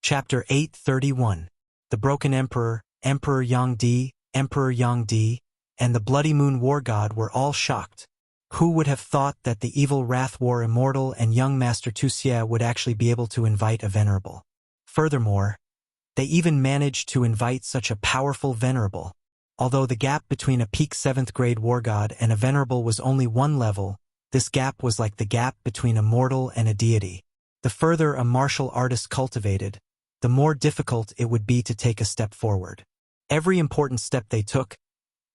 Chapter 831. The Broken Emperor, Emperor Yangdi, and the Bloody Moon War God were all shocked. Who would have thought that the evil Wrath War Immortal and young Master Wuxia would actually be able to invite a Venerable? Furthermore, they even managed to invite such a powerful Venerable. Although the gap between a peak 7th grade War God and a Venerable was only one level, this gap was like the gap between a mortal and a deity. The further a martial artist cultivated, the more difficult it would be to take a step forward. Every important step they took,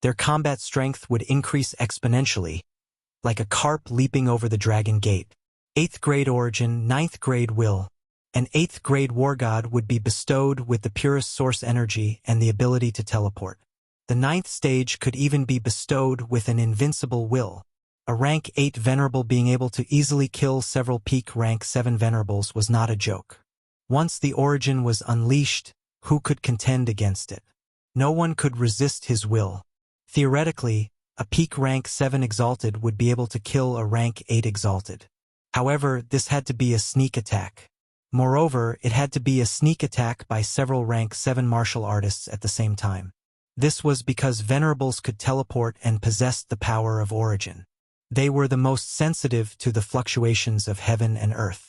their combat strength would increase exponentially, like a carp leaping over the dragon gate. 8th grade origin, 9th grade will. An 8th grade war god would be bestowed with the purest source energy and the ability to teleport. The 9th stage could even be bestowed with an invincible will. A rank 8 venerable being able to easily kill several peak rank 7 venerables was not a joke. Once the origin was unleashed, who could contend against it? No one could resist his will. Theoretically, a peak rank 7 exalted would be able to kill a rank 8 exalted. However, this had to be a sneak attack. Moreover, it had to be a sneak attack by several rank 7 martial artists at the same time. This was because venerables could teleport and possessed the power of origin. They were the most sensitive to the fluctuations of heaven and earth.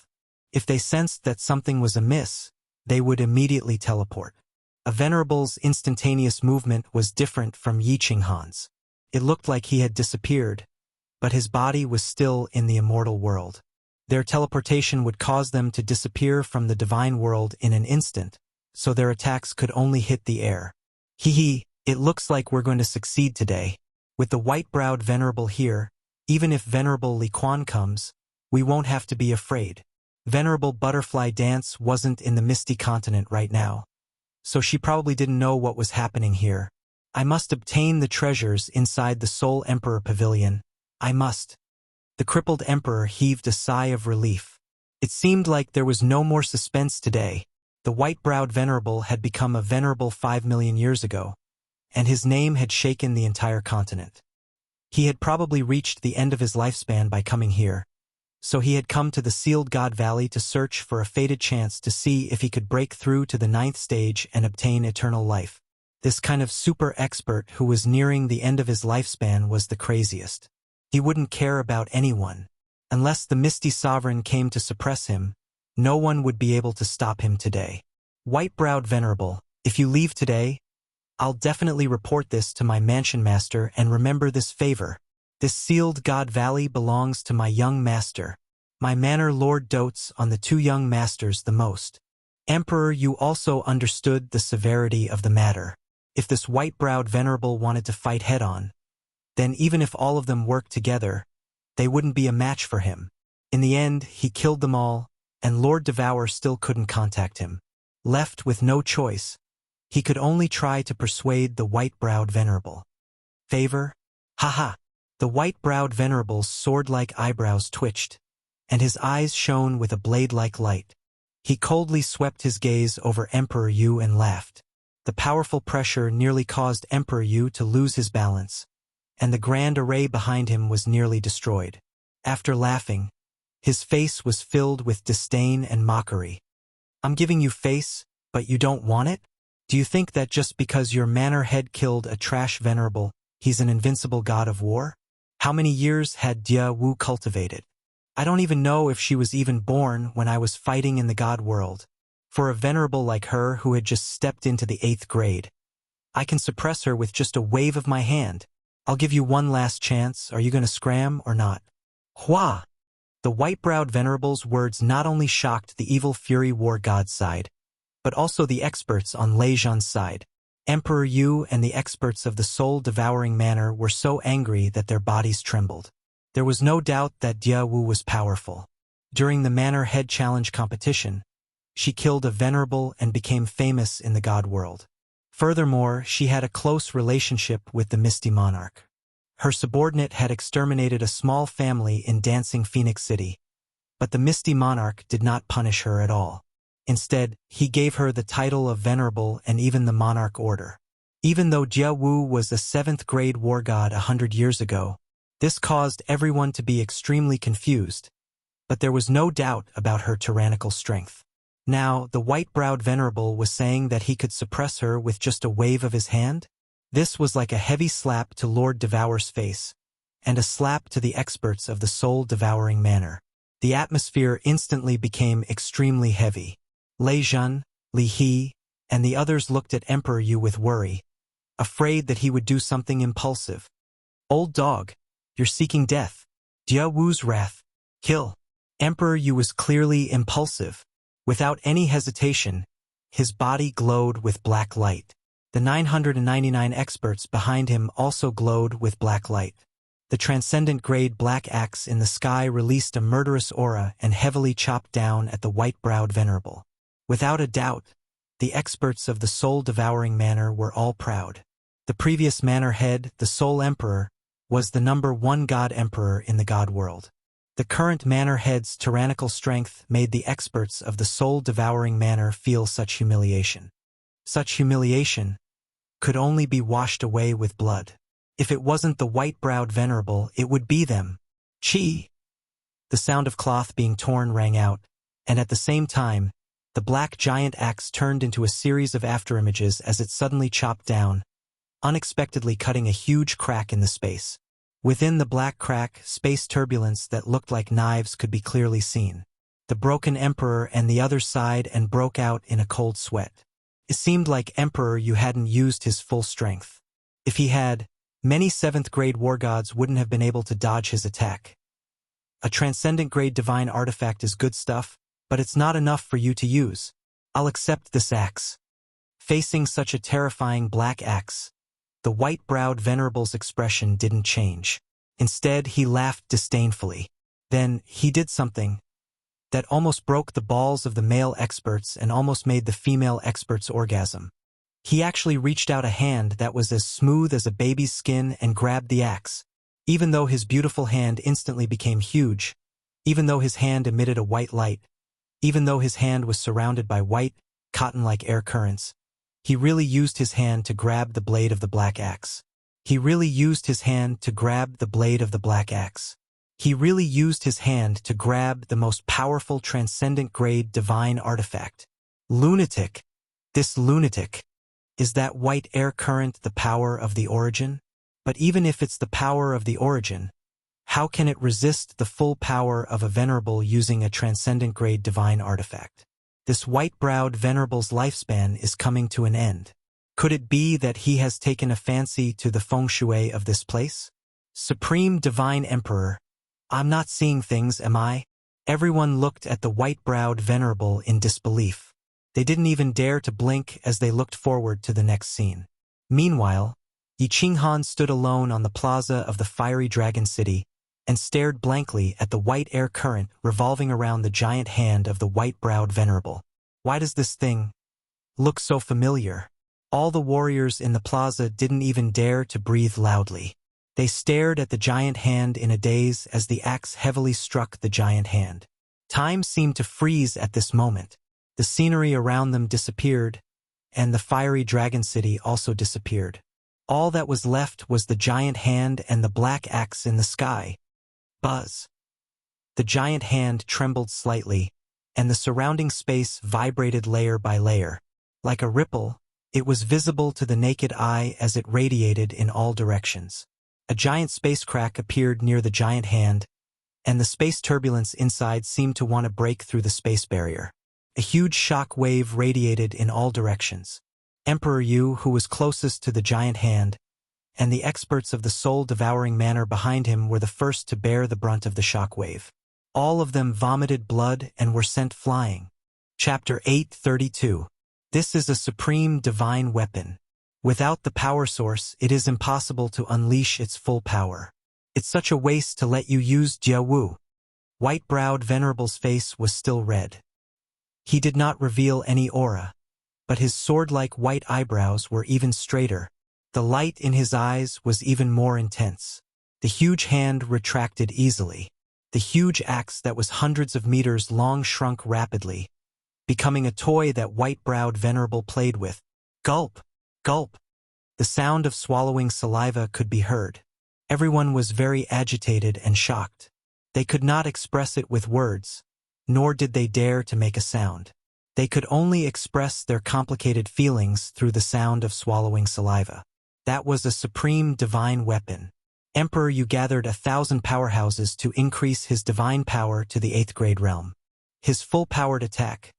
If they sensed that something was amiss, they would immediately teleport. A venerable's instantaneous movement was different from Yi Qinghan's. It looked like he had disappeared, but his body was still in the immortal world. Their teleportation would cause them to disappear from the divine world in an instant, so their attacks could only hit the air. Hee, it looks like we're going to succeed today. With the white-browed venerable here, even if Venerable Li Quan comes, we won't have to be afraid. Venerable Butterfly Dance wasn't in the Misty Continent right now, so she probably didn't know what was happening here. I must obtain the treasures inside the Soul Emperor Pavilion. I must. The crippled Emperor heaved a sigh of relief. It seemed like there was no more suspense today. The white-browed Venerable had become a Venerable 5 million years ago, and his name had shaken the entire continent. He had probably reached the end of his lifespan by coming here, so he had come to the Sealed God Valley to search for a fated chance to see if he could break through to the 9th stage and obtain eternal life. This kind of super expert who was nearing the end of his lifespan was the craziest. He wouldn't care about anyone. Unless the Misty Sovereign came to suppress him, no one would be able to stop him today. White-browed Venerable, if you leave today, I'll definitely report this to my mansion master and remember this favor. This Sealed God Valley belongs to my young master. My manor lord dotes on the 2 young masters the most. Emperor, you also understood the severity of the matter. If this white-browed venerable wanted to fight head-on, then even if all of them worked together, they wouldn't be a match for him. In the end, he killed them all, and Lord Devour still couldn't contact him. Left with no choice, he could only try to persuade the white-browed venerable. Favor? Haha! The white-browed venerable's sword-like eyebrows twitched, and his eyes shone with a blade-like light. He coldly swept his gaze over Emperor Yu and laughed. The powerful pressure nearly caused Emperor Yu to lose his balance, and the grand array behind him was nearly destroyed. After laughing, his face was filled with disdain and mockery. I'm giving you face, but you don't want it? Do you think that just because your manor head killed a trash venerable, he's an invincible god of war? How many years had Dia Wu cultivated? I don't even know if she was even born when I was fighting in the god world. For a venerable like her who had just stepped into the 8th grade, I can suppress her with just a wave of my hand. I'll give you one last chance. Are you going to scram or not? Hua! The white-browed venerable's words not only shocked the evil Fury War God's side, but also the experts on Lei Zhan's side. Emperor Yu and the experts of the soul-devouring manor were so angry that their bodies trembled. There was no doubt that Dia Wu was powerful. During the manor head challenge competition, she killed a venerable and became famous in the god world. Furthermore, she had a close relationship with the Misty Monarch. Her subordinate had exterminated a small family in Dancing Phoenix City, but the Misty Monarch did not punish her at all. Instead, he gave her the title of Venerable and even the Monarch Order. Even though Jia Wu was a 7th grade war god 100 years ago, this caused everyone to be extremely confused, but there was no doubt about her tyrannical strength. Now, the white-browed venerable was saying that he could suppress her with just a wave of his hand? This was like a heavy slap to Lord Devour's face, and a slap to the experts of the soul-devouring manner. The atmosphere instantly became extremely heavy. Lei Jun, Li He, and the others looked at Emperor Yu with worry, afraid that he would do something impulsive. Old dog, you're seeking death. Jia Wu's wrath. Kill. Emperor Yu was clearly impulsive. Without any hesitation, his body glowed with black light. The 999 experts behind him also glowed with black light. The transcendent-grade black axe in the sky released a murderous aura and heavily chopped down at the white-browed venerable. Without a doubt, the experts of the soul-devouring manor were all proud. The previous manor head, the Soul Emperor, was the #1 God Emperor in the God world. The current manor head's tyrannical strength made the experts of the soul-devouring manor feel such humiliation. Such humiliation could only be washed away with blood. If it wasn't the white-browed venerable, it would be them. Chi! The sound of cloth being torn rang out, and at the same time, the black giant axe turned into a series of afterimages as it suddenly chopped down, unexpectedly cutting a huge crack in the space. Within the black crack, space turbulence that looked like knives could be clearly seen. The broken Emperor and the other sighed and broke out in a cold sweat. It seemed like Emperor Yu hadn't used his full strength. If he had, many 7th-grade war gods wouldn't have been able to dodge his attack. A transcendent-grade divine artifact is good stuff, but it's not enough for you to use. I'll accept this axe. Facing such a terrifying black axe, the white-browed venerable's expression didn't change. Instead, he laughed disdainfully. Then, he did something that almost broke the balls of the male experts and almost made the female experts orgasm. He actually reached out a hand that was as smooth as a baby's skin and grabbed the axe. Even though his beautiful hand instantly became huge, even though his hand emitted a white light, even though his hand was surrounded by white, cotton-like air currents, he really used his hand to grab the blade of the black axe. He really used his hand to grab the blade of the black axe. He really used his hand to grab the most powerful transcendent-grade divine artifact. Lunatic! This lunatic! Is that white air current the power of the origin? But even if it's the power of the origin, how can it resist the full power of a venerable using a transcendent-grade divine artifact? This white-browed venerable's lifespan is coming to an end. Could it be that he has taken a fancy to the feng shui of this place? Supreme Divine Emperor, I'm not seeing things, am I? Everyone looked at the white-browed venerable in disbelief. They didn't even dare to blink as they looked forward to the next scene. Meanwhile, Yi Qinghan stood alone on the plaza of the fiery dragon city and stared blankly at the white air current revolving around the giant hand of the white-browed venerable. Why does this thing look so familiar? All the warriors in the plaza didn't even dare to breathe loudly. They stared at the giant hand in a daze as the axe heavily struck the giant hand. Time seemed to freeze at this moment. The scenery around them disappeared, and the fiery dragon city also disappeared. All that was left was the giant hand and the black axe in the sky. Buzz. The giant hand trembled slightly, and the surrounding space vibrated layer by layer. Like a ripple, it was visible to the naked eye as it radiated in all directions. A giant space crack appeared near the giant hand, and the space turbulence inside seemed to want to break through the space barrier. A huge shock wave radiated in all directions. Emperor Yu, who was closest to the giant hand, and the experts of the soul-devouring manor behind him were the first to bear the brunt of the shock wave. All of them vomited blood and were sent flying. Chapter 832. This is a supreme divine weapon. Without the power source, it is impossible to unleash its full power. It's such a waste to let you use Jia Wu. White-browed Venerable's face was still red. He did not reveal any aura, but his sword-like white eyebrows were even straighter. The light in his eyes was even more intense. The huge hand retracted easily. The huge axe that was hundreds of meters long shrunk rapidly, becoming a toy that white-browed Venerable played with. Gulp! Gulp! The sound of swallowing saliva could be heard. Everyone was very agitated and shocked. They could not express it with words, nor did they dare to make a sound. They could only express their complicated feelings through the sound of swallowing saliva. That was a supreme divine weapon. Emperor Yu gathered 1,000 powerhouses to increase his divine power to the 8th grade realm. His full-powered attack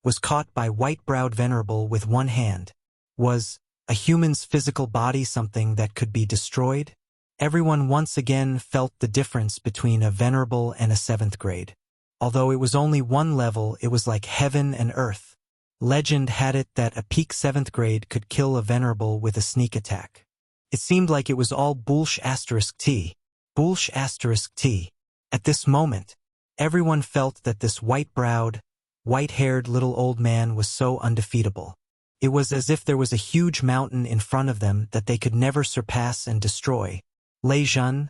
was caught by white-browed Venerable with one hand. Was a human's physical body something that could be destroyed? Everyone once again felt the difference between a Venerable and a 7th grade. Although it was only one level, it was like heaven and earth. Legend had it that a peak 7th grade could kill a Venerable with a sneak attack. It seemed like it was all bullsh*t. Bullsh*t. At this moment, everyone felt that this white-browed, white-haired little old man was so undefeatable. It was as if there was a huge mountain in front of them that they could never surpass and destroy. Lei Zhen,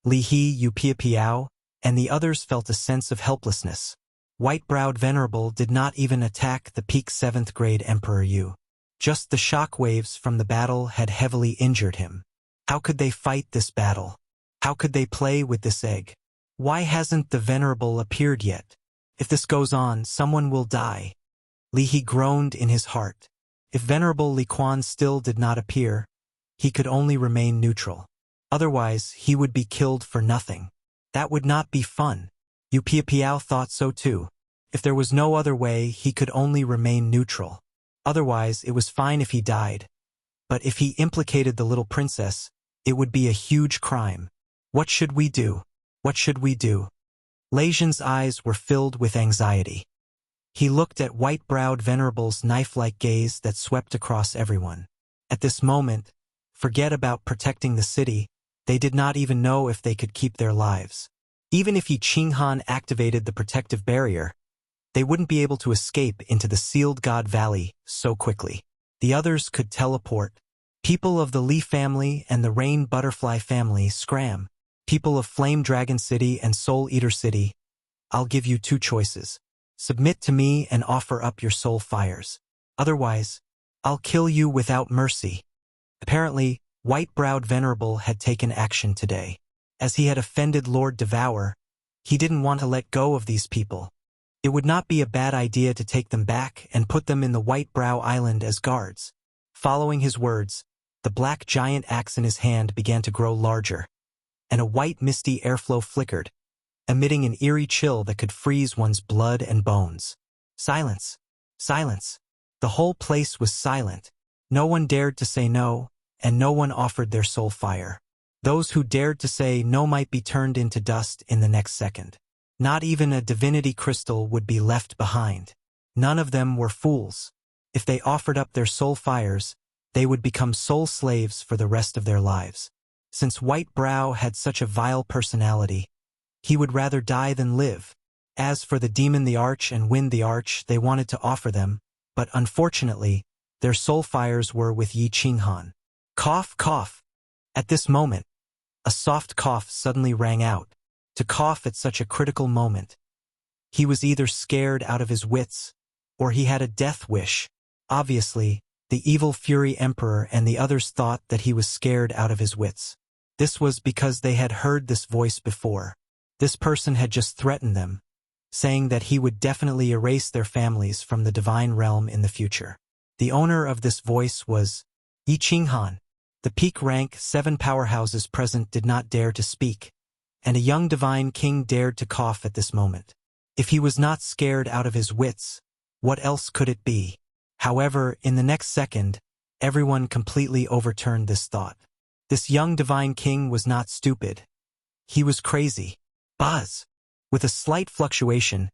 Li He, Yu Piao, and the others felt a sense of helplessness. White-browed Venerable did not even attack the peak 7th grade Emperor Yu. Just the shock waves from the battle had heavily injured him. How could they fight this battle? How could they play with this egg? Why hasn't the Venerable appeared yet? If this goes on, someone will die. Li He groaned in his heart. If Venerable Li Quan still did not appear, he could only remain neutral. Otherwise, he would be killed for nothing. That would not be fun. Yu Piao thought so too. If there was no other way, he could only remain neutral. Otherwise, it was fine if he died. But if he implicated the little princess, it would be a huge crime. What should we do? What should we do? Lei Zhen's eyes were filled with anxiety. He looked at white-browed Venerable's knife-like gaze that swept across everyone. At this moment, forget about protecting the city, they did not even know if they could keep their lives. Even if Yi Qinghan activated the protective barrier, they wouldn't be able to escape into the sealed God Valley so quickly. The others could teleport. People of the Li family and the Rain Butterfly family scram. People of Flame Dragon City and Soul Eater City, I'll give you 2 choices. Submit to me and offer up your soul fires. Otherwise, I'll kill you without mercy. Apparently, white-browed Venerable had taken action today. As he had offended Lord Devour, he didn't want to let go of these people. It would not be a bad idea to take them back and put them in the White Brow Island as guards. Following his words, the black giant axe in his hand began to grow larger, and a white misty airflow flickered, emitting an eerie chill that could freeze one's blood and bones. Silence. Silence. The whole place was silent. No one dared to say no, and no one offered their soul fire. Those who dared to say no might be turned into dust in the next second. Not even a divinity crystal would be left behind. None of them were fools. If they offered up their soul fires, they would become soul slaves for the rest of their lives. Since White Brow had such a vile personality, he would rather die than live. As for the Demon the Arch and Wind the Arch, they wanted to offer them, but unfortunately, their soul fires were with Yi Qinghan. Cough, cough. At this moment, a soft cough suddenly rang out. To cough at such a critical moment. He was either scared out of his wits, or he had a death wish. Obviously, the evil Fury Emperor and the others thought that he was scared out of his wits. This was because they had heard this voice before. This person had just threatened them, saying that he would definitely erase their families from the divine realm in the future. The owner of this voice was Yi Qinghan. The peak rank 7 powerhouses present did not dare to speak, and a young divine king dared to cough at this moment. If he was not scared out of his wits, what else could it be? However, in the next second, everyone completely overturned this thought. This young divine king was not stupid. He was crazy. Buzz! With a slight fluctuation,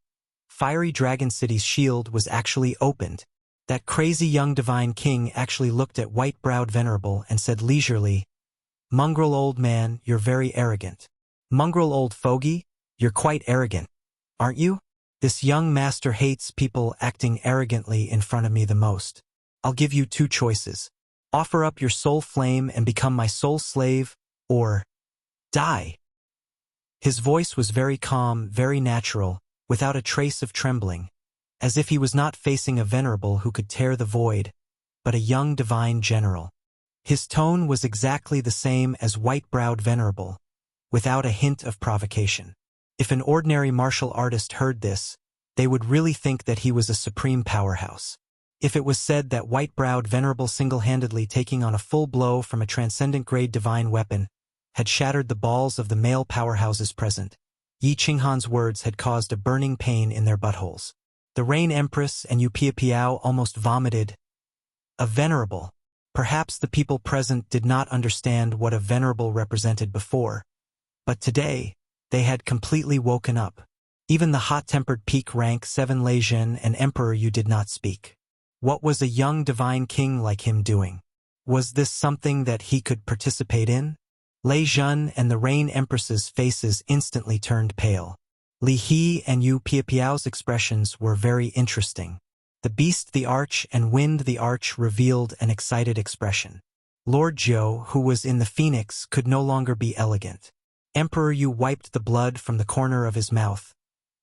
Fiery Dragon City's shield was actually opened. That crazy young divine king actually looked at white-browed Venerable and said leisurely, "Mongrel old man, you're very arrogant. Mongrel old fogey, you're quite arrogant, aren't you? This young master hates people acting arrogantly in front of me the most. I'll give you 2 choices. Offer up your soul flame and become my soul slave, or die." His voice was very calm, very natural, without a trace of trembling, as if he was not facing a Venerable who could tear the void, but a young divine general. His tone was exactly the same as white-browed Venerable, without a hint of provocation. If an ordinary martial artist heard this, they would really think that he was a supreme powerhouse. If it was said that white-browed venerable single-handedly taking on a full blow from a transcendent-grade divine weapon had shattered the balls of the male powerhouses present, Yi Qinghan's words had caused a burning pain in their buttholes. The Rain Empress and Yu Piapiao almost vomited. A venerable. Perhaps the people present did not understand what a venerable represented before, but today, they had completely woken up. Even the hot-tempered peak rank 7 Lei Zhen and Emperor Yu did not speak. What was a young divine king like him doing? Was this something that he could participate in? Lei Zhen and the Rain Empress's faces instantly turned pale. Li He and Yu Piapiao's expressions were very interesting. The Beast the Arch and Wind the Arch revealed an excited expression. Lord Jiu, who was in the Phoenix, could no longer be elegant. Emperor Yu wiped the blood from the corner of his mouth,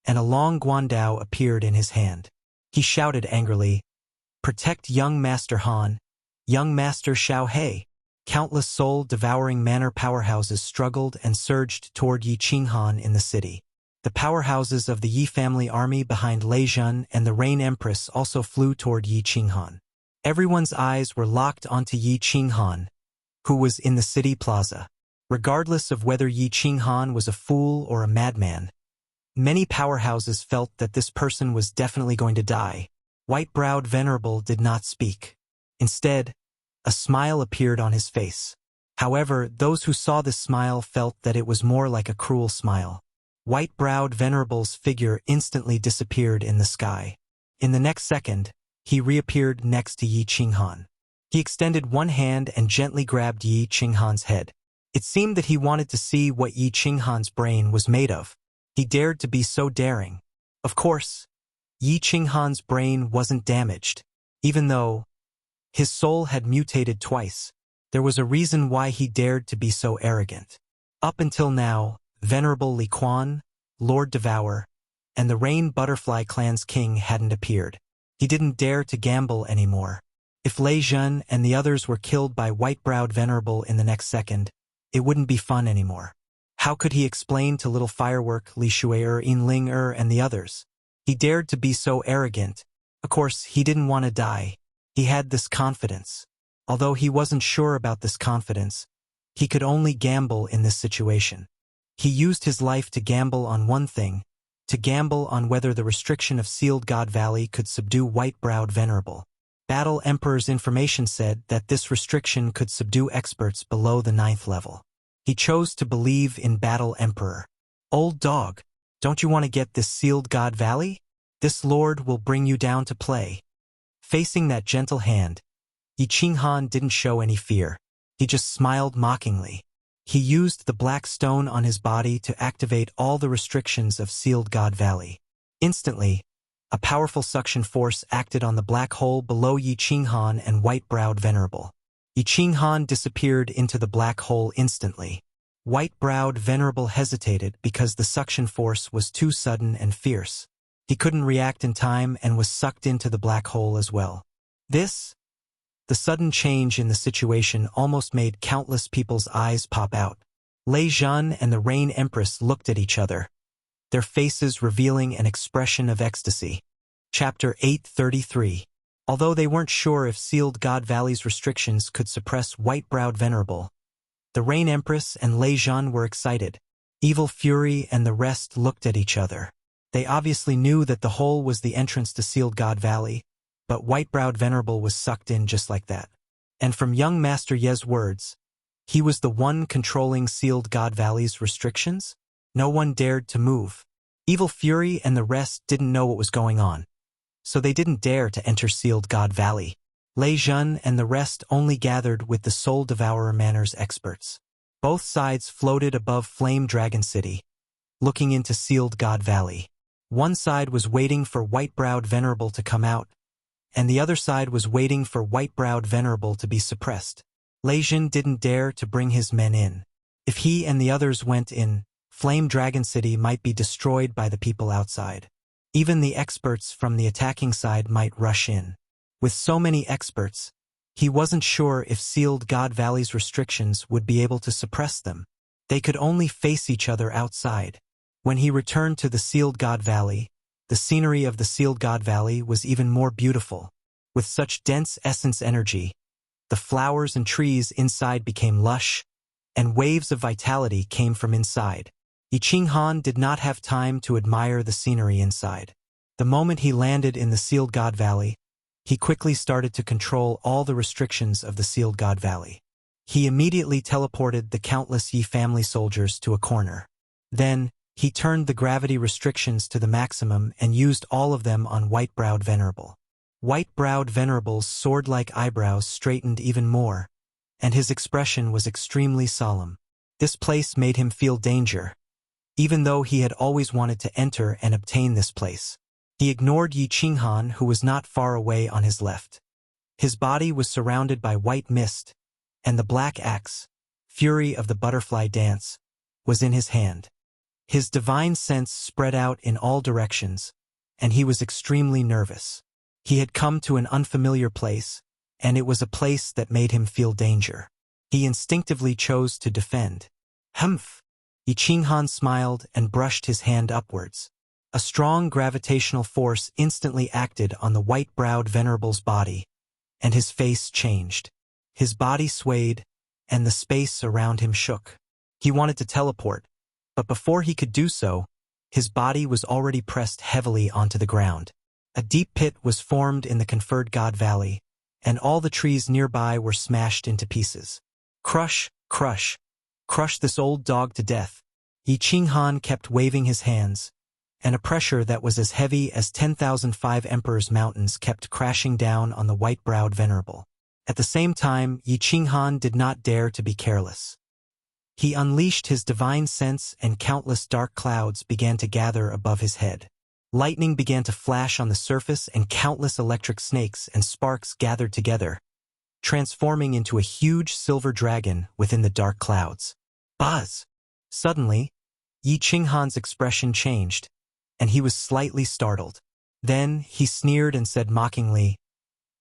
and a long guandao appeared in his hand. He shouted angrily, "Protect young Master Han, young Master Xiao He." Countless soul-devouring manor powerhouses struggled and surged toward Yi Qinghan in the city. The powerhouses of the Yi family army behind Lei Zhen and the Rain Empress also flew toward Yi Qinghan. Everyone's eyes were locked onto Yi Qinghan, who was in the city plaza. Regardless of whether Yi Qinghan was a fool or a madman, many powerhouses felt that this person was definitely going to die. White-browed Venerable did not speak. Instead, a smile appeared on his face. However, those who saw this smile felt that it was more like a cruel smile. White-browed Venerable's figure instantly disappeared in the sky. In the next second, he reappeared next to Yi Qinghan. He extended one hand and gently grabbed Yi Qinghan's head. It seemed that he wanted to see what Yi Qinghan's brain was made of. He dared to be so daring. Of course, Yi Qinghan's brain wasn't damaged, even though his soul had mutated twice. There was a reason why he dared to be so arrogant. Up until now, Venerable Li Quan, Lord Devour, and the Rain Butterfly clan's king hadn't appeared. He didn't dare to gamble anymore. If Lei Zhen and the others were killed by white-browed Venerable in the next second, it wouldn't be fun anymore. How could he explain to Little Firework, Li Shui'er, Yin Ling-er, and the others? He dared to be so arrogant. Of course, he didn't want to die. He had this confidence. Although he wasn't sure about this confidence, he could only gamble in this situation. He used his life to gamble on one thing, to gamble on whether the restriction of Sealed God Valley could subdue white-browed Venerable. Battle Emperor's information said that this restriction could subdue experts below the 9th level. He chose to believe in Battle Emperor. Old dog, don't you want to get this Sealed God Valley? This lord will bring you down to play. Facing that gentle hand, Yi Qinghan didn't show any fear. He just smiled mockingly. He used the black stone on his body to activate all the restrictions of Sealed God Valley. Instantly, a powerful suction force acted on the black hole below Yi Qinghan and white-browed Venerable. Yi Qinghan disappeared into the black hole instantly. White-browed Venerable hesitated because the suction force was too sudden and fierce. He couldn't react in time and was sucked into the black hole as well. The sudden change in the situation almost made countless people's eyes pop out. Lei Zhen and the Rain Empress looked at each other, their faces revealing an expression of ecstasy. Chapter 833. Although they weren't sure if Sealed God Valley's restrictions could suppress white-browed Venerable, the Rain Empress and Lei Zhen were excited. Evil Fury and the rest looked at each other. They obviously knew that the hole was the entrance to Sealed God Valley, but white-browed Venerable was sucked in just like that. And from young Master Ye's words, he was the one controlling Sealed God Valley's restrictions? No one dared to move. Evil Fury and the rest didn't know what was going on, so they didn't dare to enter Sealed God Valley. Lei Zhen and the rest only gathered with the Soul Devourer Manor's experts. Both sides floated above Flame Dragon City, looking into Sealed God Valley. One side was waiting for white-browed Venerable to come out, and the other side was waiting for white-browed Venerable to be suppressed. Lei Zhen didn't dare to bring his men in. If he and the others went in, Flame Dragon City might be destroyed by the people outside. Even the experts from the attacking side might rush in. With so many experts, he wasn't sure if Sealed God Valley's restrictions would be able to suppress them. They could only face each other outside. When he returned to the Sealed God Valley, The scenery of the Sealed God Valley was even more beautiful. With such dense essence energy, the flowers and trees inside became lush, and waves of vitality came from inside. Yi Qinghan did not have time to admire the scenery inside. The moment he landed in the Sealed God Valley, he quickly started to control all the restrictions of the Sealed God Valley. He immediately teleported the countless Yi family soldiers to a corner. Then, he turned the gravity restrictions to the maximum and used all of them on White-Browed Venerable. White-Browed Venerable's sword-like eyebrows straightened even more, and his expression was extremely solemn. This place made him feel danger, even though he had always wanted to enter and obtain this place. He ignored Yi Qinghan, who was not far away on his left. His body was surrounded by white mist, and the black axe, Fury of the Butterfly Dance, was in his hand. His divine sense spread out in all directions, and he was extremely nervous. He had come to an unfamiliar place, and it was a place that made him feel danger. He instinctively chose to defend. Humph! Yi Qinghan smiled and brushed his hand upwards. A strong gravitational force instantly acted on the white-browed Venerable's body, and his face changed. His body swayed, and the space around him shook. He wanted to teleport, but before he could do so, his body was already pressed heavily onto the ground. A deep pit was formed in the Conferred God Valley, and all the trees nearby were smashed into pieces. Crush, crush, crush this old dog to death. Yi Qinghan kept waving his hands, and a pressure that was as heavy as 10,005 Emperor's Mountains kept crashing down on the white-browed Venerable. At the same time, Yi Qinghan did not dare to be careless. He unleashed his divine sense, and countless dark clouds began to gather above his head. Lightning began to flash on the surface, and countless electric snakes and sparks gathered together, transforming into a huge silver dragon within the dark clouds. Buzz! Suddenly, Yi Qinghan's expression changed, and he was slightly startled. Then he sneered and said mockingly,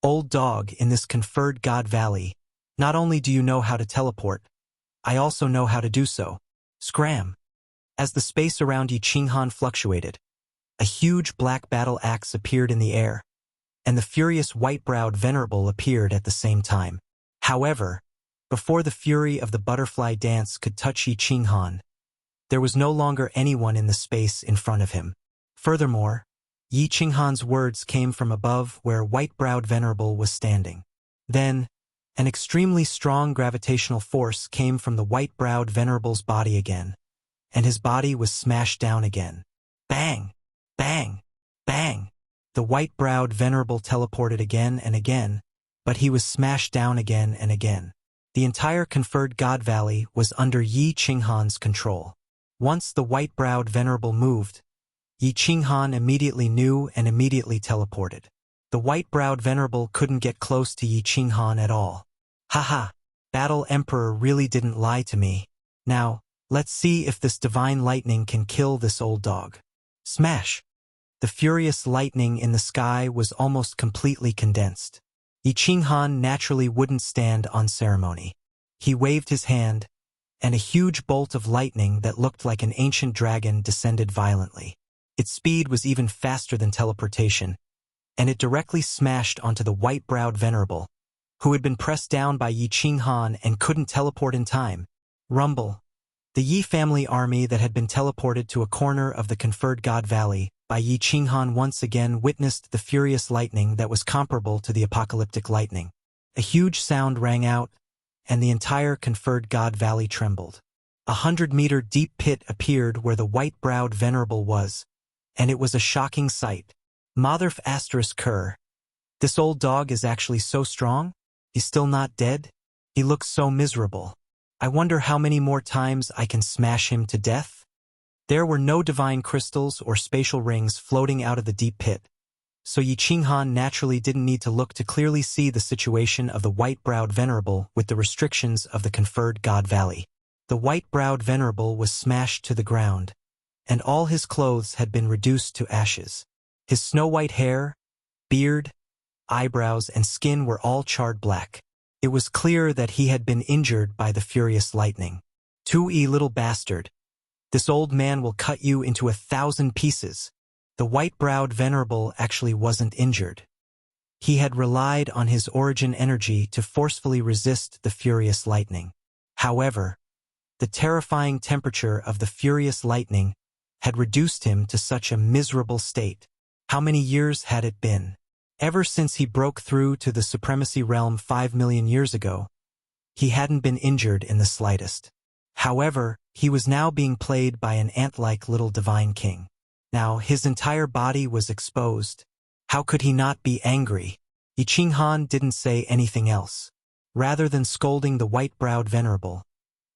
"Old dog, in this Conferred God Valley, not only do you know how to teleport, I also know how to do so." Scram! As the space around Yi Qinghan fluctuated, a huge black battle axe appeared in the air, and the furious white-browed Venerable appeared at the same time. However, before the Fury of the Butterfly Dance could touch Yi Qinghan, there was no longer anyone in the space in front of him. Furthermore, Yi Qinghan's words came from above where white-browed Venerable was standing. Then, an extremely strong gravitational force came from the white-browed Venerable's body again, and his body was smashed down again. Bang! Bang! Bang! The white-browed Venerable teleported again and again, but he was smashed down again and again. The entire Conferred God Valley was under Yi Qinghan's control. Once the white-browed Venerable moved, Yi Qinghan immediately knew and immediately teleported. The white-browed Venerable couldn't get close to Yi Qinghan at all. Haha! Battle Emperor really didn't lie to me. Now, let's see if this divine lightning can kill this old dog. Smash! The furious lightning in the sky was almost completely condensed. Yi Qinghan naturally wouldn't stand on ceremony. He waved his hand, and a huge bolt of lightning that looked like an ancient dragon descended violently. Its speed was even faster than teleportation, and it directly smashed onto the white-browed Venerable, who had been pressed down by Yi Qinghan and couldn't teleport in time. Rumble! The Yi family army that had been teleported to a corner of the Conferred God Valley by Yi Qinghan once again witnessed the furious lightning that was comparable to the apocalyptic lightning. A huge sound rang out, and the entire Conferred God Valley trembled. 100-meter deep pit appeared where the white-browed Venerable was, and it was a shocking sight. Motherf asterisk cur. This old dog is actually so strong? He's still not dead? He looks so miserable. I wonder how many more times I can smash him to death? There were no divine crystals or spatial rings floating out of the deep pit, so Yi Qinghan naturally didn't need to look to clearly see the situation of the white-browed Venerable with the restrictions of the Conferred God Valley. The white-browed Venerable was smashed to the ground, and all his clothes had been reduced to ashes. His snow-white hair, beard, eyebrows, and skin were all charred black. It was clear that he had been injured by the furious lightning. "2E little bastard. This old man will cut you into 1,000 pieces." The white-browed venerable actually wasn't injured. He had relied on his origin energy to forcefully resist the furious lightning. However, the terrifying temperature of the furious lightning had reduced him to such a miserable state. How many years had it been? Ever since he broke through to the supremacy realm 5 million years ago, he hadn't been injured in the slightest. However, he was now being played by an ant-like little divine king. Now, his entire body was exposed. How could he not be angry? Yi Qinghan didn't say anything else. Rather than scolding the white-browed venerable,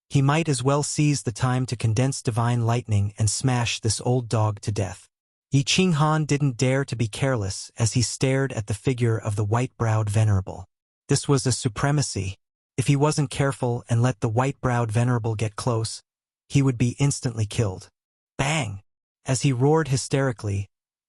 he might as well seize the time to condense divine lightning and smash this old dog to death. Yi Qinghan didn't dare to be careless as he stared at the figure of the white-browed venerable. This was a supremacy. If he wasn't careful and let the white-browed venerable get close, he would be instantly killed. Bang! As he roared hysterically,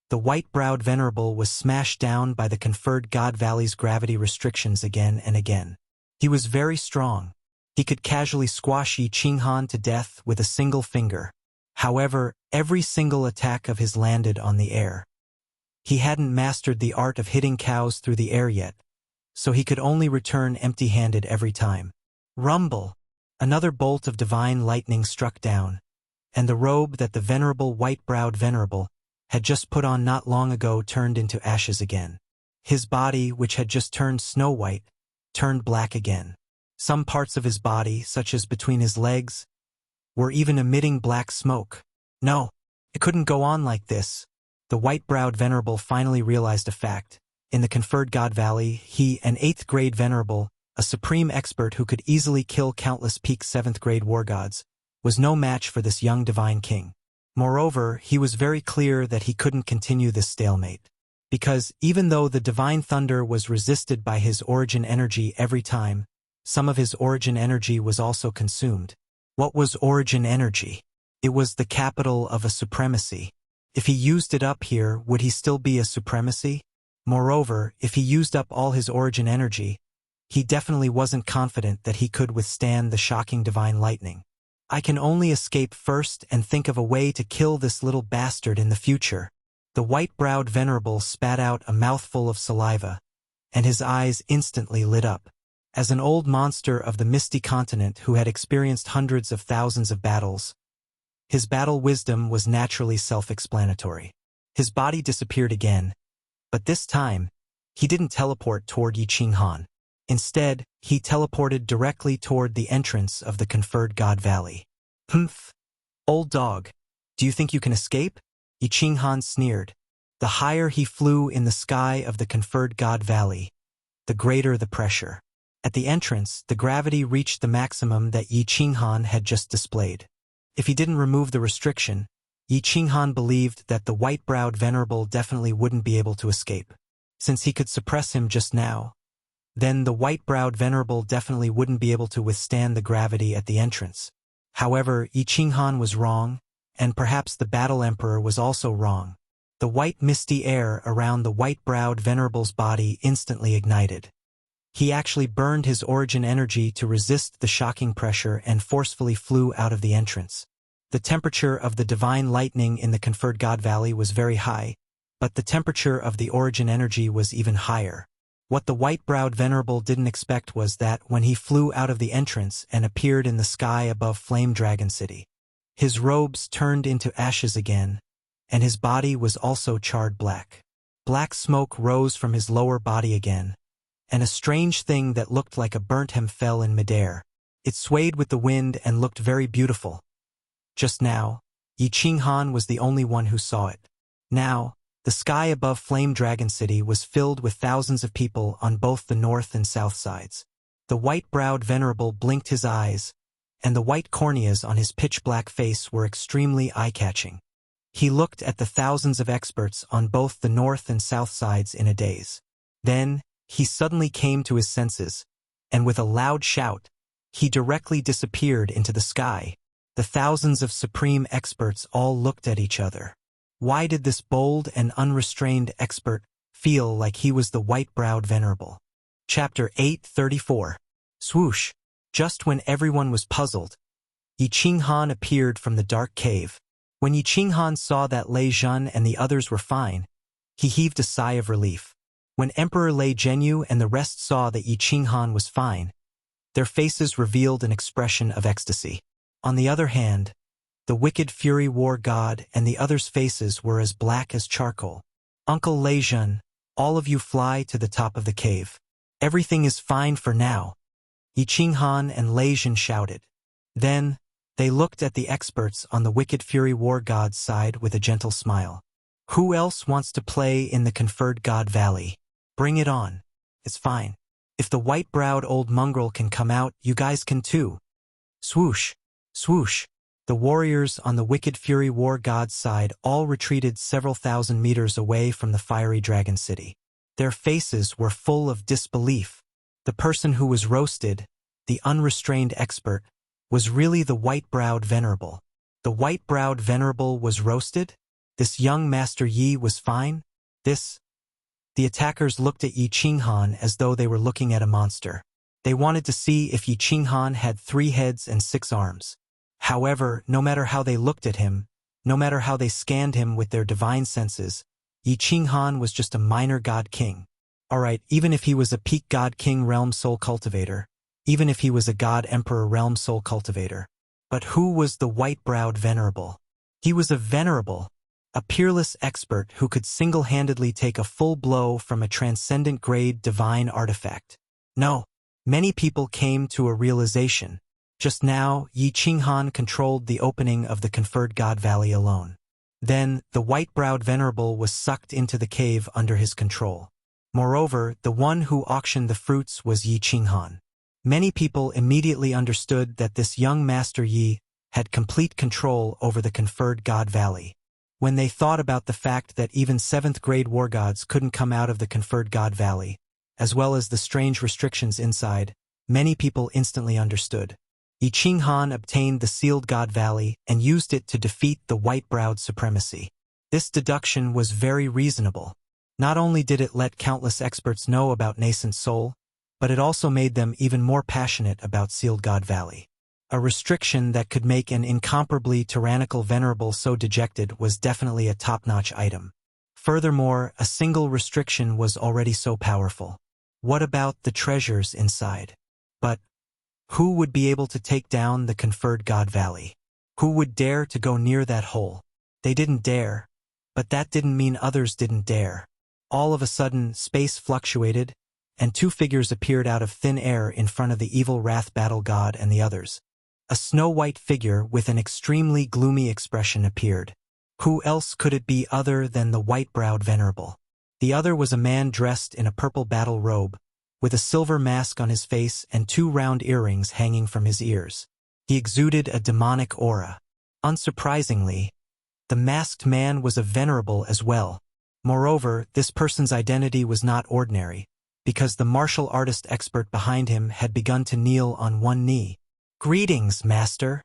the white-browed venerable was smashed down by the conferred God Valley's gravity restrictions again and again. He was very strong. He could casually squash Yi Qinghan to death with a single finger. However, every single attack of his landed on the air. He hadn't mastered the art of hitting cows through the air yet, so he could only return empty-handed every time. Rumble! Another bolt of divine lightning struck down, and the robe that the venerable white-browed venerable had just put on not long ago turned into ashes again. His body, which had just turned snow-white, turned black again. Some parts of his body, such as between his legs, were even emitting black smoke. No, it couldn't go on like this. The white-browed venerable finally realized a fact. In the conferred God Valley, he, an 8th-grade venerable, a supreme expert who could easily kill countless peak 7th-grade war gods, was no match for this young divine king. Moreover, he was very clear that he couldn't continue this stalemate. Because even though the divine thunder was resisted by his origin energy every time, some of his origin energy was also consumed. What was origin energy? It was the capital of a supremacy. If he used it up here, would he still be a supremacy? Moreover, if he used up all his origin energy, he definitely wasn't confident that he could withstand the shocking divine lightning. I can only escape first and think of a way to kill this little bastard in the future. The white-browed venerable spat out a mouthful of saliva, and his eyes instantly lit up. As an old monster of the misty continent who had experienced hundreds of thousands of battles, his battle wisdom was naturally self-explanatory. His body disappeared again, but this time, he didn't teleport toward Yi Qinghan. Instead, he teleported directly toward the entrance of the conferred God Valley. Humph! Old dog, do you think you can escape? Yi Qinghan sneered. The higher he flew in the sky of the conferred God Valley, the greater the pressure. At the entrance, the gravity reached the maximum that Yi Qinghan had just displayed. If he didn't remove the restriction, Yi Qinghan believed that the white-browed venerable definitely wouldn't be able to escape. Since he could suppress him just now, then the white-browed venerable definitely wouldn't be able to withstand the gravity at the entrance. However, Yi Qinghan was wrong, and perhaps the battle emperor was also wrong. The white misty air around the white-browed venerable's body instantly ignited. He actually burned his origin energy to resist the shocking pressure and forcefully flew out of the entrance. The temperature of the divine lightning in the conferred God Valley was very high, but the temperature of the origin energy was even higher. What the white-browed venerable didn't expect was that when he flew out of the entrance and appeared in the sky above Flame Dragon City, his robes turned into ashes again, and his body was also charred black. Black smoke rose from his lower body again, and a strange thing that looked like a burnt hem fell in midair. It swayed with the wind and looked very beautiful. Just now, Yi Qinghan was the only one who saw it. Now, the sky above Flame Dragon City was filled with thousands of people on both the north and south sides. The white-browed venerable blinked his eyes, and the white corneas on his pitch-black face were extremely eye-catching. He looked at the thousands of experts on both the north and south sides in a daze. Then, he suddenly came to his senses, and with a loud shout, he directly disappeared into the sky. The thousands of supreme experts all looked at each other. Why did this bold and unrestrained expert feel like he was the white-browed venerable? Chapter 834. Swoosh! Just when everyone was puzzled, Yi Qinghan appeared from the dark cave. When Yi Qinghan saw that Lei Zhen and the others were fine, he heaved a sigh of relief. When Emperor Lei Zhenyu and the rest saw that Yi Qinghan was fine, their faces revealed an expression of ecstasy. On the other hand, the wicked Fury War God and the others' faces were as black as charcoal. Uncle Lei Zhen, all of you fly to the top of the cave. Everything is fine for now, Yi Qinghan and Lei Zhen shouted. Then, they looked at the experts on the wicked Fury War God's side with a gentle smile. Who else wants to play in the conferred God Valley? Bring it on. It's fine. If the white-browed old mongrel can come out, you guys can too. Swoosh, swoosh. The warriors on the wicked Fury War God's side all retreated several thousand meters away from the fiery dragon city. Their faces were full of disbelief. The person who was roasted, the unrestrained expert, was really the white-browed venerable. The white-browed venerable was roasted? This young Master Yi was fine? The attackers looked at Yi Qinghan as though they were looking at a monster. They wanted to see if Yi Qinghan had 3 heads and 6 arms. However, no matter how they looked at him, no matter how they scanned him with their divine senses, Yi Qinghan was just a minor god king. Alright, even if he was a peak god king realm soul cultivator, even if he was a god emperor realm soul cultivator. But who was the white-browed venerable? He was a venerable, a peerless expert who could single-handedly take a full blow from a transcendent-grade divine artifact. No, many people came to a realization. Just now, Yi Qinghan controlled the opening of the conferred God Valley alone. Then, the white-browed venerable was sucked into the cave under his control. Moreover, the one who auctioned the fruits was Yi Qinghan. Many people immediately understood that this young Master Yi had complete control over the conferred God Valley. When they thought about the fact that even 7th-grade war gods couldn't come out of the conferred God Valley, as well as the strange restrictions inside, many people instantly understood. Yi Qinghan obtained the sealed God Valley and used it to defeat the white-browed supremacy. This deduction was very reasonable. Not only did it let countless experts know about nascent soul, but it also made them even more passionate about sealed God Valley. A restriction that could make an incomparably tyrannical venerable so dejected was definitely a top-notch item. Furthermore, a single restriction was already so powerful. What about the treasures inside? But who would be able to take down the conferred God Valley? Who would dare to go near that hole? They didn't dare, but that didn't mean others didn't dare. All of a sudden, space fluctuated, and 2 figures appeared out of thin air in front of the evil wrath battle god and the others. A snow-white figure with an extremely gloomy expression appeared. Who else could it be other than the white-browed venerable? The other was a man dressed in a purple battle robe, with a silver mask on his face and 2 round earrings hanging from his ears. He exuded a demonic aura. Unsurprisingly, the masked man was a venerable as well. Moreover, this person's identity was not ordinary, because the martial artist expert behind him had begun to kneel on one knee. Greetings, Master.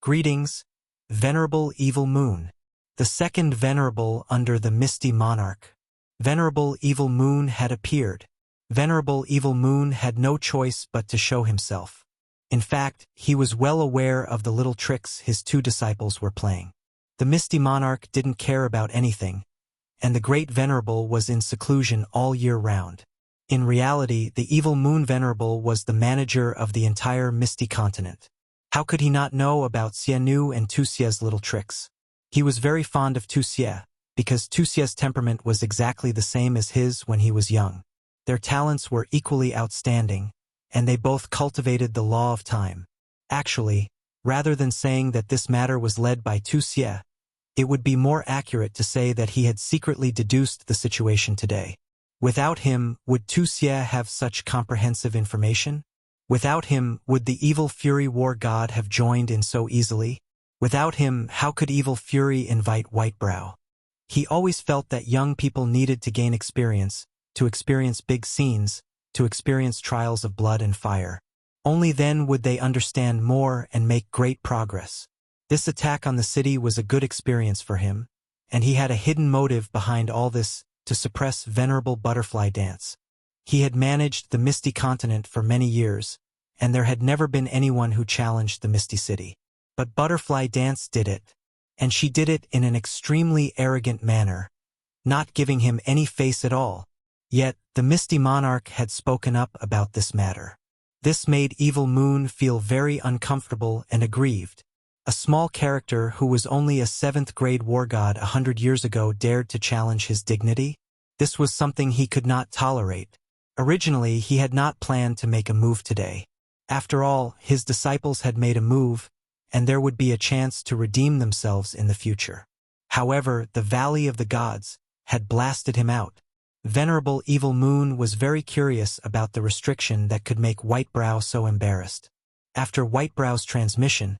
Greetings, Venerable Evil Moon. The second Venerable under the Misty Monarch. Venerable Evil Moon had appeared. Venerable Evil Moon had no choice but to show himself. In fact, he was well aware of the little tricks his 2 disciples were playing. The Misty Monarch didn't care about anything, and the Great Venerable was in seclusion all year round. In reality, the Evil Moon Venerable was the manager of the entire Misty Continent. How could he not know about Xianu and Tuxia's little tricks? He was very fond of Tuxia, because Tuxia's temperament was exactly the same as his when he was young. Their talents were equally outstanding, and they both cultivated the law of time. Actually, rather than saying that this matter was led by Tuxia, it would be more accurate to say that he had secretly deduced the situation today. Without him, would Wuxia have such comprehensive information? Without him, would the evil Fury War God have joined in so easily? Without him, how could evil Fury invite Whitebrow? He always felt that young people needed to gain experience, to experience big scenes, to experience trials of blood and fire. Only then would they understand more and make great progress. This attack on the city was a good experience for him, and he had a hidden motive behind all this, to suppress Venerable Butterfly Dance. He had managed the Misty Continent for many years, and there had never been anyone who challenged the Misty City. But Butterfly Dance did it. and she did it in an extremely arrogant manner, not giving him any face at all. Yet, the Misty Monarch had spoken up about this matter. This made Evil Moon feel very uncomfortable and aggrieved. A small character who was only a 7th-grade war god 100 years ago dared to challenge his dignity? This was something he could not tolerate. Originally, he had not planned to make a move today. After all, his disciples had made a move, and there would be a chance to redeem themselves in the future. However, the Valley of the Gods had blasted him out. Venerable Evil Moon was very curious about the restriction that could make Whitebrow so embarrassed. After Whitebrow's transmission,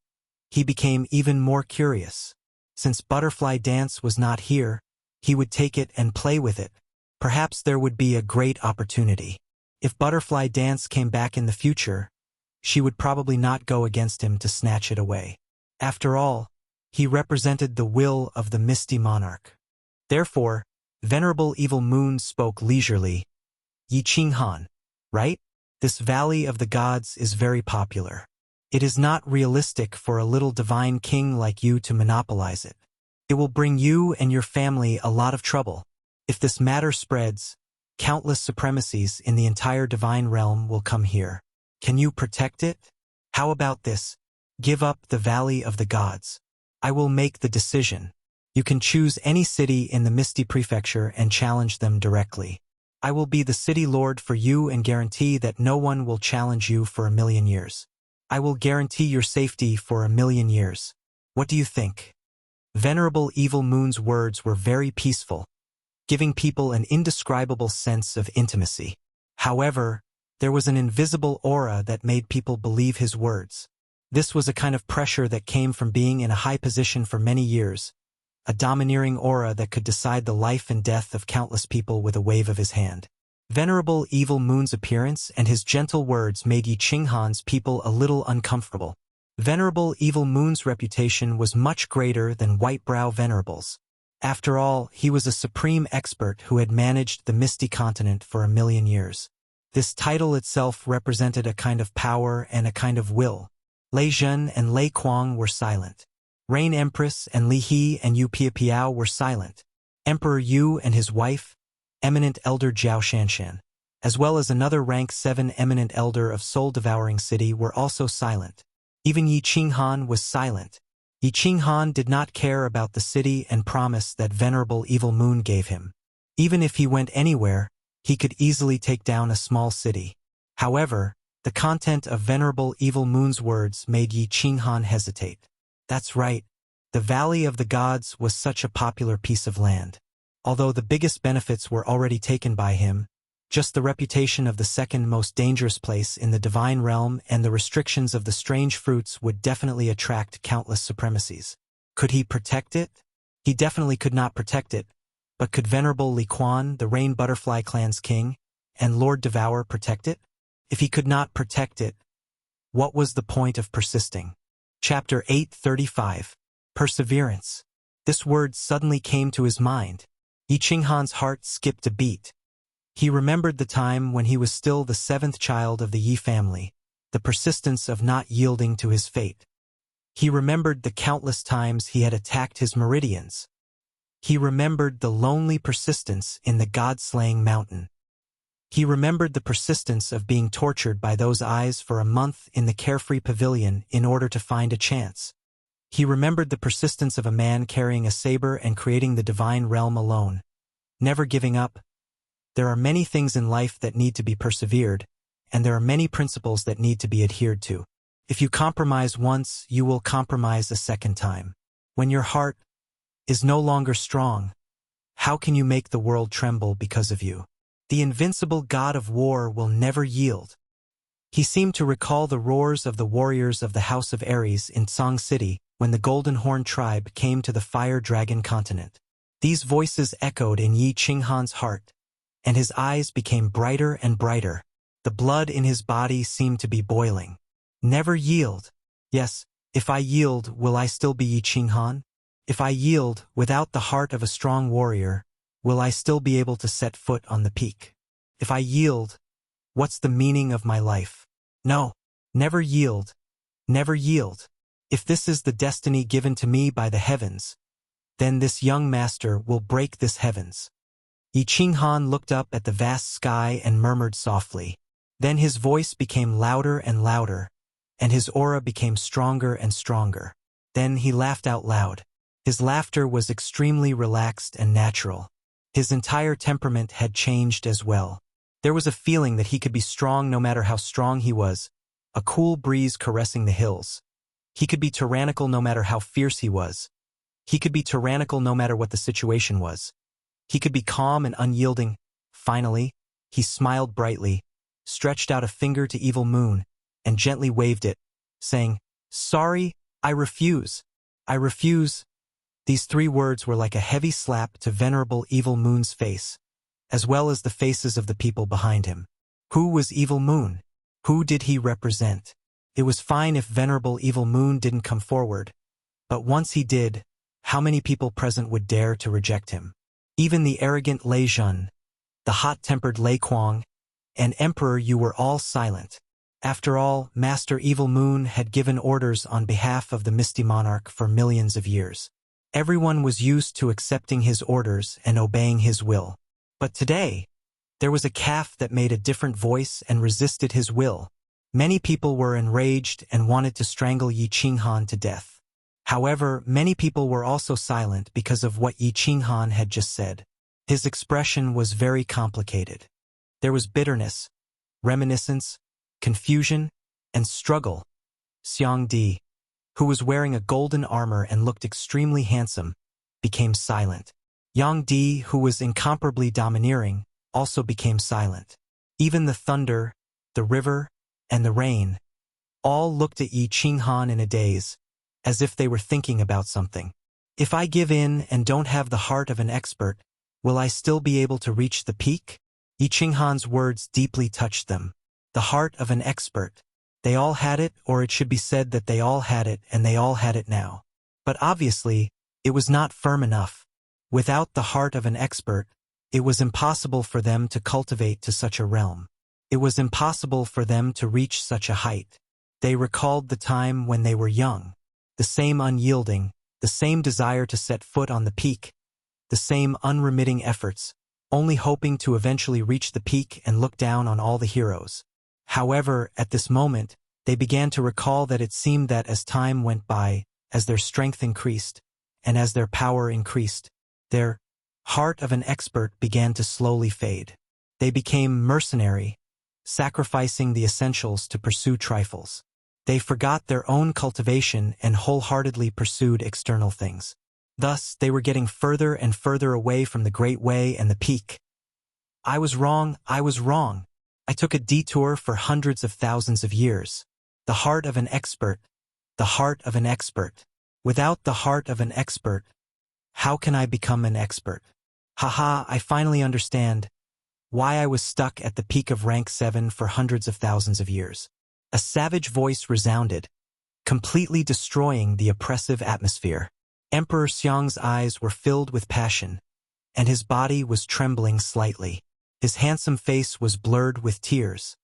he became even more curious. Since Butterfly Dance was not here, he would take it and play with it. Perhaps there would be a great opportunity. If Butterfly Dance came back in the future, she would probably not go against him to snatch it away. After all, he represented the will of the Misty Monarch. Therefore, Venerable Evil Moon spoke leisurely. Yi Qinghan, right? This Valley of the Gods is very popular. It is not realistic for a little divine king like you to monopolize it. It will bring you and your family a lot of trouble. If this matter spreads, countless supremacies in the entire divine realm will come here. Can you protect it? How about this? Give up the Valley of the Gods. I will make the decision. You can choose any city in the Misty Prefecture and challenge them directly. I will be the city lord for you and guarantee that no one will challenge you for 1,000,000 years. I will guarantee your safety for 1,000,000 years. What do you think? Venerable Evil Moon's words were very peaceful, giving people an indescribable sense of intimacy. However, there was an invisible aura that made people believe his words. This was a kind of pressure that came from being in a high position for many years, a domineering aura that could decide the life and death of countless people with a wave of his hand. Venerable Evil Moon's appearance and his gentle words made Yi Qinghan's people a little uncomfortable. Venerable Evil Moon's reputation was much greater than Whitebrow Venerable's. After all, he was a supreme expert who had managed the Misty Continent for 1,000,000 years. This title itself represented a kind of power and a kind of will. Lei Zhen and Lei Kuang were silent. Rain Empress and Li He and Yu Piapiao were silent. Emperor Yu and his wife, Eminent Elder Jiao Shanshan, as well as another rank 7 Eminent Elder of Soul-Devouring City were also silent. Even Yi Qinghan was silent. Yi Qinghan did not care about the city and promise that Venerable Evil Moon gave him. Even if he went anywhere, he could easily take down a small city. However, the content of Venerable Evil Moon's words made Yi Qinghan hesitate. That's right, the Valley of the Gods was such a popular piece of land. Although the biggest benefits were already taken by him, just the reputation of the second most dangerous place in the divine realm and the restrictions of the strange fruits would definitely attract countless supremacies. Could he protect it? He definitely could not protect it, but could Venerable Li Quan, the Rain Butterfly Clan's king, and Lord Devour protect it? If he could not protect it, what was the point of persisting? Chapter 835. Perseverance. This word suddenly came to his mind. Yi Qinghan's heart skipped a beat. He remembered the time when he was still the 7th child of the Yi family, the persistence of not yielding to his fate. He remembered the countless times he had attacked his meridians. He remembered the lonely persistence in the god-slaying mountain. He remembered the persistence of being tortured by those eyes for a month in the carefree pavilion in order to find a chance. He remembered the persistence of a man carrying a saber and creating the divine realm alone, never giving up. There are many things in life that need to be persevered, and there are many principles that need to be adhered to. If you compromise once, you will compromise a second time. When your heart is no longer strong, how can you make the world tremble because of you? The invincible god of war will never yield. He seemed to recall the roars of the warriors of the House of Ares in Song City when the Golden Horn tribe came to the Fire Dragon continent. These voices echoed in Yi Qinghan's heart, and his eyes became brighter and brighter. The blood in his body seemed to be boiling. Never yield. Yes, if I yield, will I still be Yi Qinghan? If I yield, without the heart of a strong warrior, will I still be able to set foot on the peak? If I yield, what's the meaning of my life? No, never yield. Never yield. If this is the destiny given to me by the heavens, then this young master will break this heavens. Yi Qinghan looked up at the vast sky and murmured softly. Then his voice became louder and louder, and his aura became stronger and stronger. Then he laughed out loud. His laughter was extremely relaxed and natural. His entire temperament had changed as well. There was a feeling that he could be strong no matter how strong he was, a cool breeze caressing the hills. He could be tyrannical no matter how fierce he was. He could be tyrannical no matter what the situation was. He could be calm and unyielding. Finally, he smiled brightly, stretched out a finger to Evil Moon, and gently waved it, saying, "Sorry, I refuse. I refuse." These 3 words were like a heavy slap to Venerable Evil Moon's face, as well as the faces of the people behind him. Who was Evil Moon? Who did he represent? It was fine if Venerable Evil Moon didn't come forward, but once he did, how many people present would dare to reject him? Even the arrogant Lei Zhen, the hot-tempered Lei Kuang, and Emperor Yu were all silent. After all, Master Evil Moon had given orders on behalf of the Misty Monarch for millions of years. Everyone was used to accepting his orders and obeying his will. But today, there was a calf that made a different voice and resisted his will. Many people were enraged and wanted to strangle Yi Qinghan to death. However, many people were also silent because of what Yi Qinghan had just said. His expression was very complicated. There was bitterness, reminiscence, confusion, and struggle. Xiang Di, who was wearing a golden armor and looked extremely handsome, became silent. Yang Di, who was incomparably domineering, also became silent. Even the thunder, the river, and the rain all looked at Yi Qinghan in a daze, as if they were thinking about something. If I give in and don't have the heart of an expert, will I still be able to reach the peak? Yi Qinghan's words deeply touched them. The heart of an expert. They all had it, or it should be said that they all had it and they all had it now. But obviously, it was not firm enough. Without the heart of an expert, it was impossible for them to cultivate to such a realm. It was impossible for them to reach such a height. They recalled the time when they were young. The same unyielding, the same desire to set foot on the peak, the same unremitting efforts, only hoping to eventually reach the peak and look down on all the heroes. However, at this moment, they began to recall that it seemed that as time went by, as their strength increased, and as their power increased, their heart of an expert began to slowly fade. They became mercenary, sacrificing the essentials to pursue trifles. They forgot their own cultivation and wholeheartedly pursued external things. Thus, they were getting further and further away from the Great Way and the peak. I was wrong, I was wrong. I took a detour for hundreds of thousands of years. The heart of an expert. The heart of an expert. Without the heart of an expert, how can I become an expert? Haha, I finally understand why I was stuck at the peak of rank 7 for hundreds of thousands of years. A savage voice resounded, completely destroying the oppressive atmosphere. Emperor Xiang's eyes were filled with passion, and his body was trembling slightly. His handsome face was blurred with tears.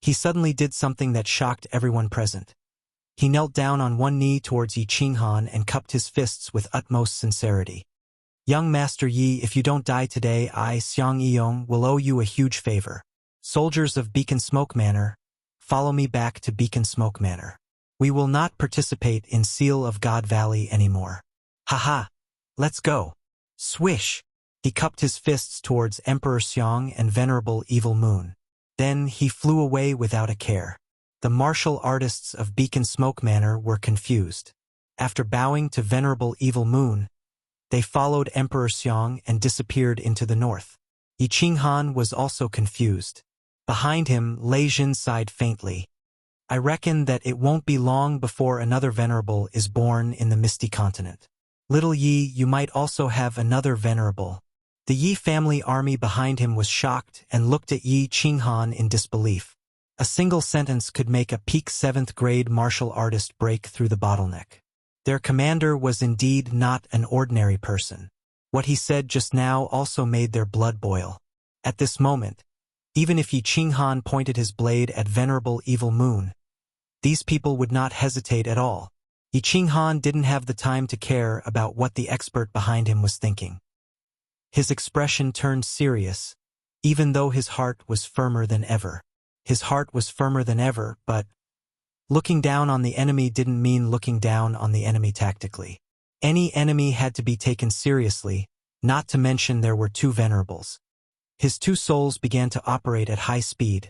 He suddenly did something that shocked everyone present. He knelt down on one knee towards Yi Qinghan and cupped his fists with utmost sincerity. Young Master Yi, if you don't die today, I, Xiang Yiyong, will owe you a huge favor. Soldiers of Beacon Smoke Manor, follow me back to Beacon Smoke Manor. We will not participate in Seal of God Valley anymore. Haha, let's go. Swish! He cupped his fists towards Emperor Xiang and Venerable Evil Moon. Then he flew away without a care. The martial artists of Beacon Smoke Manor were confused. After bowing to Venerable Evil Moon, they followed Emperor Xiang and disappeared into the north. Yi Qinghan was also confused. Behind him, Lei Zhen sighed faintly. I reckon that it won't be long before another venerable is born in the Misty Continent. Little Yi, you might also have another venerable. The Yi family army behind him was shocked and looked at Yi Qinghan in disbelief. A single sentence could make a peak 7th grade martial artist break through the bottleneck. Their commander was indeed not an ordinary person. What he said just now also made their blood boil. At this moment, even if Yi Qinghan pointed his blade at Venerable Evil Moon, these people would not hesitate at all. Yi Qinghan didn't have the time to care about what the expert behind him was thinking. His expression turned serious, even though his heart was firmer than ever. His heart was firmer than ever, but looking down on the enemy didn't mean looking down on the enemy tactically. Any enemy had to be taken seriously, not to mention there were two venerables. His two souls began to operate at high speed,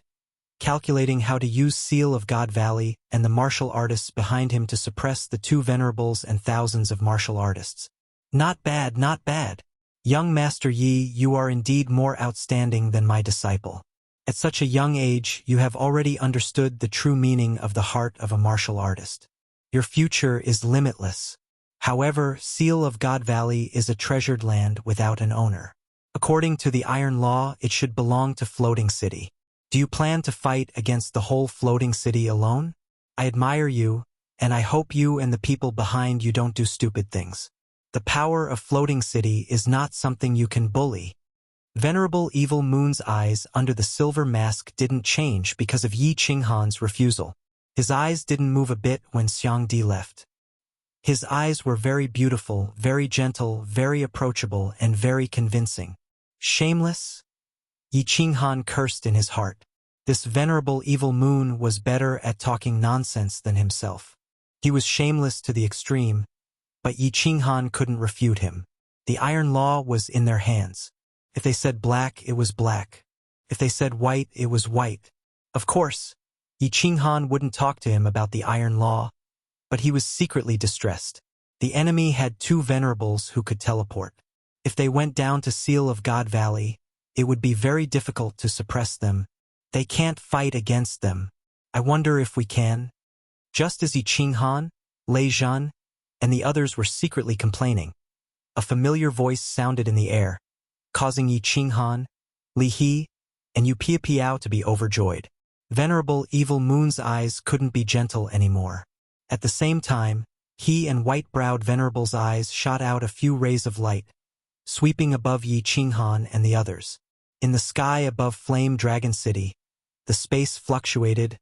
calculating how to use Seal of God Valley and the martial artists behind him to suppress the two venerables and thousands of martial artists. Not bad, not bad. Young Master Yi, you are indeed more outstanding than my disciple. At such a young age, you have already understood the true meaning of the heart of a martial artist. Your future is limitless. However, Seal of God Valley is a treasured land without an owner. According to the Iron Law, it should belong to Floating City. Do you plan to fight against the whole Floating City alone? I admire you, and I hope you and the people behind you don't do stupid things. The power of Floating City is not something you can bully. Venerable Evil Moon's eyes under the silver mask didn't change because of Yi Qinghan's refusal. His eyes didn't move a bit when Xiangdi left. His eyes were very beautiful, very gentle, very approachable, and very convincing. Shameless? Yi Qinghan cursed in his heart. This venerable Evil Moon was better at talking nonsense than himself. He was shameless to the extreme, but Yi Qinghan couldn't refute him. The Iron Law was in their hands. If they said black, it was black. If they said white, it was white. Of course, Yi Qinghan wouldn't talk to him about the Iron Law, but he was secretly distressed. The enemy had two venerables who could teleport. If they went down to Seal of God Valley, it would be very difficult to suppress them. They can't fight against them. I wonder if we can. Just as Yi Qinghan, Lei Zhan, and the others were secretly complaining, a familiar voice sounded in the air, causing Yi Qinghan, Li He, and Yu Piapiao to be overjoyed. Venerable Evil Moon's eyes couldn't be gentle anymore. At the same time, he and white-browed Venerable's eyes shot out a few rays of light, sweeping above Yi Qinghan and the others. In the sky above Flame Dragon City, the space fluctuated,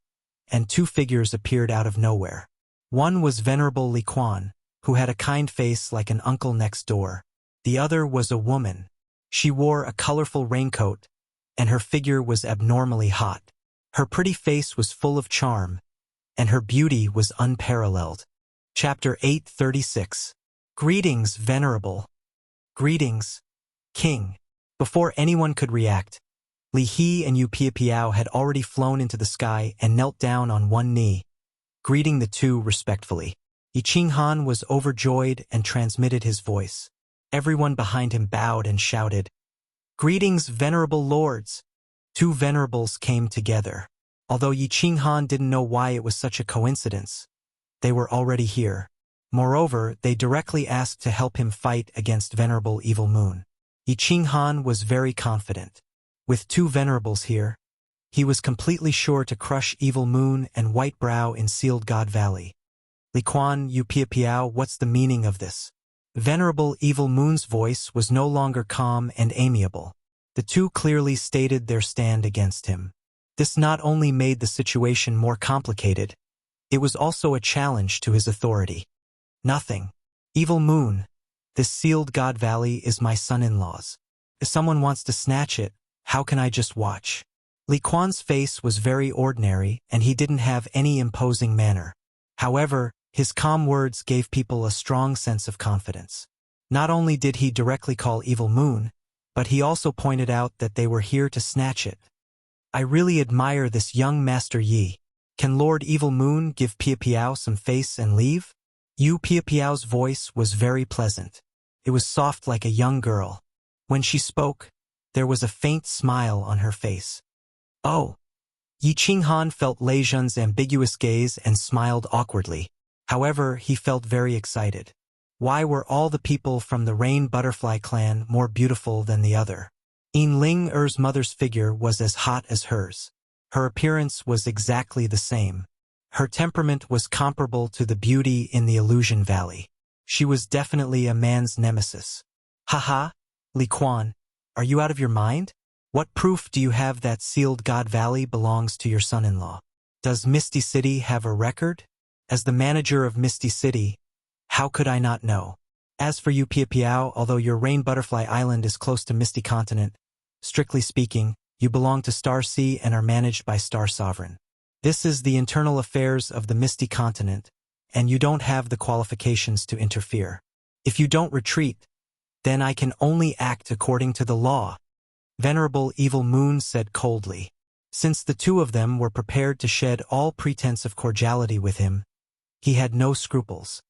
and two figures appeared out of nowhere. One was Venerable Li Quan, who had a kind face like an uncle next door. The other was a woman. She wore a colorful raincoat, and her figure was abnormally hot. Her pretty face was full of charm, and her beauty was unparalleled. Chapter 836. Greetings, Venerable. Greetings, King. Before anyone could react, Li He and Yu Piapiao had already flown into the sky and knelt down on one knee, greeting the two respectfully. Yi Qinghan was overjoyed and transmitted his voice. Everyone behind him bowed and shouted, "Greetings, venerable lords!" Two venerables came together. Although Yi Qinghan didn't know why it was such a coincidence, they were already here. Moreover, they directly asked to help him fight against Venerable Evil Moon. Yi Qinghan was very confident. With two venerables here, he was completely sure to crush Evil Moon and White Brow in Sealed God Valley. Li Quan, Yu Piapiao, what's the meaning of this? Venerable Evil Moon's voice was no longer calm and amiable. The two clearly stated their stand against him. This not only made the situation more complicated, it was also a challenge to his authority. Nothing. Evil Moon, this Sealed God Valley is my son-in-law's. If someone wants to snatch it, how can I just watch? Li Quan's face was very ordinary, and he didn't have any imposing manner. However, his calm words gave people a strong sense of confidence. Not only did he directly call Evil Moon, but he also pointed out that they were here to snatch it. I really admire this young Master Yi. Can Lord Evil Moon give Piapiao some face and leave? Yu Piapiao's voice was very pleasant. It was soft like a young girl. When she spoke, there was a faint smile on her face. Oh! Yi Qinghan felt Lei Zhan's ambiguous gaze and smiled awkwardly. However, he felt very excited. Why were all the people from the Rain Butterfly clan more beautiful than the other? Yin Ling Er's mother's figure was as hot as hers. Her appearance was exactly the same. Her temperament was comparable to the beauty in the Illusion Valley. She was definitely a man's nemesis. Haha, Li Quan, are you out of your mind? What proof do you have that Sealed God Valley belongs to your son-in-law? Does Misty City have a record? As the manager of Misty City, how could I not know? As for you Piao, although your Rain Butterfly Island is close to Misty Continent, strictly speaking, you belong to Star Sea and are managed by Star Sovereign. This is the internal affairs of the Misty Continent, and you don't have the qualifications to interfere. If you don't retreat, then I can only act according to the law, Venerable Evil Moon said coldly. Since the two of them were prepared to shed all pretense of cordiality with him, he had no scruples.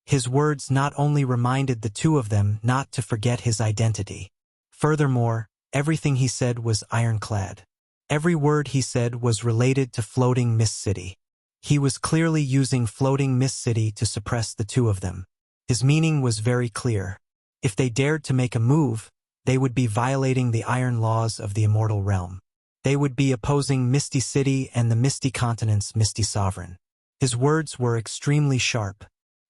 His words not only reminded the two of them not to forget his identity. Furthermore, everything he said was ironclad. Every word he said was related to Floating Mist City. He was clearly using Floating Mist City to suppress the two of them. His meaning was very clear. If they dared to make a move, they would be violating the iron laws of the immortal realm. They would be opposing Misty City and the Misty Continent's Misty Sovereign. His words were extremely sharp.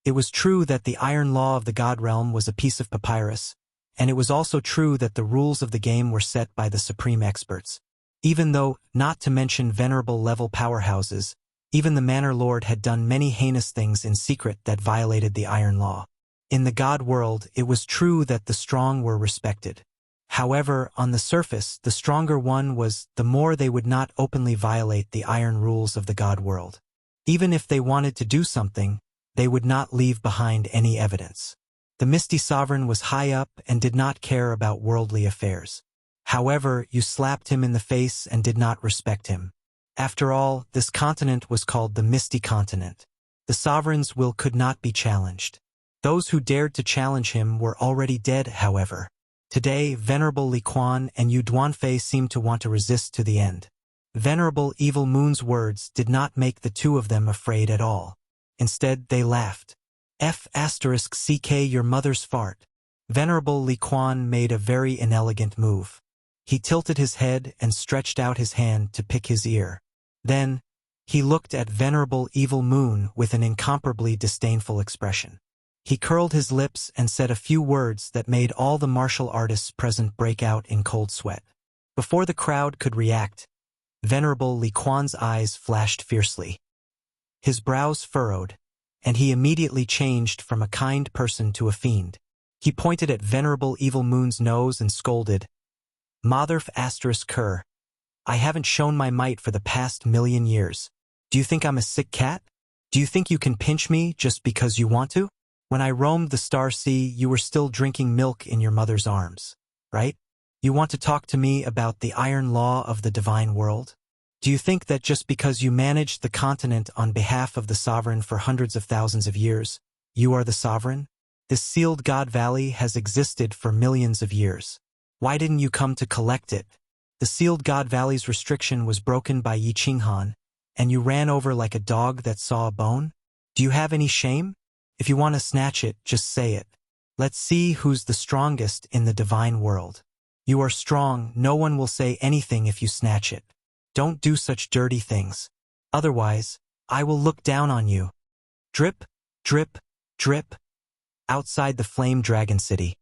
It was true that the iron law of the God Realm was a piece of papyrus, and it was also true that the rules of the game were set by the supreme experts. Even though, not to mention venerable level powerhouses, even the Manor Lord had done many heinous things in secret that violated the iron law. In the God world, it was true that the strong were respected. However, on the surface, the stronger one was, the more they would not openly violate the iron rules of the God world. Even if they wanted to do something, they would not leave behind any evidence. The Misty Sovereign was high up and did not care about worldly affairs. However, you slapped him in the face and did not respect him. After all, this continent was called the Misty Continent. The Sovereign's will could not be challenged. Those who dared to challenge him were already dead, however. Today, Venerable Li Quan and Yu Duanfei seemed to want to resist to the end. Venerable Evil Moon's words did not make the two of them afraid at all. Instead, they laughed. *CK your mother's fart. Venerable Li Quan made a very inelegant move. He tilted his head and stretched out his hand to pick his ear. Then, he looked at Venerable Evil Moon with an incomparably disdainful expression. He curled his lips and said a few words that made all the martial artists present break out in cold sweat. Before the crowd could react, Venerable Li Quan's eyes flashed fiercely. His brows furrowed, and he immediately changed from a kind person to a fiend. He pointed at Venerable Evil Moon's nose and scolded, "Motherf ****, I haven't shown my might for the past 1,000,000 years. Do you think I'm a sick cat? Do you think you can pinch me just because you want to? When I roamed the Star Sea, you were still drinking milk in your mother's arms, right? You want to talk to me about the iron law of the divine world? Do you think that just because you managed the continent on behalf of the sovereign for hundreds of thousands of years, you are the sovereign? This sealed God Valley has existed for millions of years. Why didn't you come to collect it? The sealed God Valley's restriction was broken by Yi Qinghan, and you ran over like a dog that saw a bone? Do you have any shame? If you want to snatch it, just say it. Let's see who's the strongest in the divine world. You are strong, no one will say anything if you snatch it. Don't do such dirty things. Otherwise, I will look down on you. Drip, drip, drip. Outside the Flame Dragon City,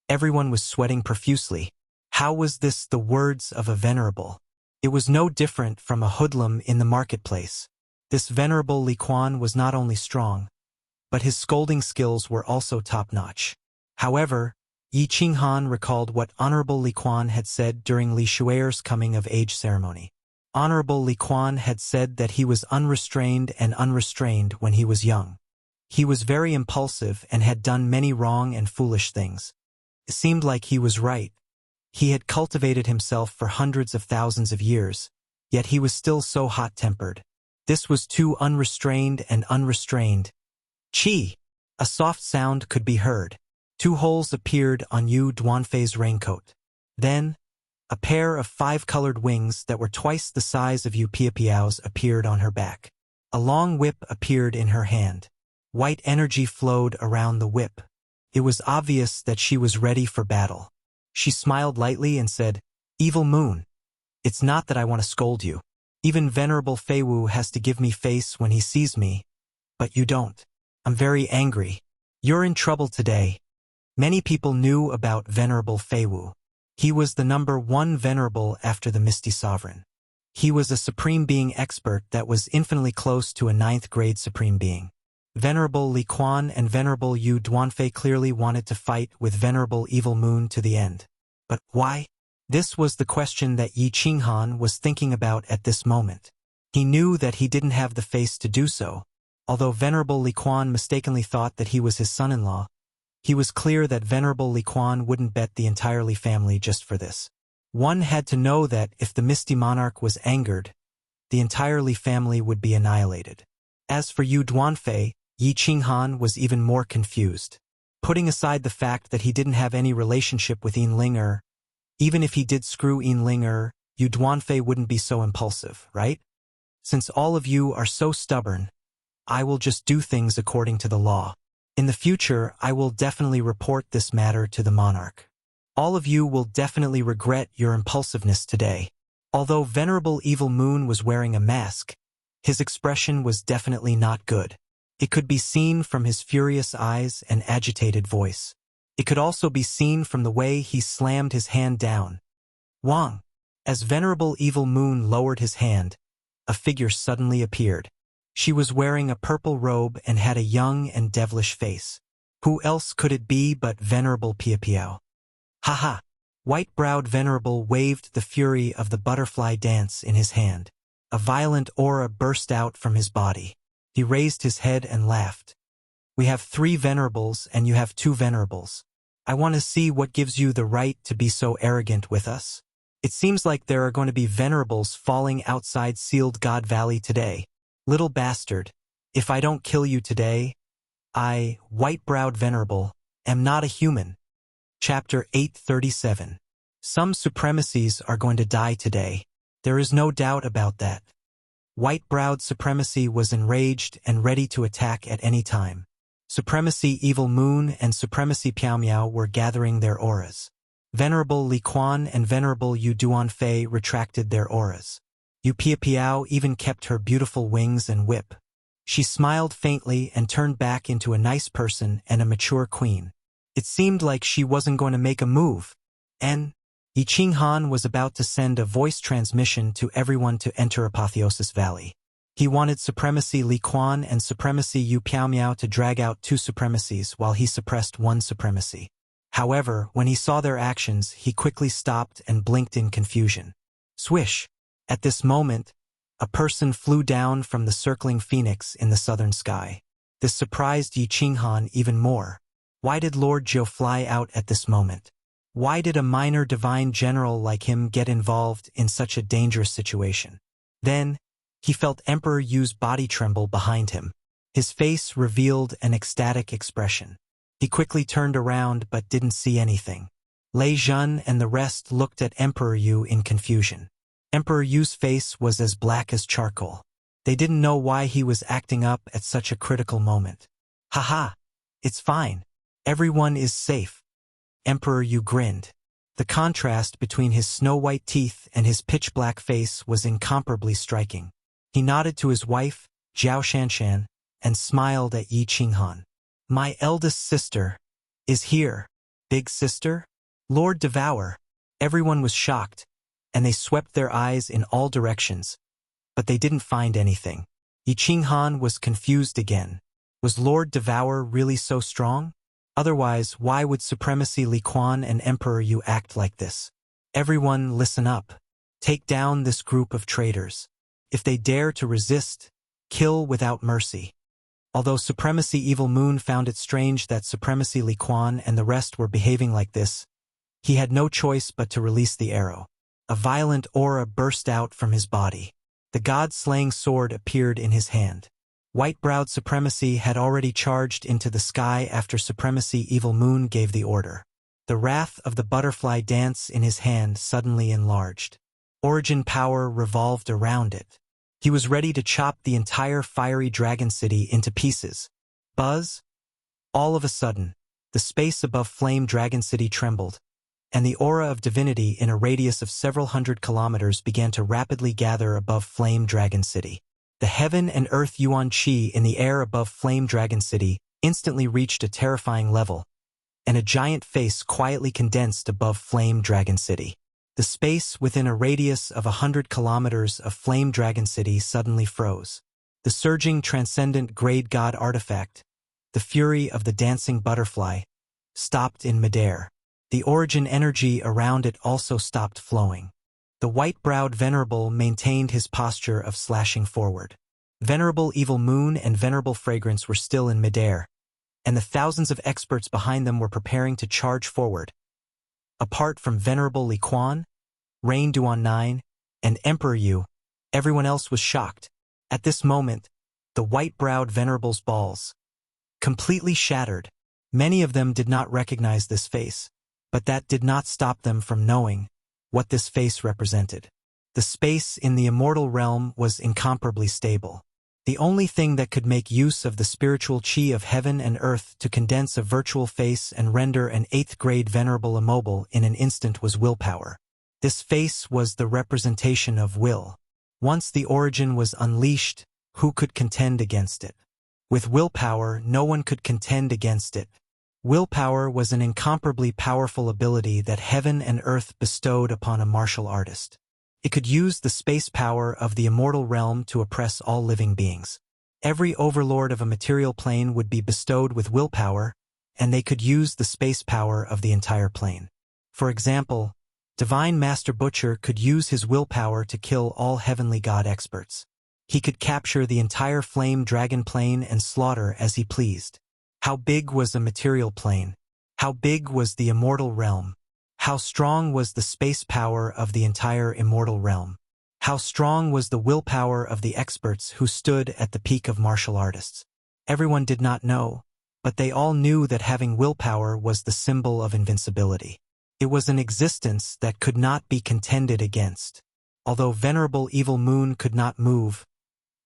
everyone was sweating profusely. How was this the words of a venerable? It was no different from a hoodlum in the marketplace. This Venerable Li Quan was not only strong, but his scolding skills were also top-notch. However, Yi Qinghan recalled what Honorable Li Quan had said during Li Shuer's coming-of-age ceremony. Honorable Li Quan had said that he was unrestrained and unrestrained when he was young. He was very impulsive and had done many wrong and foolish things. It seemed like he was right. He had cultivated himself for hundreds of thousands of years, yet he was still so hot-tempered. This was too unrestrained and unrestrained. Chi! A soft sound could be heard. 2 holes appeared on Yu Duanfei's raincoat. Then, a pair of 5-colored wings that were twice the size of Yu Piapiao's appeared on her back. A long whip appeared in her hand. White energy flowed around the whip. It was obvious that she was ready for battle. She smiled lightly and said, "Evil Moon, it's not that I want to scold you. Even Venerable Fei Wu has to give me face when he sees me, but you don't. I'm very angry. You're in trouble today." Many people knew about Venerable Fei Wu. He was the #1 venerable after the Misty Sovereign. He was a Supreme Being expert that was infinitely close to a 9th grade Supreme Being. Venerable Li Quan and Venerable Yu Duanfei clearly wanted to fight with Venerable Evil Moon to the end. But why? This was the question that Yi Qinghan was thinking about at this moment. He knew that he didn't have the face to do so. Although Venerable Li Quan mistakenly thought that he was his son-in-law, he was clear that Venerable Li Quan wouldn't bet the entire Li family just for this. One had to know that if the Misty Monarch was angered, the entire Li family would be annihilated. As for Yu Duanfei, Yi Qinghan was even more confused. Putting aside the fact that he didn't have any relationship with Yinlinger, even if he did screw Yinlinger, Yu Duanfei wouldn't be so impulsive, right? Since all of you are so stubborn, I will just do things according to the law. In the future, I will definitely report this matter to the monarch. All of you will definitely regret your impulsiveness today. Although Venerable Evil Moon was wearing a mask, his expression was definitely not good. It could be seen from his furious eyes and agitated voice. It could also be seen from the way he slammed his hand down. Wang! As Venerable Evil Moon lowered his hand, a figure suddenly appeared. She was wearing a purple robe and had a young and devilish face. Who else could it be but Venerable Piapiao? Ha! White-browed Venerable waved the fury of the butterfly dance in his hand. A violent aura burst out from his body. He raised his head and laughed. We have 3 venerables and you have 2 venerables. I want to see what gives you the right to be so arrogant with us. It seems like there are going to be venerables falling outside Sealed God Valley today. Little bastard, if I don't kill you today, I, white-browed venerable, am not a human. Chapter 837. Some supremacies are going to die today. There is no doubt about that. White-browed supremacy was enraged and ready to attack at any time. Supremacy Evil Moon and Supremacy Piao Miao were gathering their auras. Venerable Li Quan and Venerable Yu Duanfei retracted their auras. Yu Piapiao even kept her beautiful wings and whip. She smiled faintly and turned back into a nice person and a mature queen. It seemed like she wasn't going to make a move, and Yi Qinghan was about to send a voice transmission to everyone to enter Apotheosis Valley. He wanted Supremacy Li Quan and Supremacy Yu Piaomiao to drag out 2 supremacies while he suppressed 1 supremacy. However, when he saw their actions, he quickly stopped and blinked in confusion. Swish! At this moment, a person flew down from the circling phoenix in the southern sky. This surprised Yi Qinghan even more. Why did Lord Zhou fly out at this moment? Why did a minor divine general like him get involved in such a dangerous situation? Then, he felt Emperor Yu's body tremble behind him. His face revealed an ecstatic expression. He quickly turned around but didn't see anything. Lei Zhen and the rest looked at Emperor Yu in confusion. Emperor Yu's face was as black as charcoal. They didn't know why he was acting up at such a critical moment. Haha! It's fine. Everyone is safe. Emperor Yu grinned. The contrast between his snow-white teeth and his pitch-black face was incomparably striking. He nodded to his wife, Zhao Shanshan, and smiled at Yi Qinghan. My eldest sister is here. Big sister? Lord Devour. Everyone was shocked, and they swept their eyes in all directions, but they didn't find anything. Yi Qinghan was confused again. Was Lord Devour really so strong? Otherwise, why would Supremacy Li Quan and Emperor Yu act like this? Everyone listen up. Take down this group of traitors. If they dare to resist, kill without mercy. Although Supremacy Evil Moon found it strange that Supremacy Li Quan and the rest were behaving like this, he had no choice but to release the arrow. A violent aura burst out from his body. The god-slaying sword appeared in his hand. White-browed Supremacy had already charged into the sky after Supremacy Evil Moon gave the order. The wrath of the butterfly dance in his hand suddenly enlarged. Origin power revolved around it. He was ready to chop the entire fiery dragon city into pieces. Buzz! All of a sudden, the space above Flame Dragon City trembled, and the aura of divinity in a radius of several hundred kilometers began to rapidly gather above Flame Dragon City. The heaven and earth yuan qi in the air above Flame Dragon City instantly reached a terrifying level, and a giant face quietly condensed above Flame Dragon City. The space within a radius of 100 kilometers of Flame Dragon City suddenly froze. The surging transcendent grade god artifact, the fury of the dancing butterfly, stopped in midair. The origin energy around it also stopped flowing. The white-browed Venerable maintained his posture of slashing forward. Venerable Evil Moon and Venerable Fragrance were still in midair, and the thousands of experts behind them were preparing to charge forward. Apart from Venerable Li Quan, Reign Duan 9, and Emperor Yu, everyone else was shocked. At this moment, the white-browed Venerable's balls completely shattered. Many of them did not recognize this face, but that did not stop them from knowing what this face represented. The space in the immortal realm was incomparably stable. The only thing that could make use of the spiritual chi of heaven and earth to condense a virtual face and render an 8th-grade Venerable immobile in an instant was willpower. This face was the representation of will. Once the origin was unleashed, who could contend against it? With willpower, no one could contend against it. Willpower was an incomparably powerful ability that heaven and earth bestowed upon a martial artist. It could use the space power of the immortal realm to oppress all living beings. Every overlord of a material plane would be bestowed with willpower, and they could use the space power of the entire plane. For example, Divine Master Butcher could use his willpower to kill all heavenly god experts. He could capture the entire flame dragon plane and slaughter as he pleased. How big was a material plane? How big was the immortal realm? How strong was the space power of the entire immortal realm? How strong was the willpower of the experts who stood at the peak of martial artists? Everyone did not know, but they all knew that having willpower was the symbol of invincibility. It was an existence that could not be contended against. Although Venerable Evil Moon could not move,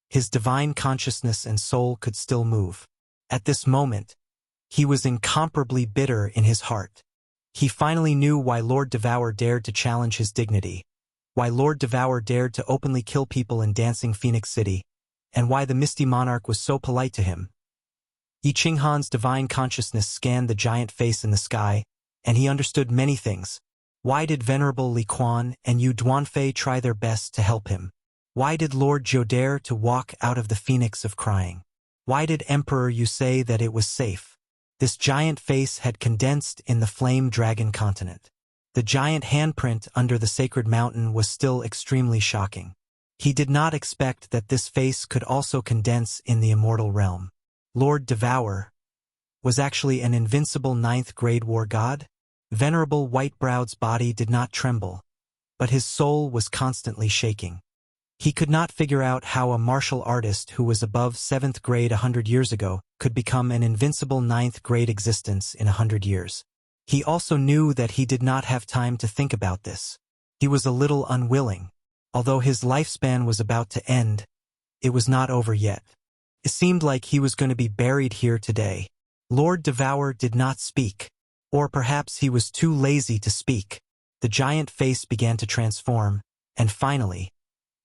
his divine consciousness and soul could still move. At this moment, he was incomparably bitter in his heart. He finally knew why Lord Devour dared to challenge his dignity, why Lord Devour dared to openly kill people in Dancing Phoenix City, and why the Misty Monarch was so polite to him. Yi Qinghan's divine consciousness scanned the giant face in the sky, and he understood many things. Why did Venerable Li Quan and Yu Duanfei try their best to help him? Why did Lord Zhou dare to walk out of the Phoenix of Crying? Why did Emperor Yu say that it was safe? This giant face had condensed in the flame dragon continent. The giant handprint under the sacred mountain was still extremely shocking. He did not expect that this face could also condense in the immortal realm. Lord Devour was actually an invincible 9th-grade war god? Venerable Whitebrow's body did not tremble, but his soul was constantly shaking. He could not figure out how a martial artist who was above 7th grade 100 years ago could become an invincible 9th grade existence in 100 years. He also knew that he did not have time to think about this. He was a little unwilling. Although his lifespan was about to end, it was not over yet. It seemed like he was going to be buried here today. Lord Devour did not speak. Or perhaps he was too lazy to speak. The giant face began to transform, and finally,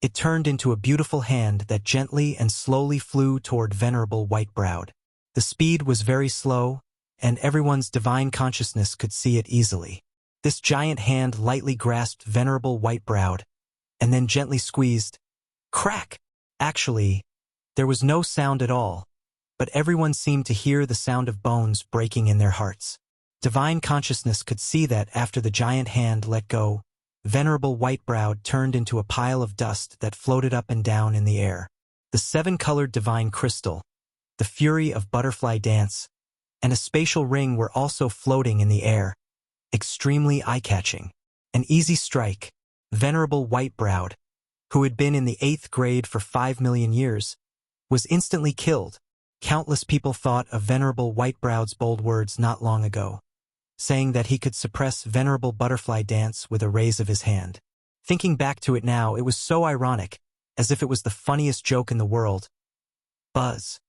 it turned into a beautiful hand that gently and slowly flew toward Venerable Whitebrowed. The speed was very slow, and everyone's divine consciousness could see it easily. This giant hand lightly grasped Venerable Whitebrowed, and then gently squeezed. Crack! Actually, there was no sound at all, but everyone seemed to hear the sound of bones breaking in their hearts. Divine consciousness could see that after the giant hand let go, Venerable Whitebrowed turned into a pile of dust that floated up and down in the air. The 7-colored divine crystal, the fury of butterfly dance, and a spatial ring were also floating in the air, extremely eye-catching. An easy strike. Venerable Whitebrowed, who had been in the 8th grade for 5 million years, was instantly killed. Countless people thought of Venerable Whitebrowd's bold words not long ago, saying that he could suppress Venerable Butterfly Dance with a raise of his hand. Thinking back to it now, it was so ironic, as if it was the funniest joke in the world. Buzz.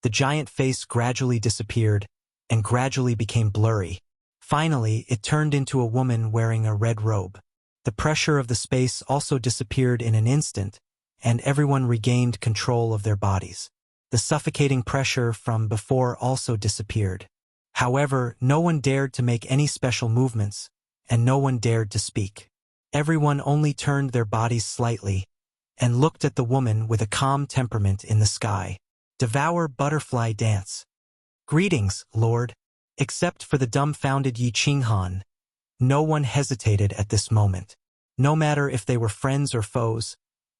The giant face gradually disappeared, and gradually became blurry. Finally, it turned into a woman wearing a red robe. The pressure of the space also disappeared in an instant, and everyone regained control of their bodies. The suffocating pressure from before also disappeared. However, no one dared to make any special movements, and no one dared to speak. Everyone only turned their bodies slightly, and looked at the woman with a calm temperament in the sky. Devour butterfly dance. Greetings, Lord. Except for the dumbfounded Yi Qinghan. No one hesitated at this moment. No matter if they were friends or foes,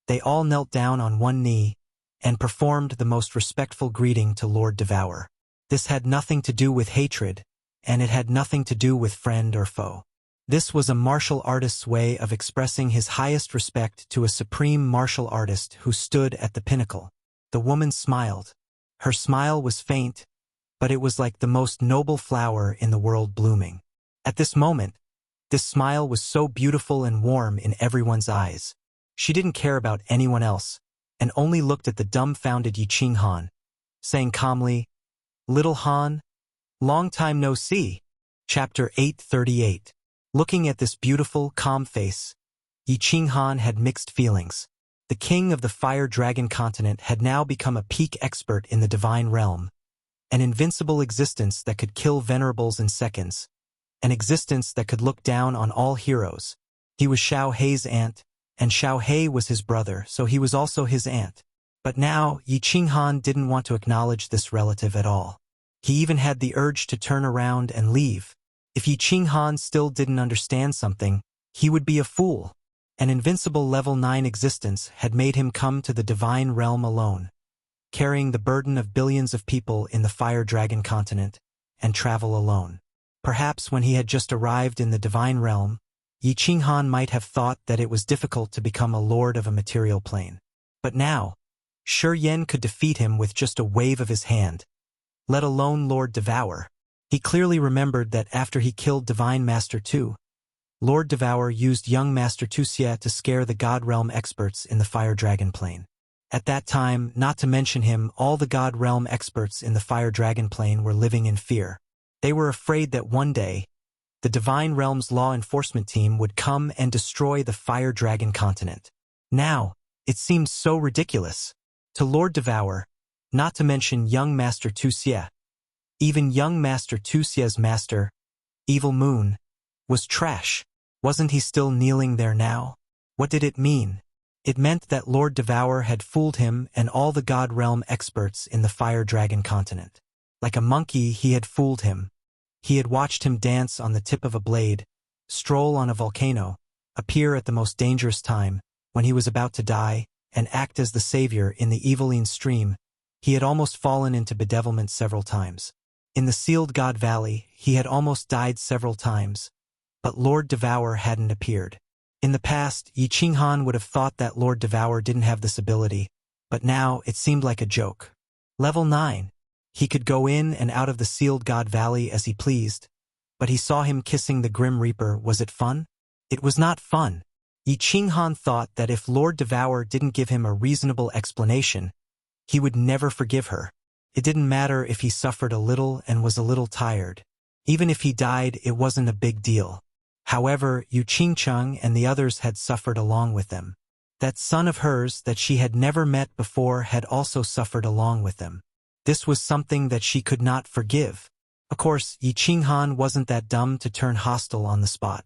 they all knelt down on one knee and performed the most respectful greeting to Lord Devour. This had nothing to do with hatred, and it had nothing to do with friend or foe. This was a martial artist's way of expressing his highest respect to a supreme martial artist who stood at the pinnacle. The woman smiled. Her smile was faint, but it was like the most noble flower in the world blooming. At this moment, this smile was so beautiful and warm in everyone's eyes. She didn't care about anyone else, and only looked at the dumbfounded Yi Qinghan, saying calmly, "Little Han, long time no see." Chapter 838. Looking at this beautiful, calm face, Yi Qinghan had mixed feelings. The king of the Fire Dragon continent had now become a peak expert in the divine realm, an invincible existence that could kill venerables in seconds, an existence that could look down on all heroes. He was Xiao Hei's aunt, and Xiao Hei was his brother, so he was also his aunt. But now, Yi Qinghan didn't want to acknowledge this relative at all. He even had the urge to turn around and leave. If Yi Qinghan still didn't understand something, he would be a fool. An invincible level 9 existence had made him come to the divine realm alone, carrying the burden of billions of people in the Fire Dragon continent, and travel alone. Perhaps when he had just arrived in the divine realm, Yi Qinghan might have thought that it was difficult to become a lord of a material plane. But now, Shi Yan could defeat him with just a wave of his hand, let alone Lord Devour. He clearly remembered that after he killed Divine Master Tu, Lord Devour used young Master Wuxia to scare the God Realm experts in the Fire Dragon plane. At that time, not to mention him, all the God Realm experts in the Fire Dragon plane were living in fear. They were afraid that one day, the Divine Realm's law enforcement team would come and destroy the Fire Dragon continent. Now, it seemed so ridiculous. To Lord Devour, not to mention young Master Wuxia. Even young Master Wuxia's master, Evil Moon, was trash. Wasn't he still kneeling there now? What did it mean? It meant that Lord Devour had fooled him and all the God Realm experts in the Fire Dragon continent. Like a monkey, he had fooled him. He had watched him dance on the tip of a blade, stroll on a volcano, appear at the most dangerous time, when he was about to die, and act as the savior in the Eveline stream. He had almost fallen into bedevilment several times. In the Sealed God Valley, he had almost died several times, but Lord Devour hadn't appeared. In the past, Yi Qinghan would have thought that Lord Devour didn't have this ability, but now it seemed like a joke. Level 9. He could go in and out of the Sealed God Valley as he pleased, but he saw him kissing the Grim Reaper. Was it fun? It was not fun. Yi Qinghan thought that if Lord Devour didn't give him a reasonable explanation, he would never forgive her. It didn't matter if he suffered a little and was a little tired. Even if he died, it wasn't a big deal. However, Yu Qingcheng and the others had suffered along with them. That son of hers that she had never met before had also suffered along with them. This was something that she could not forgive. Of course, Yi Qinghan wasn't that dumb to turn hostile on the spot.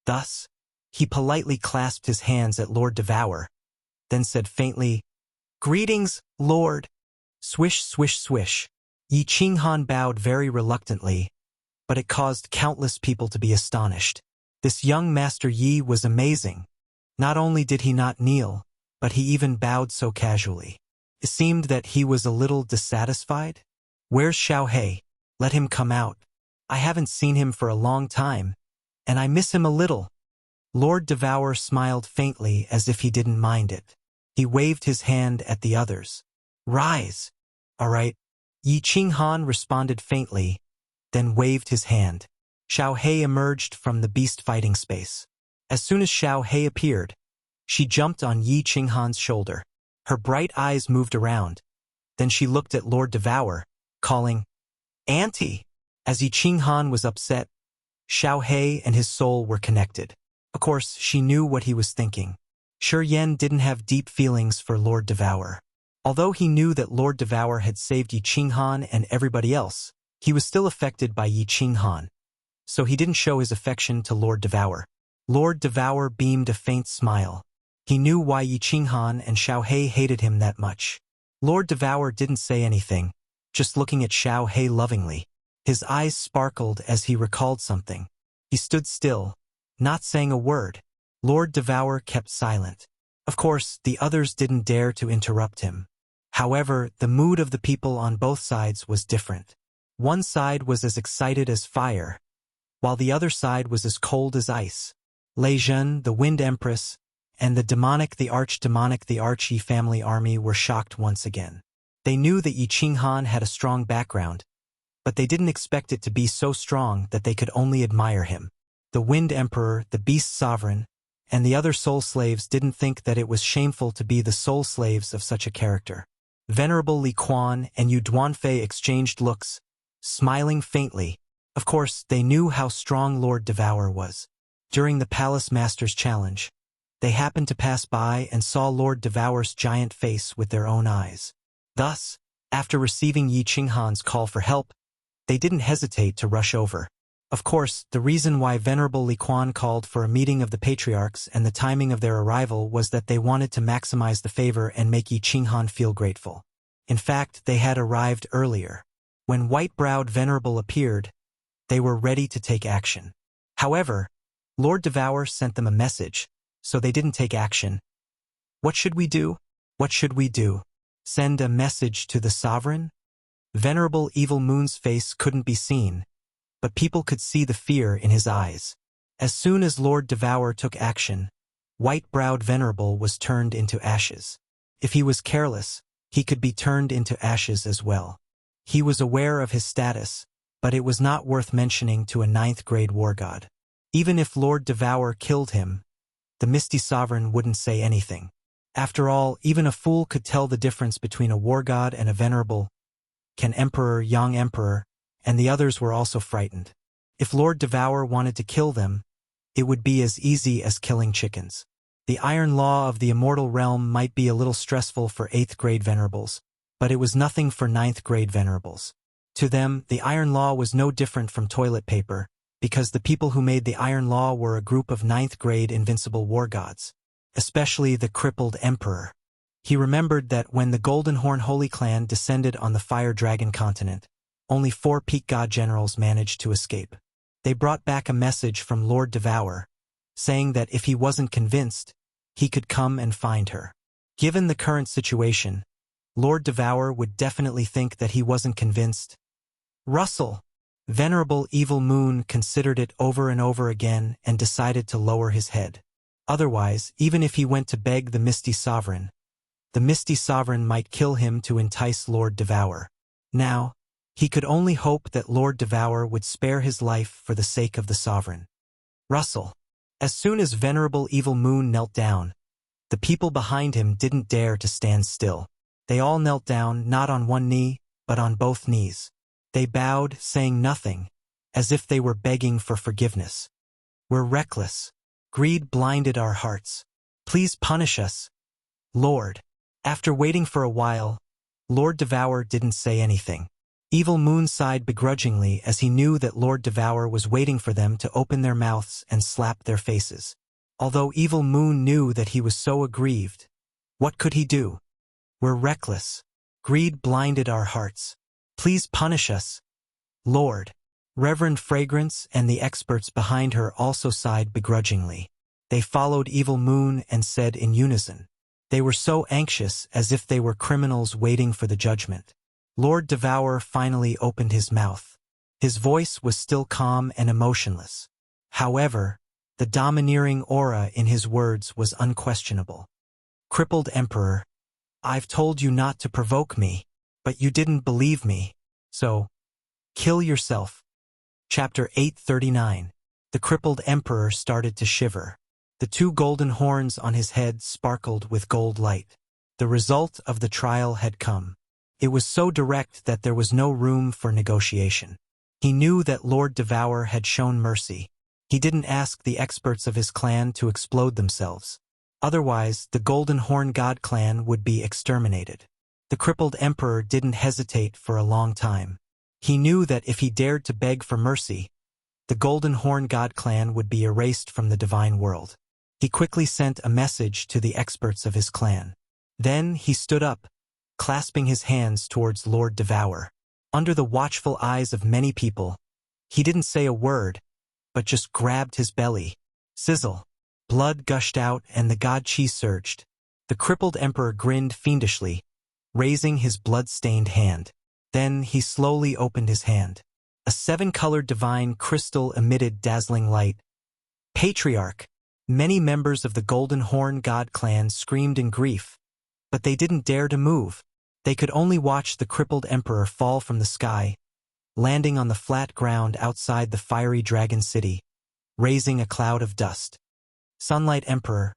Thus, he politely clasped his hands at Lord Devour, then said faintly, "Greetings, Lord." Swish, swish, swish. Yi Qinghan bowed very reluctantly, but it caused countless people to be astonished. This young Master Yi was amazing. Not only did he not kneel, but he even bowed so casually. It seemed that he was a little dissatisfied. "Where's Xiao Hei? Let him come out. I haven't seen him for a long time, and I miss him a little." Lord Devour smiled faintly as if he didn't mind it. He waved his hand at the others. "Rise." "All right." Yi Qinghan responded faintly, then waved his hand. Xiao Hei emerged from the beast fighting space. As soon as Xiao Hei appeared, she jumped on Yi Qinghan's shoulder. Her bright eyes moved around. Then she looked at Lord Devour, calling, "Auntie." As Yi Qinghan was upset, Xiao Hei and his soul were connected. Of course, she knew what he was thinking. Shi Yan didn't have deep feelings for Lord Devour. Although he knew that Lord Devour had saved Yi Qinghan and everybody else, he was still affected by Yi Qinghan. So he didn't show his affection to Lord Devour. Lord Devour beamed a faint smile. He knew why Yi Qinghan and Xiao He hated him that much. Lord Devour didn't say anything, just looking at Xiao He lovingly. His eyes sparkled as he recalled something. He stood still, not saying a word. Lord Devour kept silent. Of course, the others didn't dare to interrupt him. However, the mood of the people on both sides was different. One side was as excited as fire, while the other side was as cold as ice. Lei Zhen, the Wind Empress, and the Arch-Yi family army were shocked once again. They knew that Yi Qinghan had a strong background, but they didn't expect it to be so strong that they could only admire him. The Wind Emperor, the Beast Sovereign, and the other soul slaves didn't think that it was shameful to be the soul slaves of such a character. Venerable Li Quan and Yu Duanfei exchanged looks, smiling faintly. Of course, they knew how strong Lord Devour was. During the Palace Master's Challenge, they happened to pass by and saw Lord Devour's giant face with their own eyes. Thus, after receiving Yi Qinghan's call for help, they didn't hesitate to rush over. Of course, the reason why Venerable Li Quan called for a meeting of the patriarchs and the timing of their arrival was that they wanted to maximize the favor and make Yi Qinghan feel grateful. In fact, they had arrived earlier. When white-browed Venerable appeared, they were ready to take action. However, Lord Devour sent them a message, so they didn't take action. What should we do? What should we do? Send a message to the sovereign? Venerable Evil Moon's face couldn't be seen, but people could see the fear in his eyes. As soon as Lord Devour took action, white-browed Venerable was turned into ashes. If he was careless, he could be turned into ashes as well. He was aware of his status, but it was not worth mentioning to a 9th-grade war god. Even if Lord Devour killed him, the Misty Sovereign wouldn't say anything. After all, even a fool could tell the difference between a war god and a venerable. Can Emperor, Young Emperor, and the others were also frightened. If Lord Devour wanted to kill them, it would be as easy as killing chickens. The iron law of the immortal realm might be a little stressful for 8th-grade venerables, but it was nothing for 9th-grade venerables. To them, the iron law was no different from toilet paper, because the people who made the iron law were a group of 9th-grade invincible war gods, especially the crippled emperor. He remembered that when the Golden Horn Holy Clan descended on the Fire Dragon continent, only 4 peak god generals managed to escape. They brought back a message from Lord Devour, saying that if he wasn't convinced, he could come and find her. Given the current situation, Lord Devour would definitely think that he wasn't convinced. Russell! Venerable Evil Moon considered it over and over again and decided to lower his head. Otherwise, even if he went to beg the Misty Sovereign, the Misty Sovereign might kill him to entice Lord Devour. Now, he could only hope that Lord Devour would spare his life for the sake of the Sovereign. Russell! As soon as Venerable Evil Moon knelt down, the people behind him didn't dare to stand still. They all knelt down, not on one knee, but on both knees. They bowed, saying nothing, as if they were begging for forgiveness. We're reckless. Greed blinded our hearts. Please punish us, Lord. After waiting for a while, Lord Devour didn't say anything. Evil Moon sighed begrudgingly as he knew that Lord Devour was waiting for them to open their mouths and slap their faces. Although Evil Moon knew that he was so aggrieved, what could he do? We're reckless. Greed blinded our hearts. Please punish us, Lord. Reverend Fragrance and the experts behind her also sighed begrudgingly. They followed Evil Moon and said in unison. They were so anxious as if they were criminals waiting for the judgment. Lord Devour finally opened his mouth. His voice was still calm and emotionless. However, the domineering aura in his words was unquestionable. Crippled Emperor, I've told you not to provoke me, but you didn't believe me, so kill yourself. Chapter 839. The crippled emperor started to shiver. The 2 golden horns on his head sparkled with gold light. The result of the trial had come. It was so direct that there was no room for negotiation. He knew that Lord Devour had shown mercy. He didn't ask the experts of his clan to explode themselves. Otherwise, the Golden Horn God clan would be exterminated. The crippled emperor didn't hesitate for a long time. He knew that if he dared to beg for mercy, the Golden Horn God clan would be erased from the divine world. He quickly sent a message to the experts of his clan. Then he stood up, clasping his hands towards Lord Devour. Under the watchful eyes of many people, he didn't say a word, but just grabbed his belly. Sizzle. Blood gushed out and the god chi surged. The crippled emperor grinned fiendishly, raising his blood-stained hand. Then he slowly opened his hand. A 7-colored divine crystal emitted dazzling light. Patriarch! Many members of the Golden Horn God clan screamed in grief, but they didn't dare to move. They could only watch the crippled emperor fall from the sky, landing on the flat ground outside the fiery dragon city, raising a cloud of dust. Sunlight Emperor,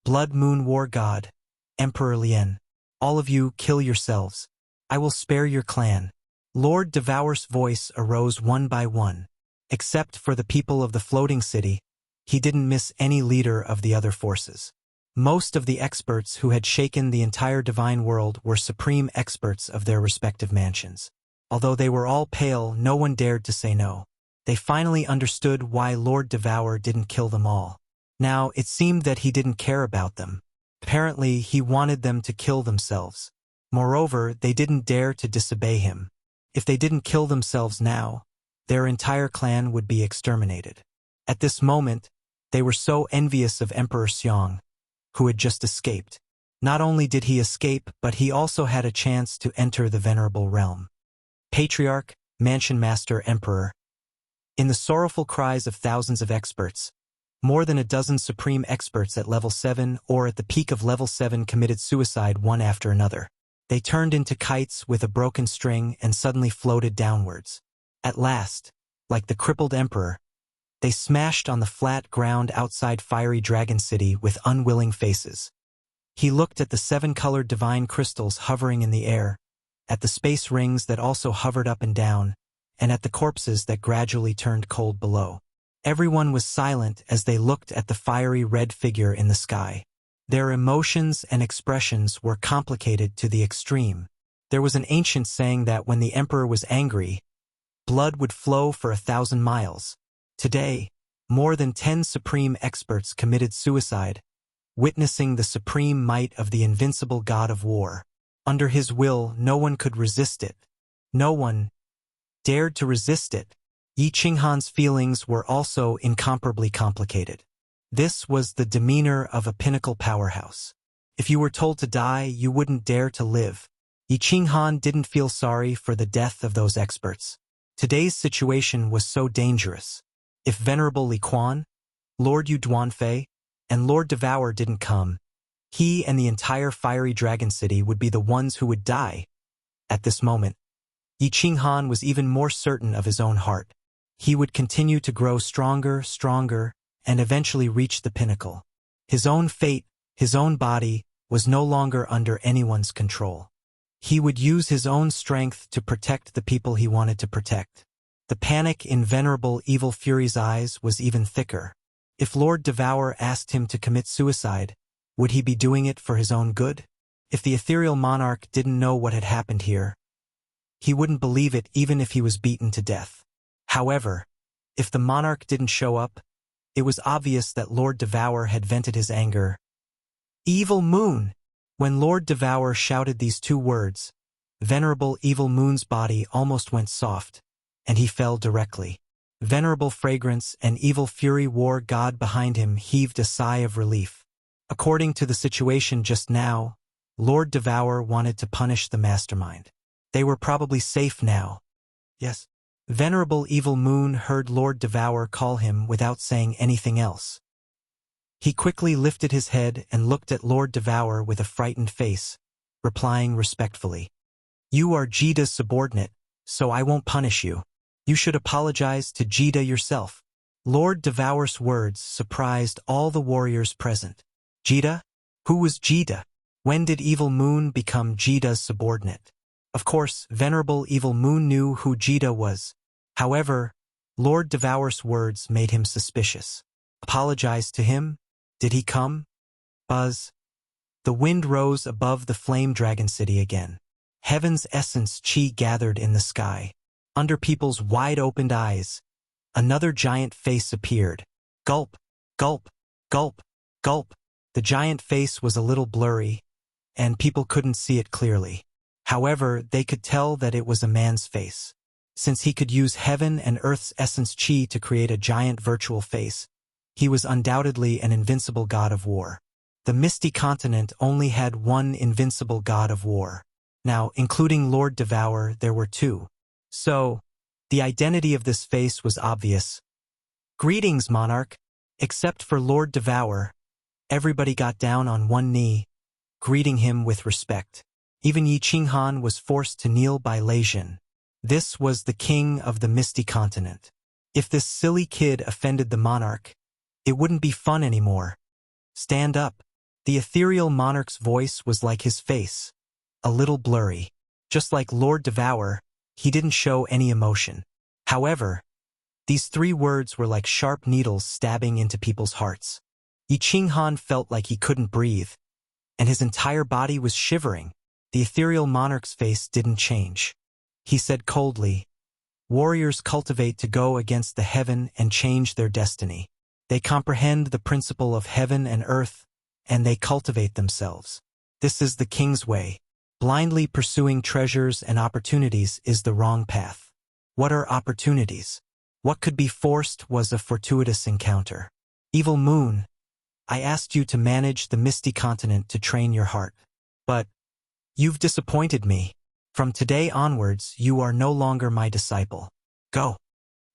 Blood Moon War God, Emperor Lien, all of you kill yourselves. I will spare your clan. Lord Devour's voice arose one by one. Except for the people of the floating city, he didn't miss any leader of the other forces. Most of the experts who had shaken the entire divine world were supreme experts of their respective mansions. Although they were all pale, no one dared to say no. They finally understood why Lord Devour didn't kill them all. Now, it seemed that he didn't care about them. Apparently, he wanted them to kill themselves. Moreover, they didn't dare to disobey him. If they didn't kill themselves now, their entire clan would be exterminated. At this moment, they were so envious of Emperor Xiong, who had just escaped. Not only did he escape, but he also had a chance to enter the venerable realm. Patriarch, Mansion Master, Emperor. In the sorrowful cries of thousands of experts, more than a dozen supreme experts at level 7 or at the peak of level 7 committed suicide one after another. They turned into kites with a broken string and suddenly floated downwards. At last, like the crippled emperor, they smashed on the flat ground outside Fiery Dragon City with unwilling faces. He looked at the 7-colored divine crystals hovering in the air, at the space rings that also hovered up and down, and at the corpses that gradually turned cold below. Everyone was silent as they looked at the fiery red figure in the sky. Their emotions and expressions were complicated to the extreme. There was an ancient saying that when the emperor was angry, blood would flow for 1,000 miles. Today, more than 10 supreme experts committed suicide, witnessing the supreme might of the invincible god of war. Under his will, no one could resist it. No one dared to resist it. Yi Qinghan's feelings were also incomparably complicated. This was the demeanor of a pinnacle powerhouse. If you were told to die, you wouldn't dare to live. Yi Qinghan didn't feel sorry for the death of those experts. Today's situation was so dangerous. If Venerable Li Quan, Lord Yu Duanfei, and Lord Devour didn't come, he and the entire Fiery Dragon City would be the ones who would die. At this moment, Yi Qinghan was even more certain of his own heart. He would continue to grow stronger, and eventually reach the pinnacle. His own fate, his own body, was no longer under anyone's control. He would use his own strength to protect the people he wanted to protect. The panic in Venerable Evil Fury's eyes was even thicker. If Lord Devour asked him to commit suicide, would he be doing it for his own good? If the ethereal monarch didn't know what had happened here, he wouldn't believe it even if he was beaten to death. However, if the monarch didn't show up, it was obvious that Lord Devour had vented his anger. Evil Moon! When Lord Devour shouted these 2 words, Venerable Evil Moon's body almost went soft, and he fell directly. Venerable Fragrance and Evil Fury War God behind him heaved a sigh of relief. According to the situation just now, Lord Devour wanted to punish the mastermind. They were probably safe now. Yes. Venerable Evil Moon heard Lord Devour call him without saying anything else. He quickly lifted his head and looked at Lord Devour with a frightened face, replying respectfully. You are Jida's subordinate, so I won't punish you. You should apologize to Jida yourself. Lord Devour's words surprised all the warriors present. Jida? Who was Jida? When did Evil Moon become Jida's subordinate? Of course, Venerable Evil Moon knew who Jida was. However, Lord Devour's words made him suspicious. Apologize to him? Did he come? Buzz. The wind rose above the flame dragon city again. Heaven's essence chi gathered in the sky. Under people's wide-opened eyes, another giant face appeared. Gulp, gulp, gulp. Gulp. The giant face was a little blurry, and people couldn't see it clearly. However, they could tell that it was a man's face. Since he could use heaven and earth's essence chi to create a giant virtual face, he was undoubtedly an invincible god of war. The Misty Continent only had one invincible god of war. Now, including Lord Devour, there were two. So, the identity of this face was obvious. Greetings, monarch. Except for Lord Devour, everybody got down on one knee, greeting him with respect. Even Yi Qinghan was forced to kneel by Lei Jin. This was the king of the Misty Continent. If this silly kid offended the monarch, it wouldn't be fun anymore. Stand up. The ethereal monarch's voice was like his face, a little blurry. Just like Lord Devour, he didn't show any emotion. However, these three words were like sharp needles stabbing into people's hearts. Yi Qinghan felt like he couldn't breathe, and his entire body was shivering. The ethereal monarch's face didn't change. He said coldly, "Warriors cultivate to go against the heaven and change their destiny. They comprehend the principle of heaven and earth, and they cultivate themselves. This is the king's way. Blindly pursuing treasures and opportunities is the wrong path." What are opportunities? What could be forced was a fortuitous encounter. Evil Moon, I asked you to manage the Misty Continent to train your heart. But you've disappointed me. From today onwards, you are no longer my disciple. Go.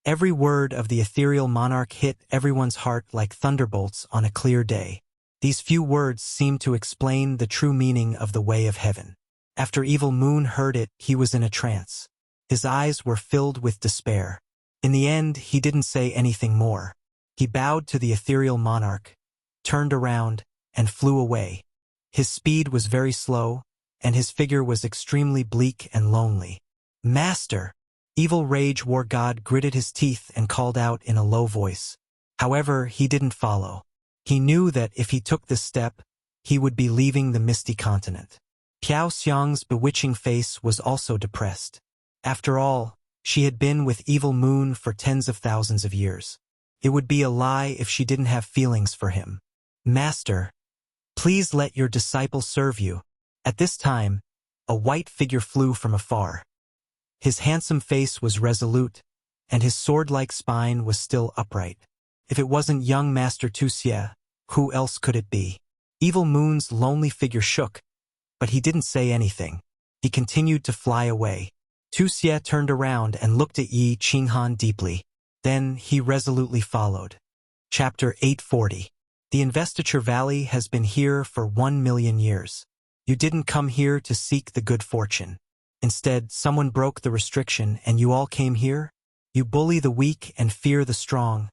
Every word of the ethereal monarch hit everyone's heart like thunderbolts on a clear day. These few words seemed to explain the true meaning of the way of heaven. After Evil Moon heard it, he was in a trance. His eyes were filled with despair. In the end, he didn't say anything more. He bowed to the ethereal monarch, turned around, and flew away. His speed was very slow, and his figure was extremely bleak and lonely. Master! Evil Rage War God gritted his teeth and called out in a low voice. However, he didn't follow. He knew that if he took this step, he would be leaving the Misty Continent. Piao Xiang's bewitching face was also depressed. After all, she had been with Evil Moon for tens of thousands of years. It would be a lie if she didn't have feelings for him. Master, please let your disciple serve you. At this time, a white figure flew from afar. His handsome face was resolute, and his sword-like spine was still upright. If it wasn't young Master Wuxia, who else could it be? Evil Moon's lonely figure shook, but he didn't say anything. He continued to fly away. Wuxia turned around and looked at Yi Qinghan deeply. Then he resolutely followed. Chapter 840. The Investiture Valley has been here for 1 million years. You didn't come here to seek the good fortune. Instead, someone broke the restriction and you all came here? You bully the weak and fear the strong,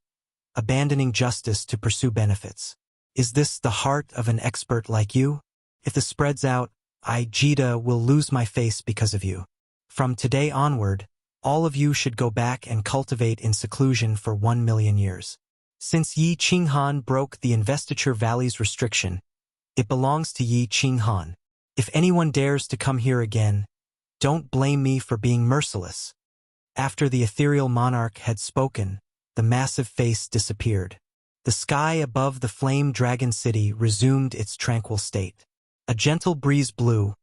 abandoning justice to pursue benefits. Is this the heart of an expert like you? If this spreads out, I, Jita, will lose my face because of you. From today onward, all of you should go back and cultivate in seclusion for 1 million years. Since Yi Qinghan broke the Investiture Valley's restriction, it belongs to Yi Qinghan. If anyone dares to come here again, don't blame me for being merciless. After the ethereal monarch had spoken, the massive face disappeared. The sky above the flame dragon city resumed its tranquil state. A gentle breeze blew,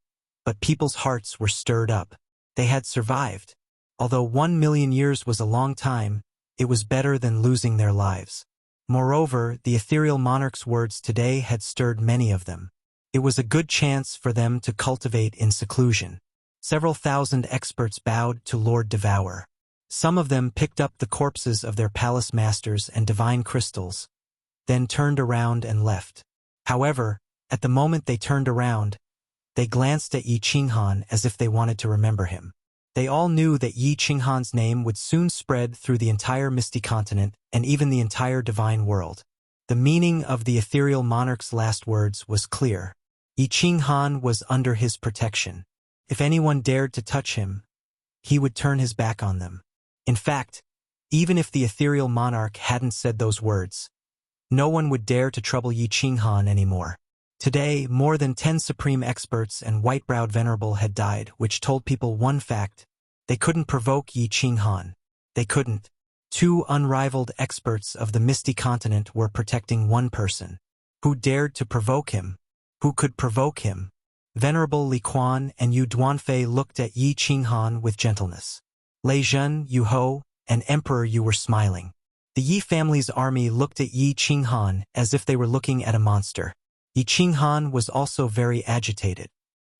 but people's hearts were stirred up. They had survived. Although 1 million years was a long time, it was better than losing their lives. Moreover, the ethereal monarch's words today had stirred many of them. It was a good chance for them to cultivate in seclusion. Several thousand experts bowed to Lord Devour. Some of them picked up the corpses of their palace masters and divine crystals, then turned around and left. However, at the moment they turned around, they glanced at Yi Qinghan as if they wanted to remember him. They all knew that Yi Qinghan's name would soon spread through the entire Misty Continent and even the entire divine world. The meaning of the ethereal monarch's last words was clear. Yi Qinghan was under his protection. If anyone dared to touch him, he would turn his back on them. In fact, even if the ethereal monarch hadn't said those words, no one would dare to trouble Yi Qinghan anymore. Today, more than 10 supreme experts and white-browed venerable had died, which told people one fact: they couldn't provoke Yi Qinghan. They couldn't. 2 unrivaled experts of the Misty Continent were protecting one person. Who dared to provoke him? Who could provoke him? Venerable Li Quan and Yu Duanfei looked at Yi Qinghan with gentleness. Lei Zhen, Yu Ho, and Emperor Yu were smiling. The Yi family's army looked at Yi Qinghan as if they were looking at a monster. Yi Qinghan was also very agitated.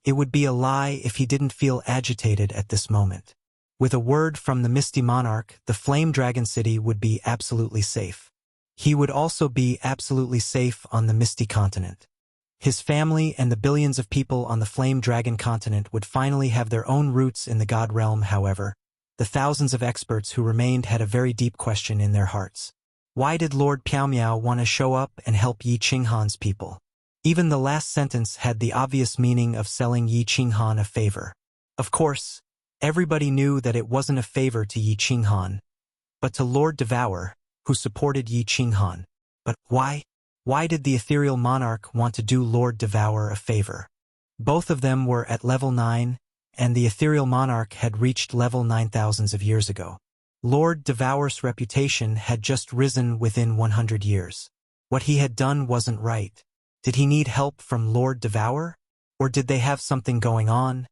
It would be a lie if he didn't feel agitated at this moment. With a word from the Misty Monarch, the Flame Dragon City would be absolutely safe. He would also be absolutely safe on the Misty Continent. His family and the billions of people on the Flame Dragon Continent would finally have their own roots in the God Realm. However, the thousands of experts who remained had a very deep question in their hearts. Why did Lord Piao Miao want to show up and help Yi Qinghan's people? Even the last sentence had the obvious meaning of selling Yi Qinghan a favor. Of course, everybody knew that it wasn't a favor to Yi Qinghan, but to Lord Devour, who supported Yi Qinghan. But why? Why did the ethereal monarch want to do Lord Devour a favor? Both of them were at level 9, and the ethereal monarch had reached level 9 thousands of years ago. Lord Devour's reputation had just risen within 100 years. What he had done wasn't right. Did he need help from Lord Devour? Or did they have something going on?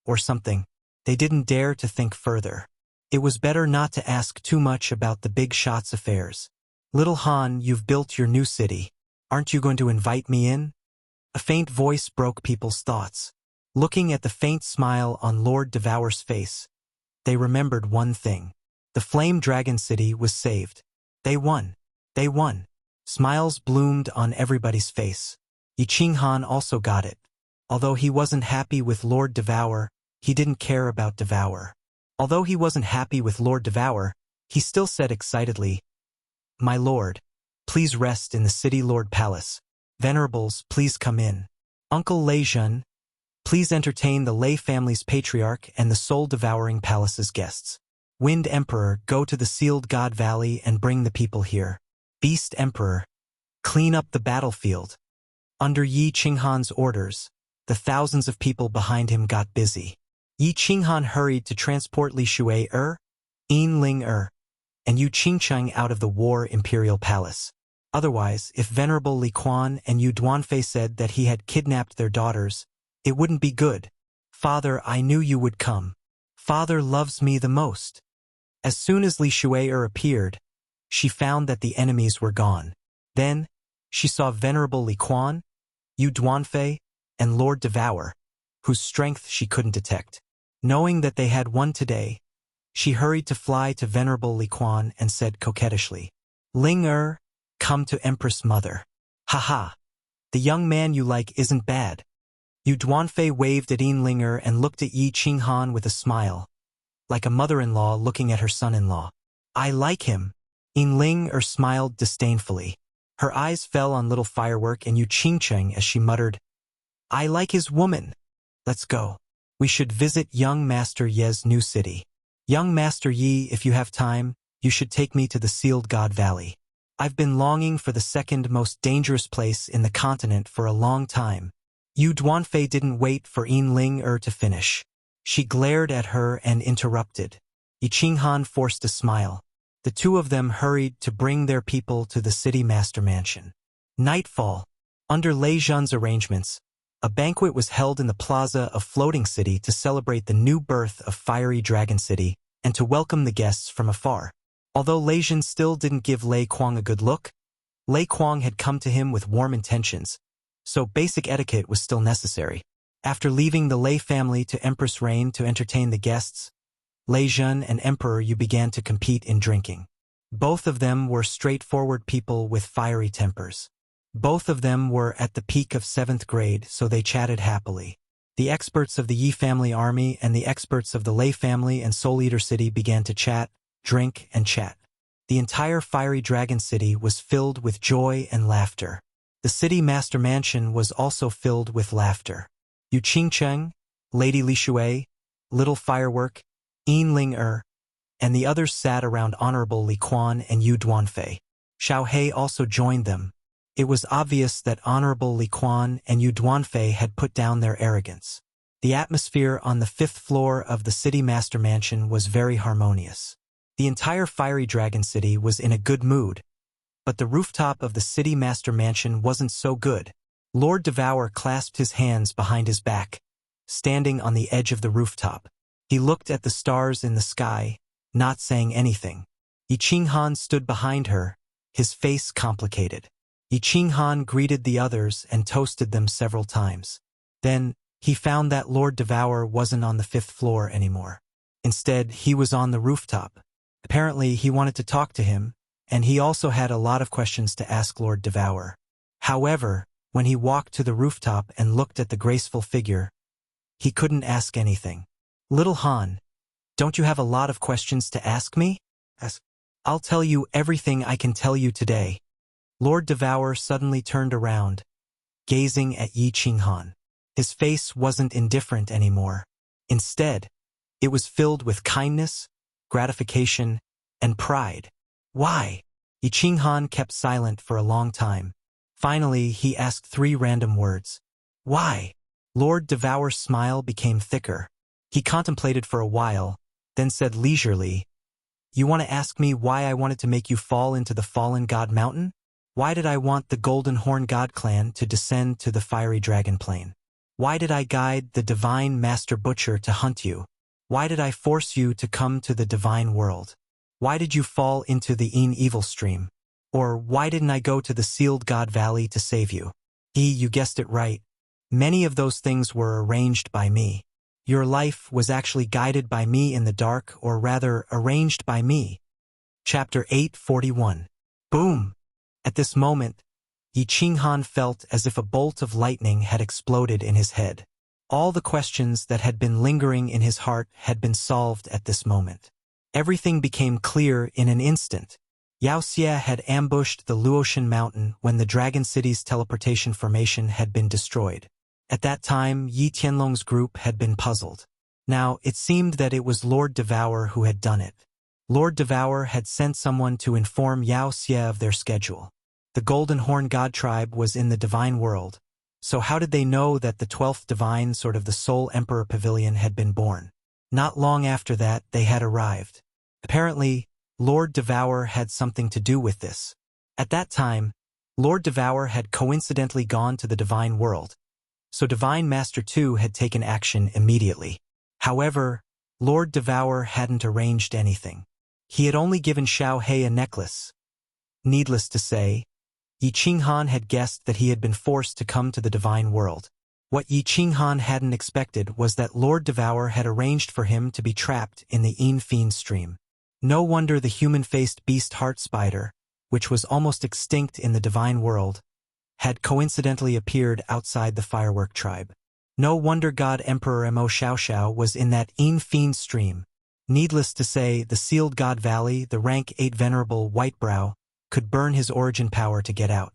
Or something? They didn't dare to think further. It was better not to ask too much about the big shots affairs. Little Han, you've built your new city. Aren't you going to invite me in? A faint voice broke people's thoughts. Looking at the faint smile on Lord Devour's face, they remembered one thing. The Flame Dragon City was saved. They won. They won. Smiles bloomed on everybody's face. Yi Qinghan also got it. Although he wasn't happy with Lord Devour, he didn't care about Devour. Although he wasn't happy with Lord Devour, he still said excitedly, "My lord, please rest in the City Lord Palace. Venerables, please come in. Uncle Lei Zhen, please entertain the Lei family's patriarch and the soul-devouring palace's guests. Wind Emperor, go to the Sealed God Valley and bring the people here. Beast Emperor, clean up the battlefield." Under Yi Qinghan's orders, the thousands of people behind him got busy. Yi Qinghan hurried to transport Li Shui Yin Ling and Yu Qingcheng out of the War Imperial Palace. Otherwise, if Venerable Li Quan and Yu Duanfei said that he had kidnapped their daughters, it wouldn't be good. "Father, I knew you would come. Father loves me the most." As soon as Li Shui appeared, she found that the enemies were gone. Then, she saw Venerable Li Quan, Yu Duanfei, and Lord Devour, whose strength she couldn't detect. Knowing that they had won today, she hurried to fly to Venerable Li Quan and said coquettishly, "Ling come to Empress Mother. Ha! The young man you like isn't bad." Yu Duanfei waved at Yin Ling and looked at Yi Qinghan with a smile, like a mother-in-law looking at her son-in-law. "I like him." Yin Ling smiled disdainfully. Her eyes fell on Little Firework and Yu Qingcheng as she muttered, "I like his woman. Let's go. We should visit young Master Ye's new city. Young Master Yi, if you have time, you should take me to the Sealed God Valley. I've been longing for the second most dangerous place in the continent for a long time." Yu Duanfei didn't wait for Yin Ling to finish. She glared at her and interrupted. Yi Qinghan forced a smile. The two of them hurried to bring their people to the City Master Mansion. Nightfall. Under Lei Zhen's arrangements, a banquet was held in the plaza of Floating City to celebrate the new birth of Fiery Dragon City and to welcome the guests from afar. Although Lei Zhen still didn't give Lei Kuang a good look, Lei Kuang had come to him with warm intentions, so basic etiquette was still necessary. After leaving the Lei family to Empress Reign to entertain the guests, Lei Zhen and Emperor Yu began to compete in drinking. Both of them were straightforward people with fiery tempers. Both of them were at the peak of 7th grade, so they chatted happily. The experts of the Yi family army and the experts of the Lei family and Soul Eater City began to chat, drink, and chat. The entire Fiery Dragon City was filled with joy and laughter. The City Master Mansion was also filled with laughter. Yu Qingcheng, Lady Li Shui, Little Firework, Yin Ling and the others sat around Honorable Li Quan and Yu Duanfei. Xiao He also joined them. It was obvious that Honorable Li Quan and Yu Duanfei had put down their arrogance. The atmosphere on the 5th floor of the City Master Mansion was very harmonious. The entire Fiery Dragon City was in a good mood, But the rooftop of the city master mansion wasn't so good. Lord Devour clasped his hands behind his back, standing on the edge of the rooftop. He looked at the stars in the sky, not saying anything. Yi Qinghan stood behind her, his face complicated. Yi Qinghan greeted the others and toasted them several times. Then, he found that Lord Devour wasn't on the 5th floor anymore. Instead, he was on the rooftop. Apparently, he wanted to talk to him, and he also had a lot of questions to ask Lord Devour. However, when he walked to the rooftop and looked at the graceful figure, he couldn't ask anything. "Little Han, don't you have a lot of questions to ask me?" "I'll tell you everything I can tell you today." Lord Devour suddenly turned around, gazing at Yi Qinghan. His face wasn't indifferent anymore. Instead, it was filled with kindness, gratification, and pride. "Why?" Yi Qinghan kept silent for a long time. Finally, he asked 3 random words. "Why?" Lord Devour's smile became thicker. He contemplated for a while, then said leisurely, "You want to ask me why I wanted to make you fall into the fallen god mountain? Why did I want the Golden Horn God clan to descend to the fiery dragon plain? Why did I guide the divine master butcher to hunt you? Why did I force you to come to the divine world? Why did you fall into the evil stream? Or why didn't I go to the sealed god valley to save you?" You guessed it right. Many of those things were arranged by me. Your life was actually guided by me in the dark, or rather, arranged by me. Chapter 841. Boom! At this moment, Yi Qinghan felt as if a bolt of lightning had exploded in his head. All the questions that had been lingering in his heart had been solved at this moment. Everything became clear in an instant. Wuxia had ambushed the Luotian mountain when the Dragon City's teleportation formation had been destroyed. At that time, Yi Tianlong's group had been puzzled. Now, it seemed that it was Lord Devour who had done it. Lord Devour had sent someone to inform Wuxia of their schedule. The Golden Horn God tribe was in the divine world, so how did they know that the 12th divine sort of the Soul Emperor Pavilion had been born? Not long after that, they had arrived. Apparently, Lord Devour had something to do with this. At that time, Lord Devour had coincidentally gone to the divine world, so Divine Master 2 had taken action immediately. However, Lord Devour hadn't arranged anything. He had only given Xiao He a necklace. Needless to say, Yi Qinghan had guessed that he had been forced to come to the divine world. What Yi Qinghan hadn't expected was that Lord Devour had arranged for him to be trapped in the Fiend stream. No wonder the human-faced beast heart spider, which was almost extinct in the divine world, had coincidentally appeared outside the firework tribe. No wonder God Emperor Mo Xiaoxiao was in that Fiend stream. Needless to say, the sealed God Valley, the rank 8 venerable Whitebrow, could burn his origin power to get out.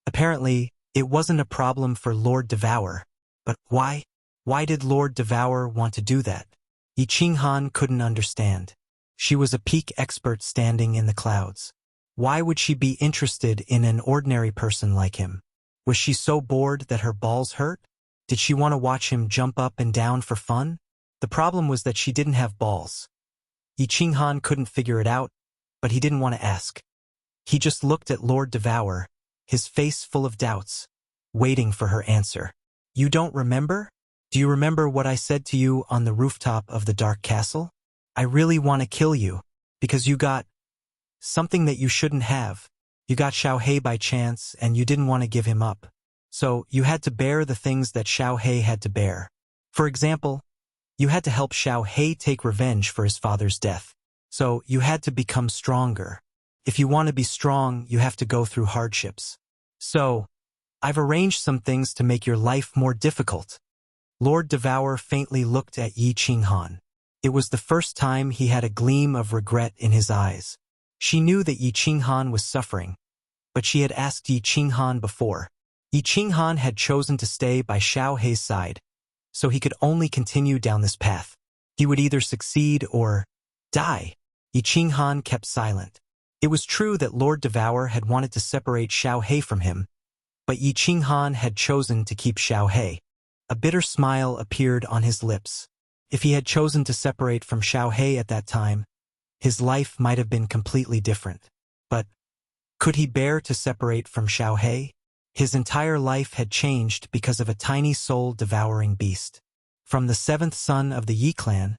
Apparently, it wasn't a problem for Lord Devour. But why? Why did Lord Devour want to do that? Yi Qinghan couldn't understand. She was a peak expert standing in the clouds. Why would she be interested in an ordinary person like him? Was she so bored that her balls hurt? Did she want to watch him jump up and down for fun? The problem was that she didn't have balls. Yi Qinghan couldn't figure it out, but he didn't want to ask. He just looked at Lord Devour, his face full of doubts, waiting for her answer. "You don't remember? Do you remember what I said to you on the rooftop of the Dark Castle? I really want to kill you, because you got something that you shouldn't have. You got Xiao He by chance, and you didn't want to give him up. So you had to bear the things that Xiao He had to bear. For example, you had to help Xiao He take revenge for his father's death. So you had to become stronger. If you want to be strong, you have to go through hardships. So, I've arranged some things to make your life more difficult." Lord Devour faintly looked at Yi Qinghan. It was the first time he had a gleam of regret in his eyes. She knew that Yi Qinghan was suffering, but she had asked Yi Qinghan before. Yi Qinghan had chosen to stay by Xiao He's side, so he could only continue down this path. He would either succeed or die. Yi Qinghan kept silent. It was true that Lord Devour had wanted to separate Xiao He from him, but Yi Qinghan had chosen to keep Xiao He. A bitter smile appeared on his lips. If he had chosen to separate from Xiao He at that time, his life might have been completely different. But Could he bear to separate from Xiaohe? His entire life had changed because of a tiny soul-devouring beast. From the seventh son of the Yi clan,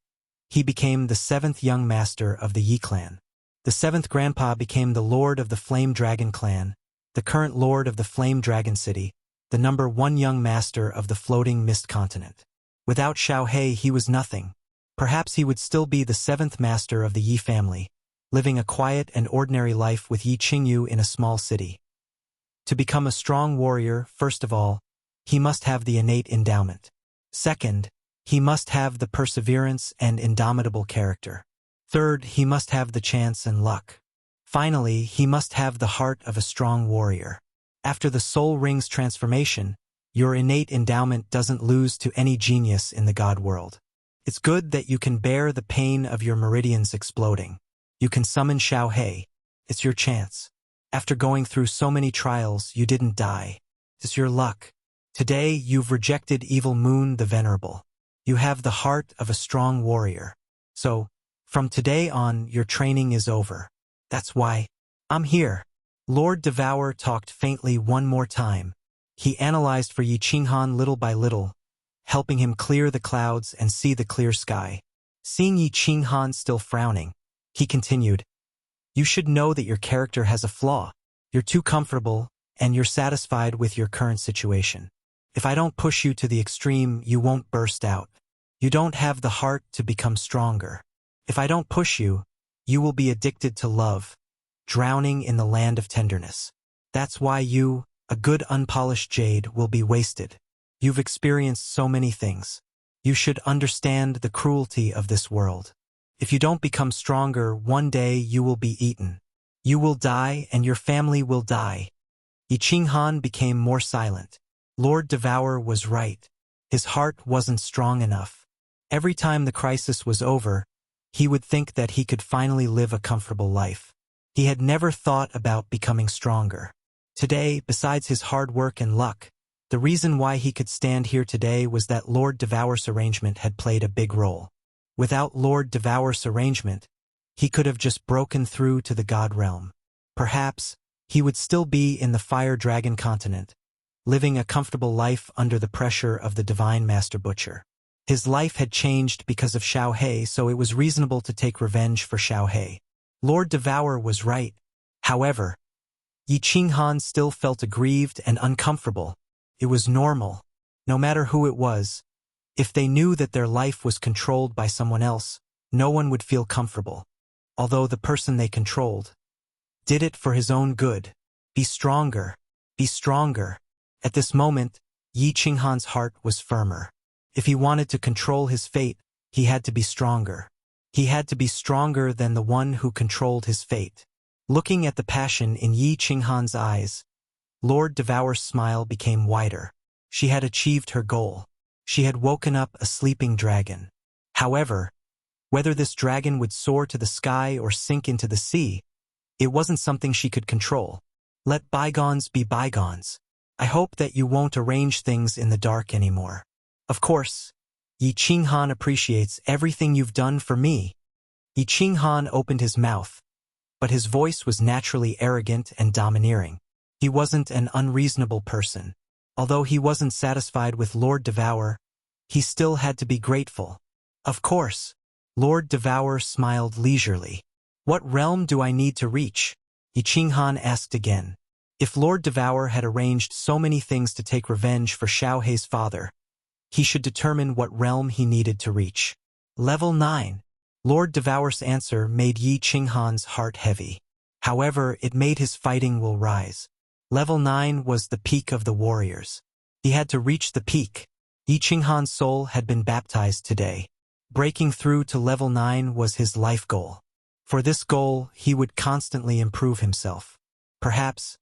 he became the seventh young master of the Yi clan. The seventh grandpa became the lord of the Flame Dragon clan, the current lord of the Flame Dragon city, the number one young master of the Floating Mist continent. Without Xiaohe, he was nothing. Perhaps he would still be the seventh master of the Yi family, living a quiet and ordinary life with Yi Qingyu in a small city. To become a strong warrior, first of all, he must have the innate endowment. Second, he must have the perseverance and indomitable character. Third, he must have the chance and luck. Finally, he must have the heart of a strong warrior. After the Soul Ring's transformation, your innate endowment doesn't lose to any genius in the God world. It's good that you can bear the pain of your meridians exploding. You can summon Xiaohe. It's your chance. After going through so many trials, you didn't die. It's your luck. Today, you've rejected Evil Moon the Venerable. You have the heart of a strong warrior. So, from today on, your training is over. That's why I'm here. Lord Devour talked faintly one more time. He analyzed for Yi Qinghan little by little, helping him clear the clouds and see the clear sky. Seeing Yi Qinghan still frowning, he continued, "You should know that your character has a flaw. You're too comfortable, and you're satisfied with your current situation. If I don't push you to the extreme, you won't burst out. You don't have the heart to become stronger. If I don't push you, you will be addicted to love, drowning in the land of tenderness. That's why you, a good unpolished jade, will be wasted. You've experienced so many things. You should understand the cruelty of this world. If you don't become stronger, one day you will be eaten. You will die and your family will die." Yi Qinghan became more silent. Lord Devour was right. His heart wasn't strong enough. Every time the crisis was over, he would think that he could finally live a comfortable life. He had never thought about becoming stronger. Today, besides his hard work and luck, the reason why he could stand here today was that Lord Devour's arrangement had played a big role. Without Lord Devour's arrangement, he could have just broken through to the God realm. Perhaps, he would still be in the Fire Dragon continent, living a comfortable life under the pressure of the Divine Master Butcher. His life had changed because of Xiaohe, so it was reasonable to take revenge for Xiaohe. Lord Devour was right. However, Yi Qinghan still felt aggrieved and uncomfortable. It was normal. No matter who it was, if they knew that their life was controlled by someone else, no one would feel comfortable. Although the person they controlled did it for his own good. Be stronger. Be stronger. At this moment, Yi Qinghan's heart was firmer. If he wanted to control his fate, he had to be stronger. He had to be stronger than the one who controlled his fate. Looking at the passion in Yi Qinghan's eyes, Lord Devour's smile became wider. She had achieved her goal. She had woken up a sleeping dragon. However, whether this dragon would soar to the sky or sink into the sea, it wasn't something she could control. Let bygones be bygones. I hope that you won't arrange things in the dark anymore. Of course, Yi Qinghan appreciates everything you've done for me. Yi Qinghan opened his mouth, but his voice was naturally arrogant and domineering. He wasn't an unreasonable person. Although he wasn't satisfied with Lord Devour, he still had to be grateful. Of course, Lord Devour smiled leisurely. "What realm do I need to reach?" Yi Qinghan asked again. If Lord Devour had arranged so many things to take revenge for Xiaohe's father, he should determine what realm he needed to reach. Level 9. Lord Devour's answer made Yi Qinghan's heart heavy. However, it made his fighting will rise. Level 9 was the peak of the warriors. He had to reach the peak. Yi Qinghan's soul had been baptized today. Breaking through to level 9 was his life goal. For this goal, he would constantly improve himself. Perhaps,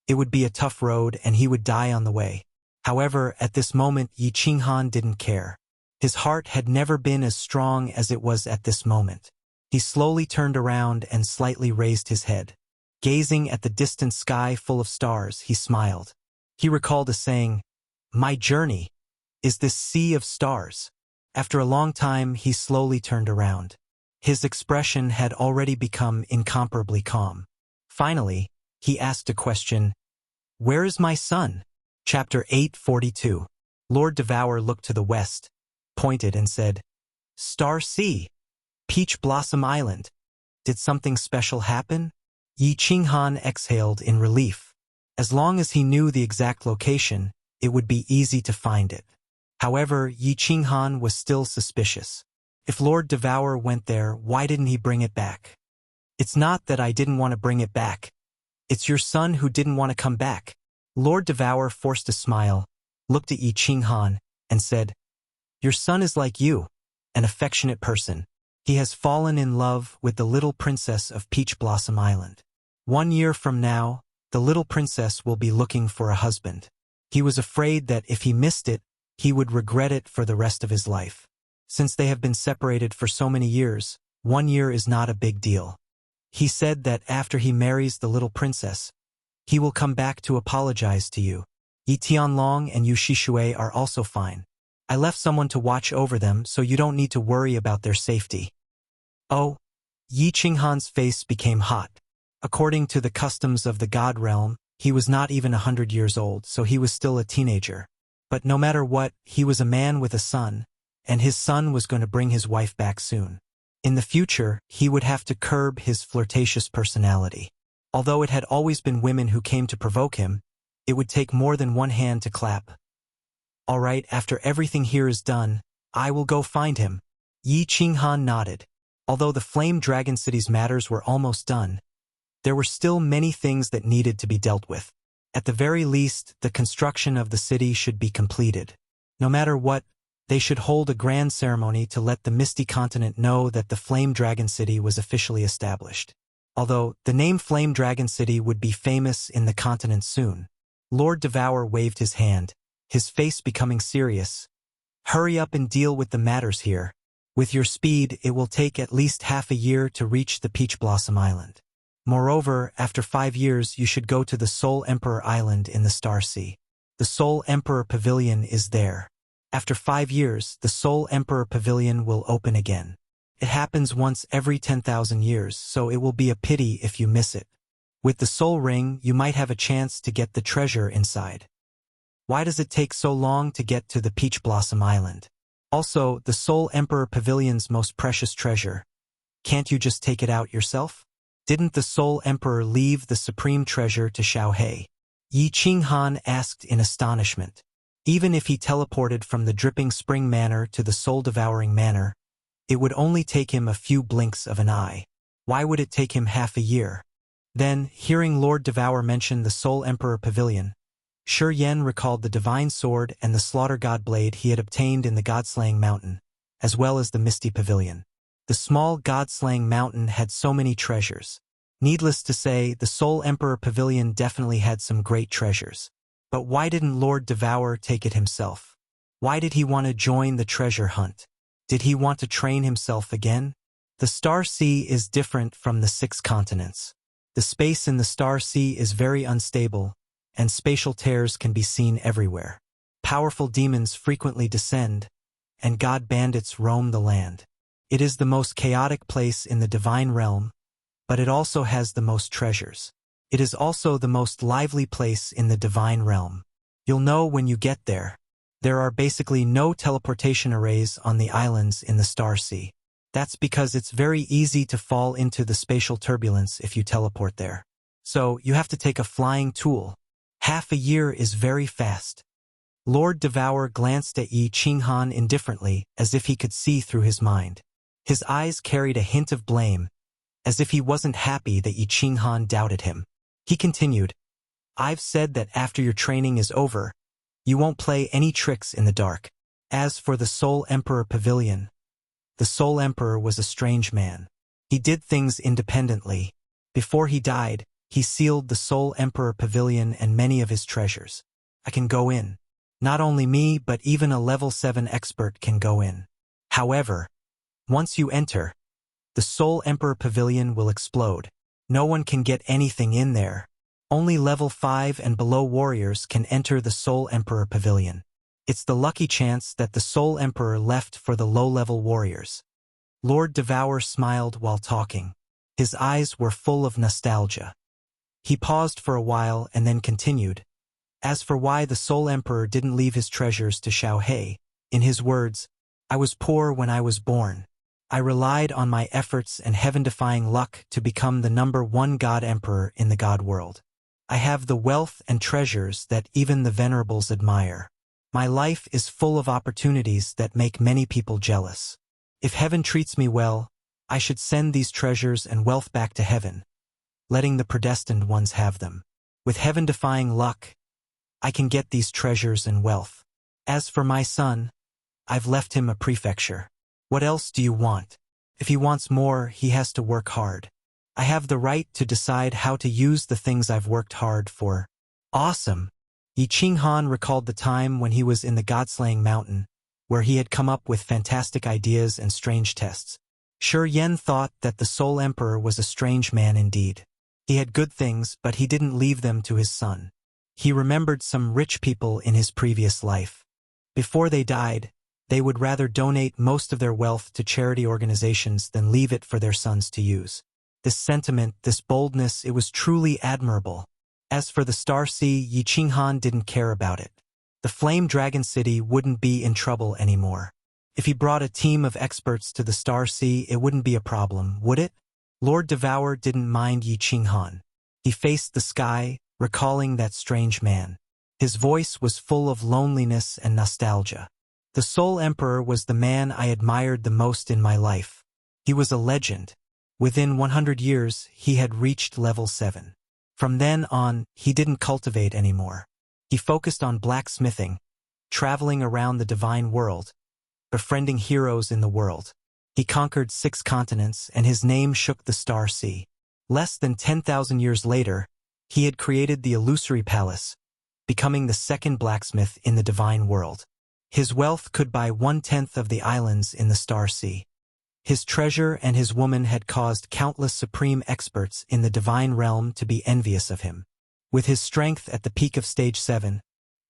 it would be a tough road and he would die on the way. However, at this moment, Yi Qinghan didn't care. His heart had never been as strong as it was at this moment. He slowly turned around and slightly raised his head. Gazing at the distant sky full of stars, he smiled. He recalled a saying, "My journey is this sea of stars." After a long time, he slowly turned around. His expression had already become incomparably calm. Finally, he asked a question. Where is my son? Chapter 842. Lord Devour looked to the west, pointed and said, Star Sea, Peach Blossom Island. Did something special happen? Yi Qinghan exhaled in relief. As long as he knew the exact location, it would be easy to find it. However, Yi Qinghan was still suspicious. If Lord Devour went there, why didn't he bring it back? It's not that I didn't want to bring it back. It's your son who didn't want to come back. Lord Devour forced a smile, looked at Yi Qinghan, and said, Your son is like you, an affectionate person. He has fallen in love with the little princess of Peach Blossom Island. 1 year from now, the little princess will be looking for a husband. He was afraid that if he missed it, he would regret it for the rest of his life. Since they have been separated for so many years, 1 year is not a big deal. He said that after he marries the little princess, he will come back to apologize to you. Yi Tianlong and Yu Shishui are also fine. I left someone to watch over them so you don't need to worry about their safety. Oh, Yi Qinghan's face became hot. According to the customs of the God realm, he was not even 100 years old, so he was still a teenager. But no matter what, he was a man with a son, and his son was going to bring his wife back soon. In the future, he would have to curb his flirtatious personality. Although it had always been women who came to provoke him, it would take more than one hand to clap. All right, after everything here is done, I will go find him. Yi Qinghan nodded. Although the Flame Dragon City's matters were almost done, there were still many things that needed to be dealt with. At the very least, the construction of the city should be completed. No matter what, they should hold a grand ceremony to let the Misty Continent know that the Flame Dragon City was officially established. Although, the name Flame Dragon City would be famous in the continent soon. Lord Devour waved his hand, his face becoming serious. Hurry up and deal with the matters here. With your speed, it will take at least half a year to reach the Peach Blossom Island. Moreover, after 5 years you should go to the Soul Emperor Island in the Star Sea. The Soul Emperor Pavilion is there. After 5 years, the Soul Emperor Pavilion will open again. It happens once every 10,000 years, so it will be a pity if you miss it. With the Soul Ring, you might have a chance to get the treasure inside. Why does it take so long to get to the Peach Blossom Island? Also, the Soul Emperor Pavilion's most precious treasure. Can't you just take it out yourself? Didn't the Soul Emperor leave the supreme treasure to Xiaohe? Yi Qinghan asked in astonishment. Even if he teleported from the Dripping Spring Manor to the Soul-Devouring Manor, it would only take him a few blinks of an eye. Why would it take him half a year? Then, hearing Lord Devour mention the Soul Emperor Pavilion, Shi Yen recalled the Divine Sword and the Slaughter God Blade he had obtained in the God-Slaying Mountain, as well as the Misty Pavilion. The small God-Slaying Mountain had so many treasures. Needless to say, the Soul Emperor Pavilion definitely had some great treasures. But why didn't Lord Devour take it himself? Why did he want to join the treasure hunt? Did he want to train himself again? The Star Sea is different from the 6 continents. The space in the Star Sea is very unstable, and spatial tears can be seen everywhere. Powerful demons frequently descend, and god bandits roam the land. It is the most chaotic place in the divine realm, but it also has the most treasures. It is also the most lively place in the divine realm. You'll know when you get there. There are basically no teleportation arrays on the islands in the Star Sea. That's because it's very easy to fall into the spatial turbulence if you teleport there. So, you have to take a flying tool. Half a year is very fast. Lord Devour glanced at Yi Qinghan indifferently, as if he could see through his mind. His eyes carried a hint of blame, as if he wasn't happy that Yi Qinghan doubted him. He continued, I've said that after your training is over, you won't play any tricks in the dark. As for the Soul Emperor Pavilion, the Soul Emperor was a strange man. He did things independently. Before he died, he sealed the Soul Emperor Pavilion and many of his treasures. I can go in. Not only me, but even a level 7 expert can go in. However, once you enter, the Soul Emperor Pavilion will explode. No one can get anything in there. Only level 5 and below warriors can enter the Soul Emperor Pavilion. It's the lucky chance that the Soul Emperor left for the low-level warriors. Lord Devour smiled while talking. His eyes were full of nostalgia. He paused for a while and then continued. As for why the Soul Emperor didn't leave his treasures to Xiao He, in his words, I was poor when I was born. I relied on my efforts and heaven-defying luck to become the #1 God Emperor in the God world. I have the wealth and treasures that even the venerables admire. My life is full of opportunities that make many people jealous. If heaven treats me well, I should send these treasures and wealth back to heaven, letting the predestined ones have them. With heaven-defying luck, I can get these treasures and wealth. As for my son, I've left him a prefecture. What else do you want? If he wants more, he has to work hard. I have the right to decide how to use the things I've worked hard for. Awesome! Yi Qinghan recalled the time when he was in the God-slaying mountain, where he had come up with fantastic ideas and strange tests. Shi Yan thought that the Soul Emperor was a strange man indeed. He had good things, but he didn't leave them to his son. He remembered some rich people in his previous life. Before they died, they would rather donate most of their wealth to charity organizations than leave it for their sons to use. This sentiment, this boldness, it was truly admirable. As for the Star Sea, Yi Qinghan didn't care about it. The Flame Dragon City wouldn't be in trouble anymore. If he brought a team of experts to the Star Sea, it wouldn't be a problem, would it? Lord Devour didn't mind Yi Qinghan. He faced the sky, recalling that strange man. His voice was full of loneliness and nostalgia. The Soul Emperor was the man I admired the most in my life. He was a legend. Within 100 years, he had reached level 7. From then on, he didn't cultivate anymore. He focused on blacksmithing, traveling around the divine world, befriending heroes in the world. He conquered 6 continents, and his name shook the Star Sea. Less than 10,000 years later, he had created the Illusory Palace, becoming the 2nd blacksmith in the divine world. His wealth could buy 1/10 of the islands in the Star Sea. His treasure and his woman had caused countless supreme experts in the divine realm to be envious of him. With his strength at the peak of Stage 7,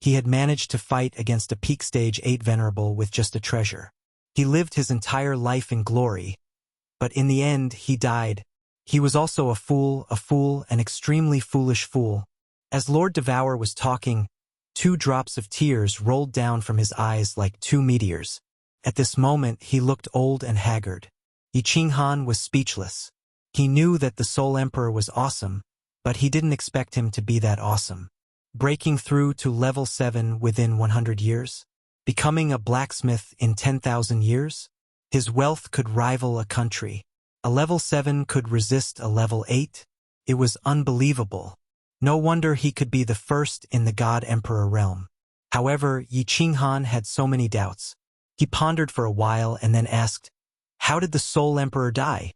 he had managed to fight against a peak Stage 8 venerable with just a treasure. He lived his entire life in glory, but in the end he died. He was also a fool, an extremely foolish fool. As Lord Devour was talking, 2 drops of tears rolled down from his eyes like 2 meteors. At this moment, he looked old and haggard. Yi Qinghan was speechless. He knew that the Soul Emperor was awesome, but he didn't expect him to be that awesome. Breaking through to level 7 within 100 years? Becoming a blacksmith in 10,000 years? His wealth could rival a country. A level 7 could resist a level 8? It was unbelievable. No wonder he could be the first in the God Emperor realm. However, Yi Qinghan had so many doubts. He pondered for a while and then asked, how did the Soul Emperor die?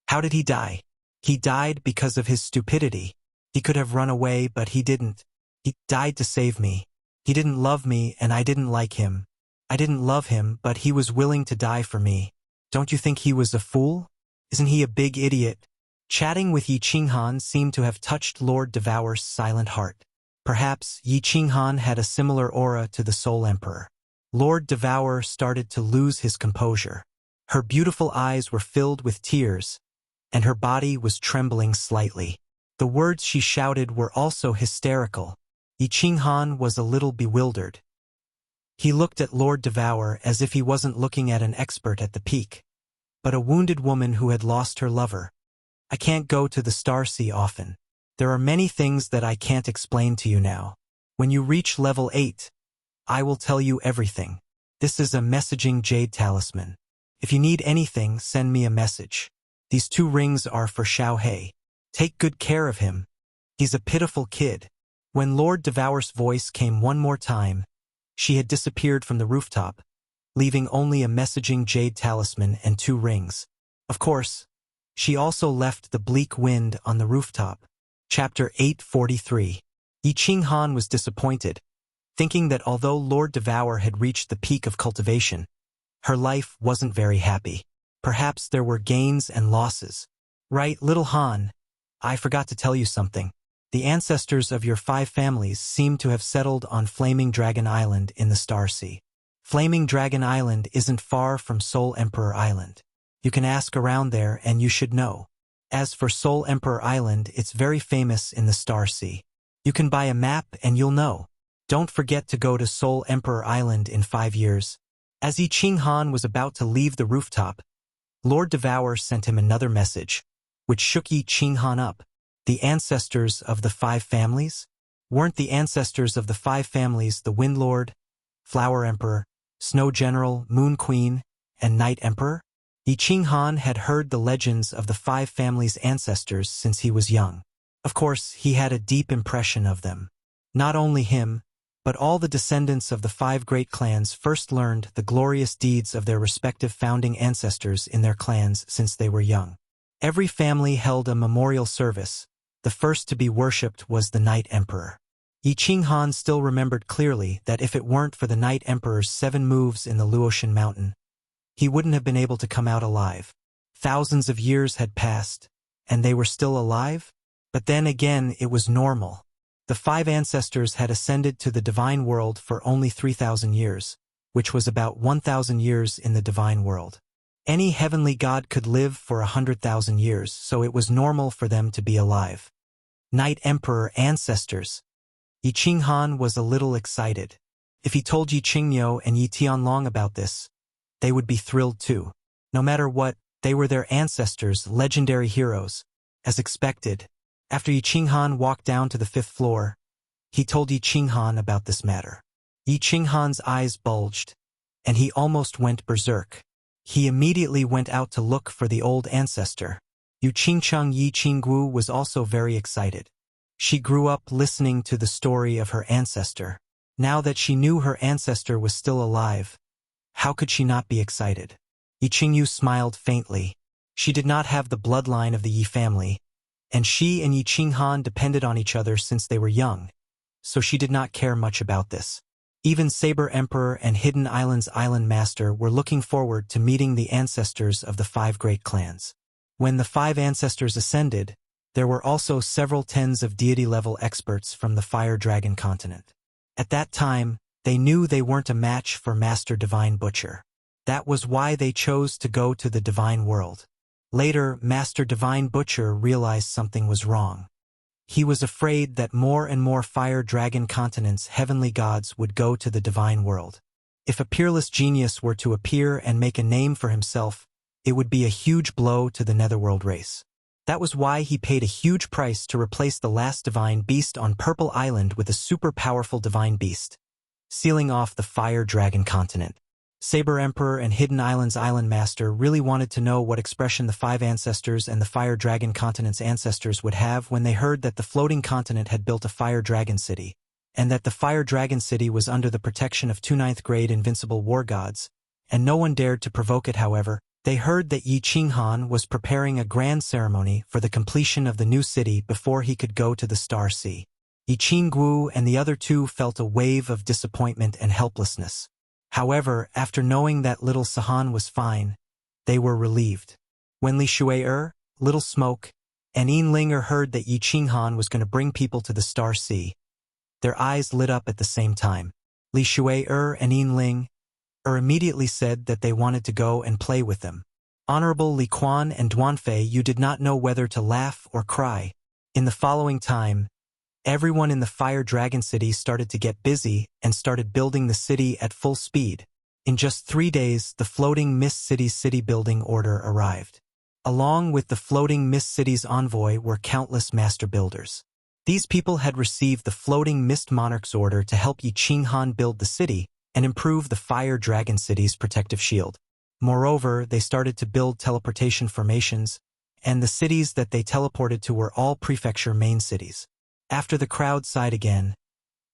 How did he die? He died because of his stupidity. He could have run away, but he didn't. He died to save me. He didn't love me, and I didn't like him. I didn't love him, but he was willing to die for me. Don't you think he was a fool? Isn't he a big idiot? Chatting with Yi Qinghan seemed to have touched Lord Devour's silent heart. Perhaps Yi Qinghan had a similar aura to the Soul Emperor. Lord Devour started to lose his composure. Her beautiful eyes were filled with tears, and her body was trembling slightly. The words she shouted were also hysterical. Yi Qinghan was a little bewildered. He looked at Lord Devour as if he wasn't looking at an expert at the peak, but a wounded woman who had lost her lover. I can't go to the Star Sea often. There are many things that I can't explain to you now. When you reach level 8, I will tell you everything. This is a messaging jade talisman. If you need anything, send me a message. These 2 rings are for Xiao He. Take good care of him. He's a pitiful kid. When Lord Devour's voice came one more time, she had disappeared from the rooftop, leaving only a messaging jade talisman and 2 rings. Of course, she also left the bleak wind on the rooftop. Chapter 843. Yi Qinghan was disappointed, thinking that although Lord Devour had reached the peak of cultivation, her life wasn't very happy. Perhaps there were gains and losses. Right, little Han, I forgot to tell you something. The ancestors of your 5 families seem to have settled on Flaming Dragon Island in the Star Sea. Flaming Dragon Island isn't far from Soul Emperor Island. You can ask around there and you should know. As for Seoul Emperor Island, it's very famous in the Star Sea. You can buy a map and you'll know. Don't forget to go to Seoul Emperor Island in 5 years. As Yi Ching-han was about to leave the rooftop, Lord Devour sent him another message, which shook Yi Ching-han up. The ancestors of the 5 families? Weren't the ancestors of the 5 families the Wind Lord, Flower Emperor, Snow General, Moon Queen, and Night Emperor? Yi Ching-han had heard the legends of the 5 families' ancestors since he was young. Of course, he had a deep impression of them. Not only him, but all the descendants of the 5 great clans first learned the glorious deeds of their respective founding ancestors in their clans since they were young. Every family held a memorial service. The first to be worshipped was the Night Emperor. Yi Ching-han still remembered clearly that if it weren't for the Night Emperor's 7 moves in the Luotian Mountain, he wouldn't have been able to come out alive. Thousands of years had passed, and they were still alive? But then again, it was normal. The 5 ancestors had ascended to the divine world for only 3,000 years, which was about 1,000 years in the divine world. Any heavenly god could live for 100,000 years, so it was normal for them to be alive. Night Emperor ancestors. Yi Ching-han was a little excited. If he told Yi Qingmyo and Yi Tianlong about this, they would be thrilled too. No matter what, they were their ancestors, legendary heroes. As expected, after Yi Ching-han walked down to the 5th floor, he told Yi Ching-han about this matter. Yi Ching-han's eyes bulged, and he almost went berserk. He immediately went out to look for the old ancestor. Yu Qingcheng Yi Qinggu was also very excited. She grew up listening to the story of her ancestor. Now that she knew her ancestor was still alive, how could she not be excited? Yi Qingyu smiled faintly. She did not have the bloodline of the Yi family, and she and Yi Ching-han depended on each other since they were young, so she did not care much about this. Even Saber Emperor and Hidden Island's Island Master were looking forward to meeting the ancestors of the 5 great clans. When the 5 ancestors ascended, there were also several tens of deity-level experts from the Fire Dragon continent. At that time, they knew they weren't a match for Master Divine Butcher. That was why they chose to go to the divine world. Later, Master Divine Butcher realized something was wrong. He was afraid that more and more Fire Dragon continent's heavenly gods would go to the divine world. If a peerless genius were to appear and make a name for himself, it would be a huge blow to the Netherworld race. That was why he paid a huge price to replace the last divine beast on Purple Island with a super powerful divine beast, sealing off the Fire Dragon continent. Saber Emperor and Hidden Island's Island Master really wanted to know what expression the 5 ancestors and the Fire Dragon continent's ancestors would have when they heard that the floating continent had built a Fire Dragon city, and that the Fire Dragon city was under the protection of 2 9th-grade invincible war gods, and no one dared to provoke it. However, they heard that Yi Ching-han was preparing a grand ceremony for the completion of the new city before he could go to the Star Sea. Yi Qinggu and the other 2 felt a wave of disappointment and helplessness. However, after knowing that Little Sahan was fine, they were relieved. When Li Shui-er, Little Smoke, and Yin Ling-er heard that Yi Ching-han was going to bring people to the Star Sea, their eyes lit up at the same time. Li Shui-er and Yin Ling-er immediately said that they wanted to go and play with them. Honorable Li Quan and Duanfei, you did not know whether to laugh or cry. In the following time, everyone in the Fire Dragon City started to get busy and started building the city at full speed. In just 3 days, the Floating Mist City's city building order arrived. Along with the Floating Mist City's envoy were countless master builders. These people had received the Floating Mist Monarch's order to help Yi Ching-han build the city and improve the Fire Dragon City's protective shield. Moreover, they started to build teleportation formations, and the cities that they teleported to were all prefecture main cities. After the crowd sighed again,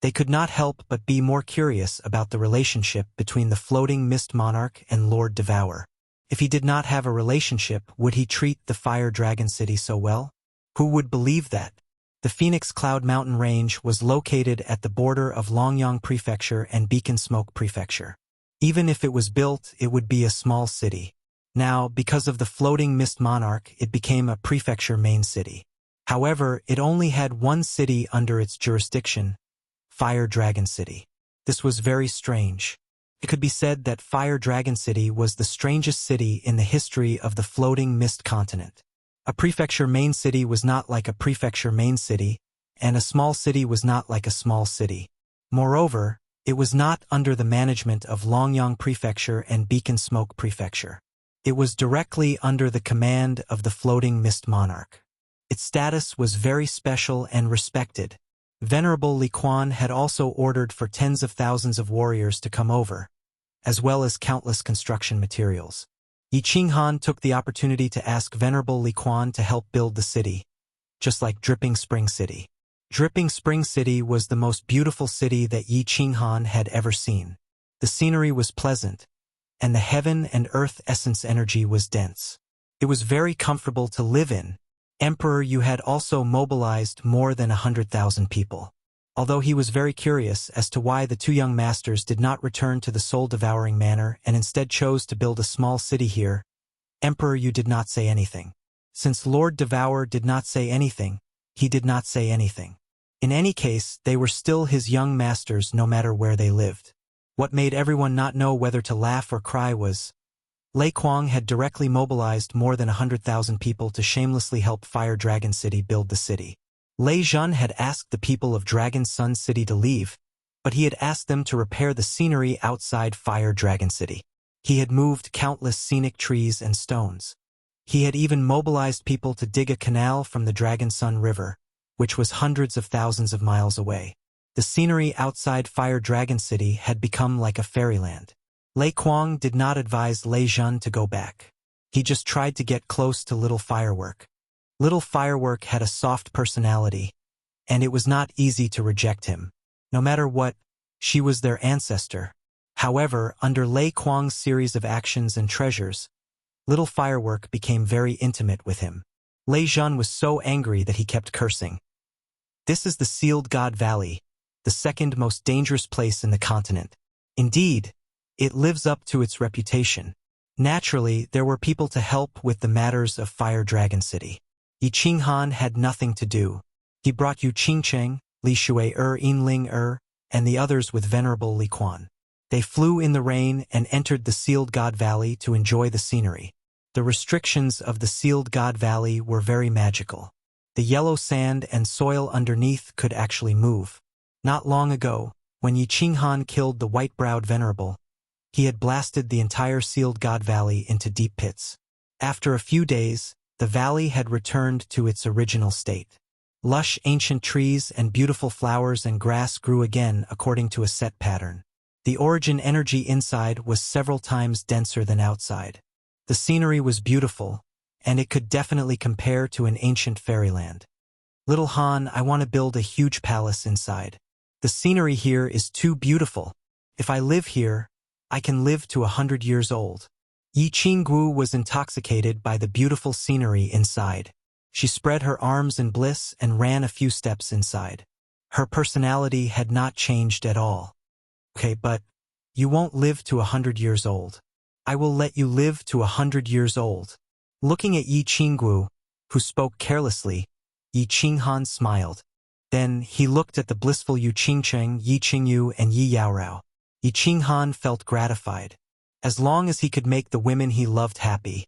they could not help but be more curious about the relationship between the Floating Mist Monarch and Lord Devour. If he did not have a relationship, would he treat the Fire Dragon City so well? Who would believe that? The Phoenix Cloud Mountain Range was located at the border of Longyang Prefecture and Beacon Smoke Prefecture. Even if it was built, it would be a small city. Now, because of the Floating Mist Monarch, it became a prefecture main city. However, it only had 1 city under its jurisdiction, Fire Dragon City. This was very strange. It could be said that Fire Dragon City was the strangest city in the history of the Floating Mist continent. A prefecture main city was not like a prefecture main city, and a small city was not like a small city. Moreover, it was not under the management of Longyang Prefecture and Beacon Smoke Prefecture. It was directly under the command of the Floating Mist Monarch. Its status was very special and respected. Venerable Li Quan had also ordered for tens of thousands of warriors to come over, as well as countless construction materials. Yi Qinghan took the opportunity to ask Venerable Li Quan to help build the city, just like Dripping Spring City. Dripping Spring City was the most beautiful city that Yi Qinghan had ever seen. The scenery was pleasant, and the heaven and earth essence energy was dense. It was very comfortable to live in. Emperor Yu had also mobilized more than 100,000 people. Although he was very curious as to why the two young masters did not return to the soul-devouring manor and instead chose to build a small city here, Emperor Yu did not say anything. Since Lord Devour did not say anything, he did not say anything. In any case, they were still his young masters no matter where they lived. What made everyone not know whether to laugh or cry was, Lei Kuang had directly mobilized more than 100,000 people to shamelessly help Fire Dragon City build the city. Lei Zhun had asked the people of Dragon Sun City to leave, but he had asked them to repair the scenery outside Fire Dragon City. He had moved countless scenic trees and stones. He had even mobilized people to dig a canal from the Dragon Sun River, which was hundreds of thousands of miles away. The scenery outside Fire Dragon City had become like a fairyland. Lei Kuang did not advise Lei Zhun to go back. He just tried to get close to Little Firework. Little Firework had a soft personality, and it was not easy to reject him. No matter what, she was their ancestor. However, under Lei Kuang's series of actions and treasures, Little Firework became very intimate with him. Lei Zhun was so angry that he kept cursing. This is the Sealed God Valley, the second most dangerous place in the continent. Indeed, it lives up to its reputation. Naturally, there were people to help with the matters of Fire Dragon City. Yi Qinghan had nothing to do. He brought Yu Qingcheng, Li Shui-er, Yinling-er, and the others with Venerable Li Quan. They flew in the rain and entered the Sealed God Valley to enjoy the scenery. The restrictions of the Sealed God Valley were very magical. The yellow sand and soil underneath could actually move. Not long ago, when Yi Qinghan killed the white-browed Venerable, he had blasted the entire Sealed God Valley into deep pits. After a few days, the valley had returned to its original state. Lush ancient trees and beautiful flowers and grass grew again according to a set pattern. The origin energy inside was several times denser than outside. The scenery was beautiful, and it could definitely compare to an ancient fairyland. Little Han, I want to build a huge palace inside. The scenery here is too beautiful. If I live here, I can live to 100 years old. Yi Qingguo was intoxicated by the beautiful scenery inside. She spread her arms in bliss and ran a few steps inside. Her personality had not changed at all. Okay, but you won't live to 100 years old. I will let you live to 100 years old. Looking at Yi Qingguo, who spoke carelessly, Yi Qinghan smiled. Then he looked at the blissful Yu Qingcheng, Yi Qingyu, and Yi Yaorao. Yi Qinghan felt gratified. As long as he could make the women he loved happy,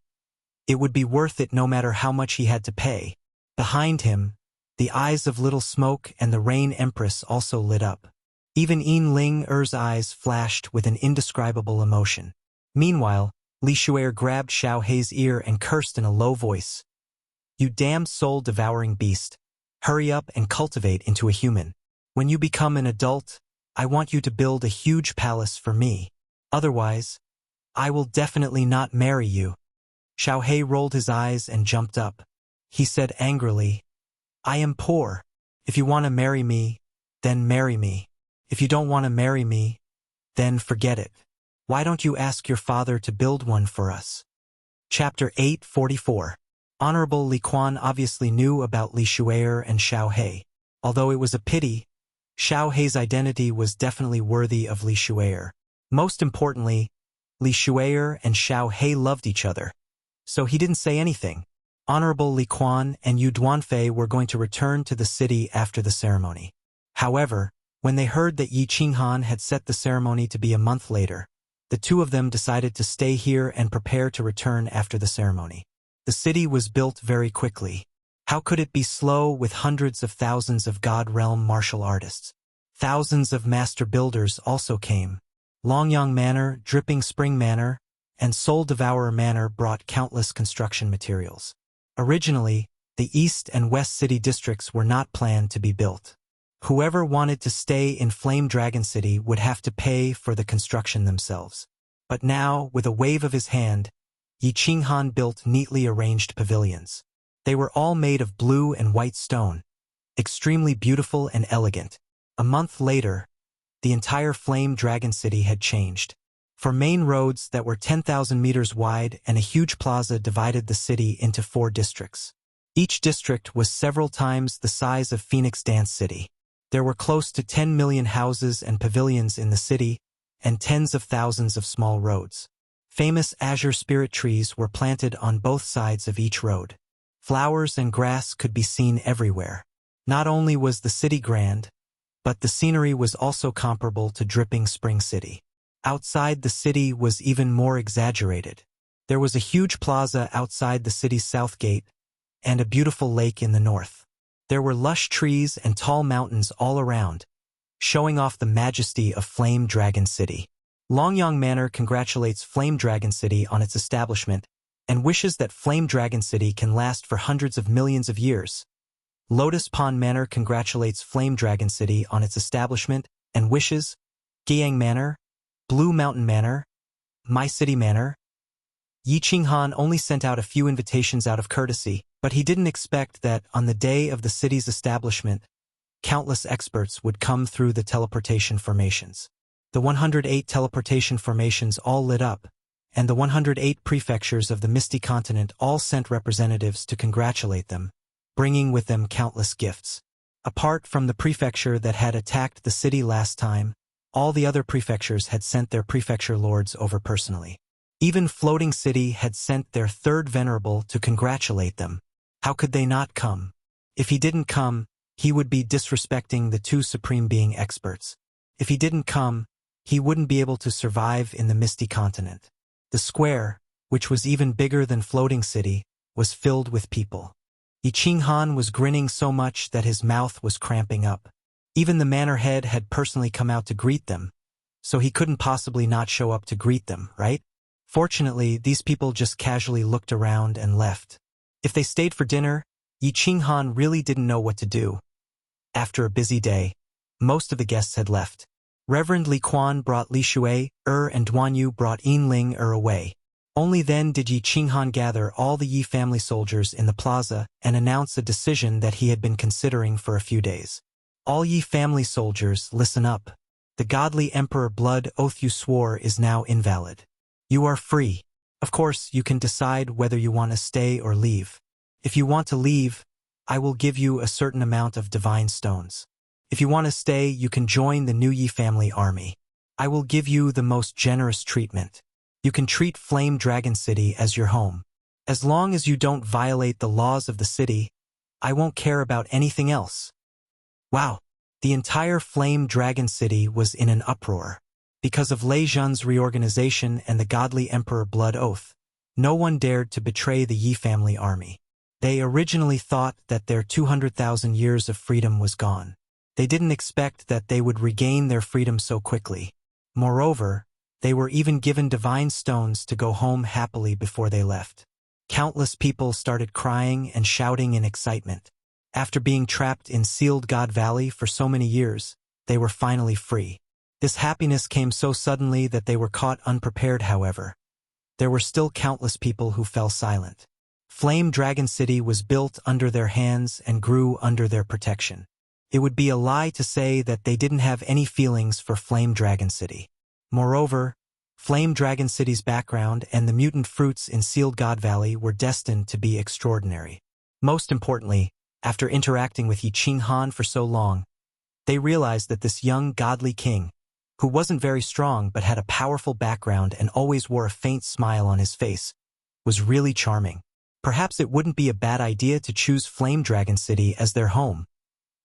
it would be worth it no matter how much he had to pay. Behind him, the eyes of Little Smoke and the Rain Empress also lit up. Even Yin Ling-er's eyes flashed with an indescribable emotion. Meanwhile, Li Shu'er grabbed Xiao Hei's ear and cursed in a low voice. You damn soul-devouring beast. Hurry up and cultivate into a human. When you become an adult, I want you to build a huge palace for me. Otherwise, I will definitely not marry you. Xiao Hei rolled his eyes and jumped up. He said angrily, I am poor. If you want to marry me, then marry me. If you don't want to marry me, then forget it. Why don't you ask your father to build one for us? Chapter 844. Honorable Li Quan obviously knew about Li Shu'er and Xiao Hei. Although it was a pity, Xiao Hei's identity was definitely worthy of Li Shu'er. Most importantly, Li Shu'er and Xiao Hei loved each other. So he didn't say anything. Honorable Li Quan and Yu Duanfei were going to return to the city after the ceremony. However, when they heard that Yi Qinghan had set the ceremony to be a month later, the two of them decided to stay here and prepare to return after the ceremony. The city was built very quickly. How could it be slow with hundreds of thousands of God Realm martial artists? Thousands of master builders also came. Longyang Manor, Dripping Spring Manor, and Soul Devourer Manor brought countless construction materials. Originally, the East and West City districts were not planned to be built. Whoever wanted to stay in Flame Dragon City would have to pay for the construction themselves. But now, with a wave of his hand, Yi Qinghan built neatly arranged pavilions. They were all made of blue and white stone, extremely beautiful and elegant. A month later, the entire Flame Dragon City had changed. For main roads that were 10,000 meters wide and a huge plaza divided the city into 4 districts. Each district was several times the size of Phoenix Dance City. There were close to 10 million houses and pavilions in the city, and tens of thousands of small roads. Famous azure spirit trees were planted on both sides of each road. Flowers and grass could be seen everywhere. Not only was the city grand, but the scenery was also comparable to Dripping Spring City. Outside the city was even more exaggerated. There was a huge plaza outside the city's south gate, and a beautiful lake in the north. There were lush trees and tall mountains all around, showing off the majesty of Flame Dragon City. Longyang Manor congratulates Flame Dragon City on its establishment and wishes that Flame Dragon City can last for hundreds of millions of years. Lotus Pond Manor congratulates Flame Dragon City on its establishment and wishes Guiyang Manor, Blue Mountain Manor, My City Manor. Yi Qinghan only sent out a few invitations out of courtesy, but he didn't expect that on the day of the city's establishment, countless experts would come through the teleportation formations. The 108 teleportation formations all lit up, and the 108 prefectures of the Misty Continent all sent representatives to congratulate them, bringing with them countless gifts. Apart from the prefecture that had attacked the city last time, all the other prefectures had sent their prefecture lords over personally. Even Floating City had sent their 3rd venerable to congratulate them. How could they not come? If he didn't come, he would be disrespecting the 2 Supreme Being experts. If he didn't come, he wouldn't be able to survive in the Misty Continent. The square, which was even bigger than Floating City, was filled with people. Yi Qinghan was grinning so much that his mouth was cramping up. Even the manor head had personally come out to greet them, so he couldn't possibly not show up to greet them, right? Fortunately, these people just casually looked around and left. If they stayed for dinner, Yi Qinghan really didn't know what to do. After a busy day, most of the guests had left. Reverend Li Quan brought Li Shui, and Duan Yu brought Yin Ling away. Only then did Yi Qinghan gather all the Yi family soldiers in the plaza and announce a decision that he had been considering for a few days. All Yi family soldiers, listen up. The godly emperor blood oath you swore is now invalid. You are free. Of course, you can decide whether you want to stay or leave. If you want to leave, I will give you a certain amount of divine stones. If you want to stay, you can join the new Yi family army. I will give you the most generous treatment. You can treat Flame Dragon City as your home. As long as you don't violate the laws of the city, I won't care about anything else. Wow! The entire Flame Dragon City was in an uproar. Because of Lei Zhen's reorganization and the godly emperor blood oath, no one dared to betray the Yi family army. They originally thought that their 200,000 years of freedom was gone. They didn't expect that they would regain their freedom so quickly. Moreover, they were even given divine stones to go home happily before they left. Countless people started crying and shouting in excitement. After being trapped in Sealed God Valley for so many years, they were finally free. This happiness came so suddenly that they were caught unprepared, however. There were still countless people who fell silent. Flame Dragon City was built under their hands and grew under their protection. It would be a lie to say that they didn't have any feelings for Flame Dragon City. Moreover, Flame Dragon City's background and the mutant fruits in Sealed God Valley were destined to be extraordinary. Most importantly, after interacting with Yi Qinghan for so long, they realized that this young godly king, who wasn't very strong but had a powerful background and always wore a faint smile on his face, was really charming. Perhaps it wouldn't be a bad idea to choose Flame Dragon City as their home.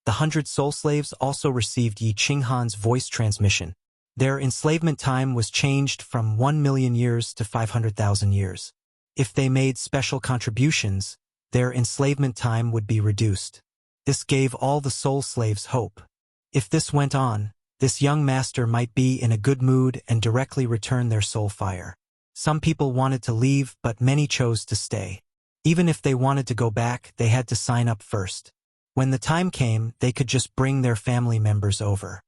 The 100 soul slaves also received Yi Qinghan's voice transmission. Their enslavement time was changed from 1 million years to 500,000 years. If they made special contributions, their enslavement time would be reduced. This gave all the soul slaves hope. If this went on, this young master might be in a good mood and directly return their soul fire. Some people wanted to leave, but many chose to stay. Even if they wanted to go back, they had to sign up first. When the time came, they could just bring their family members over.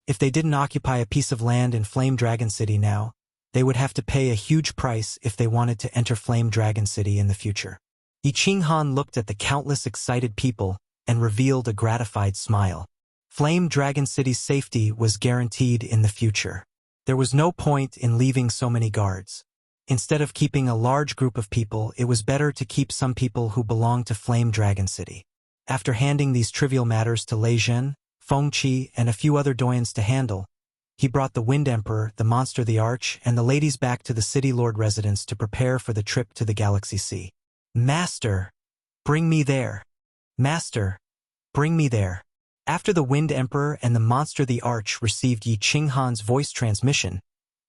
If they didn't occupy a piece of land in Flame Dragon City now, they would have to pay a huge price if they wanted to enter Flame Dragon City in the future. Yi Qinghan looked at the countless excited people and revealed a gratified smile. Flame Dragon City's safety was guaranteed in the future. There was no point in leaving so many guards. Instead of keeping a large group of people, it was better to keep some people who belonged to Flame Dragon City. After handing these trivial matters to Lei Zhen, Feng Qi, and a few other doyens to handle, he brought the Wind Emperor, the Monster the Arch, and the ladies back to the City Lord residence to prepare for the trip to the Galaxy Sea. Master, bring me there. Master, bring me there. After the Wind Emperor and the Monster the Arch received Yi Qinghan's voice transmission,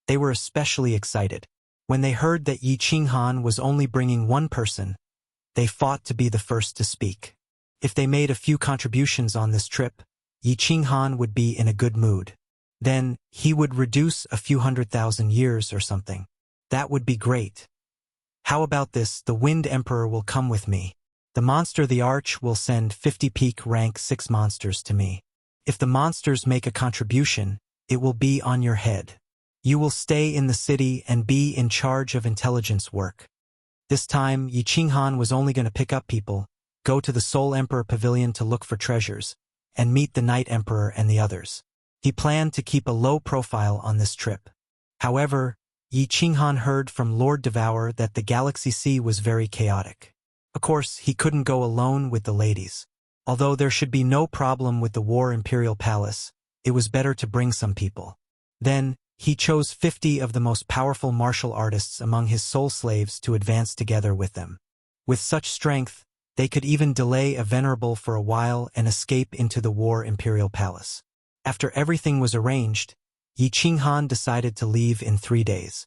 they were especially excited. When they heard that Yi Qinghan was only bringing one person, they fought to be the first to speak. If they made a few contributions on this trip, Yi Qinghan would be in a good mood. Then, he would reduce a few 100,000 years or something. That would be great. How about this? The Wind Emperor will come with me. The Monster the Arch will send 50 peak rank 6 monsters to me. If the monsters make a contribution, it will be on your head. You will stay in the city and be in charge of intelligence work. This time, Yi Qinghan was only going to pick up people, go to the Soul Emperor Pavilion to look for treasures, and meet the Night Emperor and the others. He planned to keep a low profile on this trip. However, Yi Qinghan heard from Lord Devourer that the Galaxy Sea was very chaotic. Of course, he couldn't go alone with the ladies. Although there should be no problem with the War Imperial Palace, it was better to bring some people. Then, he chose 50 of the most powerful martial artists among his soul slaves to advance together with them. With such strength, they could even delay a venerable for a while and escape into the War Imperial Palace. After everything was arranged, Yi Qinghan decided to leave in 3 days.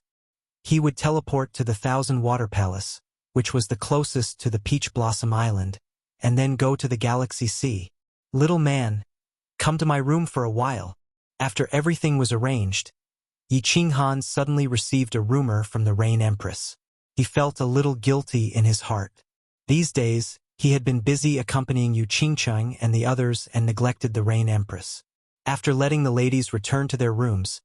He would teleport to the Thousand Water Palace, which was the closest to the Peach Blossom Island, and then go to the Galaxy Sea. Little man, come to my room for a while. After everything was arranged, Yi Qinghan suddenly received a rumor from the Rain Empress. He felt a little guilty in his heart. These days, he had been busy accompanying Yu Qingcheng and the others and neglected the Rain Empress. After letting the ladies return to their rooms,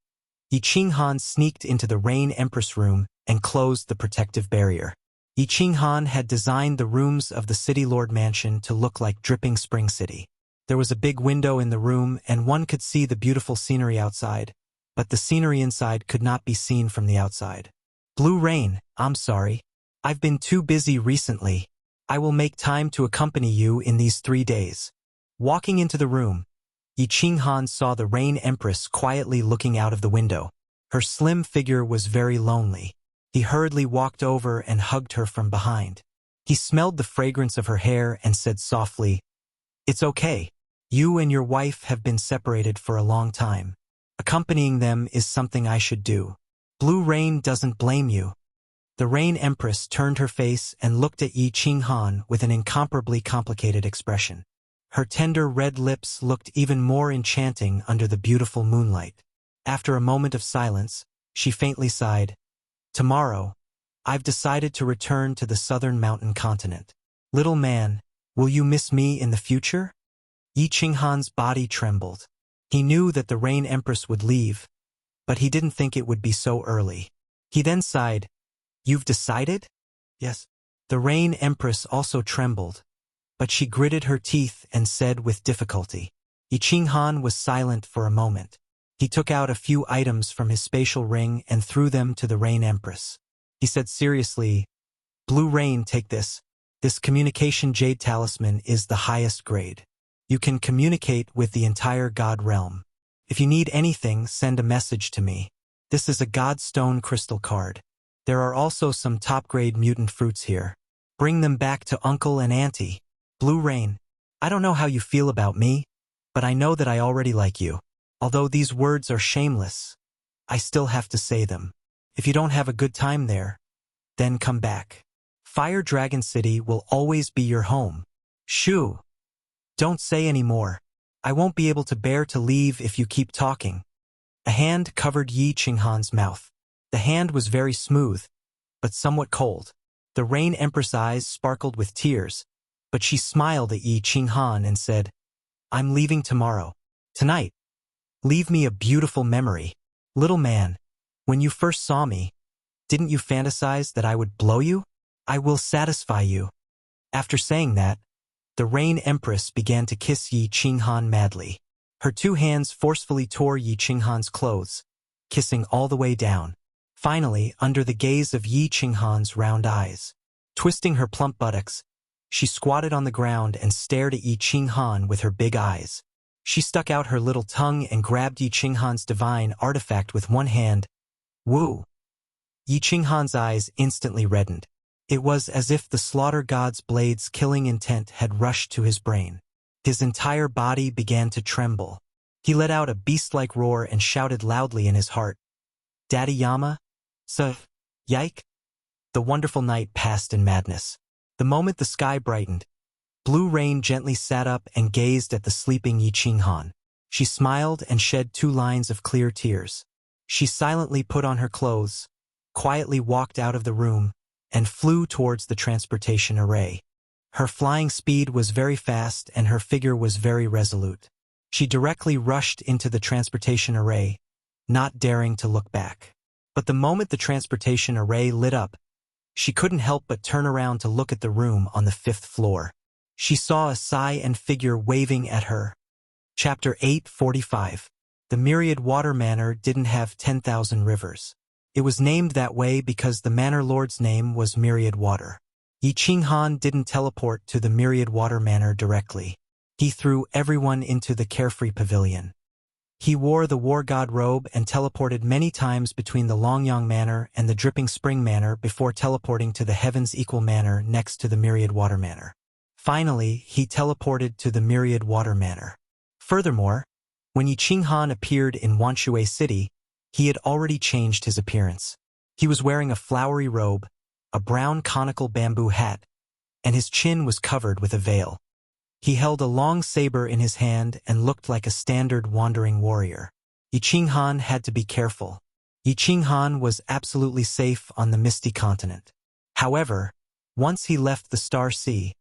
Yi Qinghan sneaked into the Rain Empress room and closed the protective barrier. Yi Qinghan had designed the rooms of the City Lord Mansion to look like dripping Spring City. There was a big window in the room and one could see the beautiful scenery outside, but the scenery inside could not be seen from the outside. Blue Rain, I'm sorry. I've been too busy recently. I will make time to accompany you in these 3 days. Walking into the room, Yi Qinghan saw the Rain Empress quietly looking out of the window. Her slim figure was very lonely. He hurriedly walked over and hugged her from behind. He smelled the fragrance of her hair and said softly, "It's okay. You and your wife have been separated for a long time. Accompanying them is something I should do. Blue Rain doesn't blame you." The Rain Empress turned her face and looked at Yi Qinghan with an incomparably complicated expression. Her tender red lips looked even more enchanting under the beautiful moonlight. After a moment of silence, she faintly sighed, "Tomorrow, I've decided to return to the southern mountain continent. Little man, will you miss me in the future?" Yi Qinghan's body trembled. He knew that the Rain Empress would leave, but he didn't think it would be so early. He then sighed, "You've decided?" "Yes." The Rain Empress also trembled, but she gritted her teeth and said with difficulty. Yi Qinghan was silent for a moment. He took out a few items from his spatial ring and threw them to the Rain Empress. He said seriously, "Blue Rain, take this. This communication jade talisman is the highest grade. You can communicate with the entire God realm. If you need anything, send a message to me. This is a God Stone crystal card. There are also some top-grade mutant fruits here. Bring them back to Uncle and Auntie. Blue Rain, I don't know how you feel about me, but I know that I already like you. Although these words are shameless, I still have to say them. If you don't have a good time there, then come back. Fire Dragon City will always be your home. Shoo! Don't say any more. I won't be able to bear to leave if you keep talking. A hand covered Yi Qinghan's mouth. The hand was very smooth, but somewhat cold. The Rain Empress' eyes sparkled with tears, but she smiled at Yi Qinghan and said, I'm leaving tomorrow. Tonight. Leave me a beautiful memory. Little man, when you first saw me, didn't you fantasize that I would blow you? I will satisfy you. After saying that, the Rain Empress began to kiss Yi Qinghan madly. Her two hands forcefully tore Yi Qinghan's clothes, kissing all the way down. Finally, under the gaze of Yi Qinghan's round eyes, twisting her plump buttocks, she squatted on the ground and stared at Yi Qinghan with her big eyes. She stuck out her little tongue and grabbed Yi Qinghan's divine artifact with one hand. Woo! Yi Qinghan's eyes instantly reddened. It was as if the slaughter god's blade's killing intent had rushed to his brain. His entire body began to tremble. He let out a beast-like roar and shouted loudly in his heart, Daddy Yama? Yike? The wonderful night passed in madness. The moment the sky brightened, Blue Rain gently sat up and gazed at the sleeping Yi Qinghan. She smiled and shed 2 lines of clear tears. She silently put on her clothes, quietly walked out of the room, and flew towards the transportation array. Her flying speed was very fast and her figure was very resolute. She directly rushed into the transportation array, not daring to look back. But the moment the transportation array lit up, she couldn't help but turn around to look at the room on the 5th floor. She saw a Saiyan figure waving at her. Chapter 845. The Myriad Water Manor didn't have 10,000 rivers. It was named that way because the manor lord's name was Myriad Water. Yi Qinghan didn't teleport to the Myriad Water Manor directly. He threw everyone into the Carefree Pavilion. He wore the War God robe and teleported many times between the Longyang Manor and the Dripping Spring Manor before teleporting to the Heaven's Equal Manor next to the Myriad Water Manor. Finally, he teleported to the Myriad Water Manor. Furthermore, when Yi Qinghan appeared in Wanshui City, he had already changed his appearance. He was wearing a flowery robe, a brown conical bamboo hat, and his chin was covered with a veil. He held a long saber in his hand and looked like a standard wandering warrior. Yi Qinghan had to be careful. Yi Qinghan was absolutely safe on the Misty Continent. However, once he left the Star Sea,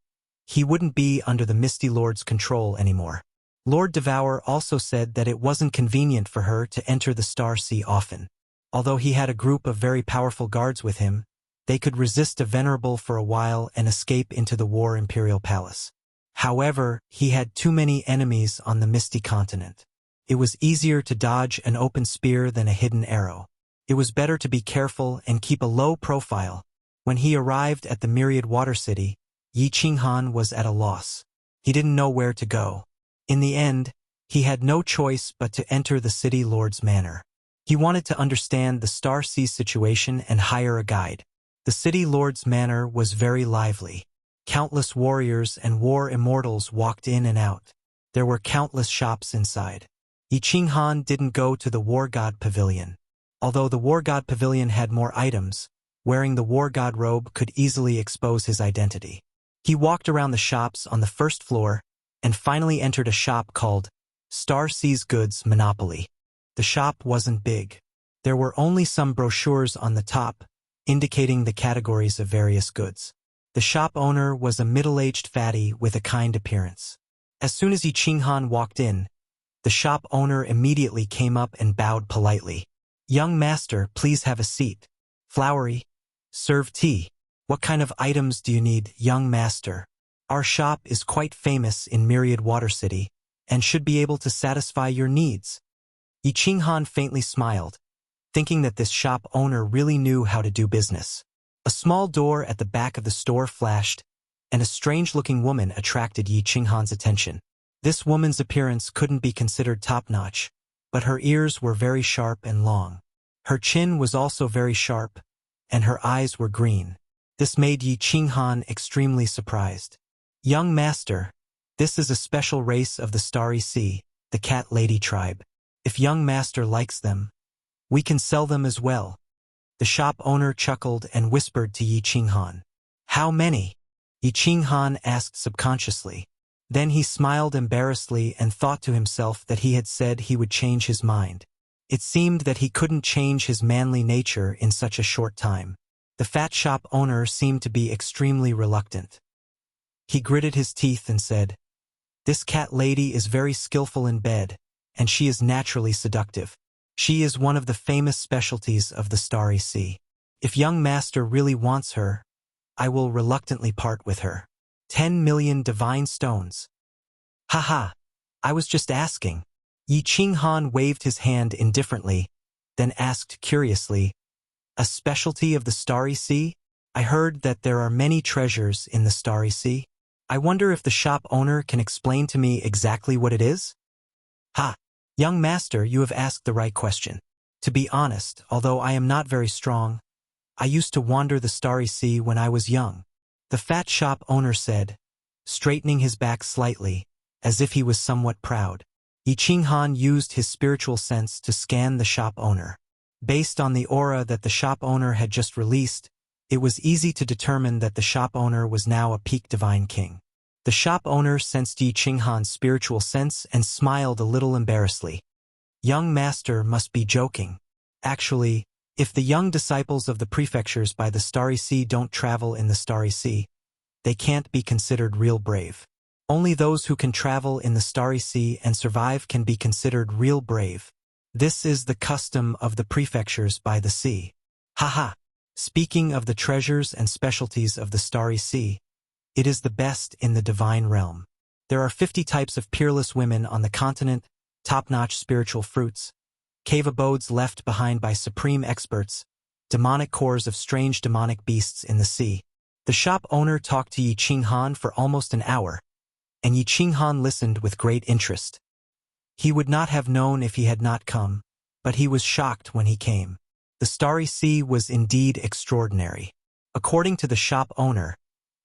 he wouldn't be under the Misty Lord's control anymore. Lord Devour also said that it wasn't convenient for her to enter the Star Sea often. Although he had a group of very powerful guards with him, they could resist a Venerable for a while and escape into the War Imperial Palace. However, he had too many enemies on the Misty Continent. It was easier to dodge an open spear than a hidden arrow. It was better to be careful and keep a low profile. When he arrived at the Myriad Water City, Yi Qinghan was at a loss. He didn't know where to go. In the end, he had no choice but to enter the City Lord's Manor. He wanted to understand the Star Sea situation and hire a guide. The City Lord's Manor was very lively. Countless warriors and war immortals walked in and out. There were countless shops inside. Yi Qinghan didn't go to the War God Pavilion. Although the War God Pavilion had more items, wearing the War God robe could easily expose his identity. He walked around the shops on the 1st floor and finally entered a shop called Star Sea's Goods Monopoly. The shop wasn't big. There were only some brochures on the top, indicating the categories of various goods. The shop owner was a middle-aged fatty with a kind appearance. As soon as Yi Qinghan walked in, the shop owner immediately came up and bowed politely. Young master, please have a seat. Flowery. Serve tea. What kind of items do you need, young master? Our shop is quite famous in Myriad Water City and should be able to satisfy your needs. Yi Qinghan faintly smiled, thinking that this shop owner really knew how to do business. A small door at the back of the store flashed, and a strange-looking woman attracted Yi Qinghan's attention. This woman's appearance couldn't be considered top-notch, but her ears were very sharp and long. Her chin was also very sharp, and her eyes were green. This made Yi Qinghan extremely surprised. Young master, this is a special race of the Starry Sea, the Cat Lady tribe. If young master likes them, we can sell them as well. The shop owner chuckled and whispered to Yi Qinghan. How many? Yi Qinghan asked subconsciously. Then he smiled embarrassedly and thought to himself that he had said he would change his mind. It seemed that he couldn't change his manly nature in such a short time. The fat shop owner seemed to be extremely reluctant. He gritted his teeth and said, "This cat lady is very skillful in bed, and she is naturally seductive. She is one of the famous specialties of the Starry Sea. If young master really wants her, I will reluctantly part with her. 10 million divine stones." "Haha, I was just asking." Yi Qinghan waved his hand indifferently, then asked curiously, "A specialty of the Starry Sea? I heard that there are many treasures in the Starry Sea. I wonder if the shop owner can explain to me exactly what it is?" "Ha! Young master, you have asked the right question. To be honest, although I am not very strong, I used to wander the Starry Sea when I was young," the fat shop owner said, straightening his back slightly, as if he was somewhat proud. Yi Qinghan used his spiritual sense to scan the shop owner. Based on the aura that the shop owner had just released, it was easy to determine that the shop owner was now a peak divine king. The shop owner sensed Yi Qinghan's spiritual sense and smiled a little embarrassedly. "Young master must be joking. Actually, if the young disciples of the prefectures by the Starry Sea don't travel in the Starry Sea, they can't be considered real brave. Only those who can travel in the Starry Sea and survive can be considered real brave. This is the custom of the prefectures by the sea. Haha! Speaking of the treasures and specialties of the Starry Sea, it is the best in the divine realm. There are 50 types of peerless women on the continent, top-notch spiritual fruits, cave abodes left behind by supreme experts, demonic cores of strange demonic beasts in the sea." The shop owner talked to Yi Qinghan for almost an hour, and Yi Qinghan listened with great interest. He would not have known if he had not come, but he was shocked when he came. The Starry Sea was indeed extraordinary. According to the shop owner,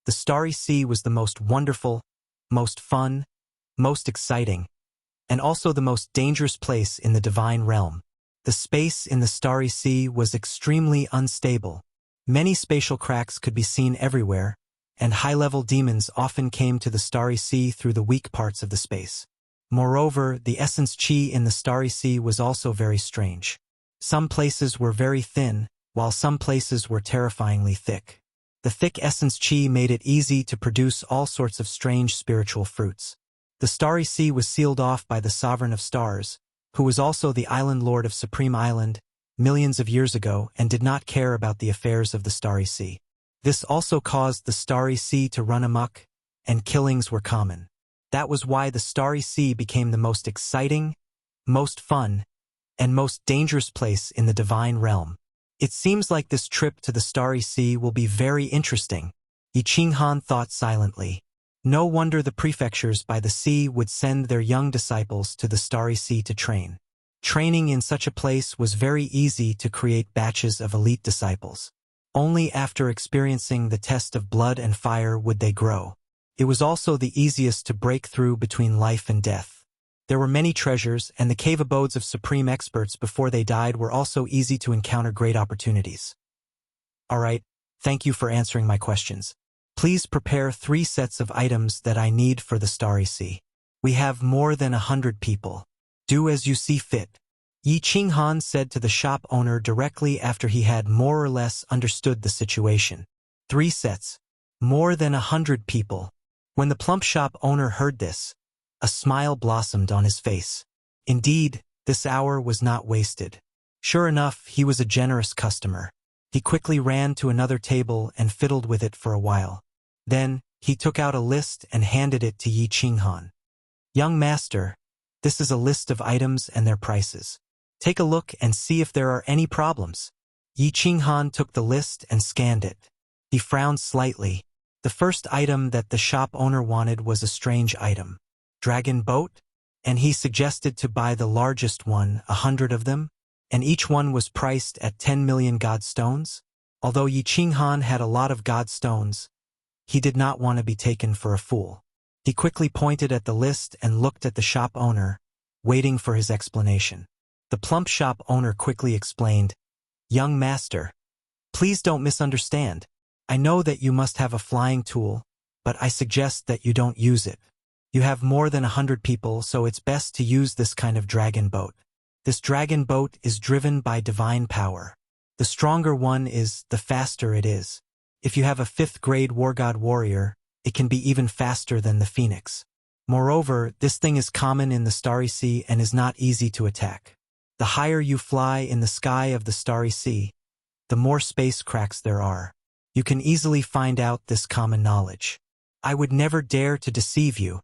the Starry Sea was the most wonderful, most fun, most exciting, and also the most dangerous place in the divine realm. The space in the Starry Sea was extremely unstable. Many spatial cracks could be seen everywhere, and high-level demons often came to the Starry Sea through the weak parts of the space. Moreover, the essence chi in the Starry Sea was also very strange. Some places were very thin, while some places were terrifyingly thick. The thick essence chi made it easy to produce all sorts of strange spiritual fruits. The Starry Sea was sealed off by the Sovereign of Stars, who was also the Island Lord of Supreme Island, millions of years ago, and did not care about the affairs of the Starry Sea. This also caused the Starry Sea to run amok, and killings were common. That was why the Starry Sea became the most exciting, most fun, and most dangerous place in the divine realm. It seems like this trip to the Starry Sea will be very interesting, Yi Qinghan thought silently. No wonder the prefectures by the sea would send their young disciples to the Starry Sea to train. Training in such a place was very easy to create batches of elite disciples. Only after experiencing the test of blood and fire would they grow. It was also the easiest to break through between life and death. There were many treasures, and the cave abodes of supreme experts before they died were also easy to encounter great opportunities. Alright, thank you for answering my questions. Please prepare 3 sets of items that I need for the Starry Sea. We have more than 100 people. Do as you see fit. Yi Qinghan said to the shop owner directly after he had more or less understood the situation. 3 sets. More than 100 people. When the plump shop owner heard this, a smile blossomed on his face. Indeed, this hour was not wasted. Sure enough, he was a generous customer. He quickly ran to another table and fiddled with it for a while. Then, he took out a list and handed it to Yi Qinghan. "Young master, this is a list of items and their prices. Take a look and see if there are any problems." Yi Qinghan took the list and scanned it. He frowned slightly. The first item that the shop owner wanted was a strange item. Dragon boat? And he suggested to buy the largest one, 100 of them, and each one was priced at 10 million god stones. Although Yi Qinghan had a lot of god stones, he did not want to be taken for a fool. He quickly pointed at the list and looked at the shop owner, waiting for his explanation. The plump shop owner quickly explained, "Young master, please don't misunderstand. I know that you must have a flying tool, but I suggest that you don't use it. You have more than 100 people, so it's best to use this kind of dragon boat. This dragon boat is driven by divine power. The stronger one is, the faster it is. If you have a 5th grade war god warrior, it can be even faster than the phoenix. Moreover, this thing is common in the Starry Sea and is not easy to attack. The higher you fly in the sky of the Starry Sea, the more space cracks there are. You can easily find out this common knowledge. I would never dare to deceive you.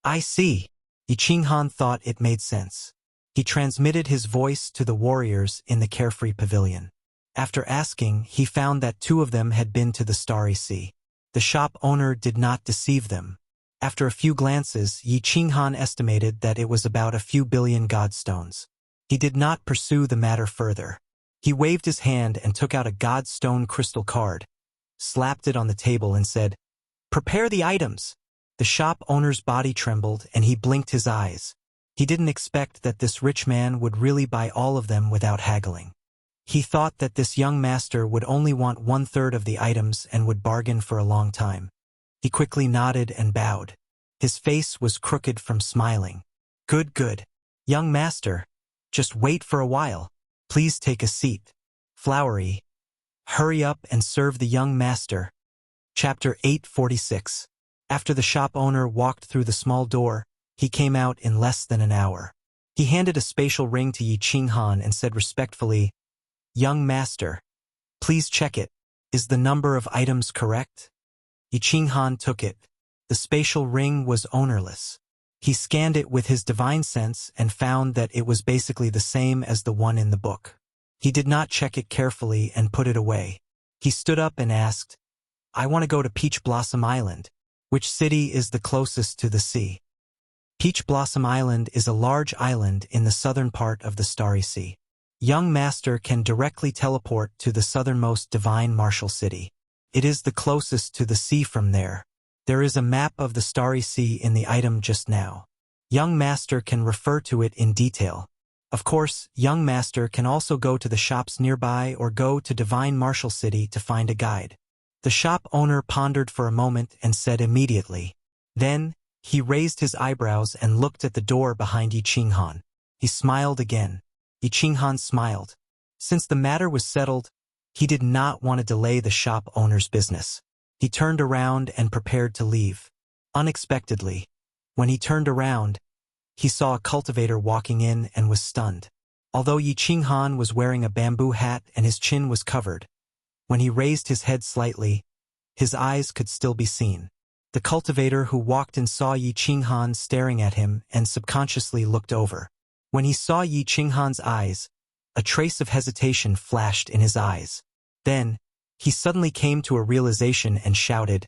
I see. Yi Qinghan thought it made sense. He transmitted his voice to the warriors in the carefree pavilion. After asking, he found that 2 of them had been to the Starry Sea. The shop owner did not deceive them. After a few glances, Yi Qinghan estimated that it was about a few billion godstones. He did not pursue the matter further. He waved his hand and took out a godstone crystal card, slapped it on the table and said, "Prepare the items." The shop owner's body trembled and he blinked his eyes. He didn't expect that this rich man would really buy all of them without haggling. He thought that this young master would only want 1/3 of the items and would bargain for a long time. He quickly nodded and bowed. His face was crooked from smiling. Good, good. Young master. Just wait for a while. Please take a seat. Flowery. Hurry up and serve the young master. Chapter 846. After the shop owner walked through the small door, he came out in less than an hour. He handed a spatial ring to Yi Qinghan and said respectfully, "Young master, please check it. Is the number of items correct?" Yi Qinghan took it. The spatial ring was ownerless. He scanned it with his divine sense and found that it was basically the same as the one in the book. He did not check it carefully and put it away. He stood up and asked, "I want to go to Peach Blossom Island. Which city is the closest to the sea?" Peach Blossom Island is a large island in the southern part of the Starry Sea. Young master can directly teleport to the southernmost divine martial city. It is the closest to the sea from there. There is a map of the Starry Sea in the item just now. Young master can refer to it in detail. Of course, young master can also go to the shops nearby or go to divine martial city to find a guide. The shop owner pondered for a moment and said immediately. Then, he raised his eyebrows and looked at the door behind Yi Qinghan. He smiled again. Yi Qinghan smiled. Since the matter was settled, he did not want to delay the shop owner's business. He turned around and prepared to leave. Unexpectedly, when he turned around, he saw a cultivator walking in and was stunned. Although Yi Qinghan was wearing a bamboo hat and his chin was covered, when he raised his head slightly, his eyes could still be seen. The cultivator who walked in saw Yi Qinghan staring at him and subconsciously looked over. When he saw Yi Qinghan's eyes, a trace of hesitation flashed in his eyes. Then, he suddenly came to a realization and shouted,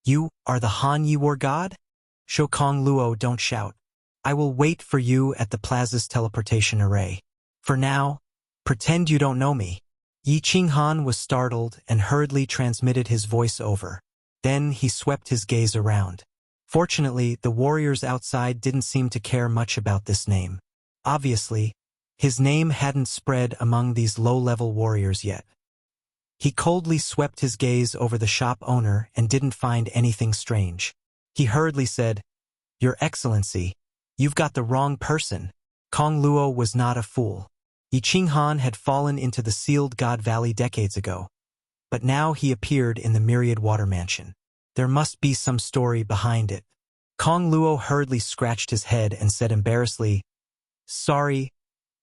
"You are the Han Yi War God? Shou Kong Luo, don't shout. I will wait for you at the plaza's teleportation array. For now, pretend you don't know me." Yi Qinghan was startled and hurriedly transmitted his voice over. Then he swept his gaze around. Fortunately, the warriors outside didn't seem to care much about this name. Obviously, his name hadn't spread among these low-level warriors yet. He coldly swept his gaze over the shop owner and didn't find anything strange. He hurriedly said, "Your Excellency, you've got the wrong person." Kong Luo was not a fool. Yi Qinghan had fallen into the sealed God Valley decades ago, but now he appeared in the Myriad Water Mansion. There must be some story behind it. Kong Luo hurriedly scratched his head and said embarrassedly, "Sorry,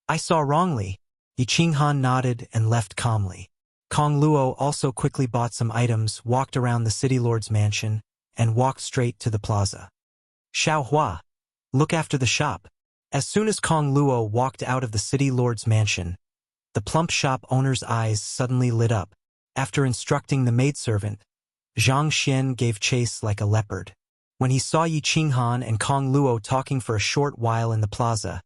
I saw wrongly." Yi Qinghan nodded and left calmly. Kong Luo also quickly bought some items, walked around the city lord's mansion, and walked straight to the plaza. "Xiao Hua, look after the shop." As soon as Kong Luo walked out of the city lord's mansion, the plump shop owner's eyes suddenly lit up. After instructing the maidservant, Zhang Xian gave chase like a leopard. When he saw Yi Qinghan and Kong Luo talking for a short while in the plaza,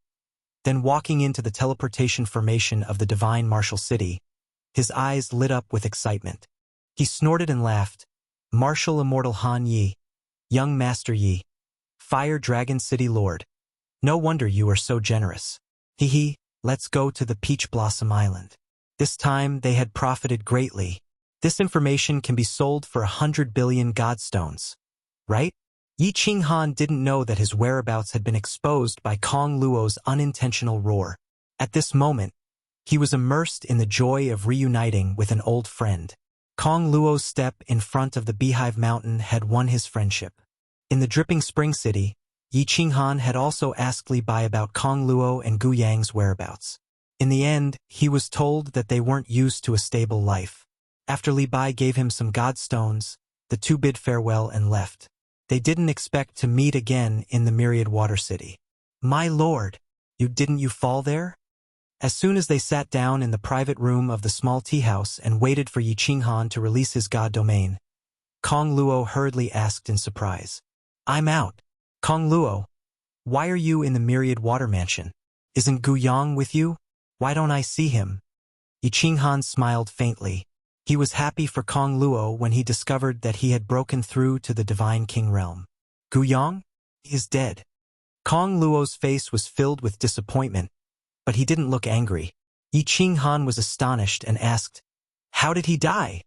then walking into the teleportation formation of the divine martial city, his eyes lit up with excitement. He snorted and laughed. "Martial immortal Han Yi, young master Yi, Fire Dragon City Lord. No wonder you are so generous. Hee, let's go to the Peach Blossom Island." This time they had profited greatly. This information can be sold for 100 billion godstones. Right? Yi Qinghan didn't know that his whereabouts had been exposed by Kong Luo's unintentional roar. At this moment, he was immersed in the joy of reuniting with an old friend. Kong Luo's step in front of the Beehive Mountain had won his friendship. In the Dripping Spring City, Yi Qinghan had also asked Li Bai about Kong Luo and Gu Yang's whereabouts. In the end, he was told that they weren't used to a stable life. After Li Bai gave him some godstones, the two bid farewell and left. They didn't expect to meet again in the Myriad Water City. My lord, didn't you fall there? As soon as they sat down in the private room of the small tea house and waited for Yi Qinghan to release his god domain, Kong Luo hurriedly asked in surprise. I'm out. Kong Luo, why are you in the Myriad Water Mansion? Isn't Gu Yang with you? Why don't I see him? Yi Qinghan smiled faintly. He was happy for Kong Luo when he discovered that he had broken through to the Divine King realm. Gu Yang is dead. Kong Luo's face was filled with disappointment, but he didn't look angry. Yi Qinghan was astonished and asked, how did he die?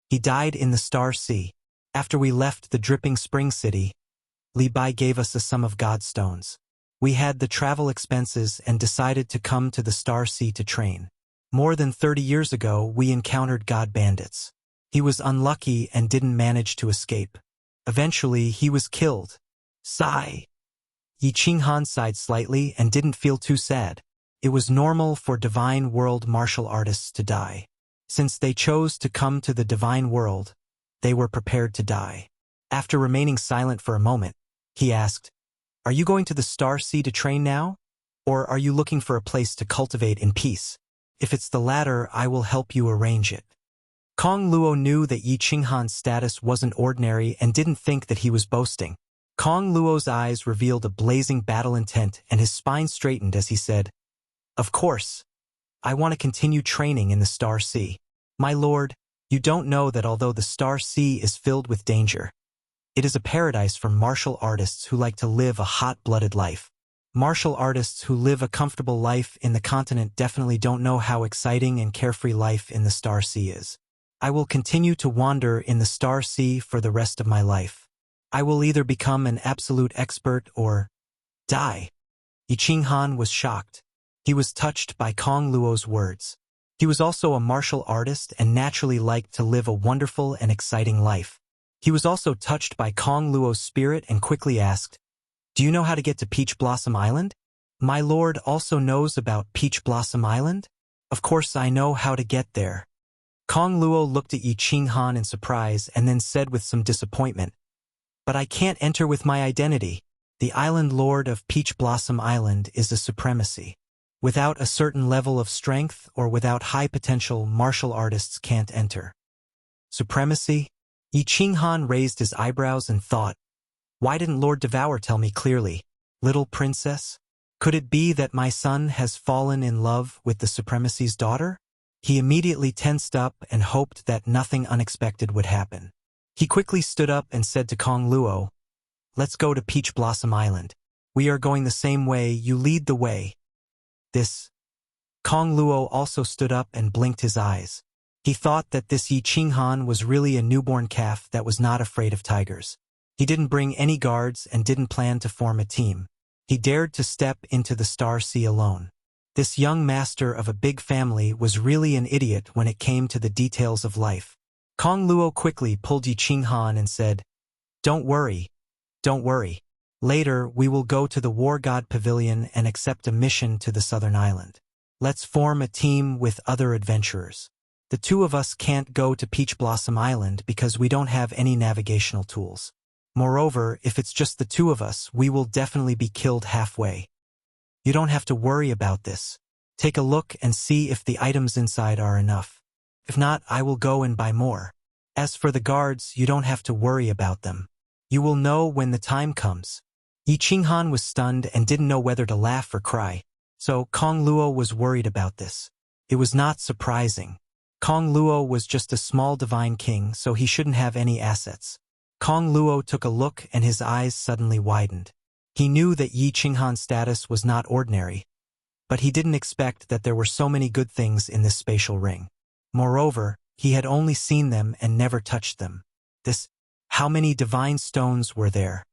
He died in the Star Sea. After we left the Dripping Spring City, Li Bai gave us a sum of godstones. We had the travel expenses and decided to come to the Star Sea to train. More than 30 years ago, we encountered god bandits. He was unlucky and didn't manage to escape. Eventually, he was killed. Sigh. Yi Qinghan sighed slightly and didn't feel too sad. It was normal for Divine World martial artists to die. Since they chose to come to the Divine World, they were prepared to die. After remaining silent for a moment, he asked, are you going to the Star Sea to train now? Or are you looking for a place to cultivate in peace? If it's the latter, I will help you arrange it. Kong Luo knew that Yi Qinghan's status wasn't ordinary and didn't think that he was boasting. Kong Luo's eyes revealed a blazing battle intent and his spine straightened as he said, of course. I want to continue training in the Star Sea. My lord, you don't know that although the Star Sea is filled with danger, it is a paradise for martial artists who like to live a hot-blooded life. Martial artists who live a comfortable life in the continent definitely don't know how exciting and carefree life in the Star Sea is. I will continue to wander in the Star Sea for the rest of my life. I will either become an absolute expert or die. Yi Qinghan was shocked. He was touched by Kong Luo's words. He was also a martial artist and naturally liked to live a wonderful and exciting life. He was also touched by Kong Luo's spirit and quickly asked, do you know how to get to Peach Blossom Island? My lord also knows about Peach Blossom Island? Of course I know how to get there. Kong Luo looked at Yi Qinghan in surprise and then said with some disappointment, but I can't enter with my identity. The island lord of Peach Blossom Island is a supremacy. Without a certain level of strength or without high potential, martial artists can't enter. Supremacy? Yi Qinghan raised his eyebrows and thought, why didn't Lord Devour tell me clearly? Little princess? Could it be that my son has fallen in love with the supremacy's daughter? He immediately tensed up and hoped that nothing unexpected would happen. He quickly stood up and said to Kong Luo, let's go to Peach Blossom Island. We are going the same way, you lead the way. Kong Luo also stood up and blinked his eyes. He thought that this Yi Qinghan was really a newborn calf that was not afraid of tigers. He didn't bring any guards and didn't plan to form a team. He dared to step into the Star Sea alone. This young master of a big family was really an idiot when it came to the details of life. Kong Luo quickly pulled Yi Qinghan and said, don't worry. Later, we will go to the War God Pavilion and accept a mission to the Southern Island. Let's form a team with other adventurers. The two of us can't go to Peach Blossom Island because we don't have any navigational tools. Moreover, if it's just the two of us, we will definitely be killed halfway. You don't have to worry about this. Take a look and see if the items inside are enough. If not, I will go and buy more. As for the guards, you don't have to worry about them. You will know when the time comes. Yi Qinghan was stunned and didn't know whether to laugh or cry. So Kong Luo was worried about this. It was not surprising. Kong Luo was just a small divine king, so he shouldn't have any assets. Kong Luo took a look and his eyes suddenly widened. He knew that Yi Qinghan's status was not ordinary, but he didn't expect that there were so many good things in this spatial ring. Moreover, He had only seen them and never touched them. How many divine stones were there?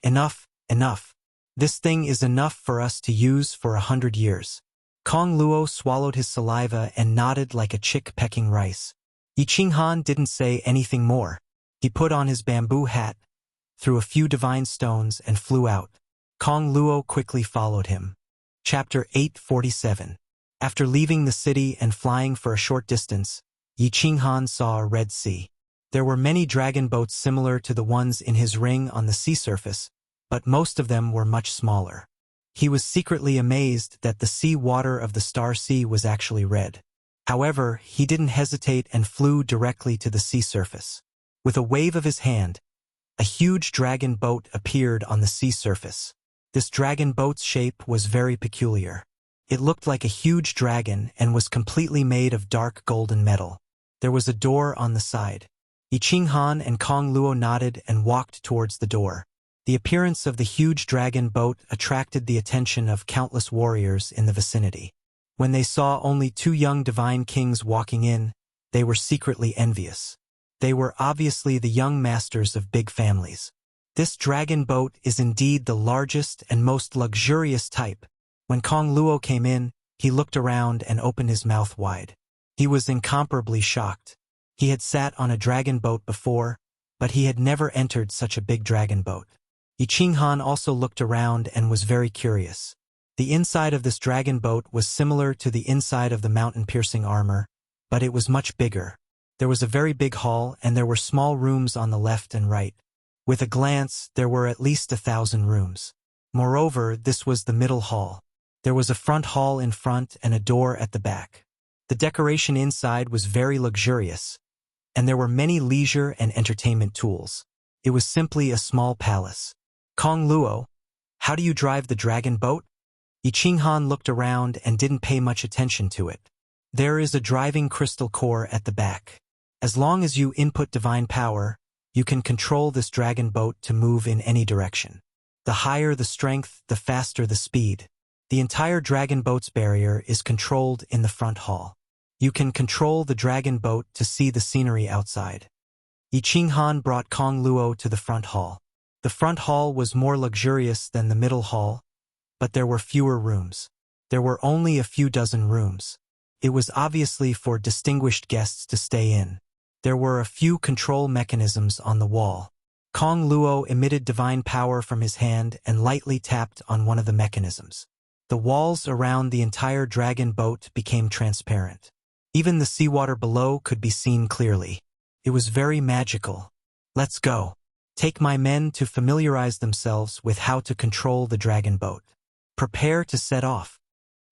Enough, enough. This thing is enough for us to use for 100 years. Kong Luo swallowed his saliva and nodded like a chick pecking rice. Yi Qinghan didn't say anything more. He put on his bamboo hat, threw a few divine stones, and flew out. Kong Luo quickly followed him. Chapter 847. After leaving the city and flying for a short distance, Yi Qinghan saw a red sea. There were many dragon boats similar to the ones in his ring on the sea surface, but most of them were much smaller. He was secretly amazed that the sea water of the Star Sea was actually red. However, he didn't hesitate and flew directly to the sea surface. With a wave of his hand, a huge dragon boat appeared on the sea surface. This dragon boat's shape was very peculiar. It looked like a huge dragon and was completely made of dark golden metal. There was a door on the side. Yi Qinghan and Kong Luo nodded and walked towards the door. The appearance of the huge dragon boat attracted the attention of countless warriors in the vicinity. When they saw only two young divine kings walking in, they were secretly envious. They were obviously the young masters of big families. This dragon boat is indeed the largest and most luxurious type. When Kong Luo came in, he looked around and opened his mouth wide. He was incomparably shocked. He had sat on a dragon boat before, but he had never entered such a big dragon boat. Yi Qinghan also looked around and was very curious. The inside of this dragon boat was similar to the inside of the mountain-piercing armor, but it was much bigger. There was a very big hall, and there were small rooms on the left and right. With a glance, there were at least 1,000 rooms. Moreover, this was the middle hall. There was a front hall in front and a door at the back. The decoration inside was very luxurious, and there were many leisure and entertainment tools. It was simply a small palace. Kong Luo, how do you drive the dragon boat? Yi Qinghan looked around and didn't pay much attention to it. There is a driving crystal core at the back. As long as you input divine power, you can control this dragon boat to move in any direction. The higher the strength, the faster the speed. The entire dragon boat's barrier is controlled in the front hall. You can control the dragon boat to see the scenery outside. Yi Qinghan brought Kong Luo to the front hall. The front hall was more luxurious than the middle hall, but there were fewer rooms. There were only a few dozen rooms. It was obviously for distinguished guests to stay in. There were a few control mechanisms on the wall. Kong Luo emitted divine power from his hand and lightly tapped on one of the mechanisms. The walls around the entire dragon boat became transparent. Even the seawater below could be seen clearly. It was very magical. Let's go. Take my men to familiarize themselves with how to control the dragon boat. Prepare to set off.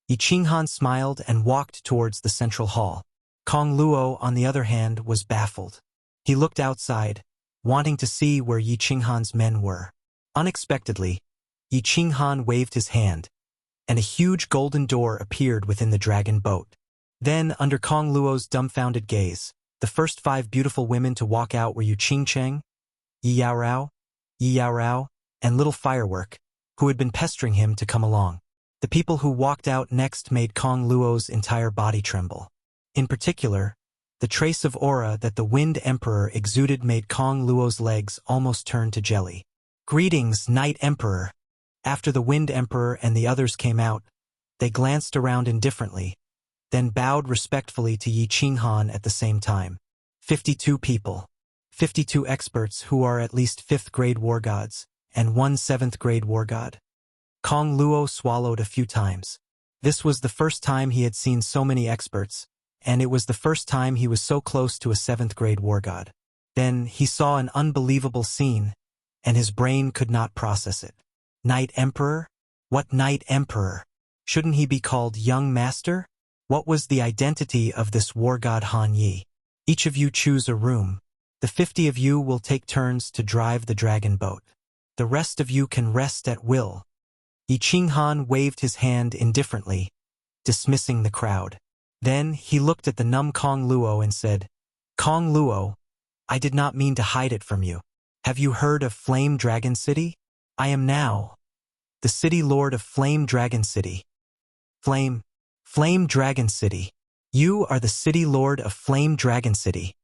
Yi Qinghan smiled and walked towards the central hall. Kong Luo, on the other hand, was baffled. He looked outside, wanting to see where Yi Qinghan's men were. Unexpectedly, Yi Qinghan waved his hand, and a huge golden door appeared within the dragon boat. Then, under Kong Luo's dumbfounded gaze, the first 5 beautiful women to walk out were Yu Qingcheng, Yi Yaorao, and Little Firework, who had been pestering him to come along. The people who walked out next made Kong Luo's entire body tremble. In particular, the trace of aura that the Wind Emperor exuded made Kong Luo's legs almost turn to jelly. Greetings, Night Emperor. After the Wind Emperor and the others came out, they glanced around indifferently, then bowed respectfully to Yi Qinghan at the same time. 52 people. 52 experts who are at least 5th grade war gods, and 1 7th grade war god. Kong Luo swallowed a few times. This was the first time he had seen so many experts, and it was the first time he was so close to a 7th grade war god. Then he saw an unbelievable scene, and his brain could not process it. Night Emperor? What Night Emperor? Shouldn't he be called Young Master? What was the identity of this war god Han Yi? Each of you choose a room. The 50 of you will take turns to drive the dragon boat. The rest of you can rest at will. Yi Qinghan waved his hand indifferently, dismissing the crowd. Then he looked at the numb Kong Luo and said, Kong Luo, I did not mean to hide it from you. Have you heard of Flame Dragon City? I am now the city lord of Flame Dragon City. Flame Dragon City. You are the city lord of Flame Dragon City.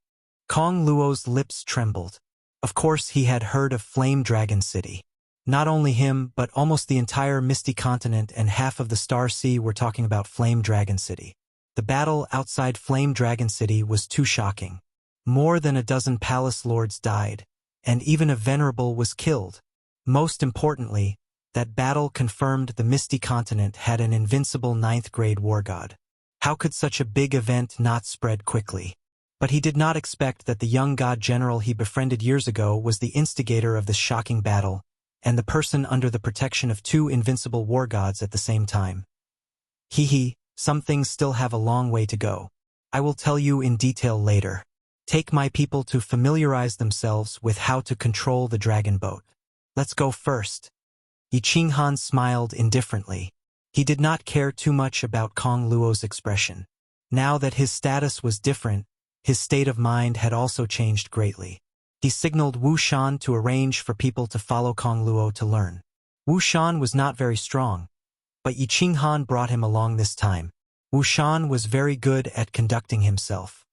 Kong Luo's lips trembled. Of course he had heard of Flame Dragon City. Not only him, but almost the entire Misty Continent and half of the Star Sea were talking about Flame Dragon City. The battle outside Flame Dragon City was too shocking. More than a dozen palace lords died, and even a venerable was killed. Most importantly, that battle confirmed the Misty Continent had an invincible 9th-grade war god. How could such a big event not spread quickly? But he did not expect that the young god general he befriended years ago was the instigator of this shocking battle, and the person under the protection of 2 invincible war gods at the same time. Some things still have a long way to go. I will tell you in detail later. Take my people to familiarize themselves with how to control the dragon boat. Let's go first. Yi Qinghan smiled indifferently. He did not care too much about Kong Luo's expression. Now that his status was different, his state of mind had also changed greatly. He signaled Wu Shan to arrange for people to follow Kong Luo to learn. Wu Shan was not very strong, but Yi Qinghan brought him along this time. Wu Shan was very good at conducting himself.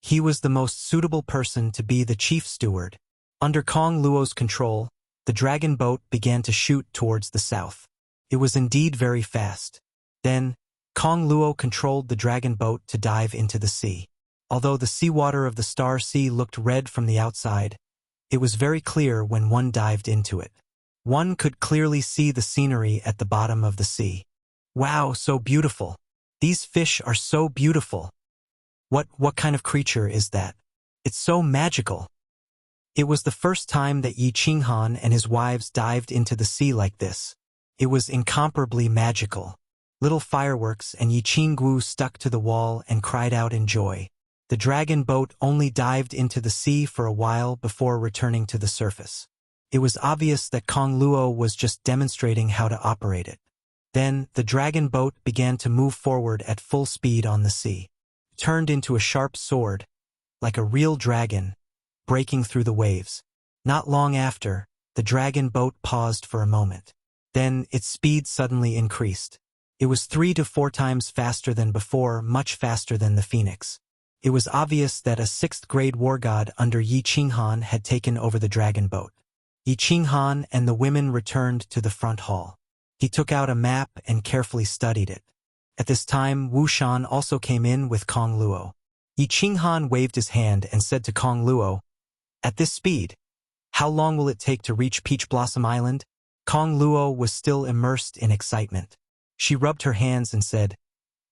He was the most suitable person to be the chief steward. Under Kong Luo's control, the dragon boat began to shoot towards the south. It was indeed very fast. Then, Kong Luo controlled the dragon boat to dive into the sea. Although the seawater of the Star Sea looked red from the outside, it was very clear when one dived into it. One could clearly see the scenery at the bottom of the sea. Wow, so beautiful. These fish are so beautiful. What kind of creature is that? It's so magical. It was the first time that Yi Qinghan and his wives dived into the sea like this. It was incomparably magical. Little fireworks and Yi Qinggu stuck to the wall and cried out in joy. The dragon boat only dived into the sea for a while before returning to the surface. It was obvious that Kong Luo was just demonstrating how to operate it. Then, the dragon boat began to move forward at full speed on the sea. It turned into a sharp sword, like a real dragon, breaking through the waves. Not long after, the dragon boat paused for a moment. Then, its speed suddenly increased. It was 3 to 4 times faster than before, much faster than the Phoenix. It was obvious that a 6th-grade war god under Yi Qinghan had taken over the dragon boat. Yi Qinghan and the women returned to the front hall. He took out a map and carefully studied it. At this time, Wu Shan also came in with Kong Luo. Yi Qinghan waved his hand and said to Kong Luo, "At this speed, how long will it take to reach Peach Blossom Island?" Kong Luo was still immersed in excitement. She rubbed her hands and said,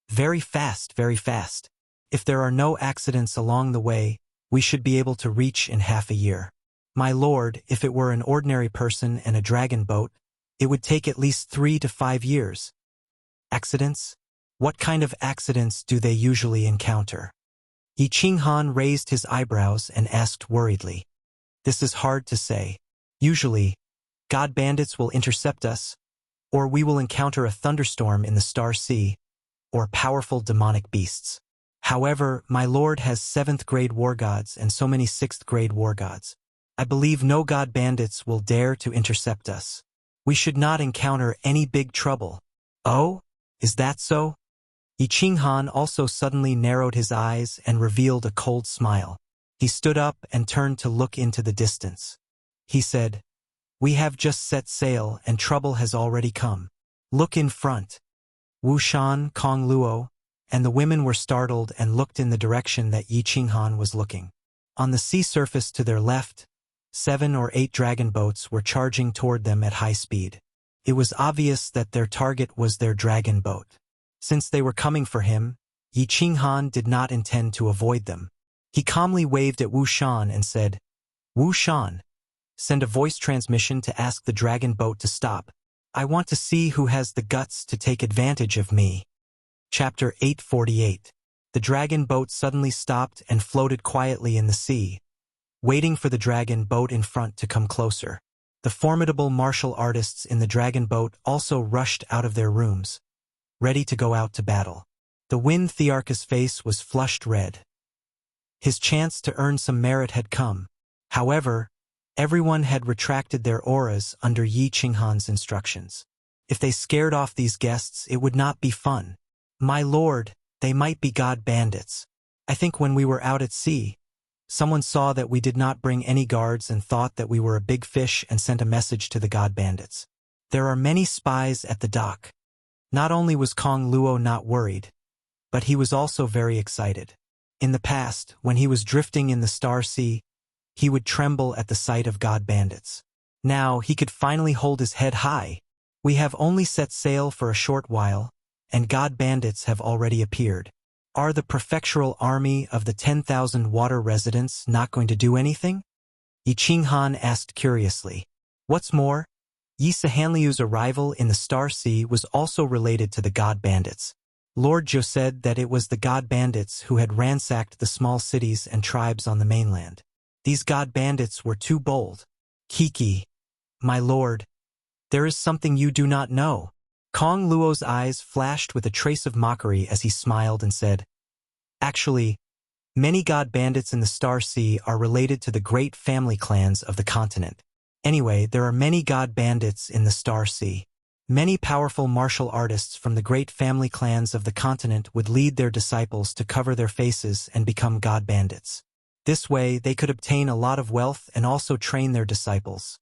"Very fast, very fast. If there are no accidents along the way, we should be able to reach in half a year. My lord, if it were an ordinary person and a dragon boat, it would take at least 3 to 5 years. Accidents? What kind of accidents do they usually encounter?" Yi Qinghan raised his eyebrows and asked worriedly. "This is hard to say. Usually, god bandits will intercept us, or we will encounter a thunderstorm in the Star Sea, or powerful demonic beasts. However, my lord has 7th-grade war gods and so many 6th-grade war gods. I believe no god bandits will dare to intercept us. We should not encounter any big trouble." "Oh? Is that so?" Yi Qinghan also suddenly narrowed his eyes and revealed a cold smile. He stood up and turned to look into the distance. He said, "We have just set sail and trouble has already come. Look in front." Wu Shan, Kong Luo, and the women were startled and looked in the direction that Yi Qinghan was looking. On the sea surface to their left, 7 or 8 dragon boats were charging toward them at high speed. It was obvious that their target was their dragon boat. Since they were coming for him, Yi Qinghan did not intend to avoid them. He calmly waved at Wu Shan and said, "Wu Shan, send a voice transmission to ask the dragon boat to stop. I want to see who has the guts to take advantage of me." Chapter 848. The dragon boat suddenly stopped and floated quietly in the sea, waiting for the dragon boat in front to come closer. The formidable martial artists in the dragon boat also rushed out of their rooms, ready to go out to battle. The Wind Thearchus' face was flushed red. His chance to earn some merit had come. However, everyone had retracted their auras under Yi Qinghan's instructions. If they scared off these guests, it would not be fun. "My lord, They might be god bandits. I think when we were out at sea, someone saw that we did not bring any guards and thought that we were a big fish and sent a message to the god bandits. There are many spies at the dock. Not only was Kong Luo not worried, but he was also very excited. In the past, when he was drifting in the Star Sea, he would tremble at the sight of god bandits. Now he could finally hold his head high. We have only set sail for a short while, and god bandits have already appeared. Are the prefectural army of the 10,000 water residents not going to do anything? Yi Qinghan asked curiously. What's more, Yi Sahanliu's arrival in the Star Sea was also related to the god bandits. Lord Zhou said that it was the god bandits who had ransacked the small cities and tribes on the mainland. These god bandits were too bold. Kiki, my lord, there is something you do not know. Kong Luo's eyes flashed with a trace of mockery as he smiled and said, Actually, many god bandits in the Star Sea are related to the great family clans of the continent. Anyway, there are many god bandits in the Star Sea. Many powerful martial artists from the great family clans of the continent would lead their disciples to cover their faces and become god bandits. This way, they could obtain a lot of wealth and also train their disciples.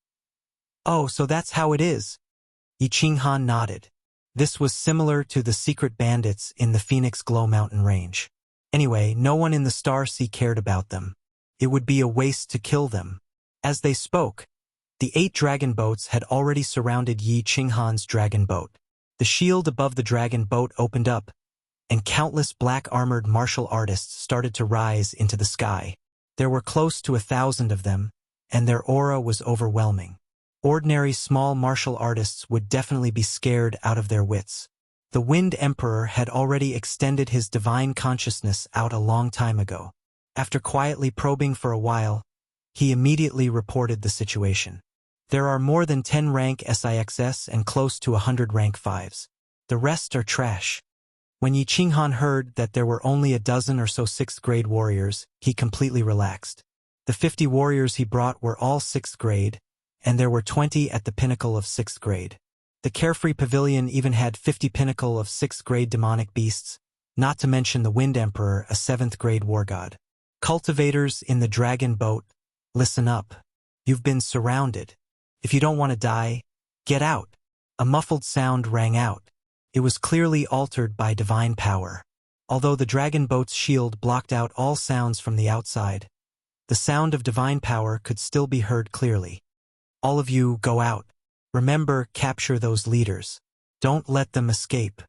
Oh, so that's how it is. Yi Qinghan nodded. This was similar to the secret bandits in the Phoenix Glow Mountain range. Anyway, no one in the Star Sea cared about them. It would be a waste to kill them. As they spoke, the 8 dragon boats had already surrounded Yi Qinghan's dragon boat. The shield above the dragon boat opened up, and countless black-armored martial artists started to rise into the sky. There were close to 1,000 of them, and their aura was overwhelming. Ordinary small martial artists would definitely be scared out of their wits. The Wind Emperor had already extended his divine consciousness out a long time ago. After quietly probing for a while, he immediately reported the situation. There are more than 10 rank SIXS and close to 100 rank 5s. The rest are trash. When Yi Qinghan heard that there were only a dozen or so 6th grade warriors, he completely relaxed. The 50 warriors he brought were all 6th grade, and there were 20 at the pinnacle of 6th grade. The Carefree Pavilion even had 50 pinnacle of 6th grade demonic beasts, not to mention the Wind Emperor, a 7th grade war god. Cultivators in the dragon boat, listen up. You've been surrounded. If you don't want to die, get out. A muffled sound rang out. It was clearly altered by divine power. Although the dragon boat's shield blocked out all sounds from the outside, the sound of divine power could still be heard clearly. All of you, go out. Remember, capture those leaders. Don't let them escape.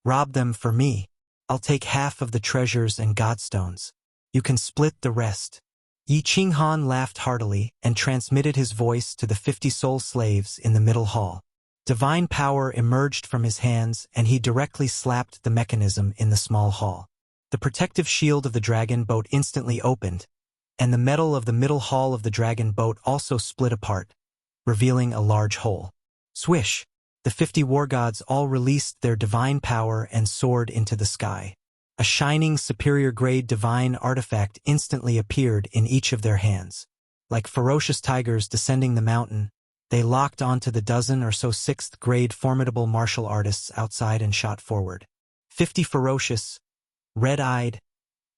Rob them for me. I'll take half of the treasures and godstones. You can split the rest. Yi Qinghan laughed heartily and transmitted his voice to the 50 soul slaves in the middle hall. Divine power emerged from his hands and he directly slapped the mechanism in the small hall. The protective shield of the dragon boat instantly opened, and the metal of the middle hall of the dragon boat also split apart, revealing a large hole. Swish! The 50 war gods all released their divine power and soared into the sky. A shining superior-grade divine artifact instantly appeared in each of their hands. Like ferocious tigers descending the mountain, they locked onto the dozen or so 6th grade formidable martial artists outside and shot forward. 50 ferocious, red-eyed,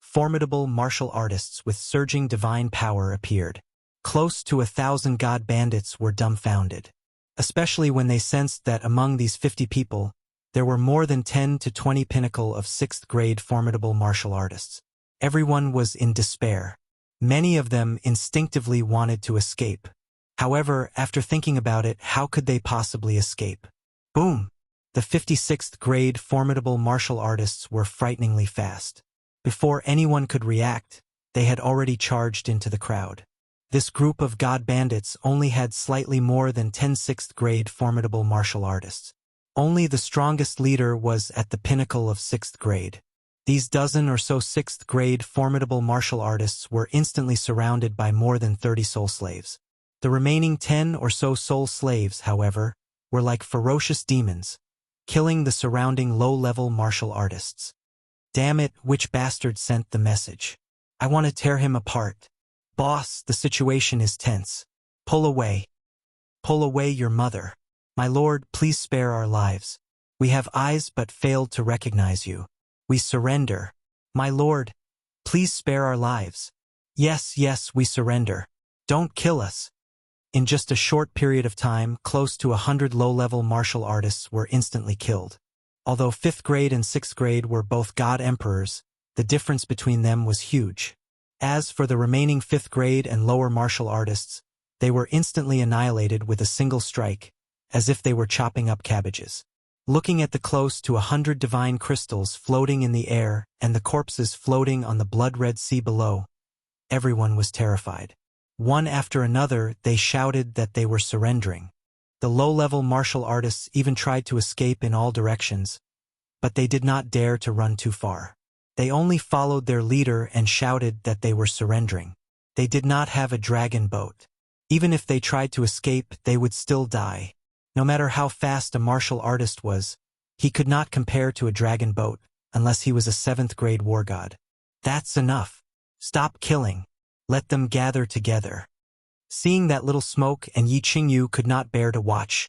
formidable martial artists with surging divine power appeared. Close to 1,000 god bandits were dumbfounded, especially when they sensed that among these 50 people, there were more than 10 to 20 pinnacle of 6th grade formidable martial artists. Everyone was in despair. Many of them instinctively wanted to escape. However, after thinking about it, how could they possibly escape? Boom! The 56th grade formidable martial artists were frighteningly fast. Before anyone could react, they had already charged into the crowd. This group of god bandits only had slightly more than 10 6th grade formidable martial artists. Only the strongest leader was at the pinnacle of 6th grade. These dozen or so 6th grade formidable martial artists were instantly surrounded by more than 30 soul slaves. The remaining 10 or so soul slaves, however, were like ferocious demons, killing the surrounding low-level martial artists. Damn it, which bastard sent the message? I want to tear him apart. Boss, the situation is tense. Pull away. Pull away your mother. My lord, please spare our lives. We have eyes but failed to recognize you. We surrender. My lord, please spare our lives. Yes, yes, we surrender. Don't kill us. In just a short period of time, close to 100 low-level martial artists were instantly killed. Although 5th grade and 6th grade were both god emperors, the difference between them was huge. As for the remaining 5th grade and lower martial artists, they were instantly annihilated with a single strike, as if they were chopping up cabbages. Looking at the close to 100 divine crystals floating in the air and the corpses floating on the blood-red sea below, everyone was terrified. One after another, they shouted that they were surrendering. The low-level martial artists even tried to escape in all directions, but they did not dare to run too far. They only followed their leader and shouted that they were surrendering. They did not have a dragon boat. Even if they tried to escape, they would still die. No matter how fast a martial artist was, he could not compare to a dragon boat unless he was a 7th grade war god. That's enough. Stop killing. Let them gather together. Seeing that little smoke and Yi Qingyu could not bear to watch,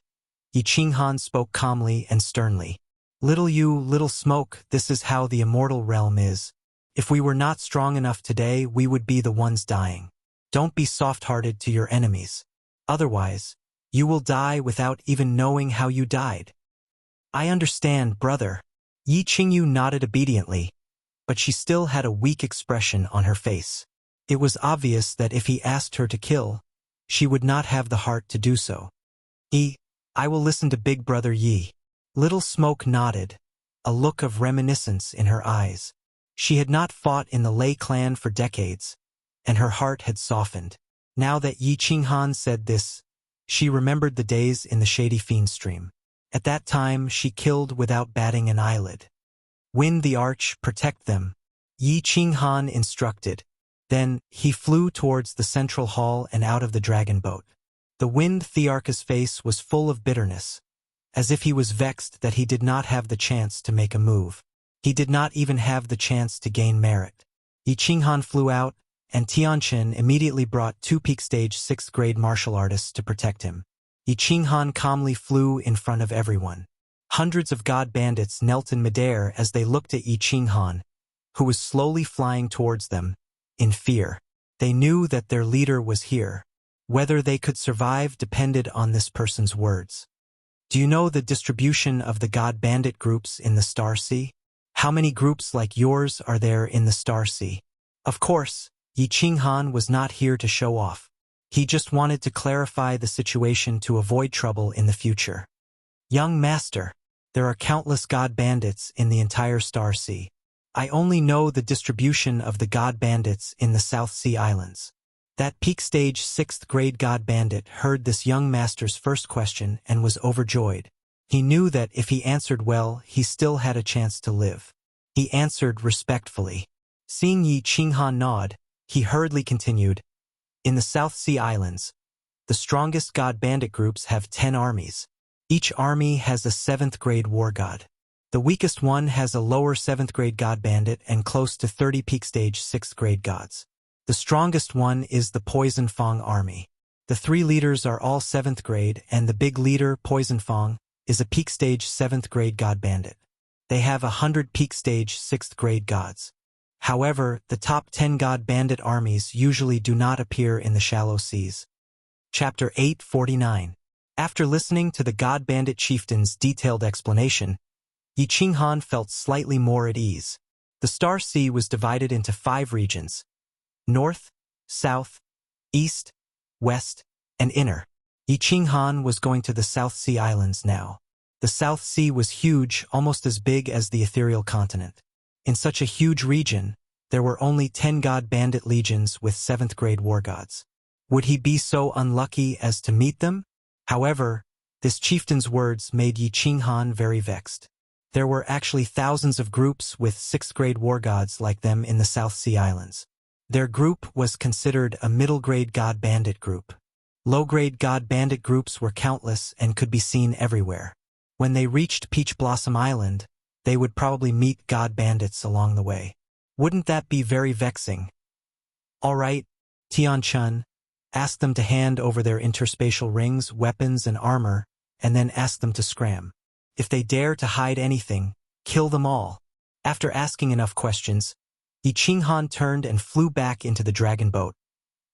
Yi Qinghan spoke calmly and sternly. Little you, little smoke, this is how the immortal realm is. If we were not strong enough today, we would be the ones dying. Don't be soft-hearted to your enemies. Otherwise, you will die without even knowing how you died. I understand, brother. Yi Qingyu nodded obediently, but she still had a weak expression on her face. It was obvious that if he asked her to kill, she would not have the heart to do so. I will listen to Big Brother Yi. Little Smoke nodded, a look of reminiscence in her eyes. She had not fought in the Lei clan for decades, and her heart had softened. Now that Yi Qinghan said this, she remembered the days in the Shady Fiend stream. At that time, she killed without batting an eyelid. Wind the arch, protect them, Yi Qinghan instructed. Then, he flew towards the central hall and out of the dragon boat. The Wind Thearch's face was full of bitterness, as if he was vexed that he did not have the chance to make a move. He did not even have the chance to gain merit. Yi Qinghan flew out, and Tianchen immediately brought 2 peak stage 6th grade martial artists to protect him. Yi Qinghan calmly flew in front of everyone. Hundreds of god bandits knelt in midair as they looked at Yi Qinghan, who was slowly flying towards them, in fear. They knew that their leader was here. Whether they could survive depended on this person's words. Do you know the distribution of the god bandit groups in the Star Sea? How many groups like yours are there in the Star Sea? Of course, Yi Qinghan was not here to show off. He just wanted to clarify the situation to avoid trouble in the future. Young master, there are countless god bandits in the entire Star Sea. I only know the distribution of the god bandits in the South Sea Islands. That peak stage 6th grade god bandit heard this young master's first question and was overjoyed. He knew that if he answered well, he still had a chance to live. He answered respectfully. Seeing Yi Qinghan nod, he hurriedly continued, in the South Sea Islands, the strongest god bandit groups have 10 armies. Each army has a 7th grade war god. The weakest one has a lower 7th grade god bandit and close to 30 peak stage 6th grade gods. The strongest one is the Poison Fang army. The 3 leaders are all 7th grade, and the big leader, Poison Fang, is a peak stage 7th grade god bandit. They have 100 peak stage 6th grade gods. However, the top 10 god bandit armies usually do not appear in the shallow seas. Chapter 849. After listening to the god bandit chieftain's detailed explanation, Yi Qinghan felt slightly more at ease. The Star Sea was divided into 5 regions: North, South, East, West, and Inner. Yi Qinghan was going to the South Sea Islands now. The South Sea was huge, almost as big as the ethereal continent. In such a huge region, there were only 10 god bandit legions with 7th grade war gods. Would he be so unlucky as to meet them? However, this chieftain's words made Yi Qinghan very vexed. There were actually thousands of groups with 6th grade war gods like them in the South Sea Islands. Their group was considered a middle-grade god bandit group. Low-grade god bandit groups were countless and could be seen everywhere. When they reached Peach Blossom Island, they would probably meet god bandits along the way. Wouldn't that be very vexing? All right, Tianchen, ask them to hand over their interspatial rings, weapons, and armor, and then ask them to scram. If they dare to hide anything, kill them all. After asking enough questions, Yi Qinghan turned and flew back into the dragon boat,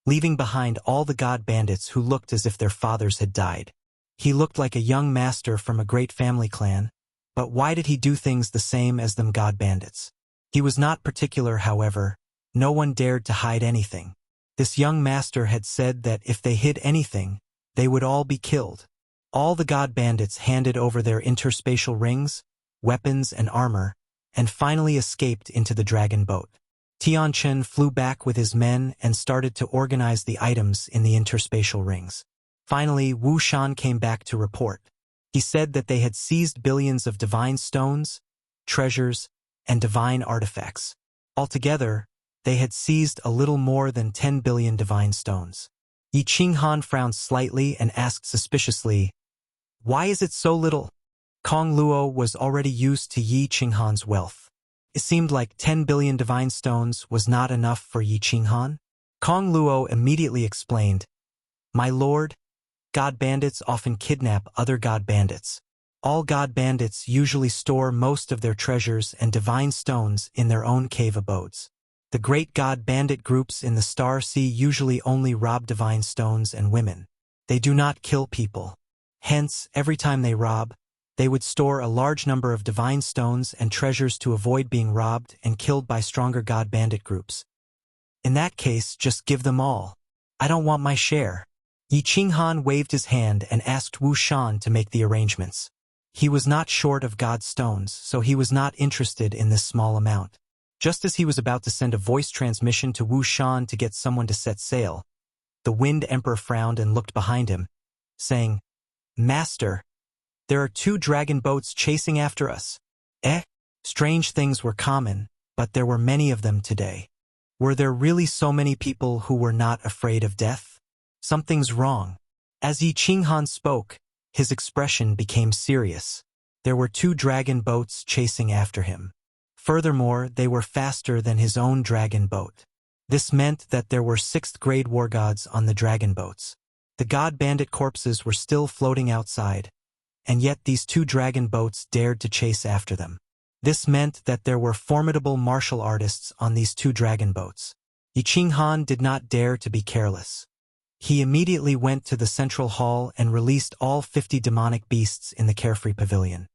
leaving behind all the god bandits who looked as if their fathers had died. He looked like a young master from a great family clan, but why did he do things the same as them god bandits? He was not particular, however. No one dared to hide anything. This young master had said that if they hid anything, they would all be killed. All the god bandits handed over their interspatial rings, weapons and armor, and finally escaped into the dragon boat. Tianchen flew back with his men and started to organize the items in the interspatial rings. Finally, Wu Shan came back to report. He said that they had seized billions of divine stones, treasures, and divine artifacts. Altogether, they had seized a little more than 10 billion divine stones. Yi Qinghan frowned slightly and asked suspiciously, "Why is it so little?" Kong Luo was already used to Yi Qinghan's wealth. It seemed like 10 billion divine stones was not enough for Yi Qinghan. Kong Luo immediately explained, "My lord, god bandits often kidnap other god bandits. All god bandits usually store most of their treasures and divine stones in their own cave abodes. The great god bandit groups in the Star Sea usually only rob divine stones and women. They do not kill people. Hence, every time they rob, they would store a large number of divine stones and treasures to avoid being robbed and killed by stronger god bandit groups. In that case, just give them all. I don't want my share." Yi Qinghan waved his hand and asked Wu Shan to make the arrangements. He was not short of god stones, so he was not interested in this small amount. Just as he was about to send a voice transmission to Wu Shan to get someone to set sail, the Wind Emperor frowned and looked behind him, saying, "Master, there are 2 dragon boats chasing after us." Strange things were common, but there were many of them today. Were there really so many people who were not afraid of death? Something's wrong. As Yi Qinghan spoke, his expression became serious. There were 2 dragon boats chasing after him. Furthermore, they were faster than his own dragon boat. This meant that there were 6th-grade war gods on the dragon boats. The god bandit corpses were still floating outside, and yet these 2 dragon boats dared to chase after them. This meant that there were formidable martial artists on these 2 dragon boats. Yi Qinghan did not dare to be careless. He immediately went to the central hall and released all 50 demonic beasts in the Carefree Pavilion.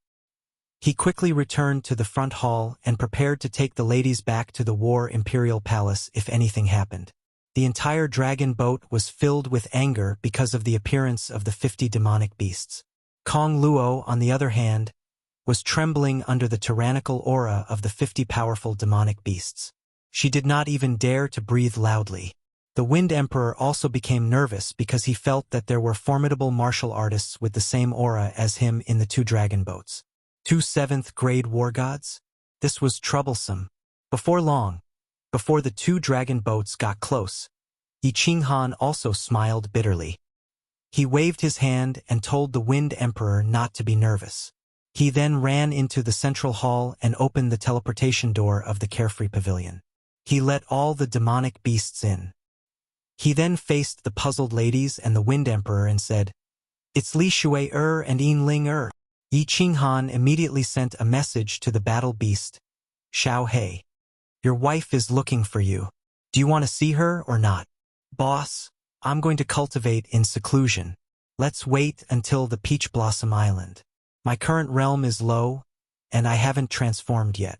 He quickly returned to the front hall and prepared to take the ladies back to the War Imperial Palace if anything happened. The entire dragon boat was filled with anger because of the appearance of the 50 demonic beasts. Kong Luo, on the other hand, was trembling under the tyrannical aura of the 50 powerful demonic beasts. She did not even dare to breathe loudly. The Wind Emperor also became nervous because he felt that there were formidable martial artists with the same aura as him in the 2 dragon boats. 2 7th-grade war gods? This was troublesome. Before long, before the 2 dragon boats got close, Yi Qinghan also smiled bitterly. He waved his hand and told the Wind Emperor not to be nervous. He then ran into the central hall and opened the teleportation door of the Carefree Pavilion. He let all the demonic beasts in. He then faced the puzzled ladies and the Wind Emperor and said, "It's Li Shui and Yin Ling. Yi Qinghan immediately sent a message to the battle beast, "Xiao He, your wife is looking for you. Do you want to see her or not?" "Boss, I'm going to cultivate in seclusion. Let's wait until the Peach Blossom Island. My current realm is low, and I haven't transformed yet.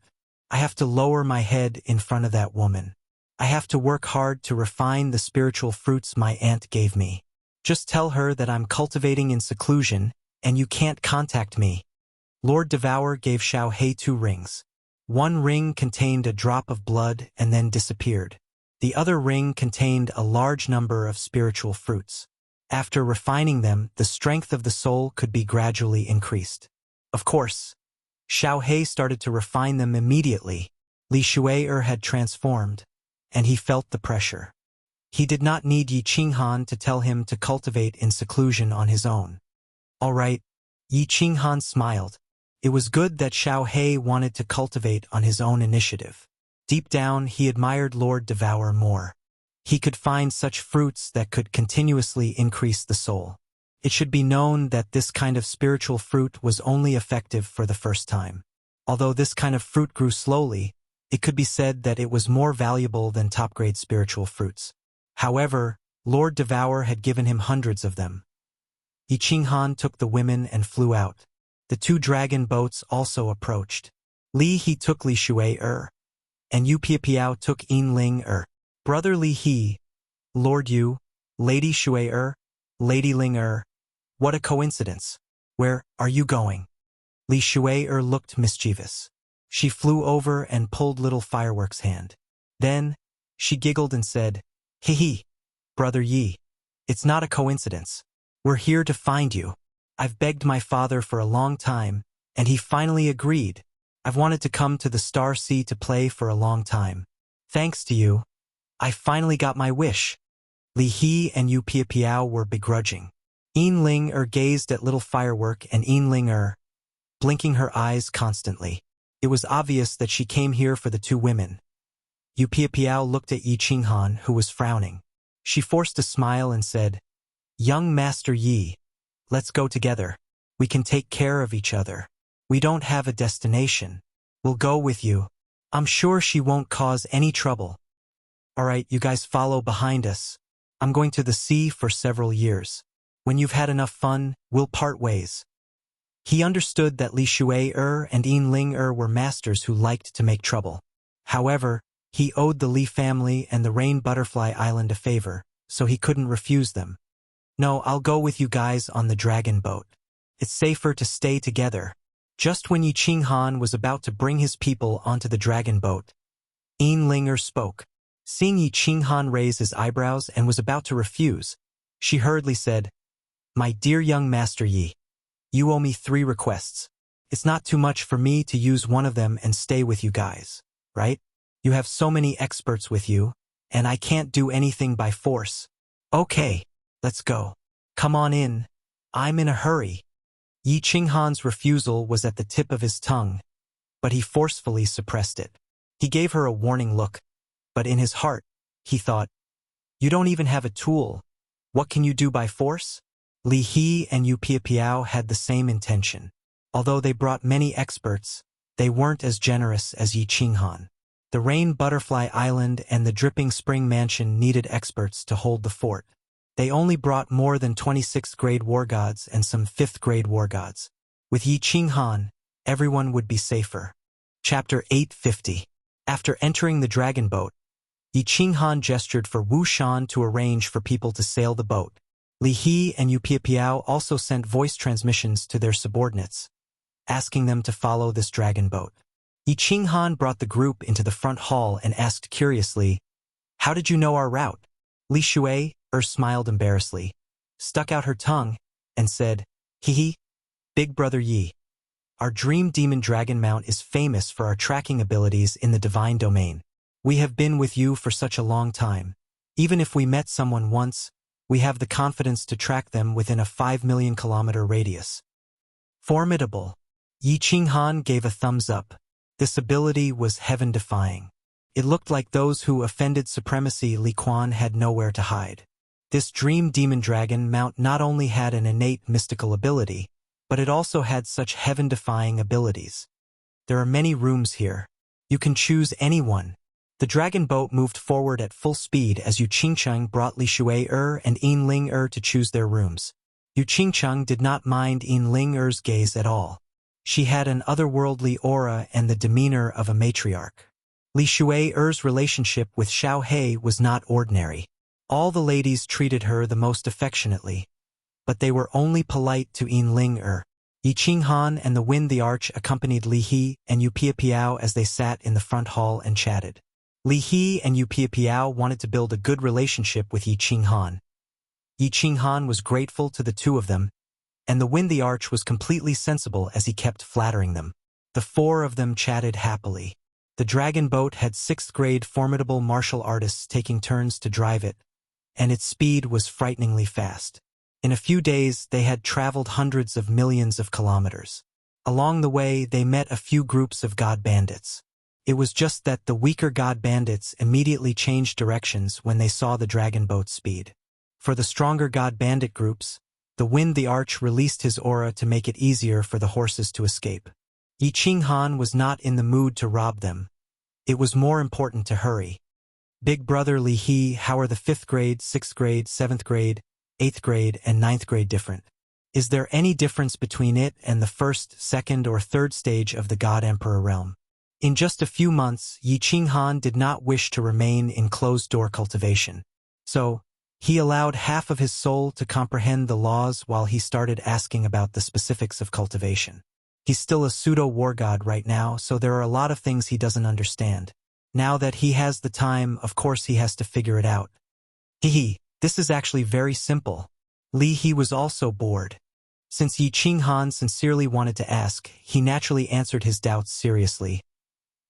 I have to lower my head in front of that woman. I have to work hard to refine the spiritual fruits my aunt gave me. Just tell her that I'm cultivating in seclusion, and you can't contact me." Lord Devour gave Xiao He 2 rings. One ring contained a drop of blood and then disappeared. The other ring contained a large number of spiritual fruits. After refining them, the strength of the soul could be gradually increased. Of course, Xiao He started to refine them immediately. Li Shui had transformed, and he felt the pressure. He did not need Yi Qinghan to tell him to cultivate in seclusion on his own. All right, Yi Qinghan smiled. It was good that Xiao He wanted to cultivate on his own initiative. Deep down, he admired Lord Devour more. He could find such fruits that could continuously increase the soul. It should be known that this kind of spiritual fruit was only effective for the first time. Although this kind of fruit grew slowly, it could be said that it was more valuable than top-grade spiritual fruits. However, Lord Devour had given him hundreds of them. Yi Qinghan took the women and flew out. The two dragon boats also approached. Li He took Li Shui and Yu Piapiao took Yin Ling Brother Li He, Lord Yu, Lady Shui Lady Ling what a coincidence. Where are you going? Li Shui looked mischievous. She flew over and pulled little fireworks hand. Then, she giggled and said, "Hee, Brother Yi. It's not a coincidence. We're here to find you. I've begged my father for a long time, and he finally agreed. I've wanted to come to the Star Sea to play for a long time. Thanks to you, I finally got my wish." Li He and Yu Piapiao were begrudging. Yin Ling gazed at little firework and Yin Ling blinking her eyes constantly. It was obvious that she came here for the two women. Yu Piapiao looked at Yi Qinghan, who was frowning. She forced a smile and said, "Young Master Yi, let's go together. We can take care of each other. We don't have a destination. We'll go with you. I'm sure she won't cause any trouble. All right, you guys follow behind us. I'm going to the sea for several years. When you've had enough fun, we'll part ways." He understood that Li Shui and Yin Ling were masters who liked to make trouble. However, he owed the Li family and the Rain Butterfly Island a favor, so he couldn't refuse them. "No, I'll go with you guys on the dragon boat. It's safer to stay together." Just when Yi Qinghan was about to bring his people onto the dragon boat, Yin Ling spoke. Seeing Yi Qinghan raise his eyebrows and was about to refuse, she hurriedly said, "My dear young Master Yi, you owe me 3 requests. It's not too much for me to use one of them and stay with you guys, right? You have so many experts with you, and I can't do anything by force. Okay, let's go. Come on in. I'm in a hurry." Yi Qinghan's refusal was at the tip of his tongue, but he forcefully suppressed it. He gave her a warning look, but in his heart, he thought, "You don't even have a tool. What can you do by force?" Li He and Yu Piapiao had the same intention. Although they brought many experts, they weren't as generous as Yi Qinghan. The Rain Butterfly Island and the Dripping Spring Mansion needed experts to hold the fort. They only brought more than 26th-grade war gods and some 5th-grade war gods. With Yi Qinghan, everyone would be safer. Chapter 850. After entering the dragon boat, Yi Qinghan gestured for Wu Shan to arrange for people to sail the boat. Li He and Yu Piapiao also sent voice transmissions to their subordinates, asking them to follow this dragon boat. Yi Qinghan brought the group into the front hall and asked curiously, "How did you know our route?" Li Shui smiled embarrassedly, stuck out her tongue, and said, "Hee, Big Brother Yi. Our Dream Demon Dragon Mount is famous for our tracking abilities in the divine domain. We have been with you for such a long time. Even if we met someone once, we have the confidence to track them within a 5 million kilometer radius." Formidable. Yi Qinghan gave a thumbs up. This ability was heaven-defying. It looked like those who offended supremacy Li Quan had nowhere to hide. This Dream Demon Dragon Mount not only had an innate mystical ability, but it also had such heaven-defying abilities. There are many rooms here. You can choose any one. The dragon boat moved forward at full speed as Yu Qingcheng brought Li Shui and Yin Ling to choose their rooms. Yu Qingcheng did not mind Yin Ling gaze at all. She had an otherworldly aura and the demeanor of a matriarch. Li Shui's relationship with Xiao He was not ordinary. All the ladies treated her the most affectionately, but they were only polite to Yin Ling. Yi Qinghan and the Wind the Arch accompanied Li He and Yu Piapiao as they sat in the front hall and chatted. Li He and Yu Piapiao wanted to build a good relationship with Yi Qinghan. Yi Qinghan was grateful to the two of them, and the Wind the Arch was completely sensible as he kept flattering them. The 4 of them chatted happily. The dragon boat had 6th-grade formidable martial artists taking turns to drive it, and its speed was frighteningly fast. In a few days, they had traveled hundreds of millions of kilometers. Along the way, they met a few groups of god bandits. It was just that the weaker god bandits immediately changed directions when they saw the dragon boat's speed. For the stronger god bandit groups, the Wind the Arch released his aura to make it easier for the horses to escape. Yi Qinghan was not in the mood to rob them. It was more important to hurry. Big brother Li He, how are the 5th grade, 6th grade, 7th grade, 8th grade, and 9th grade different? Is there any difference between it and the 1st, 2nd, or 3rd stage of the God Emperor realm? In just a few months, Yi Qinghan did not wish to remain in closed-door cultivation. So, he allowed half of his soul to comprehend the laws while he started asking about the specifics of cultivation. He's still a pseudo-war god right now, so there are a lot of things he doesn't understand. Now that he has the time, of course he has to figure it out. This is actually very simple. Li He was also bored. Since Yi Qinghan sincerely wanted to ask, he naturally answered his doubts seriously.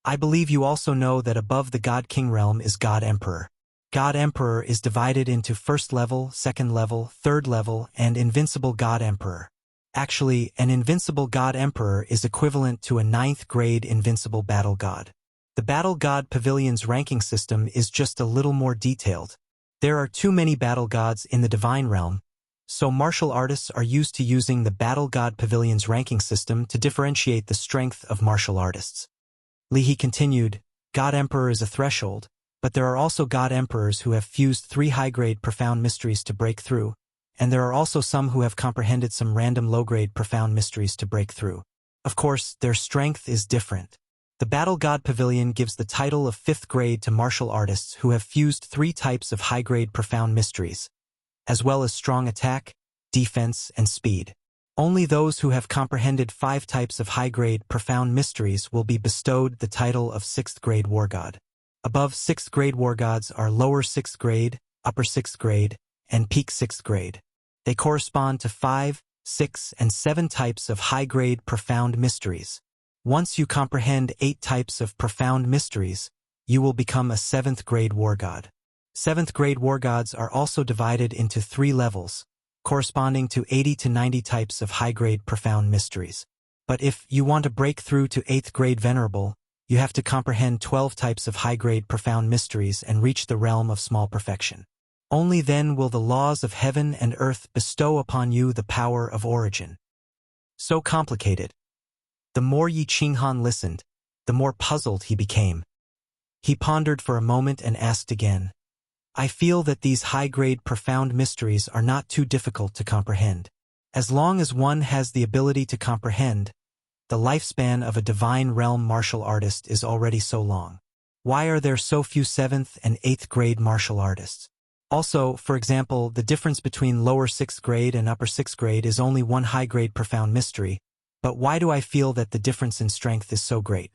I believe you also know that above the God King realm is God Emperor. God Emperor is divided into 1st level, 2nd level, 3rd level, and Invincible God Emperor. Actually, an Invincible God Emperor is equivalent to a 9th grade Invincible Battle God. The Battle God Pavilion's ranking system is just a little more detailed. There are too many battle gods in the Divine Realm, so martial artists are used to using the Battle God Pavilion's ranking system to differentiate the strength of martial artists. Li He continued, God Emperor is a threshold, but there are also God Emperors who have fused 3 high-grade profound mysteries to break through, and there are also some who have comprehended some random low-grade profound mysteries to break through. Of course, their strength is different. The Battle God Pavilion gives the title of 5th grade to martial artists who have fused 3 types of high-grade profound mysteries, as well as strong attack, defense, and speed. Only those who have comprehended 5 types of high-grade profound mysteries will be bestowed the title of 6th grade war god. Above 6th grade war gods are lower 6th grade, upper 6th grade, and peak 6th grade. They correspond to 5, 6, and 7 types of high-grade profound mysteries. Once you comprehend 8 types of profound mysteries, you will become a 7th grade war god. 7th grade war gods are also divided into 3 levels, corresponding to 80 to 90 types of high-grade profound mysteries. But if you want to break through to 8th grade venerable, you have to comprehend 12 types of high-grade profound mysteries and reach the realm of small perfection. Only then will the laws of heaven and earth bestow upon you the power of origin. So complicated. The more Yi Qinghan listened, the more puzzled he became. He pondered for a moment and asked again, I feel that these high-grade profound mysteries are not too difficult to comprehend. As long as one has the ability to comprehend, the lifespan of a divine realm martial artist is already so long. Why are there so few 7th and 8th grade martial artists? Also, for example, the difference between lower 6th grade and upper 6th grade is only 1 high-grade profound mystery, but why do I feel that the difference in strength is so great?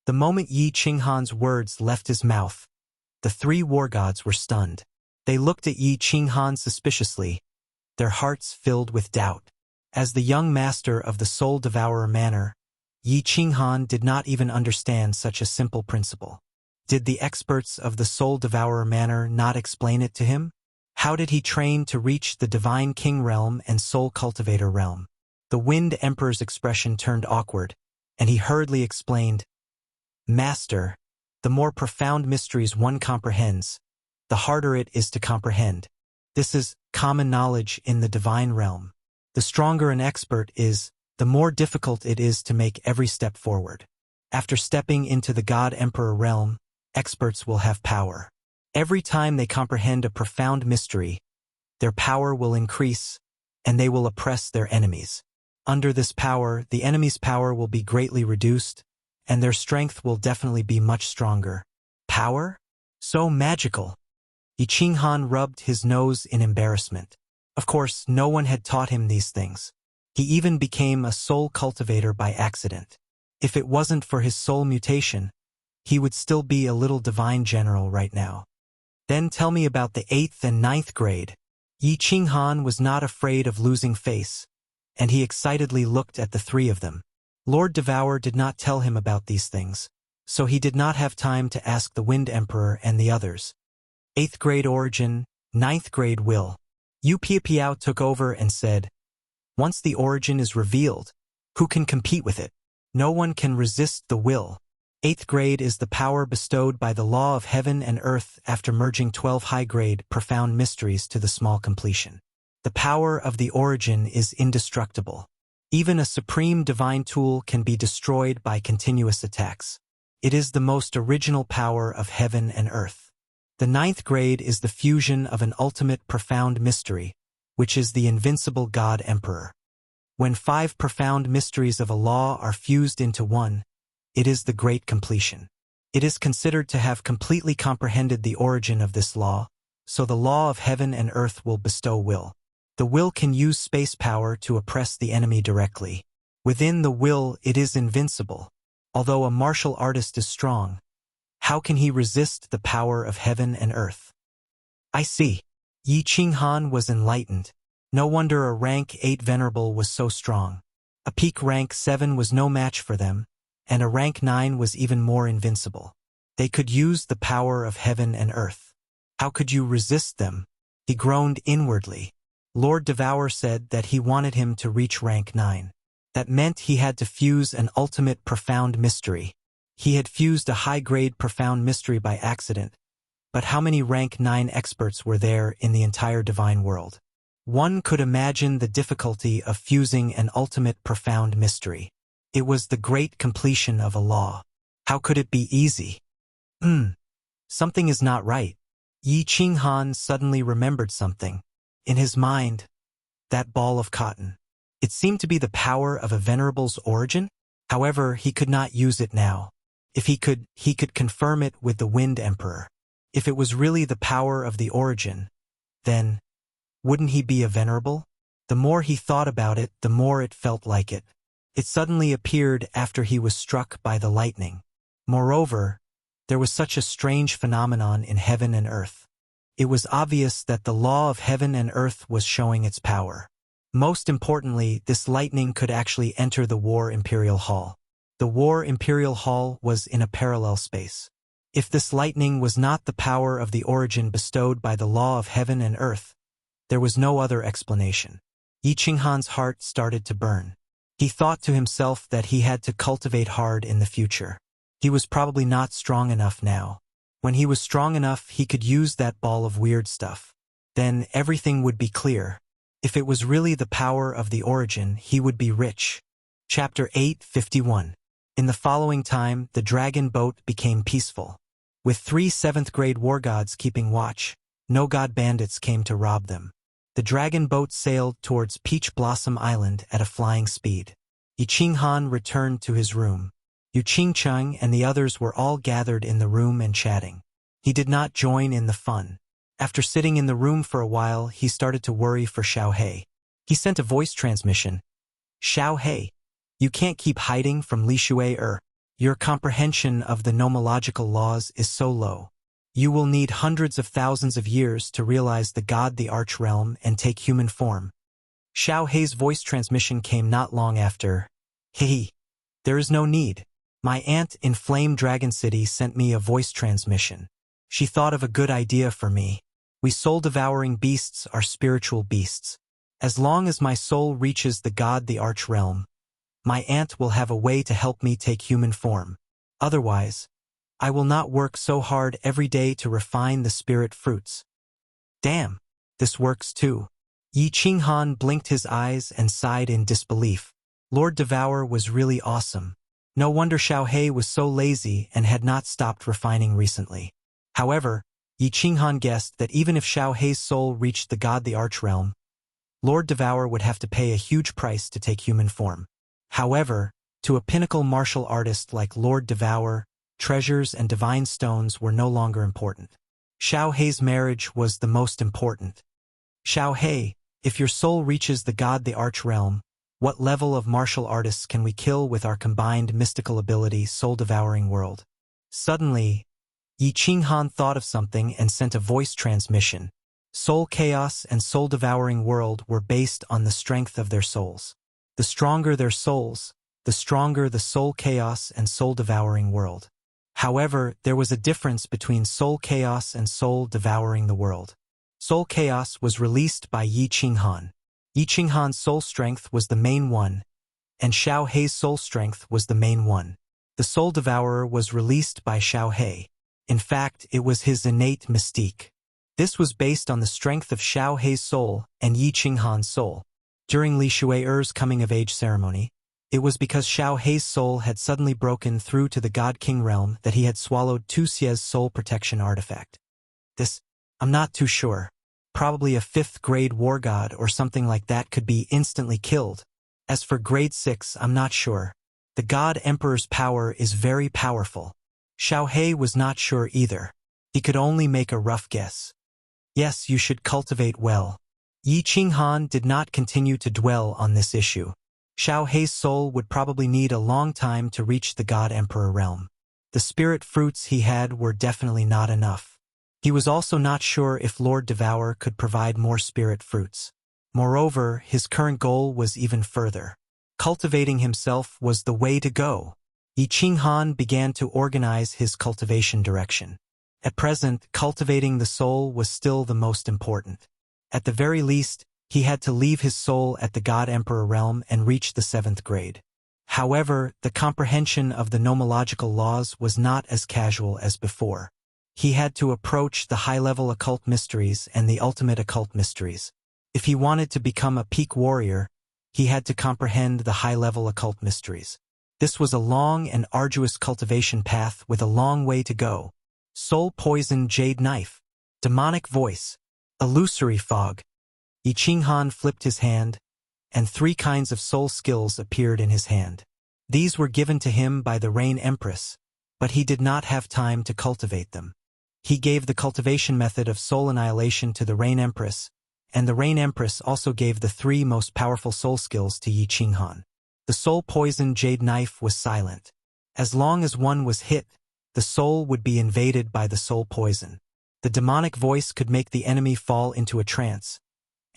The moment Yi Qinghan's words left his mouth, the 3 war gods were stunned. They looked at Yi Qinghan suspiciously, their hearts filled with doubt. As the young master of the Soul Devourer manner, Yi Qinghan did not even understand such a simple principle. Did the experts of the Soul Devourer manner not explain it to him? How did he train to reach the Divine King realm and Soul Cultivator realm? The Wind Emperor's expression turned awkward, and he hurriedly explained, Master, the more profound mysteries one comprehends, the harder it is to comprehend. This is common knowledge in the divine realm. The stronger an expert is, the more difficult it is to make every step forward. After stepping into the God Emperor realm, experts will have power. Every time they comprehend a profound mystery, their power will increase, and they will oppress their enemies. Under this power, the enemy's power will be greatly reduced, and their strength will definitely be much stronger. Power? So magical. Yi Qinghan rubbed his nose in embarrassment. Of course, no one had taught him these things. He even became a soul cultivator by accident. If it wasn't for his soul mutation, he would still be a little divine general right now. Then tell me about the 8th and 9th grade. Yi Qinghan was not afraid of losing face, and he excitedly looked at the 3 of them. Lord Devourer did not tell him about these things, so he did not have time to ask the Wind Emperor and the others. 8th grade origin, 9th grade will. Yu Piapiao took over and said, Once the origin is revealed, who can compete with it? No one can resist the will. 8th grade is the power bestowed by the law of heaven and earth after merging 12 high-grade, profound mysteries to the small completion. The power of the origin is indestructible. Even a supreme divine tool can be destroyed by continuous attacks. It is the most original power of heaven and earth. The ninth grade is the fusion of an ultimate profound mystery, which is the invincible God Emperor. When 5 profound mysteries of a law are fused into one, it is the great completion. It is considered to have completely comprehended the origin of this law, so the law of heaven and earth will bestow will. The will can use space power to oppress the enemy directly. Within the will, it is invincible. Although a martial artist is strong, how can he resist the power of heaven and earth? I see. Yi Qinghan was enlightened. No wonder a rank 8 venerable was so strong. A peak rank 7 was no match for them, and a rank 9 was even more invincible. They could use the power of heaven and earth. How could you resist them? He groaned inwardly. Lord Devour said that he wanted him to reach rank 9. That meant he had to fuse an ultimate profound mystery. He had fused a high-grade profound mystery by accident, but how many rank 9 experts were there in the entire divine world? One could imagine the difficulty of fusing an ultimate profound mystery. It was the great completion of a law. How could it be easy? Something is not right. Yi Qinghan suddenly remembered something. In his mind, that ball of cotton. It seemed to be the power of a venerable's origin. However, he could not use it now. If he could confirm it with the Wind Emperor. If it was really the power of the origin, then wouldn't he be a venerable? The more he thought about it, the more it felt like it. It suddenly appeared after he was struck by the lightning. Moreover, there was such a strange phenomenon in heaven and earth. It was obvious that the law of heaven and earth was showing its power. Most importantly, this lightning could actually enter the War Imperial Hall. The War Imperial Hall was in a parallel space. If this lightning was not the power of the origin bestowed by the law of heaven and earth, there was no other explanation. Yi Qinghan's heart started to burn. He thought to himself that he had to cultivate hard in the future. He was probably not strong enough now. When he was strong enough, he could use that ball of weird stuff. Then everything would be clear. If it was really the power of the origin, he would be rich. Chapter 8:51. In the following time, the dragon boat became peaceful. With 3 7th-grade war gods keeping watch, no god bandits came to rob them. The dragon boat sailed towards Peach Blossom Island at a flying speed. Yi Qinghan returned to his room. Yu Qingcheng and the others were all gathered in the room and chatting. He did not join in the fun. After sitting in the room for a while, he started to worry for Xiaohei. He sent a voice transmission. Xiaohei, you can't keep hiding from Li Shui. Your comprehension of the nomological laws is so low. You will need hundreds of thousands of years to realize the God the Arch Realm and take human form. Xiaohei's voice transmission came not long after. Hehe. There is no need. My aunt in Flame Dragon City sent me a voice transmission. She thought of a good idea for me. We soul-devouring beasts are spiritual beasts. As long as my soul reaches the God the Arch Realm, my aunt will have a way to help me take human form. Otherwise, I will not work so hard every day to refine the spirit fruits. Damn, this works too. Yi Qinghan blinked his eyes and sighed in disbelief. Lord Devour was really awesome. No wonder Xiaohei was so lazy and had not stopped refining recently. However, Yi Qinghan guessed that even if Xiaohei's soul reached the God the Arch Realm, Lord Devour would have to pay a huge price to take human form. However, to a pinnacle martial artist like Lord Devour, treasures and divine stones were no longer important. Xiaohei's marriage was the most important. Xiaohei, if your soul reaches the God the Arch Realm, what level of martial artists can we kill with our combined mystical ability soul-devouring world? Suddenly, Yi Qinghan thought of something and sent a voice transmission. Soul Chaos and Soul-Devouring World were based on the strength of their souls. The stronger their souls, the stronger the Soul Chaos and Soul-Devouring World. However, there was a difference between Soul Chaos and Soul-Devouring the World. Soul Chaos was released by Yi Qinghan. Yi Qinghan's soul strength was the main one, and Xiaohei's soul strength was the main one. The Soul Devourer was released by Xiaohei. In fact, it was his innate mystique. This was based on the strength of Xiaohei's soul and Yi Qinghan's soul. During Li Shui's coming-of-age ceremony, it was because Xiao Hei's soul had suddenly broken through to the God King realm that he had swallowed Tu Xie's soul protection artifact. This, I'm not too sure. Probably a 5th grade war god or something like that could be instantly killed. As for grade 6, I'm not sure. The God Emperor's power is very powerful. Xiao Hei was not sure either. He could only make a rough guess. Yes, you should cultivate well. Yi Qinghan did not continue to dwell on this issue. Xiao Hei's soul would probably need a long time to reach the God Emperor realm. The spirit fruits he had were definitely not enough. He was also not sure if Lord Devour could provide more spirit fruits. Moreover, his current goal was even further. Cultivating himself was the way to go. Yi Qinghan began to organize his cultivation direction. At present, cultivating the soul was still the most important. At the very least, he had to leave his soul at the God Emperor realm and reach the 7th grade. However, the comprehension of the nomological laws was not as casual as before. He had to approach the high-level occult mysteries and the ultimate occult mysteries. If he wanted to become a peak warrior, he had to comprehend the high-level occult mysteries. This was a long and arduous cultivation path with a long way to go. Soul poison jade knife, demonic voice, illusory fog. Yi Qinghan flipped his hand, and 3 kinds of soul skills appeared in his hand. These were given to him by the Rain Empress, but he did not have time to cultivate them. He gave the cultivation method of soul annihilation to the Rain Empress, and the Rain Empress also gave the 3 most powerful soul skills to Yi Qinghan. The soul poison jade knife was silent. As long as one was hit, the soul would be invaded by the soul poison. The demonic voice could make the enemy fall into a trance,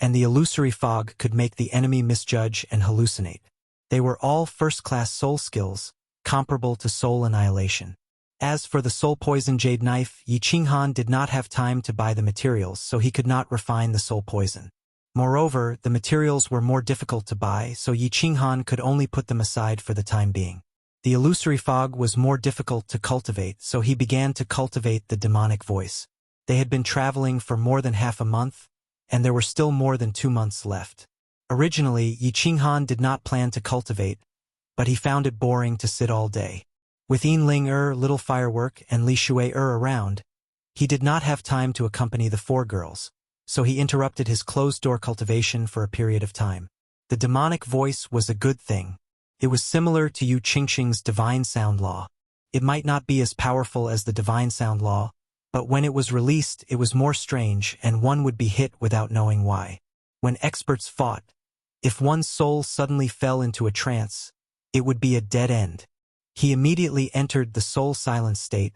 and the illusory fog could make the enemy misjudge and hallucinate. They were all first-class soul skills, comparable to soul annihilation. As for the soul poison jade knife, Yi Qinghan did not have time to buy the materials, so he could not refine the soul poison. Moreover, the materials were more difficult to buy, so Yi Qinghan could only put them aside for the time being. The illusory fog was more difficult to cultivate, so he began to cultivate the demonic voice. They had been traveling for more than half a month, and there were still more than 2 months left. Originally, Yi Qinghan did not plan to cultivate, but he found it boring to sit all day. With Yin Little Firework, and Li Shui around, he did not have time to accompany the 4 girls, so he interrupted his closed-door cultivation for a period of time. The demonic voice was a good thing. It was similar to Yu Qingxing's divine sound law. It might not be as powerful as the divine sound law, but when it was released, it was more strange, and one would be hit without knowing why. When experts fought, if one's soul suddenly fell into a trance, it would be a dead end. He immediately entered the soul silent state,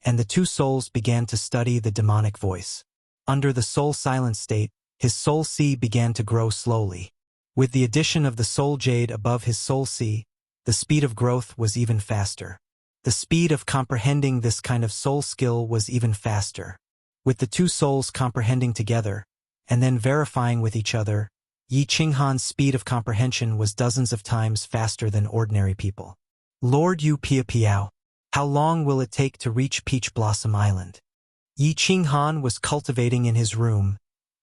and the 2 souls began to study the demonic voice. Under the soul silent state, his soul C began to grow slowly. With the addition of the soul jade above his soul C, the speed of growth was even faster. The speed of comprehending this kind of soul skill was even faster. With the 2 souls comprehending together, and then verifying with each other, Yi Qinghan's speed of comprehension was dozens of times faster than ordinary people. Lord Yu Piao, how long will it take to reach Peach Blossom Island? Yi Qinghan was cultivating in his room,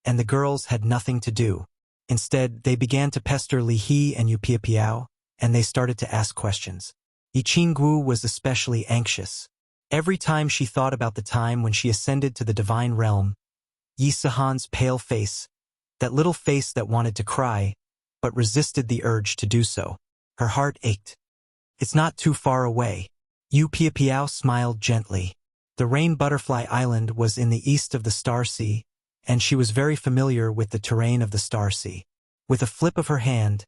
and the girls had nothing to do. Instead, they began to pester Li He and Yu Piao, and they started to ask questions. Yi Qinggu was especially anxious. Every time she thought about the time when she ascended to the divine realm, Yi Sihan's pale face, that little face that wanted to cry, but resisted the urge to do so. Her heart ached. It's not too far away. Yu Piao smiled gently. The Rain Butterfly Island was in the east of the Star Sea, and she was very familiar with the terrain of the Star Sea. With a flip of her hand,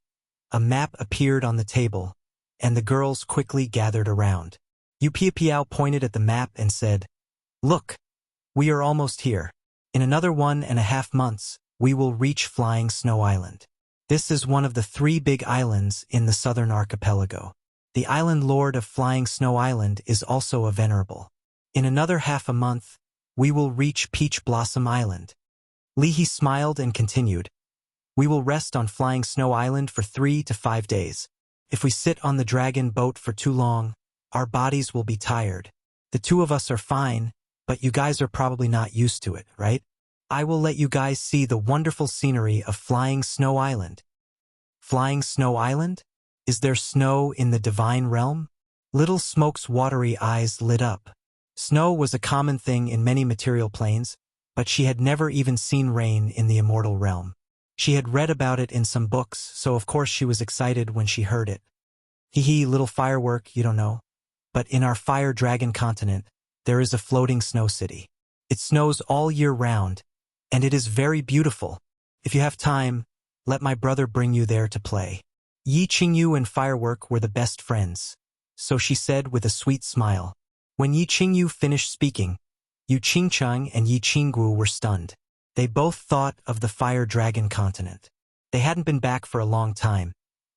a map appeared on the table, and the girls quickly gathered around. Yu Piao pointed at the map and said, "Look, we are almost here. In another 1.5 months, we will reach Flying Snow Island. This is one of the 3 big islands in the southern archipelago. The island lord of Flying Snow Island is also a venerable. In another half a month, we will reach Peach Blossom Island." Li He smiled and continued, "We will rest on Flying Snow Island for 3 to 5 days. If we sit on the dragon boat for too long, our bodies will be tired. The 2 of us are fine, but you guys are probably not used to it, right? I will let you guys see the wonderful scenery of Flying Snow Island." Flying Snow Island? Is there snow in the divine realm? Little Smoke's watery eyes lit up. Snow was a common thing in many material planes, but she had never even seen rain in the immortal realm. She had read about it in some books, so of course she was excited when she heard it. Hee hee, little firework, you don't know. But in our fire dragon continent, there is a floating snow city. It snows all year round, and it is very beautiful. If you have time, let my brother bring you there to play. Yi Qingyu and Firework were the best friends, so she said with a sweet smile. When Yi Qingyu finished speaking, Yu Qingcheng and Yi Qinggu were stunned. They both thought of the fire dragon continent. They hadn't been back for a long time,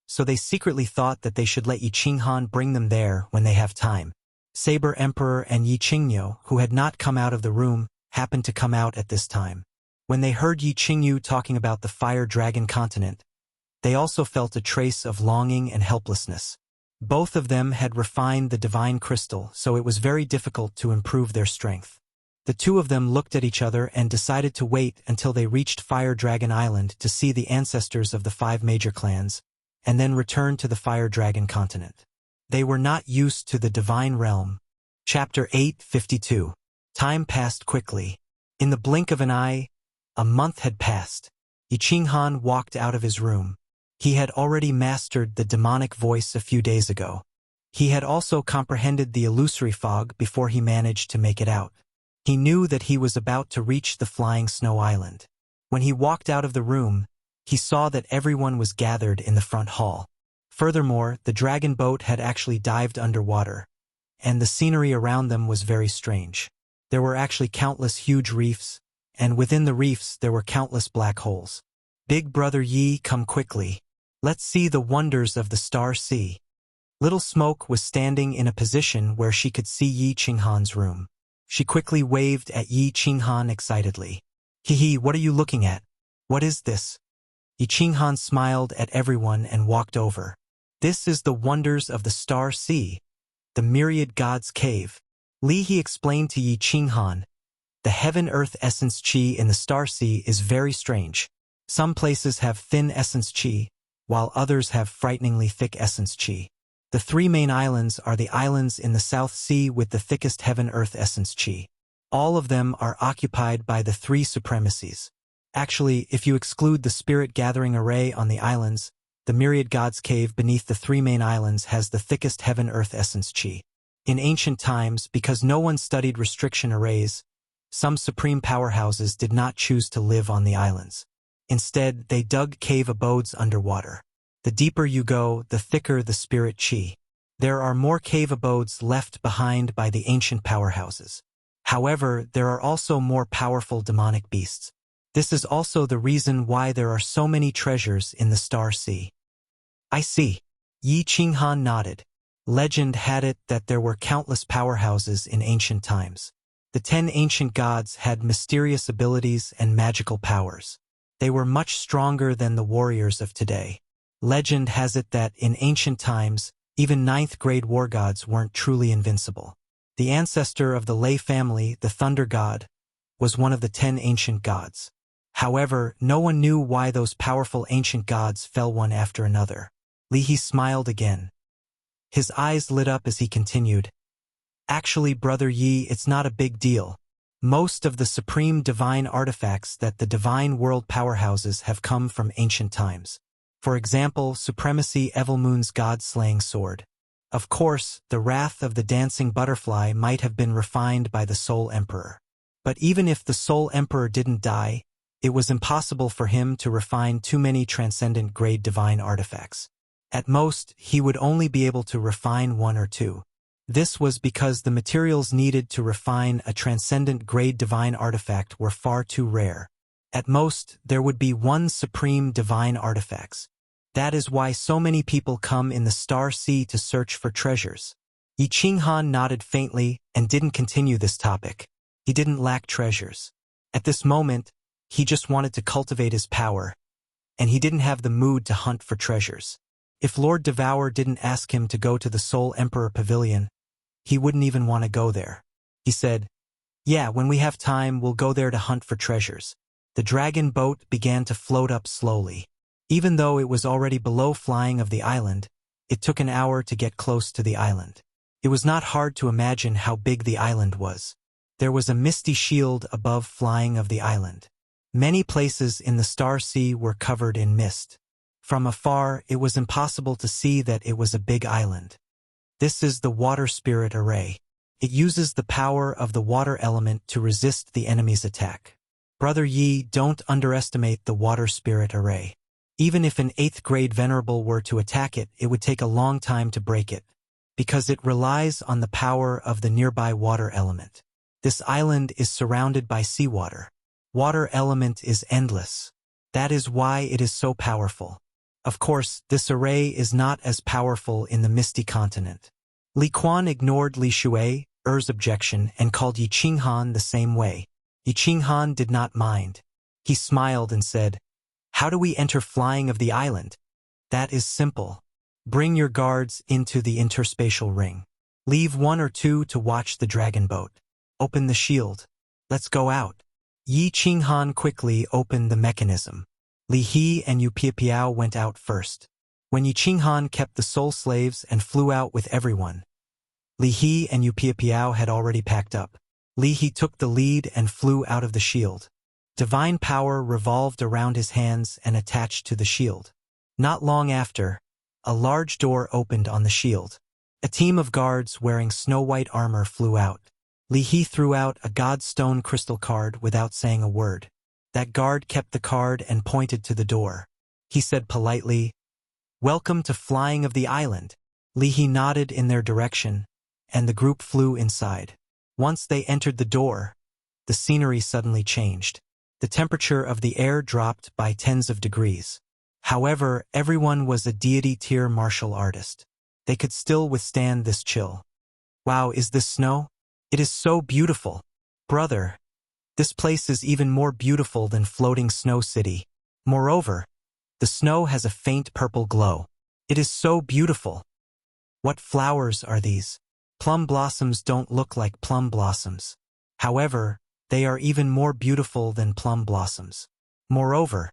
so they secretly thought that they should let Yi Qinghan bring them there when they have time. Saber Emperor and Yi Qingyu, who had not come out of the room, happened to come out at this time. When they heard Yi Qingyu talking about the fire dragon continent, they also felt a trace of longing and helplessness. Both of them had refined the divine crystal, so it was very difficult to improve their strength. The two of them looked at each other and decided to wait until they reached Fire Dragon Island to see the ancestors of the 5 major clans, and then return to the Fire Dragon continent. They were not used to the divine realm. Chapter 852. Time passed quickly. In the blink of an eye, a month had passed. Yi Qinghan walked out of his room. He had already mastered the demonic voice a few days ago. He had also comprehended the illusory fog before he managed to make it out. He knew that he was about to reach the flying snow island. When he walked out of the room, he saw that everyone was gathered in the front hall. Furthermore, the dragon boat had actually dived underwater, and the scenery around them was very strange. There were actually countless huge reefs, and within the reefs there were countless black holes. Big Brother Yi, come quickly. Let's see the wonders of the Star Sea. Little Smoke was standing in a position where she could see Yi Qinghan's room. She quickly waved at Yi Qinghan excitedly. Hee hee, what are you looking at? What is this? Yi Qinghan smiled at everyone and walked over. This is the wonders of the Star Sea, the myriad gods' cave. Li He explained to Yi Qinghan. The heaven-earth essence qi in the Star Sea is very strange. Some places have thin essence qi, while others have frighteningly thick essence qi. The 3 main islands are the islands in the South Sea with the thickest heaven-earth essence qi. All of them are occupied by the 3 supremacies. Actually, if you exclude the spirit-gathering array on the islands, the myriad gods' cave beneath the 3 main islands has the thickest heaven-earth essence qi. In ancient times, because no one studied restriction arrays, some supreme powerhouses did not choose to live on the islands. Instead, they dug cave abodes underwater. The deeper you go, the thicker the spirit qi. There are more cave abodes left behind by the ancient powerhouses. However, there are also more powerful demonic beasts. This is also the reason why there are so many treasures in the Star Sea. I see. Yi Qinghan nodded. Legend had it that there were countless powerhouses in ancient times. The 10 ancient gods had mysterious abilities and magical powers. They were much stronger than the warriors of today. Legend has it that in ancient times, even 9th-grade war gods weren't truly invincible. The ancestor of the Lei family, the Thunder God, was one of the 10 ancient gods. However, no one knew why those powerful ancient gods fell one after another. Li He smiled again. His eyes lit up as he continued. Actually, Brother Yi, it's not a big deal. Most of the supreme divine artifacts that the divine world powerhouses have come from ancient times. For example, Supremacy Evilmoon's god-slaying sword. Of course, the wrath of the dancing butterfly might have been refined by the Soul Emperor. But even if the Soul Emperor didn't die, it was impossible for him to refine too many transcendent grade divine artifacts. At most, he would only be able to refine 1 or 2. This was because the materials needed to refine a transcendent grade divine artifact were far too rare. At most, there would be 1 supreme divine artifacts. That is why so many people come in the Star Sea to search for treasures. Yi Qinghan nodded faintly and didn't continue this topic. He didn't lack treasures. At this moment, he just wanted to cultivate his power, and he didn't have the mood to hunt for treasures. If Lord Devour didn't ask him to go to the Soul Emperor Pavilion, he wouldn't even want to go there. He said, "Yeah, when we have time, we'll go there to hunt for treasures." The dragon boat began to float up slowly. Even though it was already below flying of the island, it took an hour to get close to the island. It was not hard to imagine how big the island was. There was a misty shield above flying of the island. Many places in the Star Sea were covered in mist. From afar, it was impossible to see that it was a big island. This is the water spirit array. It uses the power of the water element to resist the enemy's attack. Brother Yi, don't underestimate the water spirit array. Even if an 8th grade venerable were to attack it, it would take a long time to break it, because it relies on the power of the nearby water element. This island is surrounded by seawater. Water element is endless. That is why it is so powerful. Of course, this array is not as powerful in the misty continent. Li Quan ignored Li Shui's objection and called Yi Qinghan the same way. Yi Qinghan did not mind. He smiled and said, "How do we enter flying of the island?" "That is simple. Bring your guards into the interspatial ring. Leave 1 or 2 to watch the dragon boat. Open the shield. Let's go out." Yi Qinghan quickly opened the mechanism. Li He and Yu Piapiao went out first. When Yi Qinghan kept the soul slaves and flew out with everyone, Li He and Yu Piapiao had already packed up. Li He took the lead and flew out of the shield. Divine power revolved around his hands and attached to the shield. Not long after, a large door opened on the shield. A team of guards wearing snow-white armor flew out. Li He threw out a godstone crystal card without saying a word. That guard kept the card and pointed to the door. He said politely, "Welcome to flying of the island." Li He nodded in their direction, and the group flew inside. Once they entered the door, the scenery suddenly changed. The temperature of the air dropped by tens of degrees. However, everyone was a deity-tier martial artist. They could still withstand this chill. "Wow, is this snow? It is so beautiful. Brother, this place is even more beautiful than floating Snow City. Moreover, the snow has a faint purple glow. It is so beautiful. What flowers are these? Plum blossoms don't look like plum blossoms. However, they are even more beautiful than plum blossoms. Moreover,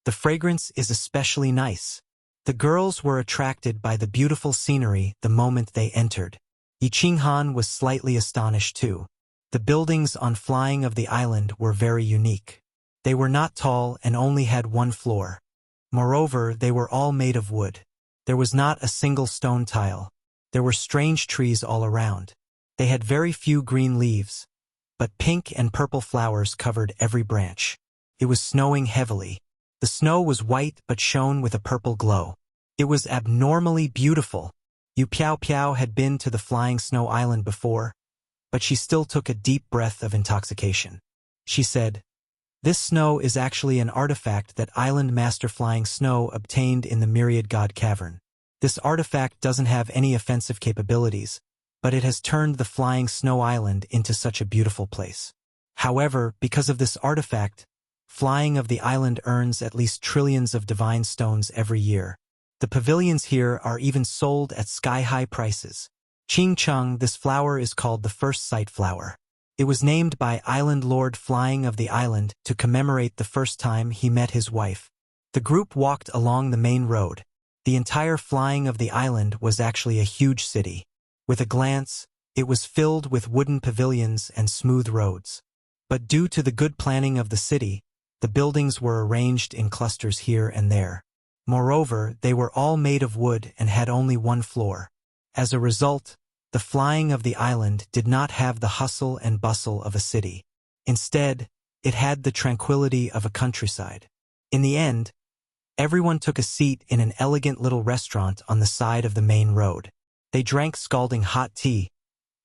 the fragrance is especially nice." The girls were attracted by the beautiful scenery the moment they entered. Yi Qinghan was slightly astonished too. The buildings on flying of the island were very unique. They were not tall and only had 1 floor. Moreover, they were all made of wood. There was not a single stone tile. There were strange trees all around. They had very few green leaves, but pink and purple flowers covered every branch. It was snowing heavily. The snow was white but shone with a purple glow. It was abnormally beautiful. Yu Piao had been to the flying snow island before, but she still took a deep breath of intoxication. She said, "This snow is actually an artifact that Island Master Flying Snow obtained in the Myriad God Cavern. This artifact doesn't have any offensive capabilities, but it has turned the flying snow island into such a beautiful place. However, because of this artifact, flying of the island earns at least trillions of divine stones every year. The pavilions here are even sold at sky-high prices. Qing Cheng, this flower is called the first sight flower. It was named by Island Lord Flying of the island to commemorate the first time he met his wife." The group walked along the main road. The entire flying of the island was actually a huge city. With a glance, it was filled with wooden pavilions and smooth roads. But due to the good planning of the city, the buildings were arranged in clusters here and there. Moreover, they were all made of wood and had only 1 floor. As a result, the flying of the island did not have the hustle and bustle of a city. Instead, it had the tranquility of a countryside. In the end, everyone took a seat in an elegant little restaurant on the side of the main road. They drank scalding hot tea,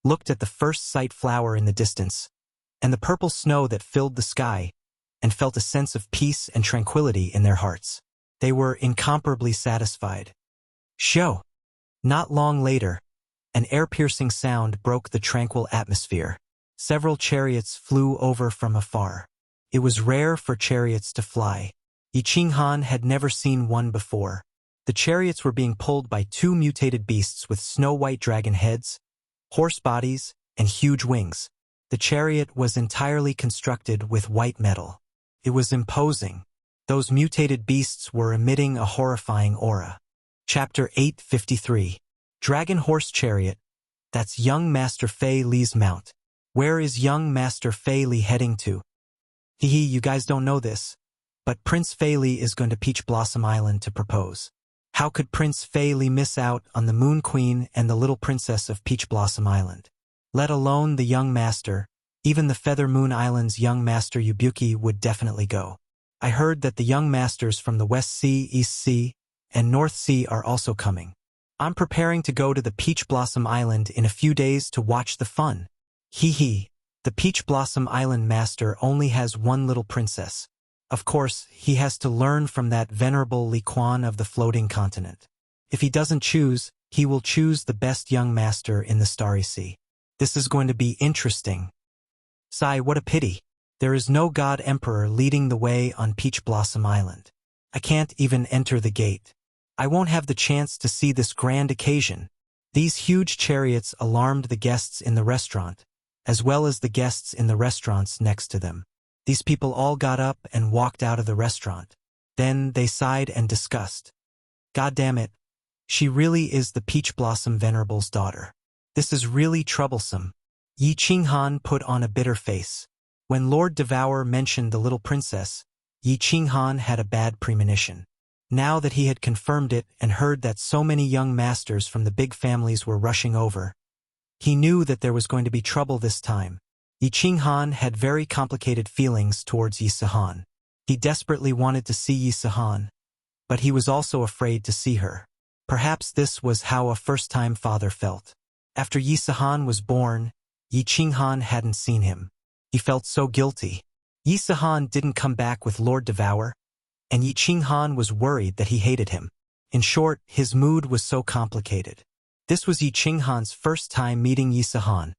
looked at the first sight flower in the distance, and the purple snow that filled the sky, and felt a sense of peace and tranquility in their hearts. They were incomparably satisfied. Show! Not long later, an air-piercing sound broke the tranquil atmosphere. Several chariots flew over from afar. It was rare for chariots to fly. Yi Qinghan had never seen one before. The chariots were being pulled by 2 mutated beasts with snow-white dragon heads, horse bodies, and huge wings. The chariot was entirely constructed with white metal. It was imposing. Those mutated beasts were emitting a horrifying aura. Chapter 853. Dragon Horse Chariot. That's young Master Fei Li's mount. Where is young Master Fei Li heading to? Hehe, you guys don't know this, but Prince Fei Li is going to Peach Blossom Island to propose. How could Prince Fei Li miss out on the Moon Queen and the little princess of Peach Blossom Island? Let alone the young master, even the Feather Moon Island's young master Yubuki would definitely go. I heard that the young masters from the West Sea, East Sea, and North Sea are also coming. I'm preparing to go to the Peach Blossom Island in a few days to watch the fun. Hee. The Peach Blossom Island master only has one little princess. Of course, he has to learn from that venerable Li Quan of the floating continent. If he doesn't choose, he will choose the best young master in the Starry Sea. This is going to be interesting. Sigh, what a pity. There is no God Emperor leading the way on Peach Blossom Island. I can't even enter the gate. I won't have the chance to see this grand occasion. These huge chariots alarmed the guests in the restaurant, as well as the guests in the restaurants next to them. These people all got up and walked out of the restaurant. Then they sighed and discussed. God damn it. She really is the Peach Blossom Venerable's daughter. This is really troublesome. Yi Qinghan put on a bitter face. When Lord Devour mentioned the little princess, Yi Qinghan had a bad premonition. Now that he had confirmed it and heard that so many young masters from the big families were rushing over, he knew that there was going to be trouble this time. Yi Qinghan had very complicated feelings towards Yi Sihan. He desperately wanted to see Yi Sihan, but he was also afraid to see her. Perhaps this was how a first-time father felt. After Yi Sihan was born, Yi Qinghan hadn't seen him. He felt so guilty. Yi Sihan didn't come back with Lord Devour, and Yi Qinghan was worried that he hated him. In short, his mood was so complicated. This was Yi Qinghan's first time meeting Yi Sihan,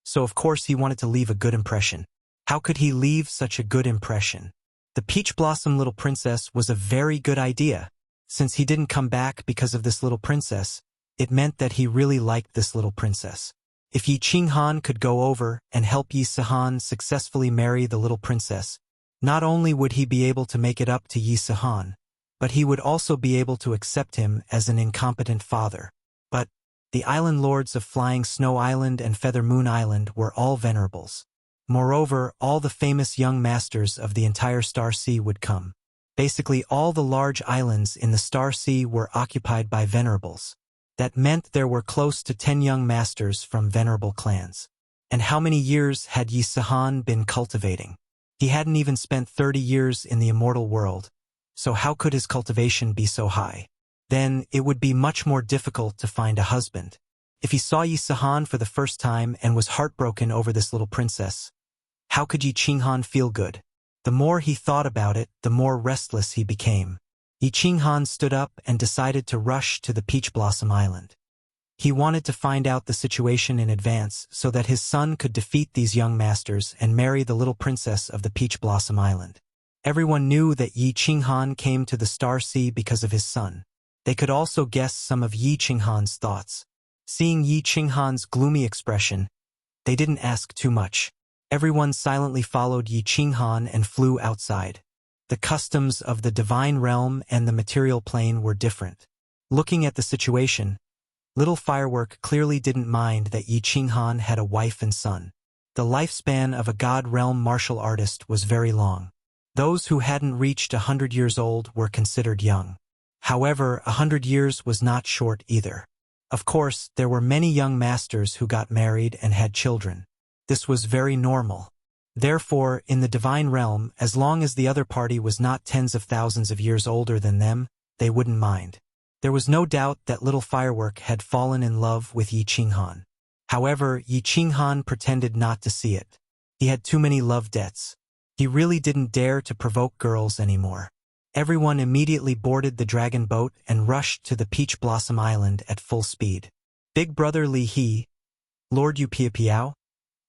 so of course he wanted to leave a good impression. How could he leave such a good impression? The Peach Blossom little princess was a very good idea. Since he didn't come back because of this little princess, it meant that he really liked this little princess. If Yi Qinghan could go over and help Yi Sihan successfully marry the little princess, not only would he be able to make it up to Yi Sihan, but he would also be able to accept him as an incompetent father. But the island lords of Flying Snow Island and Feather Moon Island were all venerables. Moreover, all the famous young masters of the entire Star Sea would come. Basically, all the large islands in the Star Sea were occupied by venerables. That meant there were close to 10 young masters from venerable clans. And how many years had Yi Sihan been cultivating? He hadn't even spent 30 years in the immortal world, so how could his cultivation be so high? Then it would be much more difficult to find a husband. If he saw Yi Sihan for the first time and was heartbroken over this little princess, how could Yi Qinghan feel good? The more he thought about it, the more restless he became. Yi Qinghan stood up and decided to rush to the Peach Blossom Island. He wanted to find out the situation in advance so that his son could defeat these young masters and marry the little princess of the Peach Blossom Island. Everyone knew that Yi Qinghan came to the Star Sea because of his son. They could also guess some of Yi Qinghan's thoughts. Seeing Yi Qinghan's gloomy expression, they didn't ask too much. Everyone silently followed Yi Qinghan and flew outside. The customs of the divine realm and the material plane were different. Looking at the situation, Little Firework clearly didn't mind that Yi Qinghan had a wife and son. The lifespan of a God realm martial artist was very long. Those who hadn't reached 100 years old were considered young. However, 100 years was not short either. Of course, there were many young masters who got married and had children. This was very normal. Therefore, in the divine realm, as long as the other party was not tens of thousands of years older than them, they wouldn't mind. There was no doubt that Little Firework had fallen in love with Yi Qinghan. However, Yi Qinghan pretended not to see it. He had too many love debts. He really didn't dare to provoke girls anymore. Everyone immediately boarded the dragon boat and rushed to the Peach Blossom Island at full speed. Big brother Li He, Lord Yu Piao,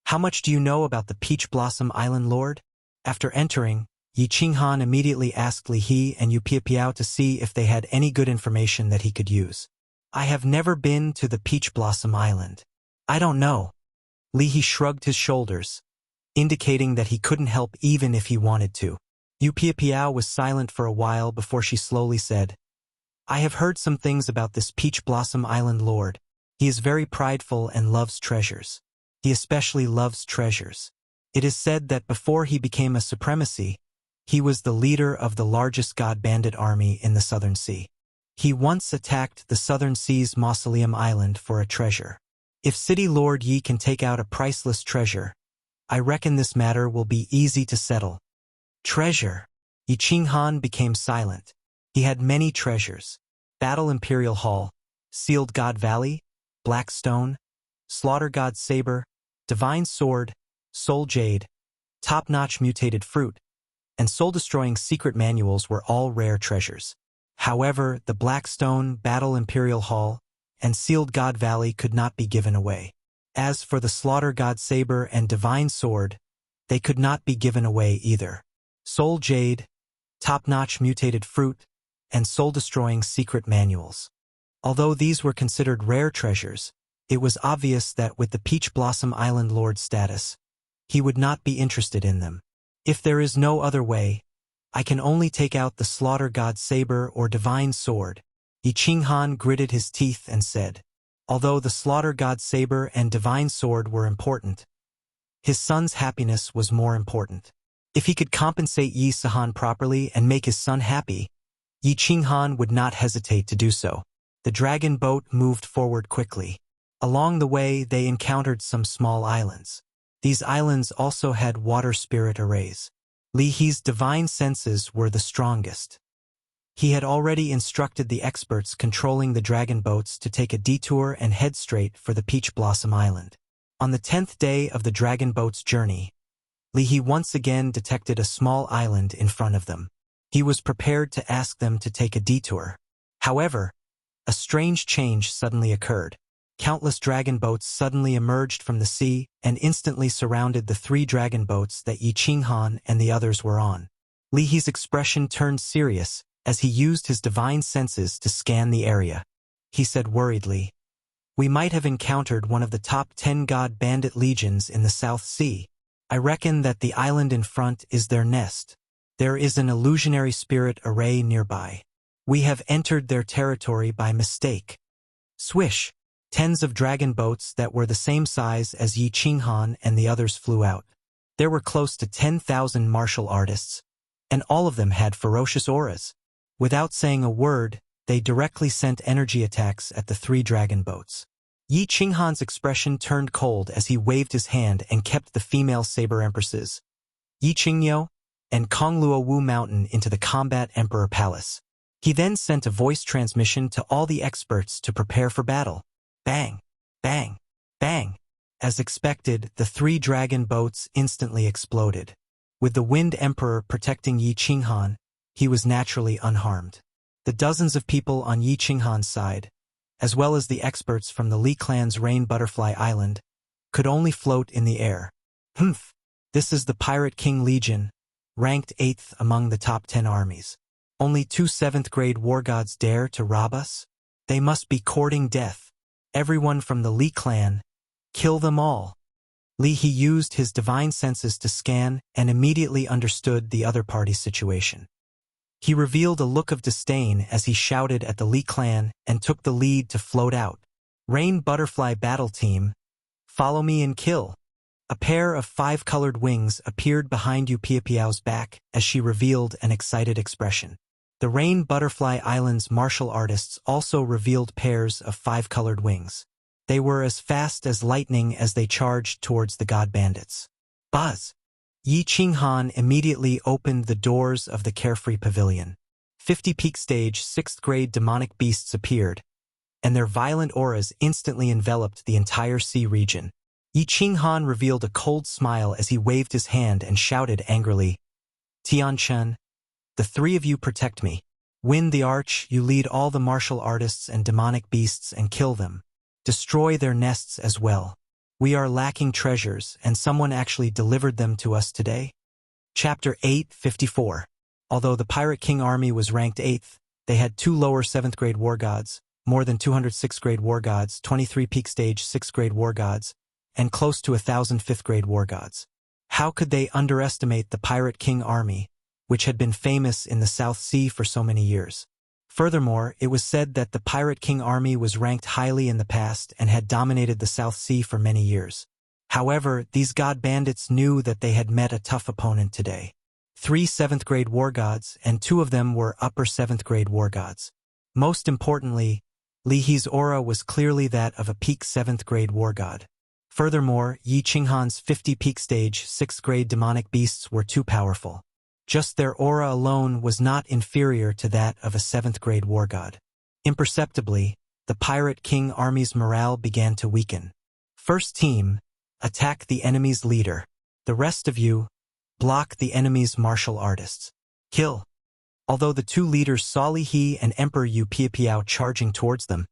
how much do you know about the Peach Blossom Island, Lord? After entering, Yi Qinghan immediately asked Li He and Yu Piao to see if they had any good information that he could use. I have never been to the Peach Blossom Island. I don't know. Li He shrugged his shoulders, indicating that he couldn't help even if he wanted to. Piao was silent for a while before she slowly said, I have heard some things about this Peach Blossom Island lord. He is very prideful and loves treasures. He especially loves treasures. It is said that before he became a supremacy, he was the leader of the largest god bandit army in the Southern Sea. He once attacked the Southern Sea's Mausoleum Island for a treasure. If City Lord Yi can take out a priceless treasure, I reckon this matter will be easy to settle. Treasure. Yi Qinghan became silent. He had many treasures. Battle Imperial Hall, Sealed God Valley, Black Stone, Slaughter God Saber, Divine Sword, Soul Jade, top-notch mutated fruit, and soul-destroying secret manuals were all rare treasures. However, the Black Stone, Battle Imperial Hall, and Sealed God Valley could not be given away. As for the Slaughter God Saber and Divine Sword, they could not be given away either. Soul Jade, top-notch mutated fruit, and soul-destroying secret manuals. Although these were considered rare treasures, it was obvious that with the Peach Blossom Island Lord status, he would not be interested in them. If there is no other way, I can only take out the Slaughter God Saber or Divine Sword. Yi Qinghan gritted his teeth and said, although the Slaughter God Saber and Divine Sword were important, his son's happiness was more important. If he could compensate Yi Sahan properly and make his son happy, Yi Qinghan would not hesitate to do so. The dragon boat moved forward quickly. Along the way, they encountered some small islands. These islands also had water spirit arrays. Li He's divine senses were the strongest. He had already instructed the experts controlling the dragon boats to take a detour and head straight for the Peach Blossom Island. On the 10th day of the dragon boat's journey, Li He once again detected a small island in front of them. He was prepared to ask them to take a detour. However, a strange change suddenly occurred. Countless dragon boats suddenly emerged from the sea and instantly surrounded the 3 dragon boats that Yi Qinghan and the others were on. Li He's expression turned serious as he used his divine senses to scan the area. He said worriedly, we might have encountered one of the top 10 god bandit legions in the South Sea. I reckon that the island in front is their nest. There is an illusionary spirit array nearby. We have entered their territory by mistake. Swish! Tens of dragon boats that were the same size as Yi Qinghan and the others flew out. There were close to 10,000 martial artists, and all of them had ferocious auras. Without saying a word, they directly sent energy attacks at the 3 dragon boats. Yi Qinghan's expression turned cold as he waved his hand and kept the female saber empresses, Yi Qingyo and Kongluo Wu Mountain, into the Combat Emperor Palace. He then sent a voice transmission to all the experts to prepare for battle. Bang! Bang! Bang! As expected, the 3 dragon boats instantly exploded. With the Wind Emperor protecting Yi Qinghan, he was naturally unharmed. The dozens of people on Yi Qinghan's side, as well as the experts from the Li clan's Rain Butterfly Island, could only float in the air. Humph! This is the Pirate King Legion, ranked 8th among the top 10 armies. Only 2 7th-grade war gods dare to rob us? They must be courting death. Everyone from the Li clan, kill them all. Li He used his divine senses to scan and immediately understood the other party's situation. He revealed a look of disdain as he shouted at the Li clan and took the lead to float out. Rain Butterfly Battle Team, follow me and kill. A pair of 5-colored wings appeared behind Piao's back as she revealed an excited expression. The Rain Butterfly Island's martial artists also revealed pairs of 5-colored wings. They were as fast as lightning as they charged towards the god bandits. Buzz! Yi Qinghan immediately opened the doors of the Carefree Pavilion. 50 peak stage 6th-grade demonic beasts appeared, and their violent auras instantly enveloped the entire sea region. Yi Qinghan revealed a cold smile as he waved his hand and shouted angrily, Tianchen, the 3 of you protect me. Win the arch, you lead all the martial artists and demonic beasts and kill them. Destroy their nests as well. We are lacking treasures, and someone actually delivered them to us today. Chapter 854. Although the Pirate King army was ranked 8th, they had 2 lower 7th-grade war gods, more than 200 6th-grade war gods, 23 peak stage 6th-grade war gods, and close to 1,000 5th-grade war gods. How could they underestimate the Pirate King army which had been famous in the South Sea for so many years. Furthermore, it was said that the Pirate King army was ranked highly in the past and had dominated the South Sea for many years. However, these god bandits knew that they had met a tough opponent today. 3 7th-grade war gods, and 2 of them were upper 7th-grade war gods. Most importantly, Li He's aura was clearly that of a peak 7th-grade war god. Furthermore, Yi Qinghan's 50 peak stage 6th-grade demonic beasts were too powerful. Just their aura alone was not inferior to that of a 7th-grade war god. Imperceptibly, the Pirate King army's morale began to weaken. First team, attack the enemy's leader. The rest of you, block the enemy's martial artists. Kill. Although the 2 leaders saw Li He and Emperor Yu Piapiao charging towards them,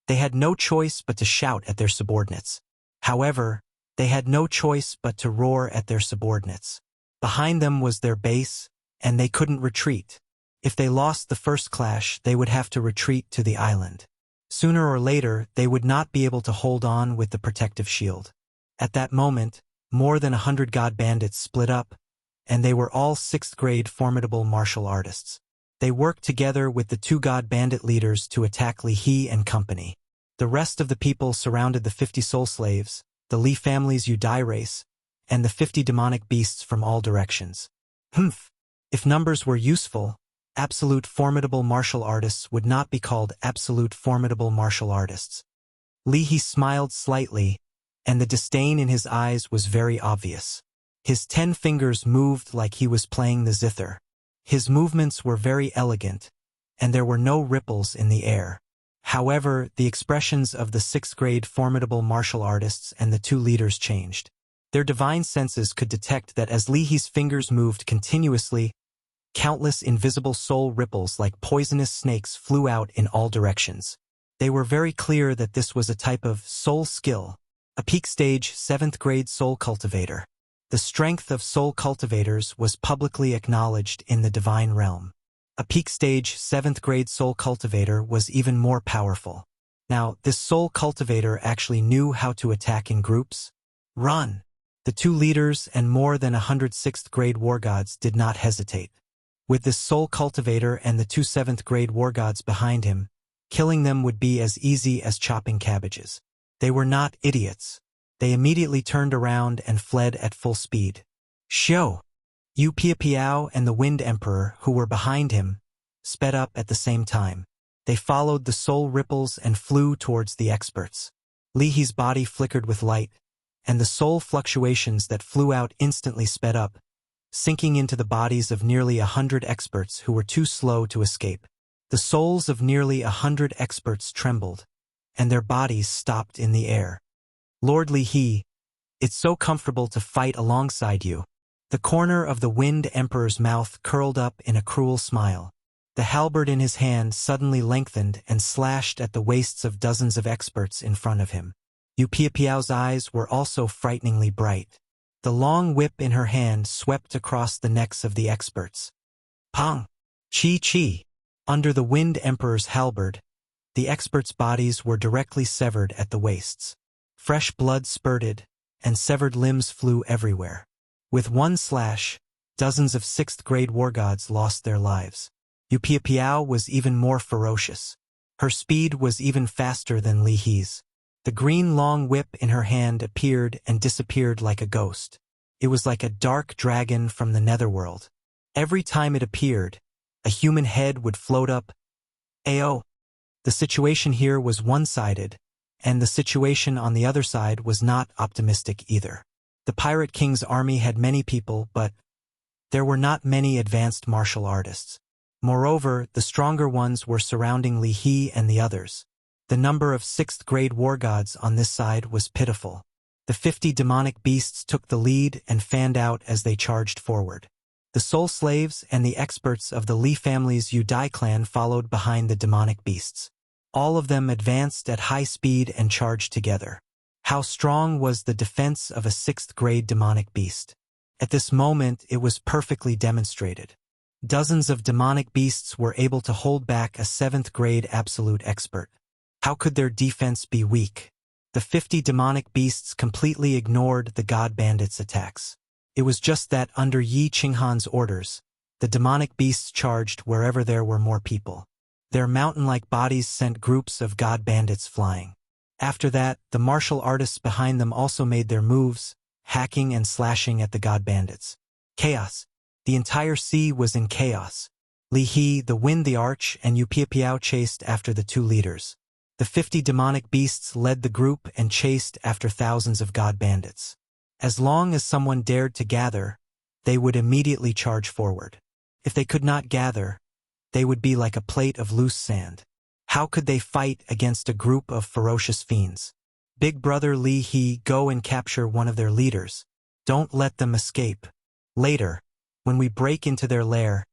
they had no choice but to shout at their subordinates. However, they had no choice but to roar at their subordinates. Behind them was their base, and they couldn't retreat. If they lost the first clash, they would have to retreat to the island. Sooner or later, they would not be able to hold on with the protective shield. At that moment, more than 100 god bandits split up, and they were all 6th-grade formidable martial artists. They worked together with the 2 god bandit leaders to attack Li He and company. The rest of the people surrounded the 50 soul slaves, the Li family's Udai race, and the 50 demonic beasts from all directions. If numbers were useful, absolute formidable martial artists would not be called absolute formidable martial artists. Li He smiled slightly, and the disdain in his eyes was very obvious. His 10 fingers moved like he was playing the zither. His movements were very elegant, and there were no ripples in the air. However, the expressions of the 6th-grade formidable martial artists and the 2 leaders changed. Their divine senses could detect that as Li He's fingers moved continuously, countless invisible soul ripples like poisonous snakes flew out in all directions. They were very clear that this was a type of soul skill, a peak stage 7th-grade soul cultivator. The strength of soul cultivators was publicly acknowledged in the divine realm. A peak stage 7th-grade soul cultivator was even more powerful. Now, this soul cultivator actually knew how to attack in groups. Run! The 2 leaders and more than 100 6th-grade war gods did not hesitate. With this soul cultivator and the 2 7th-grade war gods behind him, killing them would be as easy as chopping cabbages. They were not idiots. They immediately turned around and fled at full speed. Xiao! Yu Piapiao and the Wind Emperor, who were behind him, sped up at the same time. They followed the soul ripples and flew towards the experts. Li He's body flickered with light, and the soul fluctuations that flew out instantly sped up, sinking into the bodies of nearly 100 experts who were too slow to escape. The souls of nearly 100 experts trembled, and their bodies stopped in the air. Lord Li He, it's so comfortable to fight alongside you. The corner of the Wind Emperor's mouth curled up in a cruel smile. The halberd in his hand suddenly lengthened and slashed at the waists of dozens of experts in front of him. Yu Piapiao's eyes were also frighteningly bright. The long whip in her hand swept across the necks of the experts. Pang! Chi Chi! Under the Wind Emperor's halberd, the experts' bodies were directly severed at the waists. Fresh blood spurted, and severed limbs flew everywhere. With one slash, dozens of 6th-grade war gods lost their lives. Yu Piapiao was even more ferocious. Her speed was even faster than Li He's. The green long whip in her hand appeared and disappeared like a ghost. It was like a dark dragon from the netherworld. Every time it appeared, a human head would float up. Ayo! The situation here was one-sided, and the situation on the other side was not optimistic either. The Pirate King's army had many people, but there were not many advanced martial artists. Moreover, the stronger ones were surrounding Li He and the others. The number of 6th-grade war gods on this side was pitiful. The 50 demonic beasts took the lead and fanned out as they charged forward. The soul slaves and the experts of the Li family's Udai clan followed behind the demonic beasts. All of them advanced at high speed and charged together. How strong was the defense of a 6th-grade demonic beast? At this moment, it was perfectly demonstrated. Dozens of demonic beasts were able to hold back a 7th-grade absolute expert. How could their defense be weak? The 50 demonic beasts completely ignored the god bandits' attacks. It was just that under Yi Qinghan's orders, the demonic beasts charged wherever there were more people. Their mountain-like bodies sent groups of god bandits flying. After that, the martial artists behind them also made their moves, hacking and slashing at the god bandits. Chaos. The entire sea was in chaos. Li He, the Wind, the Arch, and Yu Piapiao chased after the two leaders. The 50 demonic beasts led the group and chased after thousands of god bandits. As long as someone dared to gather, they would immediately charge forward. If they could not gather, they would be like a plate of loose sand. How could they fight against a group of ferocious fiends? Big brother Li He, go and capture one of their leaders. Don't let them escape. Later, when we break into their lair,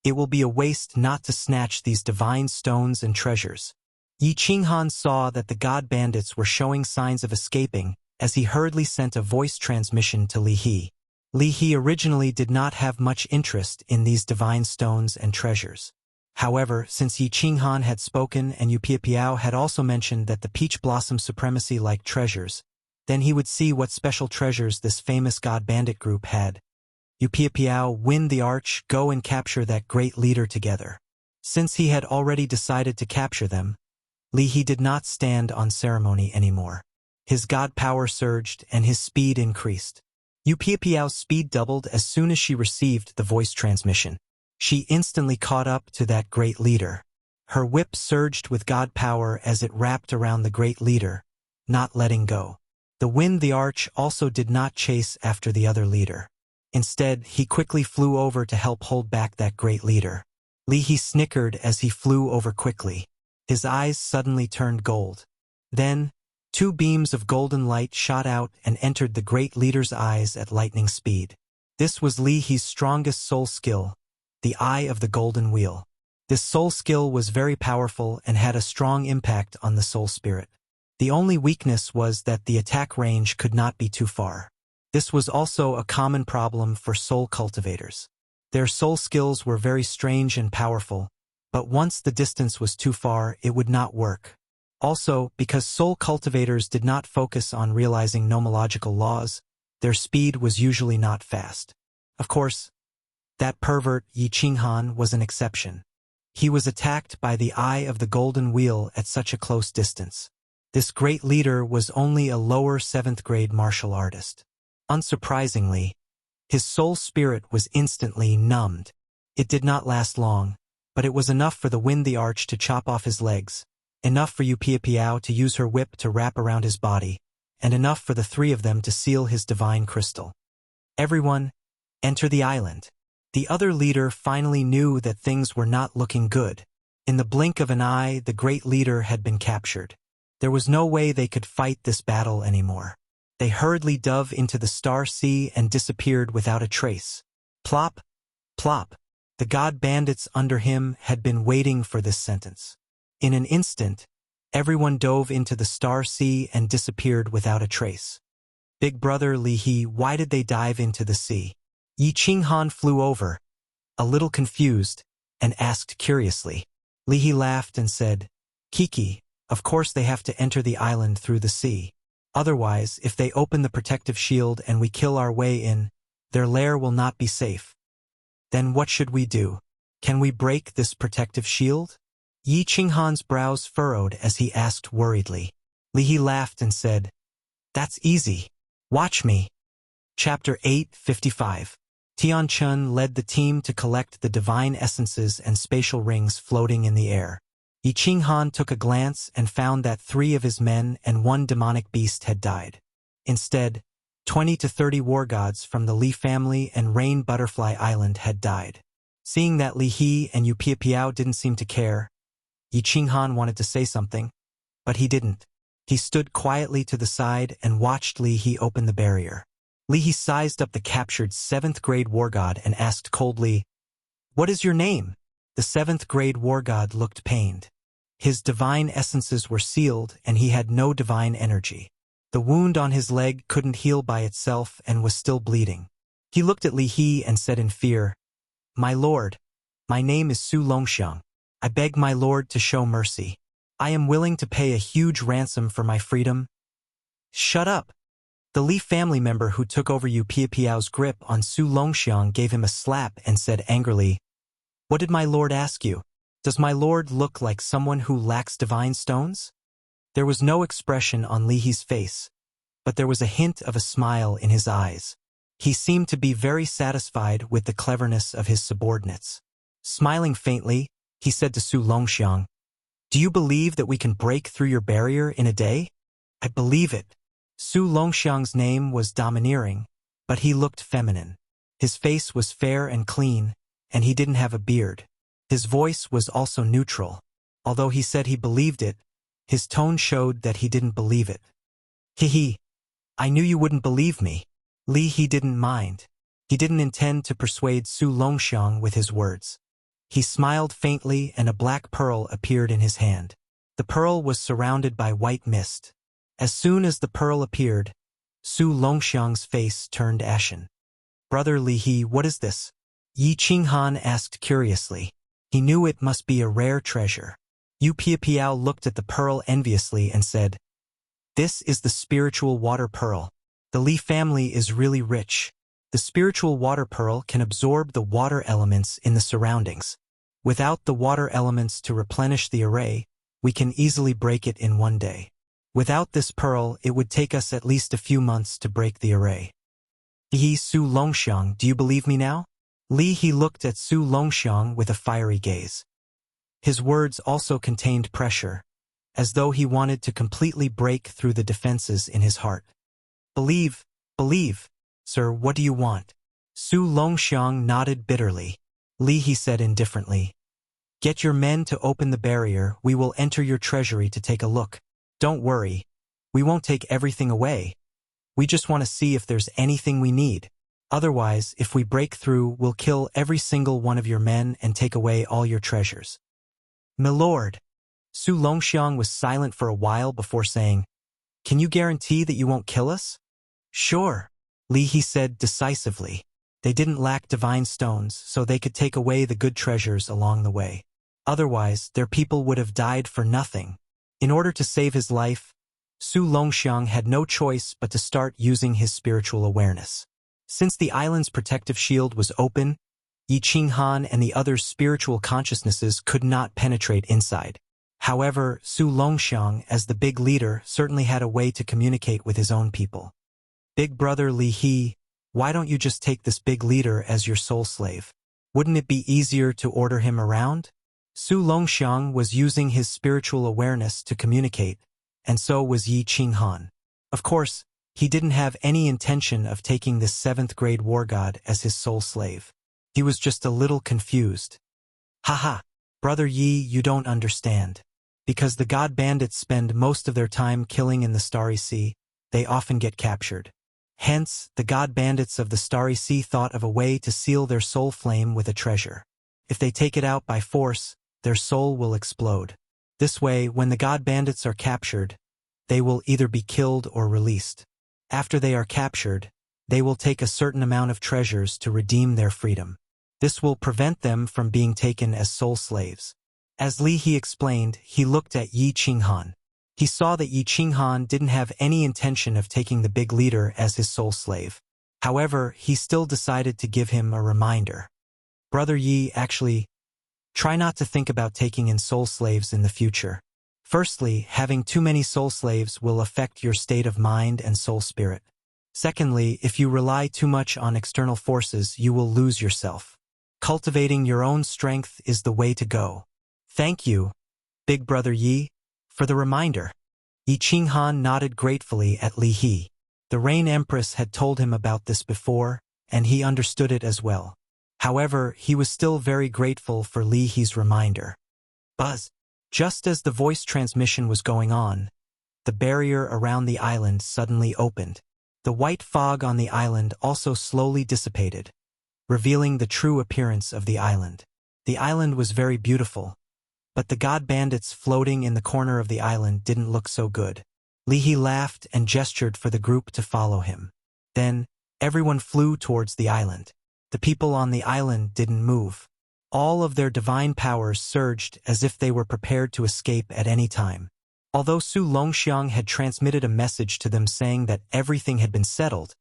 it will be a waste not to snatch these divine stones and treasures. Yi Qinghan saw that the god bandits were showing signs of escaping as he hurriedly sent a voice transmission to Li He. Li He originally did not have much interest in these divine stones and treasures. However, since Yi Qinghan had spoken and Yu Piapiao had also mentioned that the peach blossom supremacy-like treasures, then he would see what special treasures this famous god bandit group had. Yu Piapiao, Wind the Arch, go and capture that great leader together. Since he had already decided to capture them, Li He did not stand on ceremony anymore. His god power surged and his speed increased. Yu Piapiao's speed doubled as soon as she received the voice transmission. She instantly caught up to that great leader. Her whip surged with god power as it wrapped around the great leader, not letting go. The Wind the Arch also did not chase after the other leader. Instead, he quickly flew over to help hold back that great leader. Li He snickered as he flew over quickly. His eyes suddenly turned gold. Then, two beams of golden light shot out and entered the great leader's eyes at lightning speed. This was Li He's strongest soul skill, the Eye of the Golden Wheel. This soul skill was very powerful and had a strong impact on the soul spirit. The only weakness was that the attack range could not be too far. This was also a common problem for soul cultivators. Their soul skills were very strange and powerful, but once the distance was too far, it would not work. Also, because soul cultivators did not focus on realizing nomological laws, their speed was usually not fast. Of course, that pervert Yi Qinghan was an exception. He was attacked by the Eye of the Golden Wheel at such a close distance. This great leader was only a lower 7th grade martial artist. Unsurprisingly, his soul spirit was instantly numbed. It did not last long, but it was enough for the Wind the Arch to chop off his legs, enough for Yu Piapiao to use her whip to wrap around his body, and enough for the three of them to seal his divine crystal. Everyone, enter the island. The other leader finally knew that things were not looking good. In the blink of an eye, the great leader had been captured. There was no way they could fight this battle anymore. They hurriedly dove into the star sea and disappeared without a trace. Plop, plop. The god bandits under him had been waiting for this sentence. In an instant, everyone dove into the star sea and disappeared without a trace. Big brother Li He, why did they dive into the sea? Yi Qinghan flew over, a little confused, and asked curiously. Li He laughed and said, Kiki, of course they have to enter the island through the sea. Otherwise, if they open the protective shield and we kill our way in, their lair will not be safe. Then what should we do? Can we break this protective shield? Yi Qinghan's brows furrowed as he asked worriedly. Li He laughed and said, That's easy. Watch me. Chapter 8:55. Tian Chun led the team to collect the divine essences and spatial rings floating in the air. Yi Qinghan took a glance and found that 3 of his men and 1 demonic beast had died. Instead, 20 to 30 war gods from the Li family and Rain Butterfly Island had died. Seeing that Li He and Yu Piapiao didn't seem to care, Yi Qinghan wanted to say something, but he didn't. He stood quietly to the side and watched Li He open the barrier. Li He sized up the captured 7th grade war god and asked coldly, What is your name? The 7th grade war god looked pained. His divine essences were sealed and he had no divine energy. The wound on his leg couldn't heal by itself and was still bleeding. He looked at Li He and said in fear, My lord, my name is Su Longxiang. I beg my lord to show mercy. I am willing to pay a huge ransom for my freedom. Shut up. The Li family member who took over Yu Piapiao's grip on Su Longxiang gave him a slap and said angrily, "What did my lord ask you? Does my lord look like someone who lacks divine stones?" There was no expression on Li He's face, but there was a hint of a smile in his eyes. He seemed to be very satisfied with the cleverness of his subordinates. Smiling faintly, he said to Su Longxiang, "Do you believe that we can break through your barrier in a day?" "I believe it." Su Longxiang's name was domineering, but he looked feminine. His face was fair and clean, and he didn't have a beard. His voice was also neutral. Although he said he believed it, his tone showed that he didn't believe it. "Hee, I knew you wouldn't believe me." Li He didn't mind. He didn't intend to persuade Su Longxiang with his words. He smiled faintly and a black pearl appeared in his hand. The pearl was surrounded by white mist. As soon as the pearl appeared, Su Longxiang's face turned ashen. "Brother Li He, what is this?" Yi Qinghan asked curiously. He knew it must be a rare treasure. Yu Piapiao looked at the pearl enviously and said, "This is the spiritual water pearl. The Li family is really rich. The spiritual water pearl can absorb the water elements in the surroundings. Without the water elements to replenish the array, we can easily break it in one day. Without this pearl, it would take us at least a few months to break the array." "He, Su Longxiang, do you believe me now?" Li He looked at Su Longxiang with a fiery gaze. His words also contained pressure, as though he wanted to completely break through the defenses in his heart. Believe, sir, what do you want?" Su Longxiang nodded bitterly. Li He said indifferently, "Get your men to open the barrier, we will enter your treasury to take a look. Don't worry, we won't take everything away. We just want to see if there's anything we need. Otherwise, if we break through, we'll kill every single one of your men and take away all your treasures." "Milord." Su Longxiang was silent for a while before saying, "Can you guarantee that you won't kill us?" "Sure," Li He said decisively. They didn't lack divine stones, so they could take away the good treasures along the way. Otherwise, their people would have died for nothing. In order to save his life, Su Longxiang had no choice but to start using his spiritual awareness. Since the island's protective shield was open, Yi Qinghan and the others' spiritual consciousnesses could not penetrate inside. However, Su Longxiang, as the big leader, certainly had a way to communicate with his own people. "Big brother Li He, why don't you just take this big leader as your soul slave? Wouldn't it be easier to order him around?" Su Longxiang was using his spiritual awareness to communicate, and so was Yi Qinghan. Of course, he didn't have any intention of taking this 7th grade war god as his sole slave. He was just a little confused. "Haha, brother Yi, you don't understand. Because the god bandits spend most of their time killing in the Starry Sea, they often get captured. Hence, the god bandits of the Starry Sea thought of a way to seal their soul flame with a treasure. If they take it out by force, their soul will explode. This way, when the god bandits are captured, they will either be killed or released. After they are captured, they will take a certain amount of treasures to redeem their freedom. This will prevent them from being taken as soul slaves." As Li He explained, he looked at Yi Qinghan. He saw that Yi Qinghan didn't have any intention of taking the big leader as his soul slave. However, he still decided to give him a reminder. "Brother Yi, actually, try not to think about taking in soul slaves in the future. Firstly, having too many soul slaves will affect your state of mind and soul spirit. Secondly, if you rely too much on external forces, you will lose yourself. Cultivating your own strength is the way to go." "Thank you, Big Brother Yi, for the reminder." Yi Qinghan nodded gratefully at Li He. The Rain Empress had told him about this before, and he understood it as well. However, he was still very grateful for Li He's reminder. Buzz. Just as the voice transmission was going on, the barrier around the island suddenly opened. The white fog on the island also slowly dissipated, revealing the true appearance of the island. The island was very beautiful, but the god bandits floating in the corner of the island didn't look so good. Li He laughed and gestured for the group to follow him. Then, everyone flew towards the island. The people on the island didn't move. All of their divine powers surged as if they were prepared to escape at any time. Although Su Longxiang had transmitted a message to them saying that everything had been settled,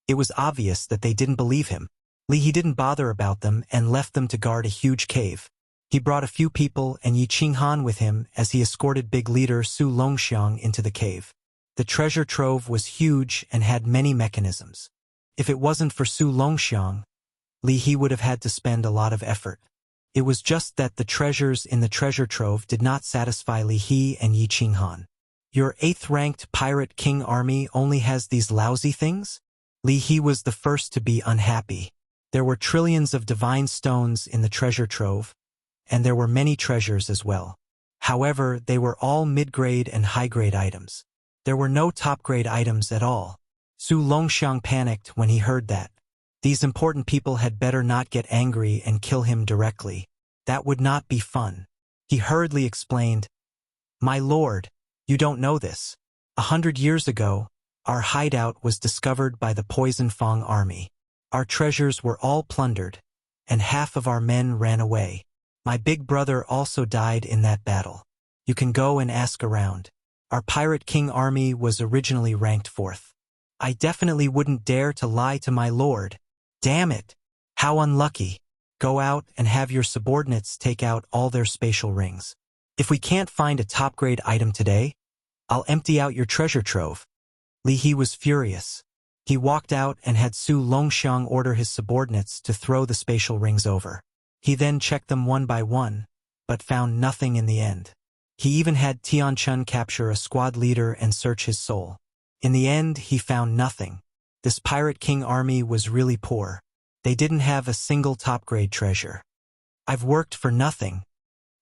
it was obvious that they didn't believe him. Li He didn't bother about them and left them to guard a huge cave. He brought a few people and Yi Qinghan with him as he escorted big leader Su Longxiang into the cave. The treasure trove was huge and had many mechanisms. If it wasn't for Su Longxiang, Li He would have had to spend a lot of effort. It was just that the treasures in the treasure trove did not satisfy Li He and Yi Qinghan. Your 8th-ranked pirate king army only has these lousy things? Li He was the first to be unhappy. There were trillions of divine stones in the treasure trove, and there were many treasures as well. However, they were all mid-grade and high-grade items. There were no top-grade items at all. Su Longxiang panicked when he heard that. These important people had better not get angry and kill him directly. That would not be fun. He hurriedly explained, "My lord, you don't know this. 100 years ago, our hideout was discovered by the Poison Fang army. Our treasures were all plundered, and half of our men ran away. My big brother also died in that battle. You can go and ask around. Our pirate king army was originally ranked 4th. I definitely wouldn't dare to lie to my lord. Damn it! How unlucky. Go out and have your subordinates take out all their spatial rings. If we can't find a top-grade item today, I'll empty out your treasure trove." Li He was furious. He walked out and had Su Longxiang order his subordinates to throw the spatial rings over. He then checked them one by one, but found nothing in the end. He even had Tianchun capture a squad leader and search his soul. In the end, he found nothing. This pirate king army was really poor. They didn't have a single top-grade treasure. "I've worked for nothing."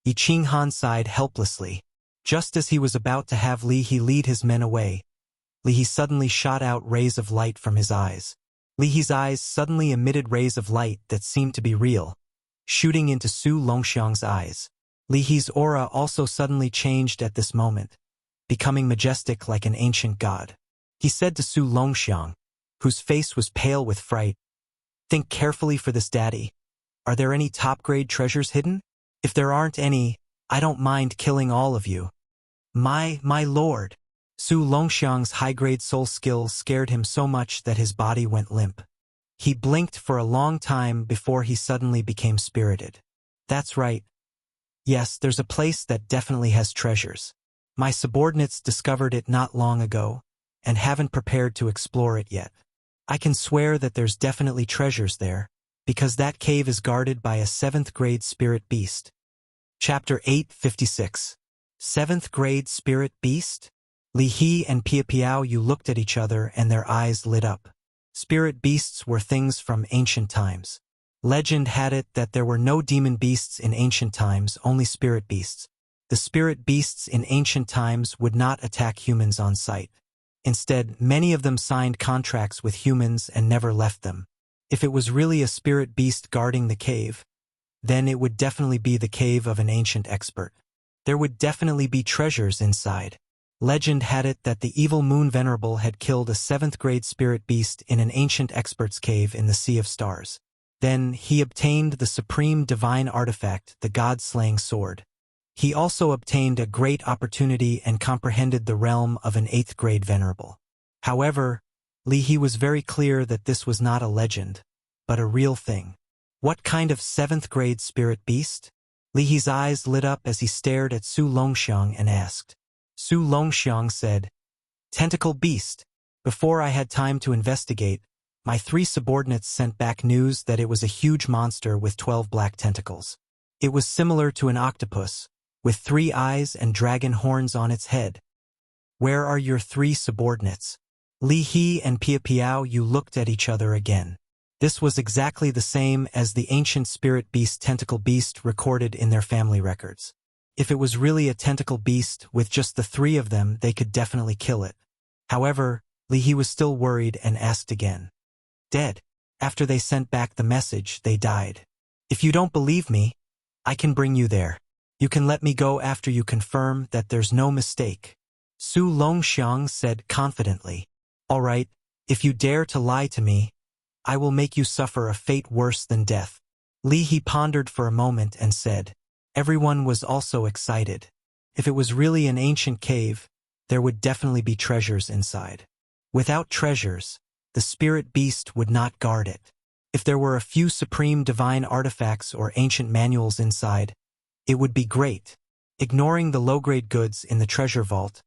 Yi Qinghan sighed helplessly. Just as he was about to have Li He lead his men away, Li He suddenly shot out rays of light from his eyes. Li He's eyes suddenly emitted rays of light that seemed to be real, shooting into Su Longxiang's eyes. Li He's aura also suddenly changed at this moment, becoming majestic like an ancient god. He said to Su Longxiang, whose face was pale with fright, "Think carefully for this, daddy. Are there any top-grade treasures hidden? If there aren't any, I don't mind killing all of you." My lord." Su Longxiang's high-grade soul skill scared him so much that his body went limp. He blinked for a long time before he suddenly became spirited. "That's right. Yes, there's a place that definitely has treasures. My subordinates discovered it not long ago, and haven't prepared to explore it yet. I can swear that there's definitely treasures there, because that cave is guarded by a 7th-grade spirit beast." Chapter 856. 7th-grade spirit beast? Li He and Pia Piao Yu looked at each other and their eyes lit up. Spirit beasts were things from ancient times. Legend had it that there were no demon beasts in ancient times, only spirit beasts. The spirit beasts in ancient times would not attack humans on sight. Instead, many of them signed contracts with humans and never left them. If it was really a spirit beast guarding the cave, then it would definitely be the cave of an ancient expert. There would definitely be treasures inside. Legend had it that the evil Moon Venerable had killed a 7th-grade spirit beast in an ancient expert's cave in the Sea of Stars. Then he obtained the supreme divine artifact, the God-slaying sword. He also obtained a great opportunity and comprehended the realm of an 8th-grade venerable. However, Li He was very clear that this was not a legend, but a real thing. What kind of 7th-grade spirit beast? Li He's eyes lit up as he stared at Su Longxiang and asked. Su Longxiang said, "Tentacle beast." Before I had time to investigate, my 3 subordinates sent back news that it was a huge monster with 12 black tentacles. It was similar to an octopus, with 3 eyes and dragon horns on its head. "Where are your 3 subordinates?" Li He and Pia Piao Yu looked at each other again. This was exactly the same as the ancient spirit beast tentacle beast recorded in their family records. If it was really a tentacle beast with just the 3 of them, they could definitely kill it. However, Li He was still worried and asked again. "Dead. After they sent back the message, they died. If you don't believe me, I can bring you there. You can let me go after you confirm that there's no mistake." Su Longxiang said confidently. "All right, if you dare to lie to me, I will make you suffer a fate worse than death." Li He pondered for a moment and said. Everyone was also excited. If it was really an ancient cave, there would definitely be treasures inside. Without treasures, the spirit beast would not guard it. If there were a few supreme divine artifacts or ancient manuals inside, it would be great. Ignoring the low-grade goods in the treasure vault,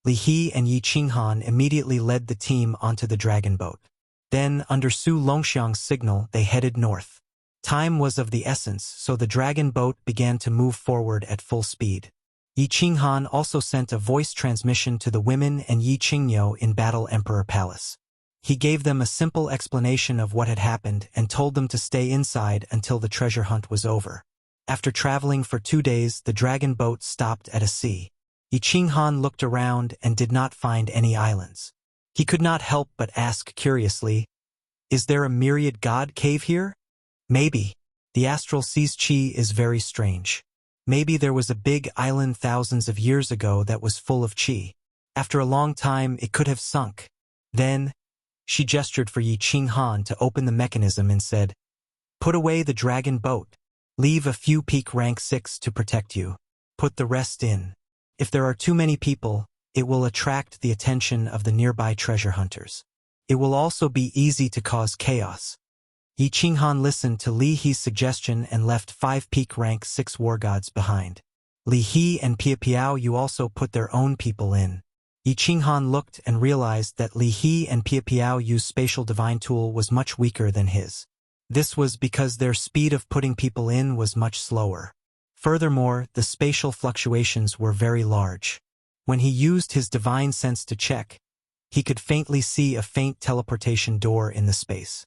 Li He and Yi Qinghan immediately led the team onto the dragon boat. Then, under Su Longxiang's signal, they headed north. Time was of the essence, so the dragon boat began to move forward at full speed. Yi Qinghan also sent a voice transmission to the women and Yi Qingniu in Battle Emperor Palace. He gave them a simple explanation of what had happened and told them to stay inside until the treasure hunt was over. After traveling for 2 days, the dragon boat stopped at a sea. Yi Qinghan looked around and did not find any islands. He could not help but ask curiously, "Is there a myriad god cave here?" Maybe. The astral sea's chi is very strange. Maybe there was a big island thousands of years ago that was full of chi. After a long time, it could have sunk. Then, she gestured for Yi Qinghan to open the mechanism and said, "Put away the dragon boat. Leave a few peak rank 6 to protect you. Put the rest in. If there are too many people, it will attract the attention of the nearby treasure hunters. It will also be easy to cause chaos." Yi Qinghan listened to Li He's suggestion and left 5 peak rank 6 war gods behind. Li He and Piao Yu also put their own people in. Yi Qinghan looked and realized that Li He and Piao Yu's spatial divine tool was much weaker than his. This was because their speed of putting people in was much slower. Furthermore, the spatial fluctuations were very large. When he used his divine sense to check, he could faintly see a faint teleportation door in the space.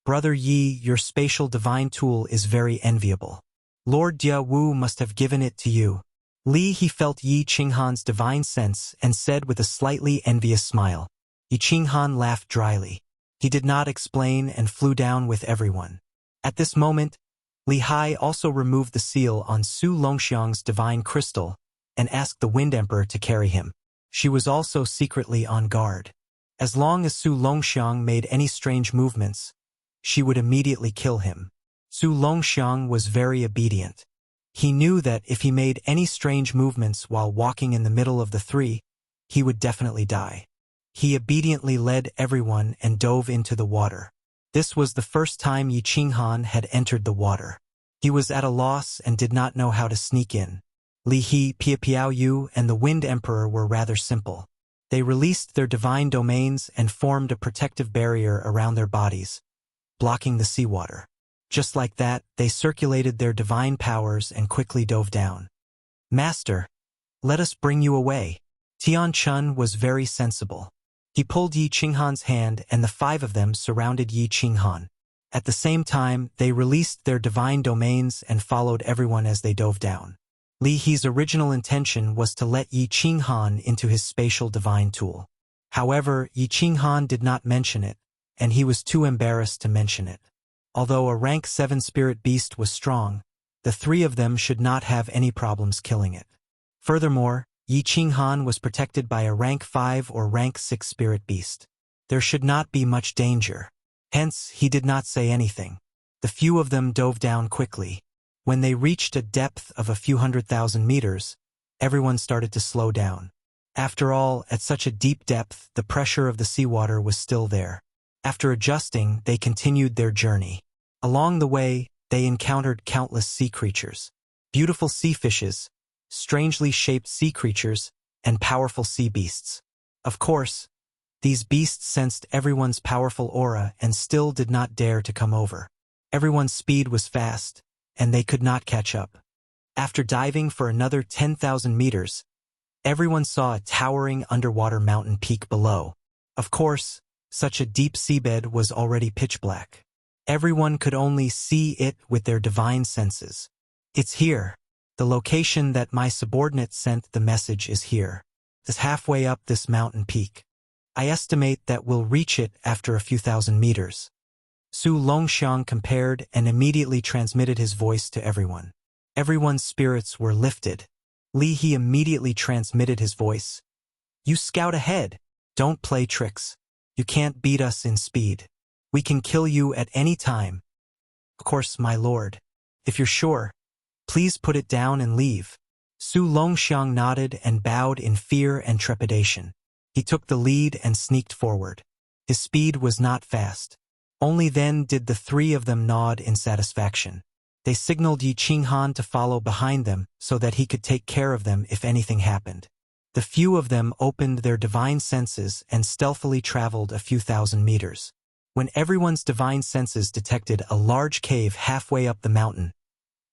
"Brother Yi, your spatial divine tool is very enviable. Lord Dia Wu must have given it to you." Li He felt Yi Qinghan's divine sense and said with a slightly envious smile. Yi Qinghan laughed dryly. He did not explain and flew down with everyone. At this moment, Li Hai also removed the seal on Su Longxiang's divine crystal and asked the Wind Emperor to carry him. She was also secretly on guard. As long as Su Longxiang made any strange movements, she would immediately kill him. Su Longxiang was very obedient. He knew that if he made any strange movements while walking in the middle of the 3, he would definitely die. He obediently led everyone and dove into the water. This was the first time Yi Qinghan had entered the water. He was at a loss and did not know how to sneak in. Li He, Piao Yu, and the Wind Emperor were rather simple. They released their divine domains and formed a protective barrier around their bodies, blocking the seawater. Just like that, they circulated their divine powers and quickly dove down. "Master, let us bring you away." Tian Chun was very sensible. He pulled Yi Qinghan's hand and the 5 of them surrounded Yi Qinghan. At the same time, they released their divine domains and followed everyone as they dove down. Li He's original intention was to let Yi Qinghan into his spatial divine tool. However, Yi Qinghan did not mention it, and he was too embarrassed to mention it. Although a rank 7 spirit beast was strong, the 3 of them should not have any problems killing it. Furthermore, Yi Qinghan was protected by a rank 5 or rank 6 spirit beast. There should not be much danger. Hence, he did not say anything. The few of them dove down quickly. When they reached a depth of a few 100,000 meters, everyone started to slow down. After all, at such a deep depth, the pressure of the seawater was still there. After adjusting, they continued their journey. Along the way, they encountered countless sea creatures. Beautiful sea fishes, strangely shaped sea creatures, and powerful sea beasts. Of course, these beasts sensed everyone's powerful aura and still did not dare to come over. Everyone's speed was fast, and they could not catch up. After diving for another 10,000 meters, everyone saw a towering underwater mountain peak below. Of course, such a deep seabed was already pitch black. Everyone could only see it with their divine senses. "It's here. The location that my subordinate sent the message is here. It's halfway up this mountain peak. I estimate that we'll reach it after a few thousand meters." Su Longxiang compared and immediately transmitted his voice to everyone. Everyone's spirits were lifted. Li He immediately transmitted his voice. "You scout ahead. Don't play tricks. You can't beat us in speed. We can kill you at any time." "Of course, my lord. If you're sure, please put it down and leave." Su Longxiang nodded and bowed in fear and trepidation. He took the lead and sneaked forward. His speed was not fast. Only then did the three of them nod in satisfaction. They signaled Yi Qinghan to follow behind them so that he could take care of them if anything happened. The few of them opened their divine senses and stealthily traveled a few thousand meters. When everyone's divine senses detected a large cave halfway up the mountain,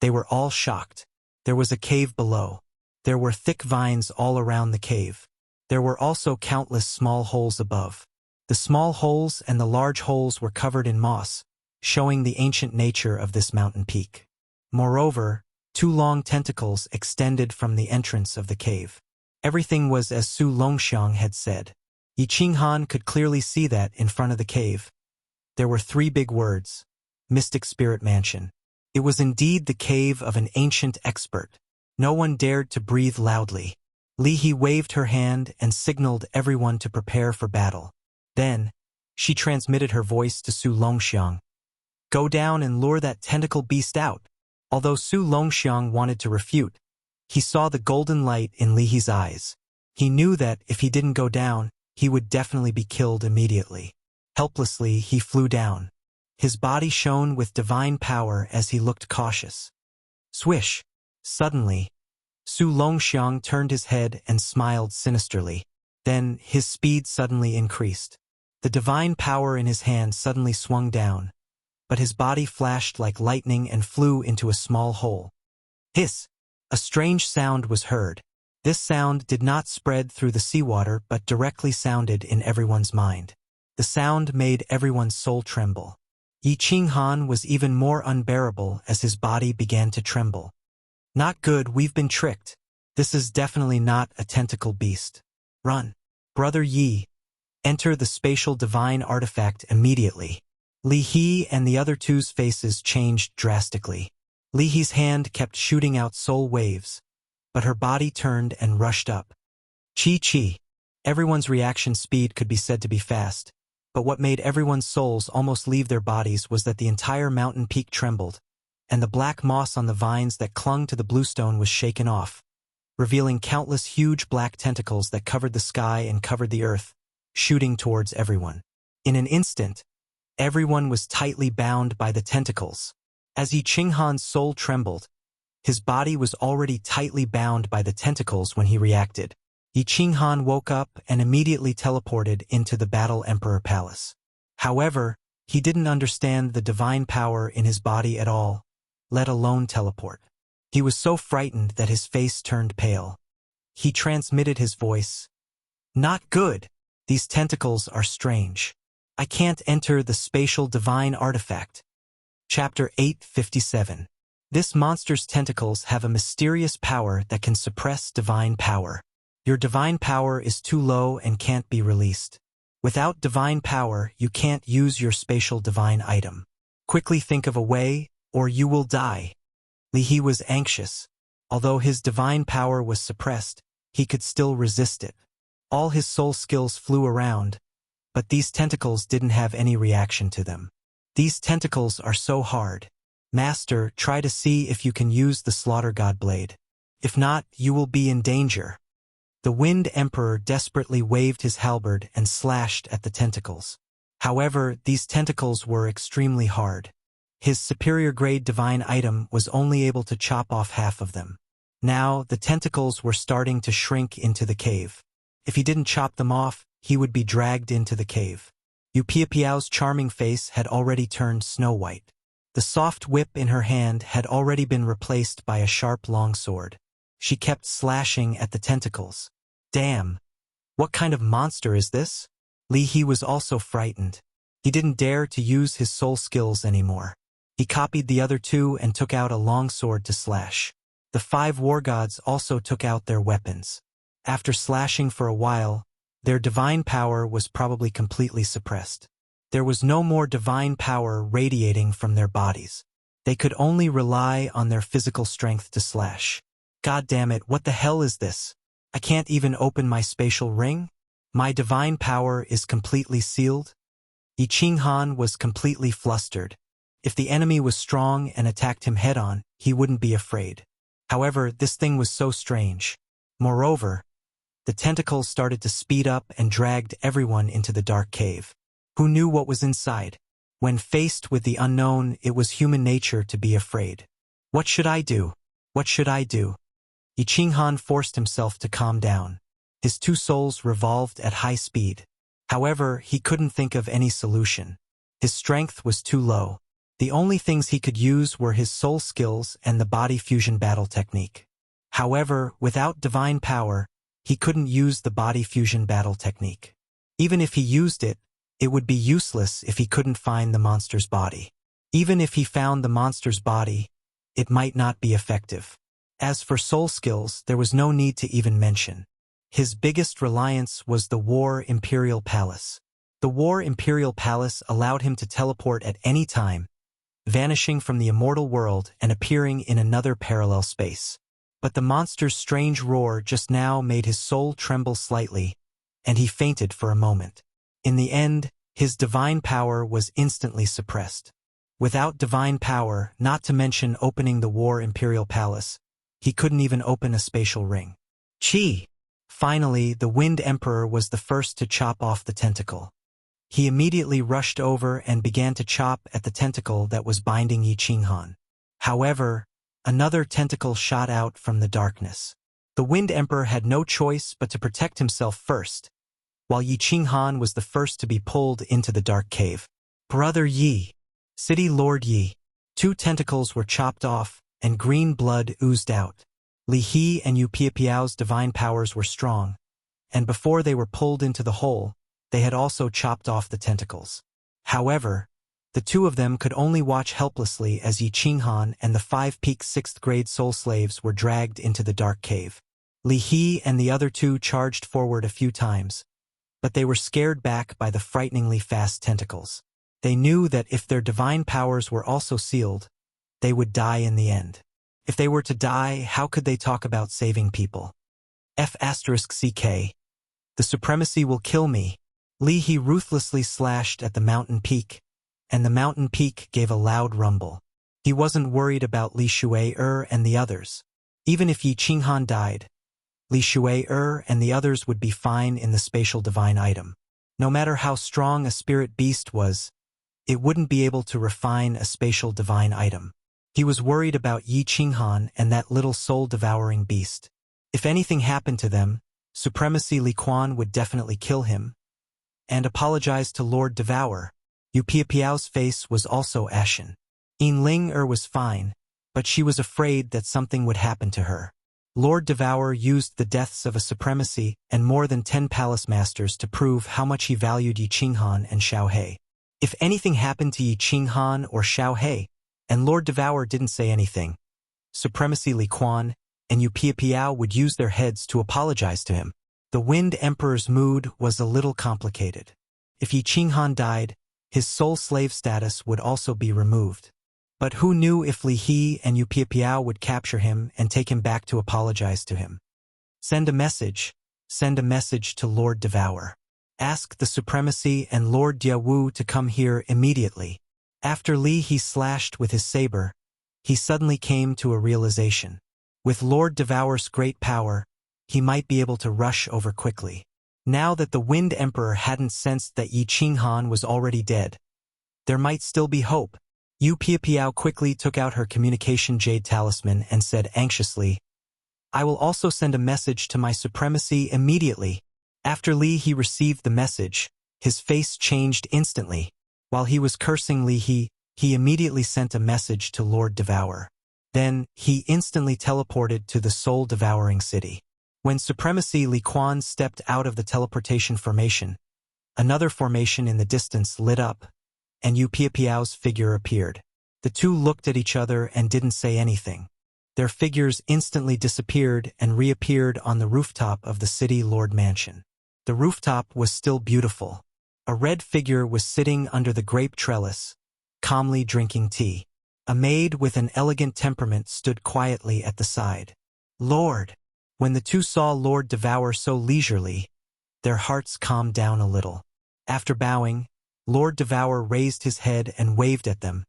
they were all shocked. There was a cave below. There were thick vines all around the cave. There were also countless small holes above. The small holes and the large holes were covered in moss, showing the ancient nature of this mountain peak. Moreover, two long tentacles extended from the entrance of the cave. Everything was as Su Longxiang had said. Yi Qinghan could clearly see that in front of the cave. There were three big words: Mystic Spirit Mansion. It was indeed the cave of an ancient expert. No one dared to breathe loudly. Li He waved her hand and signaled everyone to prepare for battle. Then, she transmitted her voice to Su Longxiang. Go down and lure that tentacle beast out. Although Su Longxiang wanted to refute, he saw the golden light in Li He's eyes. He knew that if he didn't go down, he would definitely be killed immediately. Helplessly, he flew down. His body shone with divine power as he looked cautious. Swish! Suddenly, Su Longxiang turned his head and smiled sinisterly. Then, his speed suddenly increased. The divine power in his hand suddenly swung down, but his body flashed like lightning and flew into a small hole. Hiss! A strange sound was heard. This sound did not spread through the seawater but directly sounded in everyone's mind. The sound made everyone's soul tremble. Yi Qinghan was even more unbearable as his body began to tremble. Not good, we've been tricked. This is definitely not a tentacle beast. Run. Brother Yi. Enter the spatial divine artifact immediately. Li He and the other two's faces changed drastically. Li He's hand kept shooting out soul waves, but her body turned and rushed up. Chi. Everyone's reaction speed could be said to be fast, but what made everyone's souls almost leave their bodies was that the entire mountain peak trembled, and the black moss on the vines that clung to the bluestone was shaken off, revealing countless huge black tentacles that covered the sky and covered the earth, shooting towards everyone. In an instant, everyone was tightly bound by the tentacles. As Yi Qinghan's soul trembled, his body was already tightly bound by the tentacles when he reacted. Yi Qinghan woke up and immediately teleported into the Battle Emperor Palace. However, he didn't understand the divine power in his body at all, let alone teleport. He was so frightened that his face turned pale. He transmitted his voice. Not good. These tentacles are strange. I can't enter the spatial divine artifact. Chapter 857. This monster's tentacles have a mysterious power that can suppress divine power. Your divine power is too low and can't be released. Without divine power, you can't use your spatial divine item. Quickly think of a way, or you will die. Li He was anxious. Although his divine power was suppressed, he could still resist it. All his soul skills flew around, but these tentacles didn't have any reaction to them. These tentacles are so hard. Master, try to see if you can use the Slaughter God Blade. If not, you will be in danger. The Wind Emperor desperately waved his halberd and slashed at the tentacles. However, these tentacles were extremely hard. His superior-grade divine item was only able to chop off half of them. Now, the tentacles were starting to shrink into the cave. If he didn't chop them off, he would be dragged into the cave. Yu Piapiao's charming face had already turned snow-white. The soft whip in her hand had already been replaced by a sharp longsword. She kept slashing at the tentacles. Damn! What kind of monster is this? Li He was also frightened. He didn't dare to use his soul skills anymore. He copied the other two and took out a longsword to slash. The 5 war gods also took out their weapons. After slashing for a while, their divine power was probably completely suppressed. There was no more divine power radiating from their bodies. They could only rely on their physical strength to slash. God damn it, what the hell is this? I can't even open my spatial ring? My divine power is completely sealed? Yi Qinghan was completely flustered. If the enemy was strong and attacked him head-on, he wouldn't be afraid. However, this thing was so strange. Moreover, the tentacles started to speed up and dragged everyone into the dark cave. Who knew what was inside? When faced with the unknown, it was human nature to be afraid. What should I do? What should I do? Yi Qinghan forced himself to calm down. His two souls revolved at high speed. However, he couldn't think of any solution. His strength was too low. The only things he could use were his soul skills and the body fusion battle technique. However, without divine power, he couldn't use the body fusion battle technique. Even if he used it, it would be useless if he couldn't find the monster's body. Even if he found the monster's body, it might not be effective. As for soul skills, there was no need to even mention. His biggest reliance was the War Imperial Palace. The War Imperial Palace allowed him to teleport at any time, vanishing from the immortal world and appearing in another parallel space. But the monster's strange roar just now made his soul tremble slightly, and he fainted for a moment. In the end, his divine power was instantly suppressed. Without divine power, not to mention opening the War Imperial Palace, he couldn't even open a spatial ring. Chi! Finally, the Wind Emperor was the first to chop off the tentacle. He immediately rushed over and began to chop at the tentacle that was binding Yi Qinghan. However, another tentacle shot out from the darkness. The Wind Emperor had no choice but to protect himself first, while Yi Qinghan was the first to be pulled into the dark cave. Brother Yi, City Lord Yi. Two tentacles were chopped off, and green blood oozed out. Li He and Yu Piapiao's divine powers were strong, and before they were pulled into the hole, they had also chopped off the tentacles. However, the two of them could only watch helplessly as Yi Qinghan and the 5-peak 6th-grade soul slaves were dragged into the dark cave. Li He and the other two charged forward a few times, but they were scared back by the frighteningly fast tentacles. They knew that if their divine powers were also sealed, they would die in the end. If they were to die, how could they talk about saving people? F***CK. The supremacy will kill me. Li He ruthlessly slashed at the mountain peak, and the mountain peak gave a loud rumble. He wasn't worried about Li Shui and the others. Even if Yi Qinghan died, Li Shui and the others would be fine in the spatial divine item. No matter how strong a spirit beast was, it wouldn't be able to refine a spatial divine item. He was worried about Yi Qinghan and that little soul-devouring beast. If anything happened to them, Supremacy Li Quan would definitely kill him, and apologize to Lord Devour. Yu Piapiao's face was also ashen. Yin Ling was fine, but she was afraid that something would happen to her. Lord Devour used the deaths of a Supremacy and more than 10 palace masters to prove how much he valued Yi Qinghan and Xiao He. If anything happened to Yi Qinghan or Xiao He, and Lord Devour didn't say anything, Supremacy Li Quan and Yu Piapiao would use their heads to apologize to him. The Wind Emperor's mood was a little complicated. If Yi Qinghan died, his soul slave status would also be removed. But who knew if Li He and Yu Piapiao would capture him and take him back to apologize to him? Send a message to Lord Devour. Ask the Supremacy and Lord Diawu to come here immediately. After Li He slashed with his saber, he suddenly came to a realization. With Lord Devour's great power, he might be able to rush over quickly. Now that the Wind Emperor hadn't sensed that Yi Qinghan was already dead, there might still be hope. Yu Piapiao quickly took out her communication jade talisman and said anxiously, "I will also send a message to my Supremacy immediately." After Li He received the message, his face changed instantly. While he was cursing Li He immediately sent a message to Lord Devour. Then, he instantly teleported to the soul-devouring city. When Supremacy Li Quan stepped out of the teleportation formation, another formation in the distance lit up, and Yu Piapiao's figure appeared. The two looked at each other and didn't say anything. Their figures instantly disappeared and reappeared on the rooftop of the City Lord Mansion. The rooftop was still beautiful. A red figure was sitting under the grape trellis, calmly drinking tea. A maid with an elegant temperament stood quietly at the side. Lord! When the two saw Lord Devour so leisurely, their hearts calmed down a little. After bowing, Lord Devour raised his head and waved at them,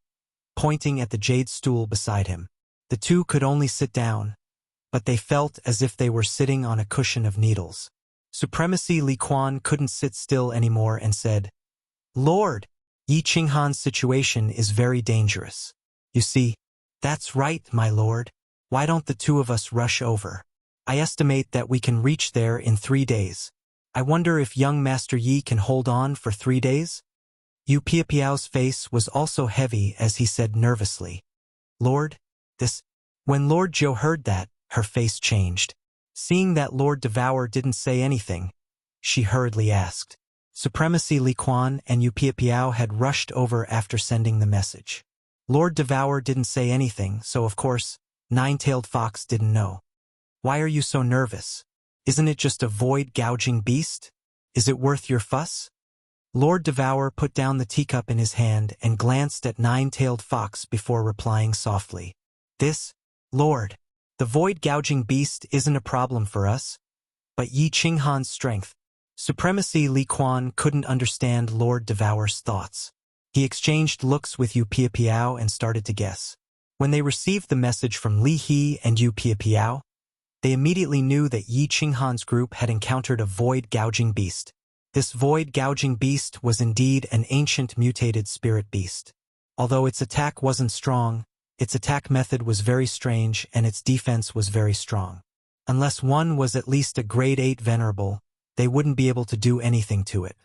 pointing at the jade stool beside him. The two could only sit down, but they felt as if they were sitting on a cushion of needles. Supremacy Li Quan couldn't sit still anymore and said, "Lord, Yi Qinghan's situation is very dangerous. You see, that's right, my lord. Why don't the two of us rush over? I estimate that we can reach there in 3 days. I wonder if young Master Yi can hold on for 3 days?" Yu Piapiao's face was also heavy as he said nervously, "Lord, this—" When Lord Zhou heard that, her face changed. Seeing that Lord Devour didn't say anything, she hurriedly asked. Supremacy Li Quan and Yu Piapiao had rushed over after sending the message. Lord Devour didn't say anything, so of course, Nine-Tailed Fox didn't know. "Why are you so nervous? Isn't it just a void-gouging beast? Is it worth your fuss?" Lord Devour put down the teacup in his hand and glanced at Nine-Tailed Fox before replying softly. "This, Lord, the void-gouging beast isn't a problem for us, but Yi Qinghan's strength." Supremacy Li Quan couldn't understand Lord Devour's thoughts. He exchanged looks with Yu Piapiao and started to guess. When they received the message from Li He and Yu Piapiao, they immediately knew that Yi Qinghan's group had encountered a void-gouging beast. This void-gouging beast was indeed an ancient mutated spirit beast. Although its attack wasn't strong, its attack method was very strange and its defense was very strong. Unless one was at least a grade 8 venerable, they wouldn't be able to do anything to it.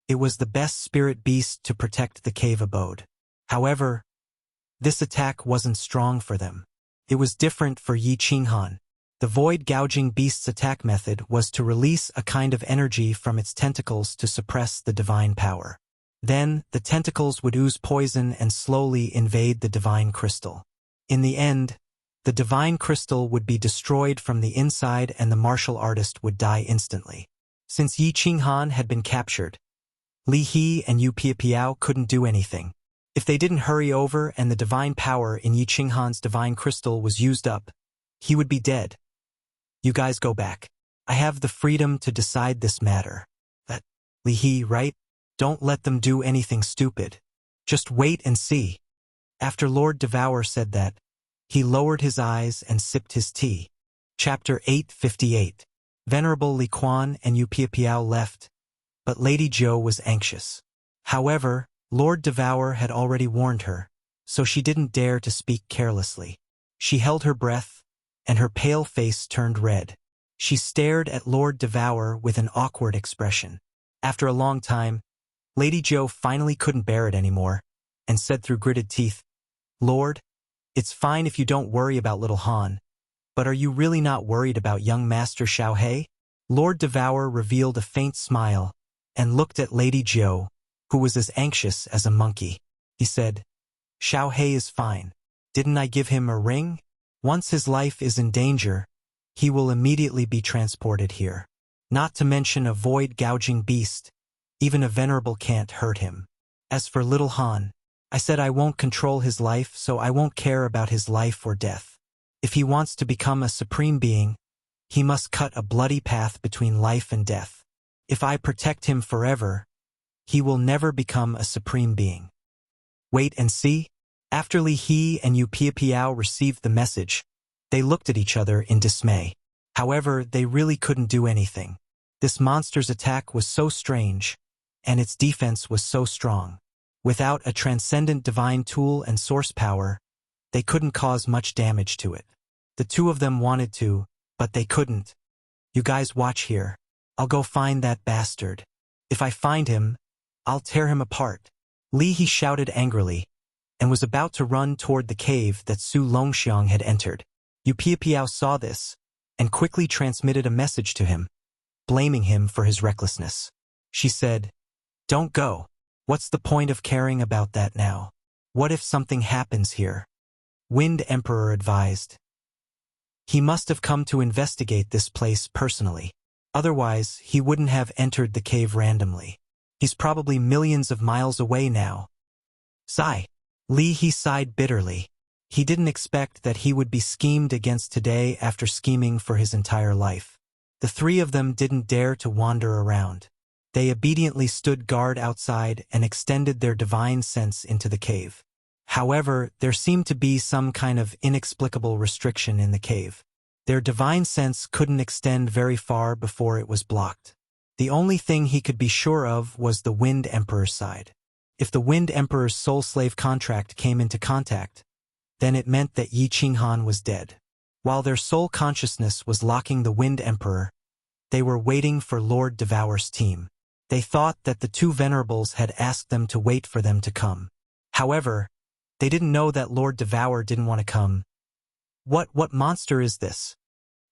It was the best spirit beast to protect the cave abode. However, this attack wasn't strong for them. It was different for Yi Qinghan. The void-gouging beast's attack method was to release a kind of energy from its tentacles to suppress the divine power. Then, the tentacles would ooze poison and slowly invade the divine crystal. In the end, the divine crystal would be destroyed from the inside and the martial artist would die instantly. Since Yi Qinghan had been captured, Li He and Yu Piapiao couldn't do anything. If they didn't hurry over and the divine power in Yi Qinghan's divine crystal was used up, he would be dead. "You guys go back. I have the freedom to decide this matter." "That, Li He, right? Don't let them do anything stupid. Just wait and see." After Lord Devour said that, he lowered his eyes and sipped his tea. Chapter 858. Venerable Li Quan and Yu Piapiao left, but Lady Zhou was anxious. However, Lord Devour had already warned her, so she didn't dare to speak carelessly. She held her breath, and her pale face turned red. She stared at Lord Devour with an awkward expression. After a long time, Lady Zhou finally couldn't bear it anymore, and said through gritted teeth, "Lord, it's fine if you don't worry about little Han, but are you really not worried about young Master Xiaohei?" Lord Devour revealed a faint smile, and looked at Lady Zhou, who was as anxious as a monkey. He said, "Xiaohei is fine. Didn't I give him a ring? Once his life is in danger, he will immediately be transported here. Not to mention a void-gouging beast. Even a venerable can't hurt him. As for little Han, I said I won't control his life, so I won't care about his life or death. If he wants to become a supreme being, he must cut a bloody path between life and death. If I protect him forever, he will never become a supreme being. Wait and see." After Li He and Yu Piapiao received the message, they looked at each other in dismay. However, they really couldn't do anything. This monster's attack was so strange, and its defense was so strong. Without a transcendent divine tool and source power, they couldn't cause much damage to it. The two of them wanted to, but they couldn't. "You guys watch here. I'll go find that bastard. If I find him, I'll tear him apart." Li He shouted angrily, and was about to run toward the cave that Su Longxiang had entered. Yu Piapiao saw this, and quickly transmitted a message to him, blaming him for his recklessness. She said, "Don't go. What's the point of caring about that now? What if something happens here?" Wind Emperor advised. He must have come to investigate this place personally. Otherwise, he wouldn't have entered the cave randomly. He's probably millions of miles away now. Sigh. Li He sighed bitterly. He didn't expect that he would be schemed against today after scheming for his entire life. The three of them didn't dare to wander around. They obediently stood guard outside and extended their divine sense into the cave. However, there seemed to be some kind of inexplicable restriction in the cave. Their divine sense couldn't extend very far before it was blocked. The only thing he could be sure of was the Wind Emperor's side. If the Wind Emperor's soul slave contract came into contact, then it meant that Yi Qinghan was dead. While their soul consciousness was locking the Wind Emperor, they were waiting for Lord Devour's team. They thought that the two venerables had asked them to wait for them to come. However, they didn't know that Lord Devour didn't want to come. What monster is this?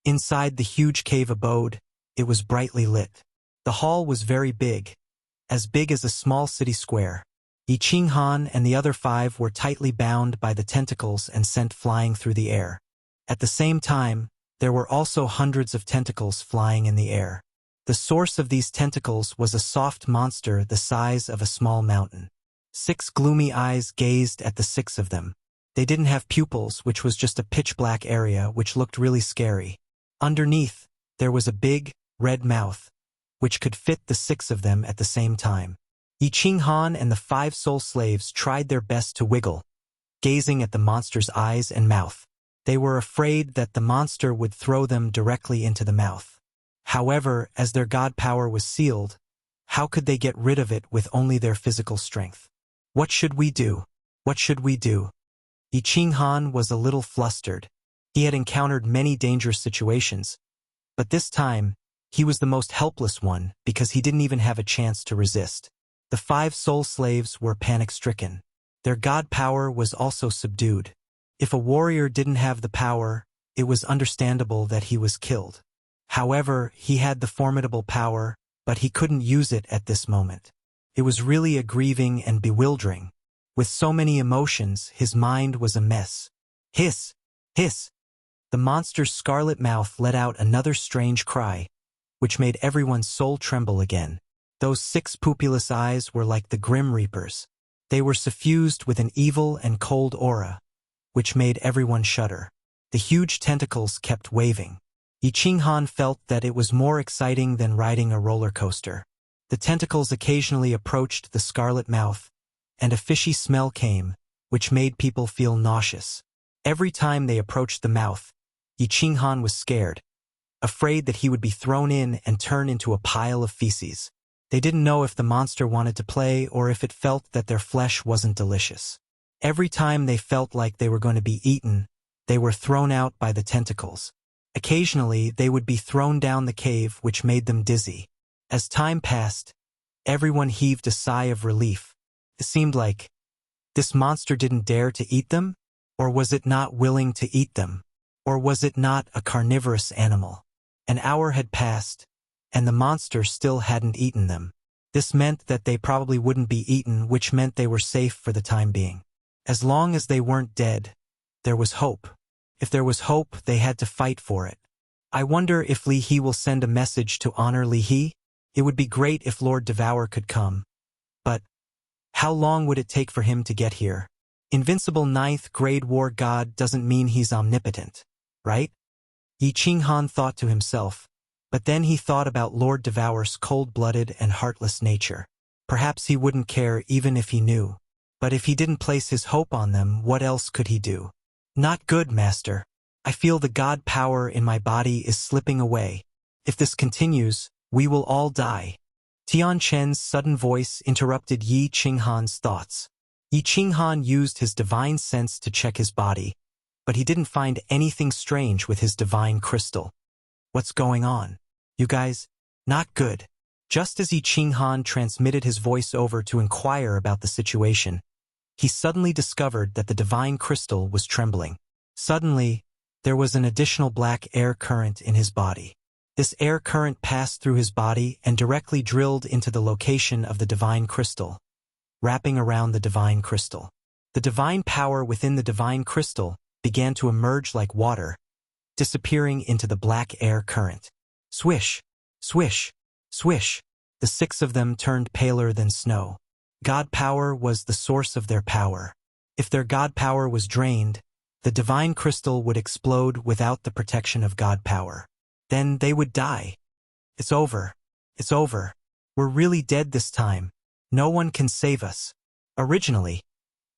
Inside the huge cave abode, it was brightly lit. The hall was very big as a small city square. Yi Qinghan and the other 5 were tightly bound by the tentacles and sent flying through the air. At the same time, there were also hundreds of tentacles flying in the air. The source of these tentacles was a soft monster the size of a small mountain. 6 gloomy eyes gazed at the 6 of them. They didn't have pupils, which was just a pitch-black area which looked really scary. Underneath, there was a big, red mouth, which could fit the 6 of them at the same time. Yi Qinghan and the 5 soul slaves tried their best to wiggle, gazing at the monster's eyes and mouth. They were afraid that the monster would throw them directly into the mouth. However, as their god power was sealed, how could they get rid of it with only their physical strength? What should we do? What should we do? Yi Qinghan was a little flustered. He had encountered many dangerous situations, but this time, he was the most helpless one because he didn't even have a chance to resist. The 5 soul slaves were panic-stricken. Their god power was also subdued. If a warrior didn't have the power, it was understandable that he was killed. However, he had the formidable power, but he couldn't use it at this moment. It was really a grieving and bewildering. With so many emotions, his mind was a mess. Hiss! Hiss! The monster's scarlet mouth let out another strange cry, which made everyone's soul tremble again. Those 6 pupilless eyes were like the Grim Reapers. They were suffused with an evil and cold aura, which made everyone shudder. The huge tentacles kept waving. Yi Qinghan felt that it was more exciting than riding a roller coaster. The tentacles occasionally approached the scarlet mouth, and a fishy smell came, which made people feel nauseous. Every time they approached the mouth, Yi Qinghan was scared, afraid that he would be thrown in and turn into a pile of feces. They didn't know if the monster wanted to play or if it felt that their flesh wasn't delicious. Every time they felt like they were going to be eaten, they were thrown out by the tentacles. Occasionally, they would be thrown down the cave, which made them dizzy. As time passed, everyone heaved a sigh of relief. It seemed like this monster didn't dare to eat them, or was it not willing to eat them, or was it not a carnivorous animal? An hour had passed, and the monster still hadn't eaten them. This meant that they probably wouldn't be eaten, which meant they were safe for the time being. As long as they weren't dead, there was hope. If there was hope, they had to fight for it. I wonder if Li He will send a message to honor Li He? It would be great if Lord Devour could come. But how long would it take for him to get here? Invincible 9th grade war god doesn't mean he's omnipotent, right? Yi Qinghan thought to himself, but then he thought about Lord Devour's cold-blooded and heartless nature. Perhaps he wouldn't care even if he knew. But if he didn't place his hope on them, what else could he do? Not good, master. I feel the god power in my body is slipping away. If this continues, we will all die. Tian Chen's sudden voice interrupted Yi Qinghan's thoughts. Yi Qinghan used his divine sense to check his body, but he didn't find anything strange with his divine crystal. What's going on? You guys? Not good. Just as Yi Qinghan transmitted his voice over to inquire about the situation, he suddenly discovered that the divine crystal was trembling. Suddenly, there was an additional black air current in his body. This air current passed through his body and directly drilled into the location of the divine crystal, wrapping around the divine crystal. The divine power within the divine crystal began to emerge like water, disappearing into the black air current. Swish, swish, swish. The 6 of them turned paler than snow. God power was the source of their power. If their God power was drained, the divine crystal would explode without the protection of God power. Then they would die. It's over. It's over. We're really dead this time. No one can save us. Originally,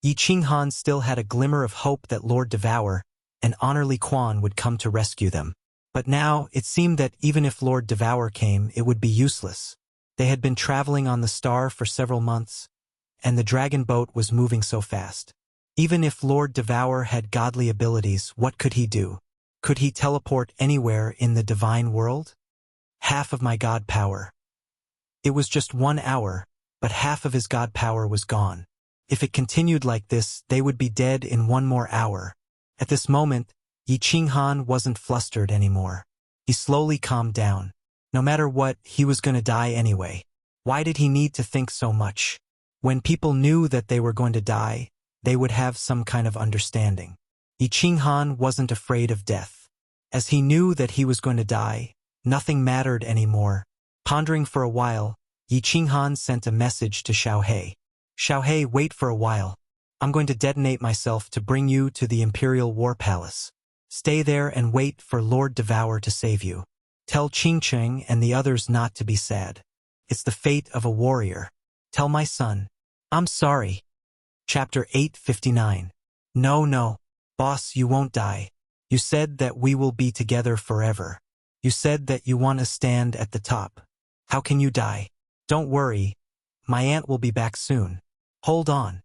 Yi Qinghan still had a glimmer of hope that Lord Devour and Honor Li Quan would come to rescue them. But now, it seemed that even if Lord Devour came, it would be useless. They had been traveling on the star for several months, and the dragon boat was moving so fast. Even if Lord Devour had godly abilities, what could he do? Could he teleport anywhere in the divine world? Half of my god power. It was just 1 hour, but half of his god power was gone. If it continued like this, they would be dead in 1 more hour. At this moment, Yi Qinghan wasn't flustered anymore. He slowly calmed down. No matter what, he was going to die anyway. Why did he need to think so much? When people knew that they were going to die, they would have some kind of understanding. Yi Qinghan wasn't afraid of death. As he knew that he was going to die, nothing mattered anymore. Pondering for a while, Yi Qinghan sent a message to Xiaohe. Xiaohe, wait for a while. I'm going to detonate myself to bring you to the Imperial War Palace. Stay there and wait for Lord Devour to save you. Tell Qingcheng and the others not to be sad. It's the fate of a warrior. Tell my son. I'm sorry. Chapter 859. No, boss, you won't die. You said that we will be together forever. You said that you want to stand at the top. How can you die? Don't worry. My aunt will be back soon. Hold on.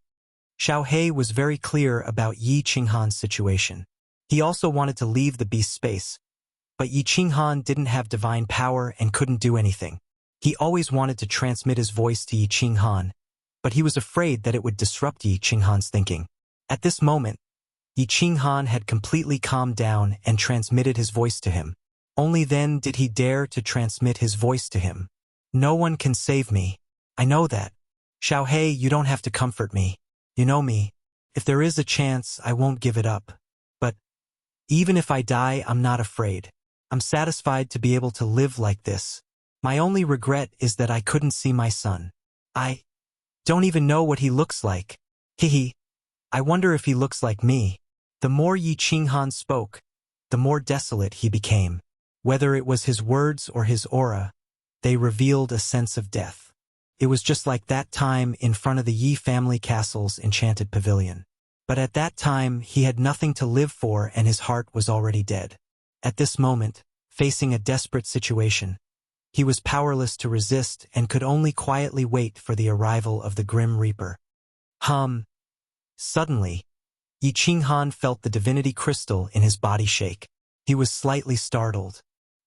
Xiaohe was very clear about Yi Qinghan's situation. He also wanted to leave the beast space, but Yi Qinghan didn't have divine power and couldn't do anything. He always wanted to transmit his voice to Yi Qinghan, but he was afraid that it would disrupt Yi Qinghan's thinking. At this moment, Yi Qinghan had completely calmed down and transmitted his voice to him. Only then did he dare to transmit his voice to him. No one can save me. I know that. Xiaohe, you don't have to comfort me. You know me. If there is a chance, I won't give it up. But even if I die, I'm not afraid. I'm satisfied to be able to live like this. My only regret is that I couldn't see my son. I don't even know what he looks like. Hihi. I wonder if he looks like me. The more Yi Qinghan spoke, the more desolate he became. Whether it was his words or his aura, they revealed a sense of death. It was just like that time in front of the Yi family castle's enchanted pavilion. But at that time, he had nothing to live for and his heart was already dead. At this moment, facing a desperate situation, he was powerless to resist and could only quietly wait for the arrival of the Grim Reaper. Suddenly, Yi Qinghan felt the divinity crystal in his body shake. He was slightly startled.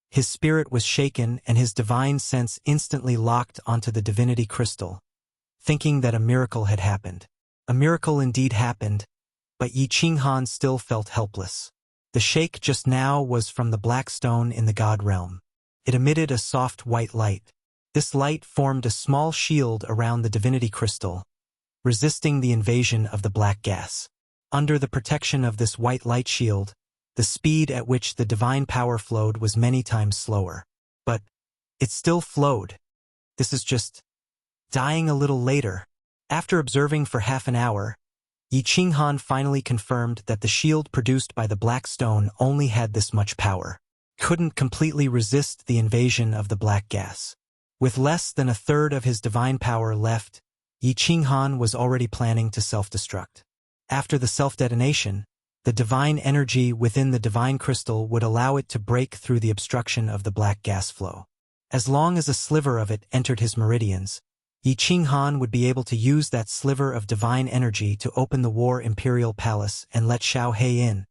His spirit was shaken and his divine sense instantly locked onto the divinity crystal, thinking that a miracle had happened. A miracle indeed happened, but Yi Qinghan still felt helpless. The shake just now was from the black stone in the god realm. It emitted a soft white light. This light formed a small shield around the divinity crystal, resisting the invasion of the black gas. Under the protection of this white light shield, the speed at which the divine power flowed was many times slower. But it still flowed. This is just dying a little later. After observing for half an hour, Yi Qinghan finally confirmed that the shield produced by the black stone only had this much power. Couldn't completely resist the invasion of the black gas. With less than a third of his divine power left, Yi Qinghan was already planning to self-destruct. After the self-detonation, the divine energy within the divine crystal would allow it to break through the obstruction of the black gas flow. As long as a sliver of it entered his meridians, Yi Qinghan would be able to use that sliver of divine energy to open the War Imperial Palace and let Xiaohe in.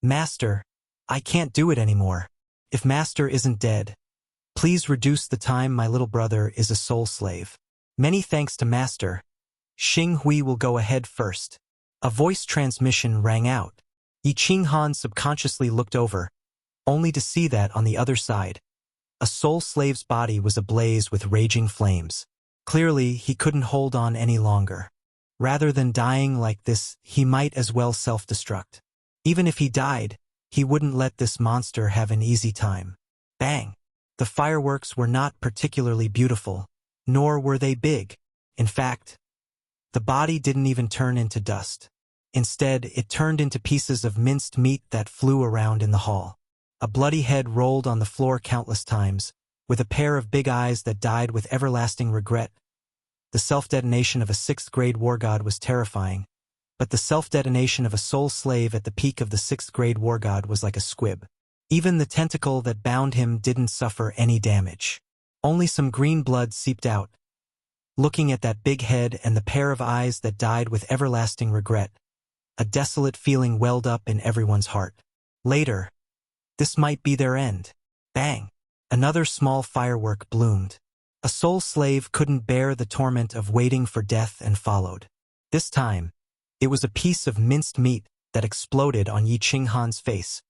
Master, I can't do it anymore. If Master isn't dead, please reduce the time my little brother is a soul slave. Many thanks to Master. Xing Hui will go ahead first. A voice transmission rang out. Yi Qinghan subconsciously looked over, only to see that on the other side, a soul slave's body was ablaze with raging flames. Clearly, he couldn't hold on any longer. Rather than dying like this, he might as well self-destruct. Even if he died, he wouldn't let this monster have an easy time. Bang! The fireworks were not particularly beautiful, nor were they big. In fact, the body didn't even turn into dust. Instead, it turned into pieces of minced meat that flew around in the hall. A bloody head rolled on the floor countless times, with a pair of big eyes that died with everlasting regret. The self-detonation of a 6th-grade war god was terrifying, but the self-detonation of a soul slave at the peak of the 6th-grade war god was like a squib. Even the tentacle that bound him didn't suffer any damage. Only some green blood seeped out. Looking at that big head and the pair of eyes that died with everlasting regret, a desolate feeling welled up in everyone's heart. Later, this might be their end. Bang! Another small firework bloomed. A soul slave couldn't bear the torment of waiting for death and followed. This time, it was a piece of minced meat that exploded on Yi Qinghan's face,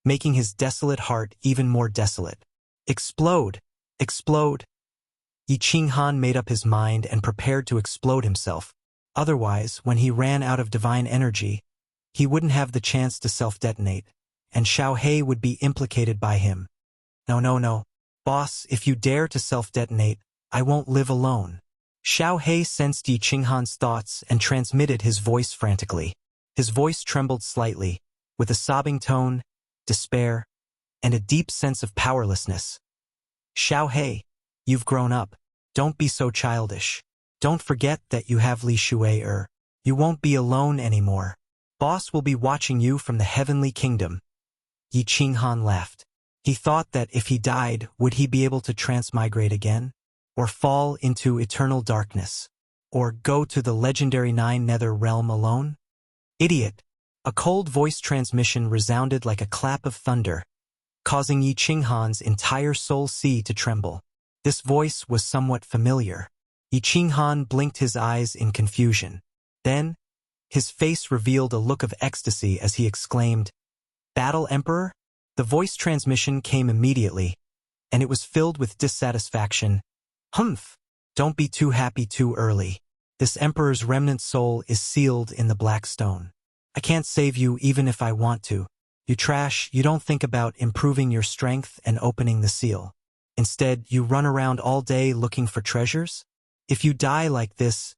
making his desolate heart even more desolate. Explode! Explode! Yi Qinghan made up his mind and prepared to explode himself. Otherwise, when he ran out of divine energy, he wouldn't have the chance to self-detonate, and Xiao He would be implicated by him. No. Boss, if you dare to self-detonate, I won't live alone. Xiao He sensed Yi Qinghan's thoughts and transmitted his voice frantically. His voice trembled slightly, with a sobbing tone, despair, and a deep sense of powerlessness. Xiao He, you've grown up. Don't be so childish. Don't forget that you have Li Shui. You won't be alone anymore. Boss will be watching you from the heavenly kingdom. Yi Qinghan laughed. He thought that if he died, would he be able to transmigrate again? Or fall into eternal darkness? Or go to the legendary Nine Nether realm alone? Idiot! A cold voice transmission resounded like a clap of thunder, causing Yi Qinghan's entire soul sea to tremble. This voice was somewhat familiar. Yi Qinghan blinked his eyes in confusion. Then, his face revealed a look of ecstasy as he exclaimed, "Battle Emperor?" The voice transmission came immediately, and it was filled with dissatisfaction. Humph! Don't be too happy too early. This Emperor's remnant soul is sealed in the black stone. I can't save you even if I want to. You trash, you don't think about improving your strength and opening the seal. Instead, you run around all day looking for treasures? If you die like this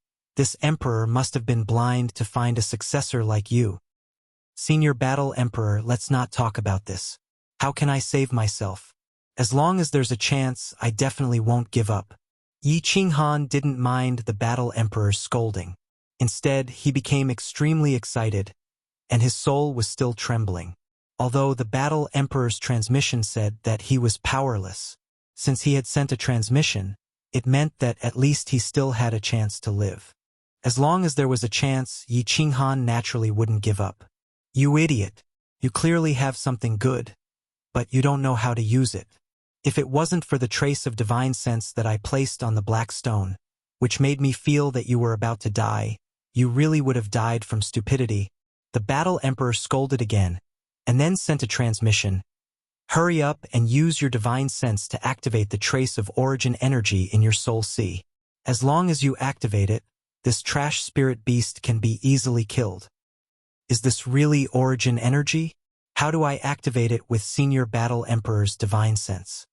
Emperor must have been blind to find a successor like you. Senior Battle Emperor, let's not talk about this. How can I save myself? As long as there's a chance, I definitely won't give up. Yi Qinghan didn't mind the Battle Emperor's scolding. Instead, he became extremely excited, and his soul was still trembling. Although the Battle Emperor's transmission said that he was powerless, since he had sent a transmission, it meant that at least he still had a chance to live. As long as there was a chance, Yi Qinghan naturally wouldn't give up. You idiot! You clearly have something good, but you don't know how to use it. If it wasn't for the trace of divine sense that I placed on the black stone, which made me feel that you were about to die, you really would have died from stupidity. The Battle Emperor scolded again, and then sent a transmission. Hurry up and use your divine sense to activate the trace of origin energy in your soul sea. As long as you activate it, this trash spirit beast can be easily killed. Is this really origin energy? How do I activate it with Senior Battle Emperor's divine sense?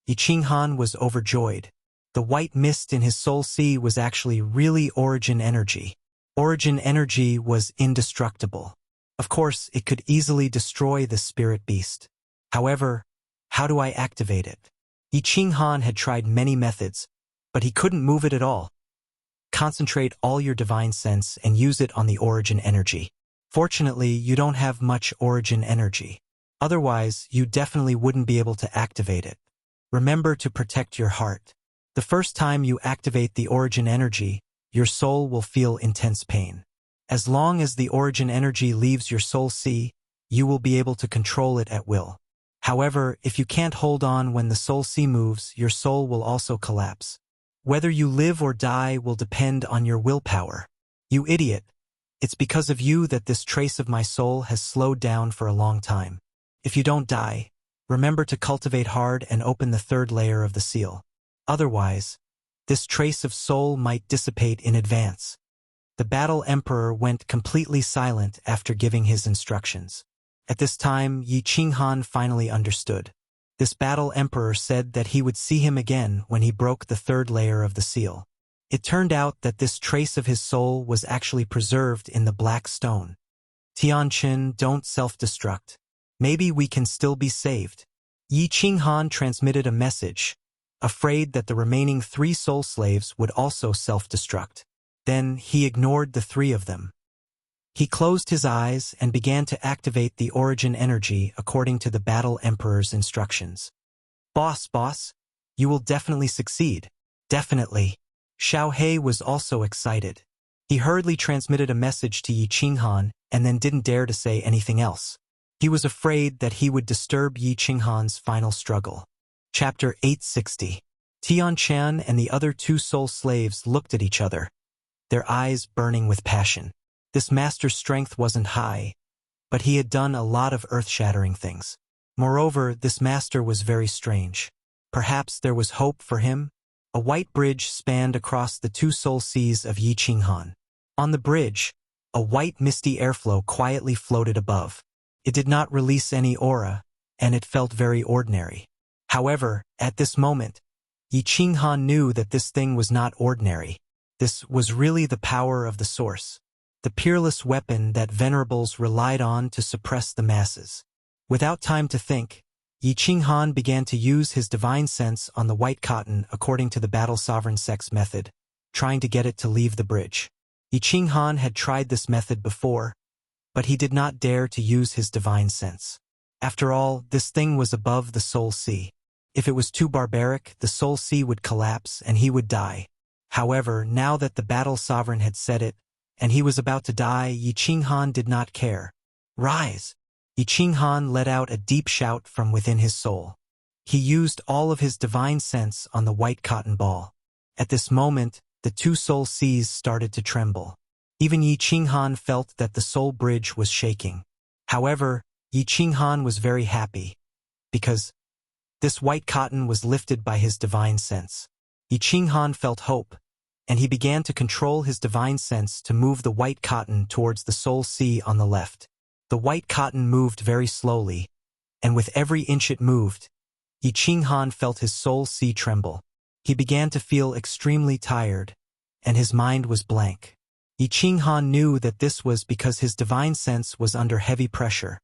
Yi Qinghan was overjoyed. The white mist in his soul sea was actually really origin energy. Origin energy was indestructible. Of course, it could easily destroy the spirit beast. However, how do I activate it? Yi Qinghan had tried many methods, but he couldn't move it at all. Concentrate all your divine sense and use it on the origin energy. Fortunately, you don't have much origin energy. Otherwise, you definitely wouldn't be able to activate it. Remember to protect your heart. The first time you activate the origin energy, your soul will feel intense pain. As long as the origin energy leaves your soul sea, you will be able to control it at will. However, if you can't hold on when the soul sea moves, your soul will also collapse. Whether you live or die will depend on your willpower. You idiot! It's because of you that this trace of my soul has slowed down for a long time. If you don't die, remember to cultivate hard and open the third layer of the seal. Otherwise, this trace of soul might dissipate in advance. The Battle Emperor went completely silent after giving his instructions. At this time, Yi Qinghan finally understood. This Battle Emperor said that he would see him again when he broke the third layer of the seal. It turned out that this trace of his soul was actually preserved in the black stone. Tianqin, don't self-destruct. Maybe we can still be saved. Yi Qinghan transmitted a message, afraid that the remaining 3 soul slaves would also self-destruct. Then he ignored the 3 of them. He closed his eyes and began to activate the origin energy according to the Battle Emperor's instructions. Boss, you will definitely succeed. Definitely. Xiao He was also excited. He hurriedly transmitted a message to Yi Qinghan and then didn't dare to say anything else. He was afraid that he would disturb Yi Qinghan's final struggle. Chapter 860. Tianchan and the other two soul slaves looked at each other, their eyes burning with passion. This master's strength wasn't high, but he had done a lot of earth-shattering things. Moreover, this master was very strange. Perhaps there was hope for him? A white bridge spanned across the two soul seas of Yi Qinghan. On the bridge, a white misty airflow quietly floated above. It did not release any aura, and it felt very ordinary. However, at this moment, Yi Qinghan knew that this thing was not ordinary. This was really the power of the source, the peerless weapon that venerables relied on to suppress the masses. Without time to think, Yi Qinghan began to use his divine sense on the white cotton according to the battle sovereign sex method, trying to get it to leave the bridge. Yi Qinghan had tried this method before, but he did not dare to use his divine sense. After all, this thing was above the soul sea. If it was too barbaric, the soul sea would collapse and he would die. However, now that the battle sovereign had said it, and he was about to die, Yi Qinghan did not care. Rise! Yi Qinghan let out a deep shout from within his soul. He used all of his divine sense on the white cotton ball. At this moment, the two soul seas started to tremble. Even Yi Qinghan felt that the soul bridge was shaking. However, Yi Qinghan was very happy, because this white cotton was lifted by his divine sense. Yi Qinghan felt hope, and he began to control his divine sense to move the white cotton towards the soul sea on the left. The white cotton moved very slowly, and with every inch it moved, Yi Qinghan felt his soul sea tremble. He began to feel extremely tired, and his mind was blank. Yi Qinghan knew that this was because his divine sense was under heavy pressure,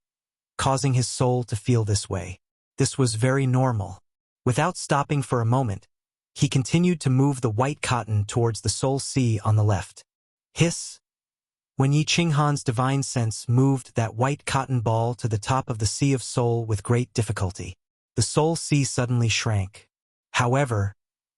causing his soul to feel this way. This was very normal. Without stopping for a moment, he continued to move the white cotton towards the soul sea on the left. Hiss! When Yi Qinghan's divine sense moved that white cotton ball to the top of the Sea of Soul with great difficulty, the soul sea suddenly shrank. However,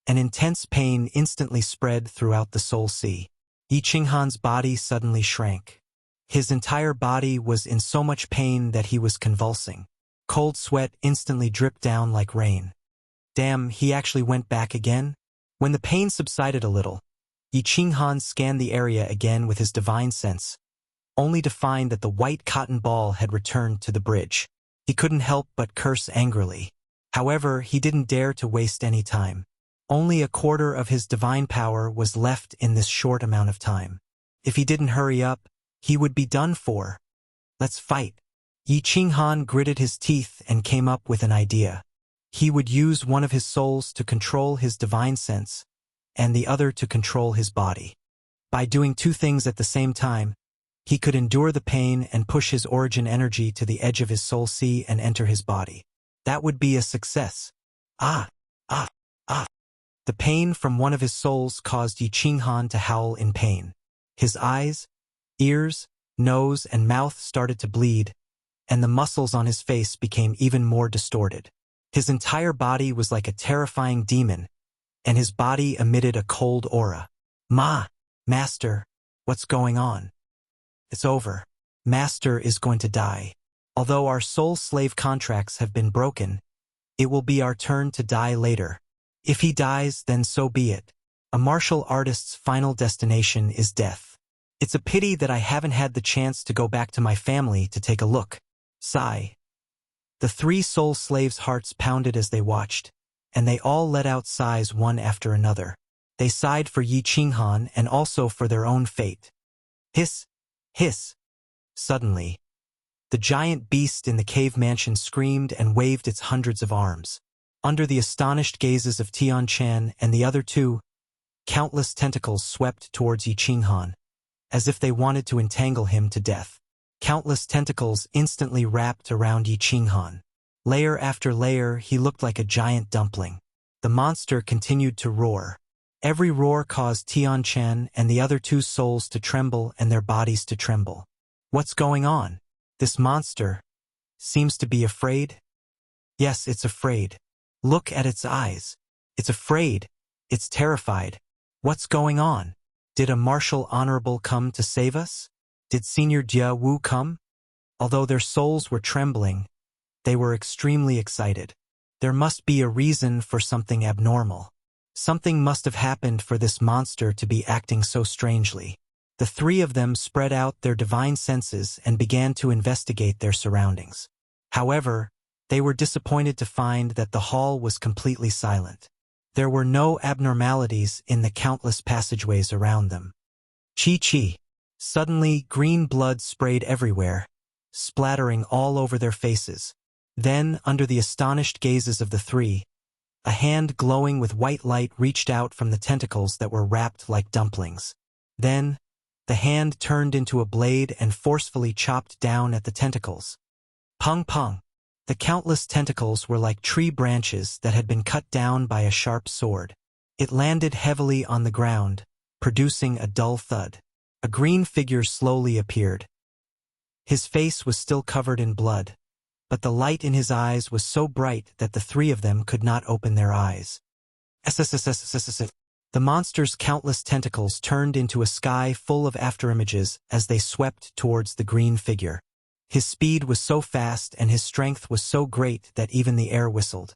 an intense pain instantly spread throughout the soul sea. Yi Qinghan's body suddenly shrank. His entire body was in so much pain that he was convulsing. Cold sweat instantly dripped down like rain. Damn, he actually went back again? When the pain subsided a little, Yi Qinghan scanned the area again with his divine sense, only to find that the white cotton ball had returned to the bridge. He couldn't help but curse angrily. However, he didn't dare to waste any time. Only a quarter of his divine power was left in this short amount of time. If he didn't hurry up, he would be done for. Let's fight. Yi Qinghan gritted his teeth and came up with an idea. He would use one of his souls to control his divine sense, and the other to control his body. By doing two things at the same time, he could endure the pain and push his origin energy to the edge of his soul sea and enter his body. That would be a success. Ah! The pain from one of his souls caused Yi Qinghan to howl in pain. His eyes, ears, nose, and mouth started to bleed, and the muscles on his face became even more distorted. His entire body was like a terrifying demon, and his body emitted a cold aura. Master, what's going on? It's over. Master is going to die. Although our soul slave contracts have been broken, it will be our turn to die later. If he dies, then so be it. A martial artist's final destination is death. It's a pity that I haven't had the chance to go back to my family to take a look. Sigh. The three soul slaves' hearts pounded as they watched, and they all let out sighs one after another. They sighed for Yi Qinghan and also for their own fate. Hiss! Hiss! Suddenly, the giant beast in the cave mansion screamed and waved its hundreds of arms. Under the astonished gazes of Tianchan and the other two, countless tentacles swept towards Yi Qinghan, as if they wanted to entangle him to death. Countless tentacles instantly wrapped around Yi Qinghan. Layer after layer, he looked like a giant dumpling. The monster continued to roar. Every roar caused Tianchan and the other two souls to tremble and their bodies to tremble. What's going on? This monster seems to be afraid? Yes, it's afraid. Look at its eyes. It's afraid. It's terrified. What's going on? Did a martial honorable come to save us? Did Senior Jia Wu come? Although their souls were trembling, they were extremely excited. There must be a reason for something abnormal. Something must have happened for this monster to be acting so strangely. The three of them spread out their divine senses and began to investigate their surroundings. However, they were disappointed to find that the hall was completely silent. There were no abnormalities in the countless passageways around them. Chi. Suddenly, green blood sprayed everywhere, splattering all over their faces. Then, under the astonished gazes of the three, a hand glowing with white light reached out from the tentacles that were wrapped like dumplings. Then, the hand turned into a blade and forcefully chopped down at the tentacles. Pong pong! The countless tentacles were like tree branches that had been cut down by a sharp sword. It landed heavily on the ground, producing a dull thud. A green figure slowly appeared. His face was still covered in blood, but the light in his eyes was so bright that the three of them could not open their eyes. The monster's countless tentacles turned into a sky full of afterimages as they swept towards the green figure. His speed was so fast and his strength was so great that even the air whistled.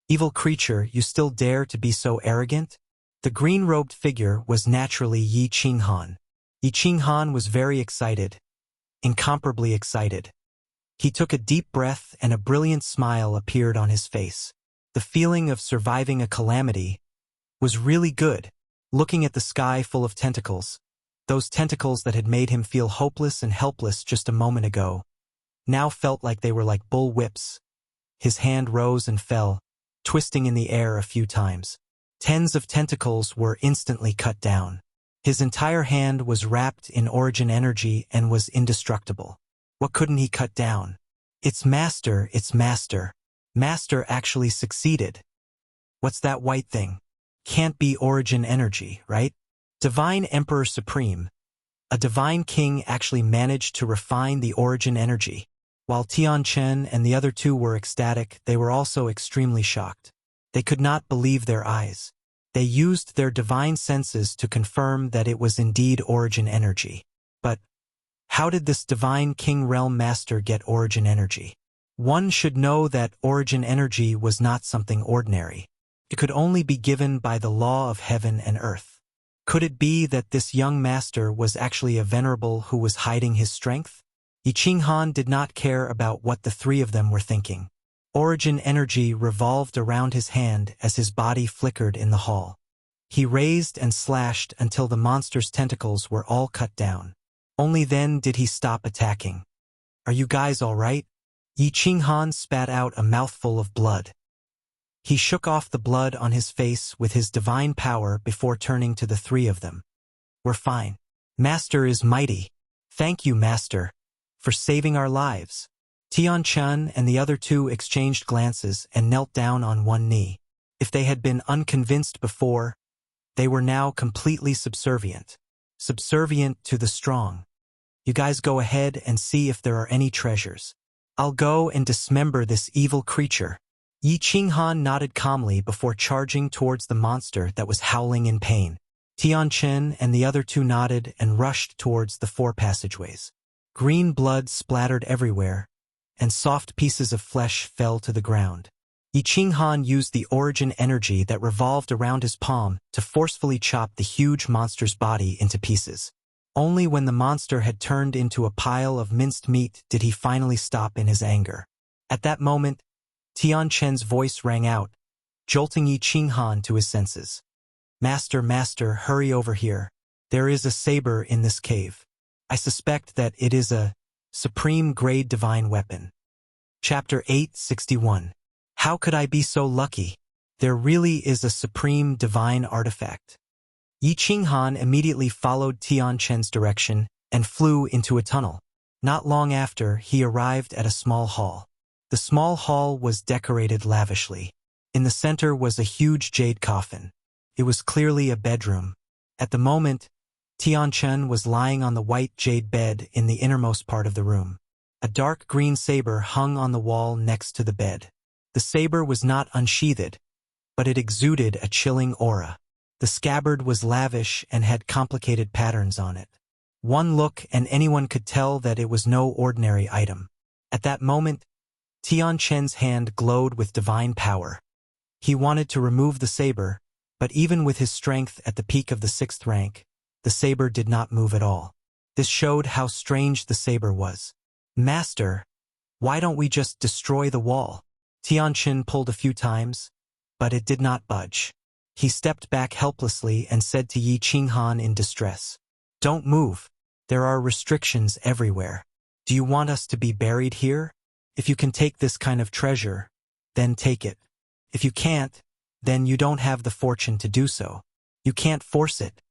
Evil creature, you still dare to be so arrogant? The green-robed figure was naturally Yi Qinghan. Yi Qinghan was very excited, incomparably excited. He took a deep breath and a brilliant smile appeared on his face. The feeling of surviving a calamity was really good. Looking at the sky full of tentacles, those tentacles that had made him feel hopeless and helpless just a moment ago, now felt like they were like bull whips. His hand rose and fell, twisting in the air a few times. Tens of tentacles were instantly cut down. His entire hand was wrapped in origin energy and was indestructible. What couldn't he cut down? Its master, its master. Master actually succeeded. What's that white thing? Can't be origin energy, right? Divine Emperor Supreme. A divine king actually managed to refine the origin energy. While Tianchen and the other two were ecstatic, they were also extremely shocked. They could not believe their eyes. They used their divine senses to confirm that it was indeed origin energy. But how did this divine king realm master get origin energy? One should know that origin energy was not something ordinary. It could only be given by the law of heaven and earth. Could it be that this young master was actually a venerable who was hiding his strength? Yi Qinghan did not care about what the three of them were thinking. Origin energy revolved around his hand as his body flickered in the hall. He raised and slashed until the monster's tentacles were all cut down. Only then did he stop attacking. Are you guys all right? Yi Qinghan spat out a mouthful of blood. He shook off the blood on his face with his divine power before turning to the three of them. We're fine. Master is mighty. Thank you, Master, for saving our lives. Tianchen and the other two exchanged glances and knelt down on one knee. If they had been unconvinced before, they were now completely subservient. Subservient to the strong. You guys go ahead and see if there are any treasures. I'll go and dismember this evil creature. Yi Qinghan nodded calmly before charging towards the monster that was howling in pain. Tianchen and the other two nodded and rushed towards the four passageways. Green blood splattered everywhere, and soft pieces of flesh fell to the ground. Yi Qinghan used the origin energy that revolved around his palm to forcefully chop the huge monster's body into pieces. Only when the monster had turned into a pile of minced meat did he finally stop in his anger. At that moment, Tianchen's voice rang out, jolting Yi Qinghan to his senses. Master, master, hurry over here. There is a saber in this cave. I suspect that it is a supreme grade divine weapon. Chapter 861. How could I be so lucky? There really is a supreme divine artifact. Yi Qinghan immediately followed Tianchen's direction and flew into a tunnel. Not long after, he arrived at a small hall. The small hall was decorated lavishly. In the center was a huge jade coffin. It was clearly a bedroom. At the moment, Tianchen was lying on the white jade bed in the innermost part of the room. A dark green saber hung on the wall next to the bed. The saber was not unsheathed, but it exuded a chilling aura. The scabbard was lavish and had complicated patterns on it. One look and anyone could tell that it was no ordinary item. At that moment, Tianchen's hand glowed with divine power. He wanted to remove the saber, but even with his strength at the peak of the 6th rank, the saber did not move at all. This showed how strange the saber was. "Master, why don't we just destroy the wall?" Tianchen pulled a few times, but it did not budge. He stepped back helplessly and said to Yi Qinghan in distress, "Don't move. There are restrictions everywhere. Do you want us to be buried here? If you can take this kind of treasure, then take it. If you can't, then you don't have the fortune to do so. You can't force it."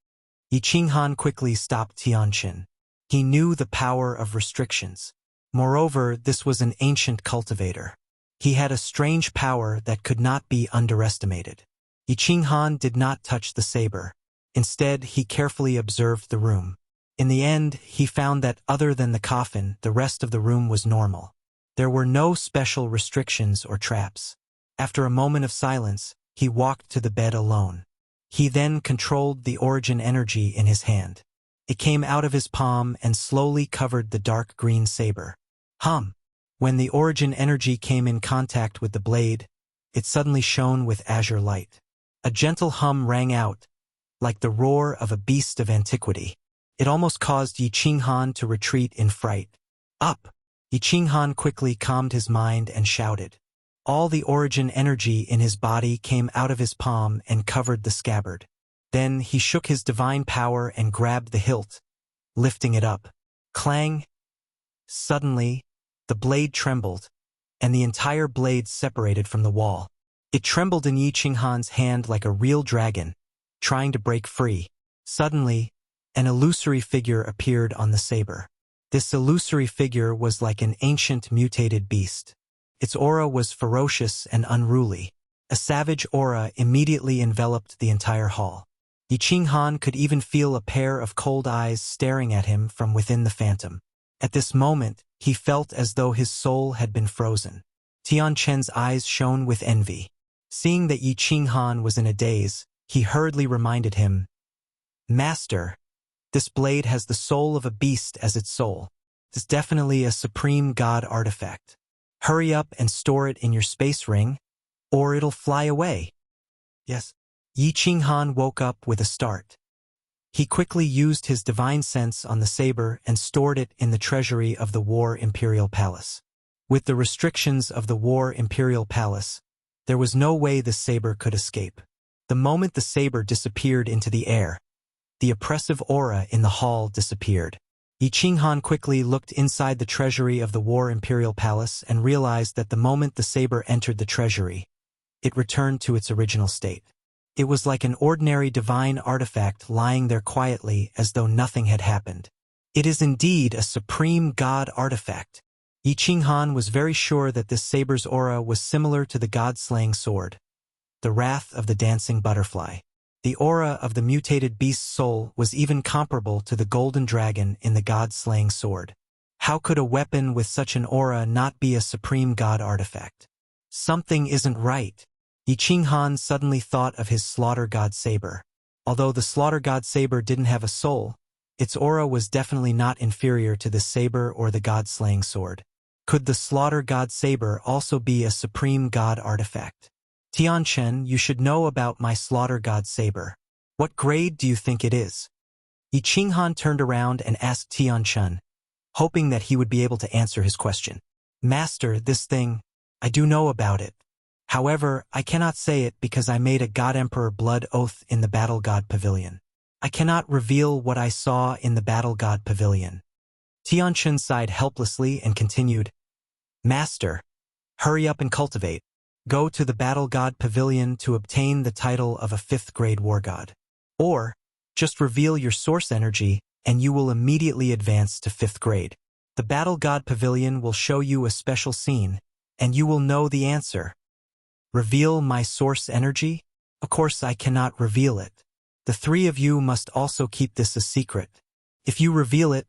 Yi Qinghan quickly stopped Tianchen. He knew the power of restrictions. Moreover, this was an ancient cultivator. He had a strange power that could not be underestimated. Yi Qinghan did not touch the saber. Instead, he carefully observed the room. In the end, he found that other than the coffin, the rest of the room was normal. There were no special restrictions or traps. After a moment of silence, he walked to the bed alone. He then controlled the origin energy in his hand. It came out of his palm and slowly covered the dark green saber. When the origin energy came in contact with the blade, it suddenly shone with azure light. A gentle hum rang out, like the roar of a beast of antiquity. It almost caused Yi Qinghan to retreat in fright. "Up!" Yi Qinghan quickly calmed his mind and shouted. All the origin energy in his body came out of his palm and covered the scabbard. Then he shook his divine power and grabbed the hilt, lifting it up. Clang! Suddenly, the blade trembled, and the entire blade separated from the wall. It trembled in Yi Qinghan's hand like a real dragon, trying to break free. Suddenly, an illusory figure appeared on the saber. This illusory figure was like an ancient mutated beast. Its aura was ferocious and unruly. A savage aura immediately enveloped the entire hall. Yi Qinghan could even feel a pair of cold eyes staring at him from within the phantom. At this moment, he felt as though his soul had been frozen. Tianchen's eyes shone with envy. Seeing that Yi Qinghan was in a daze, he hurriedly reminded him, "Master, this blade has the soul of a beast as its soul. It's definitely a supreme god artifact. Hurry up and store it in your space ring, or it'll fly away." "Yes." Yi Qinghan woke up with a start. He quickly used his divine sense on the saber and stored it in the treasury of the War Imperial Palace. With the restrictions of the War Imperial Palace, there was no way the saber could escape. The moment the saber disappeared into the air, the oppressive aura in the hall disappeared. Yi Qinghan quickly looked inside the treasury of the War Imperial Palace and realized that the moment the saber entered the treasury, it returned to its original state. It was like an ordinary divine artifact lying there quietly as though nothing had happened. It is indeed a supreme god artifact. Yi Qinghan was very sure that this saber's aura was similar to the god-slaying sword, the wrath of the dancing butterfly. The aura of the mutated beast's soul was even comparable to the golden dragon in the god-slaying sword. How could a weapon with such an aura not be a supreme god artifact? Something isn't right. Yi Qinghan suddenly thought of his slaughter god saber. Although the slaughter god saber didn't have a soul, its aura was definitely not inferior to the saber or the god-slaying sword. Could the slaughter god saber also be a supreme god artifact? "Tianchen, you should know about my slaughter god saber. What grade do you think it is?" Yi Qinghan turned around and asked Tianchen, hoping that he would be able to answer his question. "Master, this thing, I do know about it. However, I cannot say it because I made a God Emperor blood oath in the Battle God Pavilion. I cannot reveal what I saw in the Battle God Pavilion." Tianchen sighed helplessly and continued, "Master, hurry up and cultivate. Go to the Battle God Pavilion to obtain the title of a 5th grade war god. Or, just reveal your source energy and you will immediately advance to 5th grade. The Battle God Pavilion will show you a special scene, and you will know the answer." "Reveal my source energy? Of course I cannot reveal it. The three of you must also keep this a secret. If you reveal it,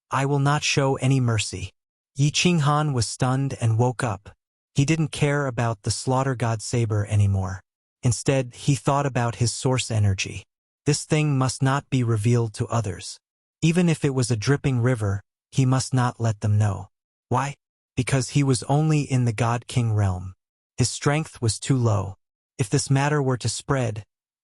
I will not show any mercy." Yi Qinghan was stunned and woke up. He didn't care about the slaughter god saber anymore. Instead, he thought about his source energy. This thing must not be revealed to others. Even if it was a dripping river, he must not let them know. Why? Because he was only in the God-King realm. His strength was too low. If this matter were to spread,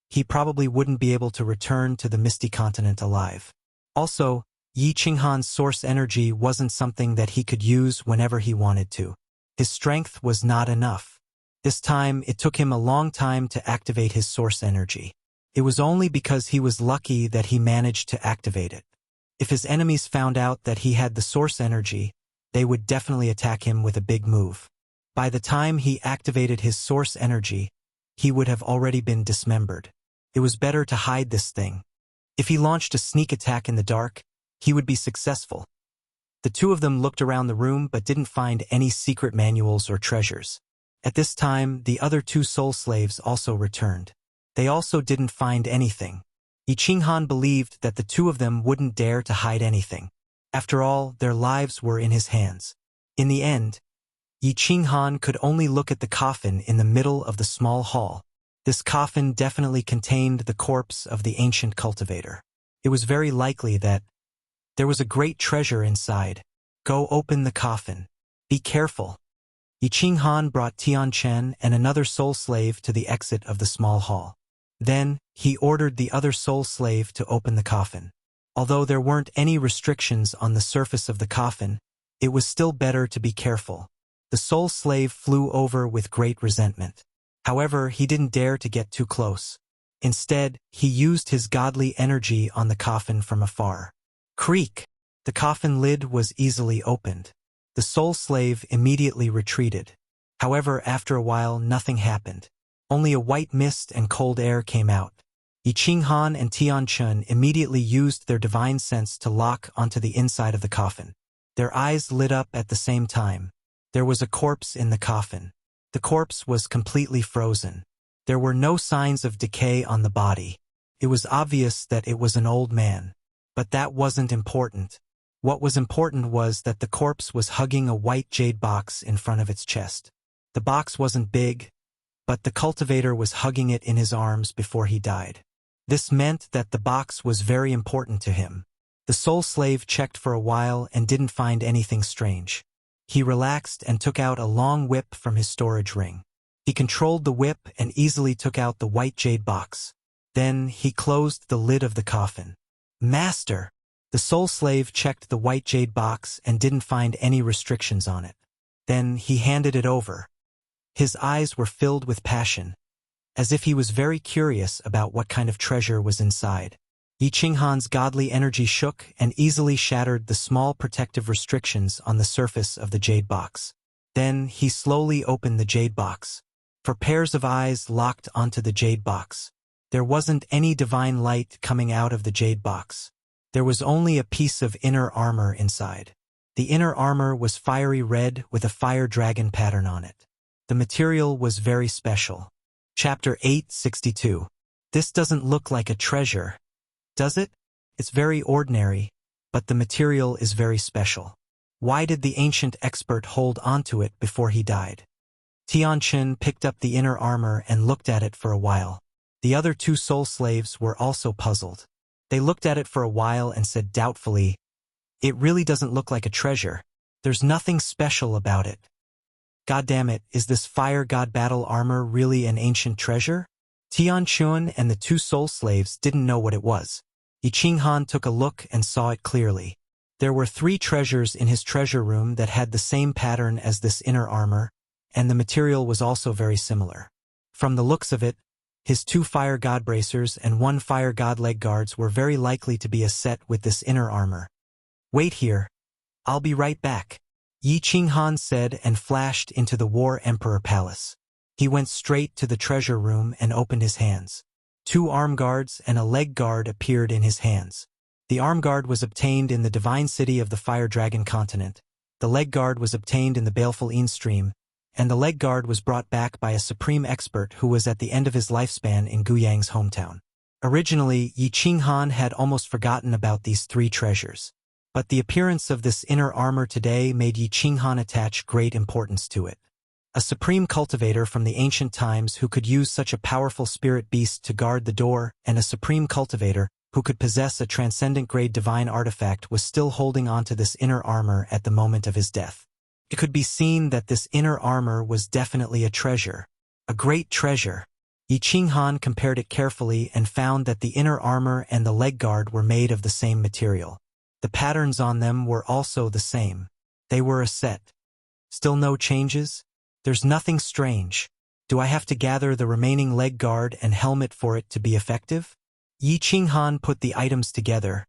he probably wouldn't be able to return to the Misty Continent alive. Also, Yi Qinghan's source energy wasn't something that he could use whenever he wanted to. His strength was not enough. This time, it took him a long time to activate his source energy. It was only because he was lucky that he managed to activate it. If his enemies found out that he had the source energy, they would definitely attack him with a big move. By the time he activated his source energy, he would have already been dismembered. It was better to hide this thing. If he launched a sneak attack in the dark, he would be successful. The two of them looked around the room but didn't find any secret manuals or treasures. At this time, the other two soul slaves also returned. They also didn't find anything. Yi Qinghan believed that the two of them wouldn't dare to hide anything. After all, their lives were in his hands. In the end, Yi Qinghan could only look at the coffin in the middle of the small hall. This coffin definitely contained the corpse of the ancient cultivator. It was very likely that there was a great treasure inside. Go open the coffin. Be careful. Yi Qinghan brought Tianchen and another soul slave to the exit of the small hall. Then, he ordered the other soul slave to open the coffin. Although there weren't any restrictions on the surface of the coffin, it was still better to be careful. The soul slave flew over with great resentment. However, he didn't dare to get too close. Instead, he used his godly energy on the coffin from afar. Creak! The coffin lid was easily opened. The soul slave immediately retreated. However, after a while, nothing happened. Only a white mist and cold air came out. Yi Qinghan and Tianchen immediately used their divine sense to lock onto the inside of the coffin. Their eyes lit up at the same time. There was a corpse in the coffin. The corpse was completely frozen. There were no signs of decay on the body. It was obvious that it was an old man. But that wasn't important. What was important was that the corpse was hugging a white jade box in front of its chest. The box wasn't big, but the cultivator was hugging it in his arms before he died. This meant that the box was very important to him. The soul slave checked for a while and didn't find anything strange. He relaxed and took out a long whip from his storage ring. He controlled the whip and easily took out the white jade box. Then he closed the lid of the coffin. Master! The soul slave checked the white jade box and didn't find any restrictions on it. Then he handed it over. His eyes were filled with passion, as if he was very curious about what kind of treasure was inside. Yi Qinghan's godly energy shook and easily shattered the small protective restrictions on the surface of the jade box. Then he slowly opened the jade box. For pairs of eyes locked onto the jade box. There wasn't any divine light coming out of the jade box. There was only a piece of inner armor inside. The inner armor was fiery red with a fire dragon pattern on it. The material was very special. Chapter 862. This doesn't look like a treasure, does it? It's very ordinary, but the material is very special. Why did the ancient expert hold onto it before he died? Tianchen picked up the inner armor and looked at it for a while. The other two soul slaves were also puzzled. They looked at it for a while and said doubtfully, "It really doesn't look like a treasure. There's nothing special about it." God damn it, is this fire god battle armor really an ancient treasure? Tianchen and the two soul slaves didn't know what it was. Yi Qinghan took a look and saw it clearly. There were 3 treasures in his treasure room that had the same pattern as this inner armor, and the material was also very similar. From the looks of it, his 2 fire god bracers and 1 fire god leg guards were very likely to be a set with this inner armor. Wait here. I'll be right back, Yi Qinghan said and flashed into the War Emperor Palace. He went straight to the treasure room and opened his hands. 2 arm guards and a leg guard appeared in his hands. The arm guard was obtained in the divine city of the Fire Dragon continent. The leg guard was obtained in the baleful Een stream, and the leg guard was brought back by a supreme expert who was at the end of his lifespan in Guyang's hometown. Originally, Yi Qinghan had almost forgotten about these 3 treasures. But the appearance of this inner armor today made Yi Qinghan attach great importance to it. A supreme cultivator from the ancient times who could use such a powerful spirit beast to guard the door, and a supreme cultivator who could possess a transcendent-grade divine artifact was still holding onto this inner armor at the moment of his death. It could be seen that this inner armor was definitely a treasure. A great treasure. Yi Qinghan compared it carefully and found that the inner armor and the leg guard were made of the same material. The patterns on them were also the same. They were a set. Still no changes? There's nothing strange. Do I have to gather the remaining leg guard and helmet for it to be effective? Yi Qinghan put the items together,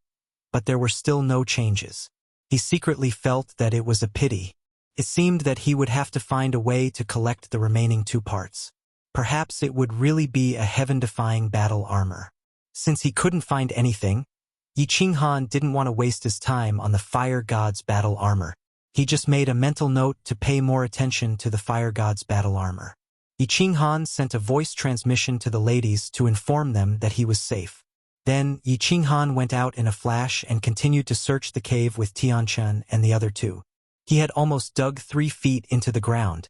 but there were still no changes. He secretly felt that it was a pity. It seemed that he would have to find a way to collect the remaining 2 parts. Perhaps it would really be a heaven-defying battle armor. Since he couldn't find anything, Yi Qinghan didn't want to waste his time on the fire god's battle armor. He just made a mental note to pay more attention to the fire god's battle armor. Yi Qinghan sent a voice transmission to the ladies to inform them that he was safe. Then, Yi Qinghan went out in a flash and continued to search the cave with Tianchen and the other 2. He had almost dug 3 feet into the ground.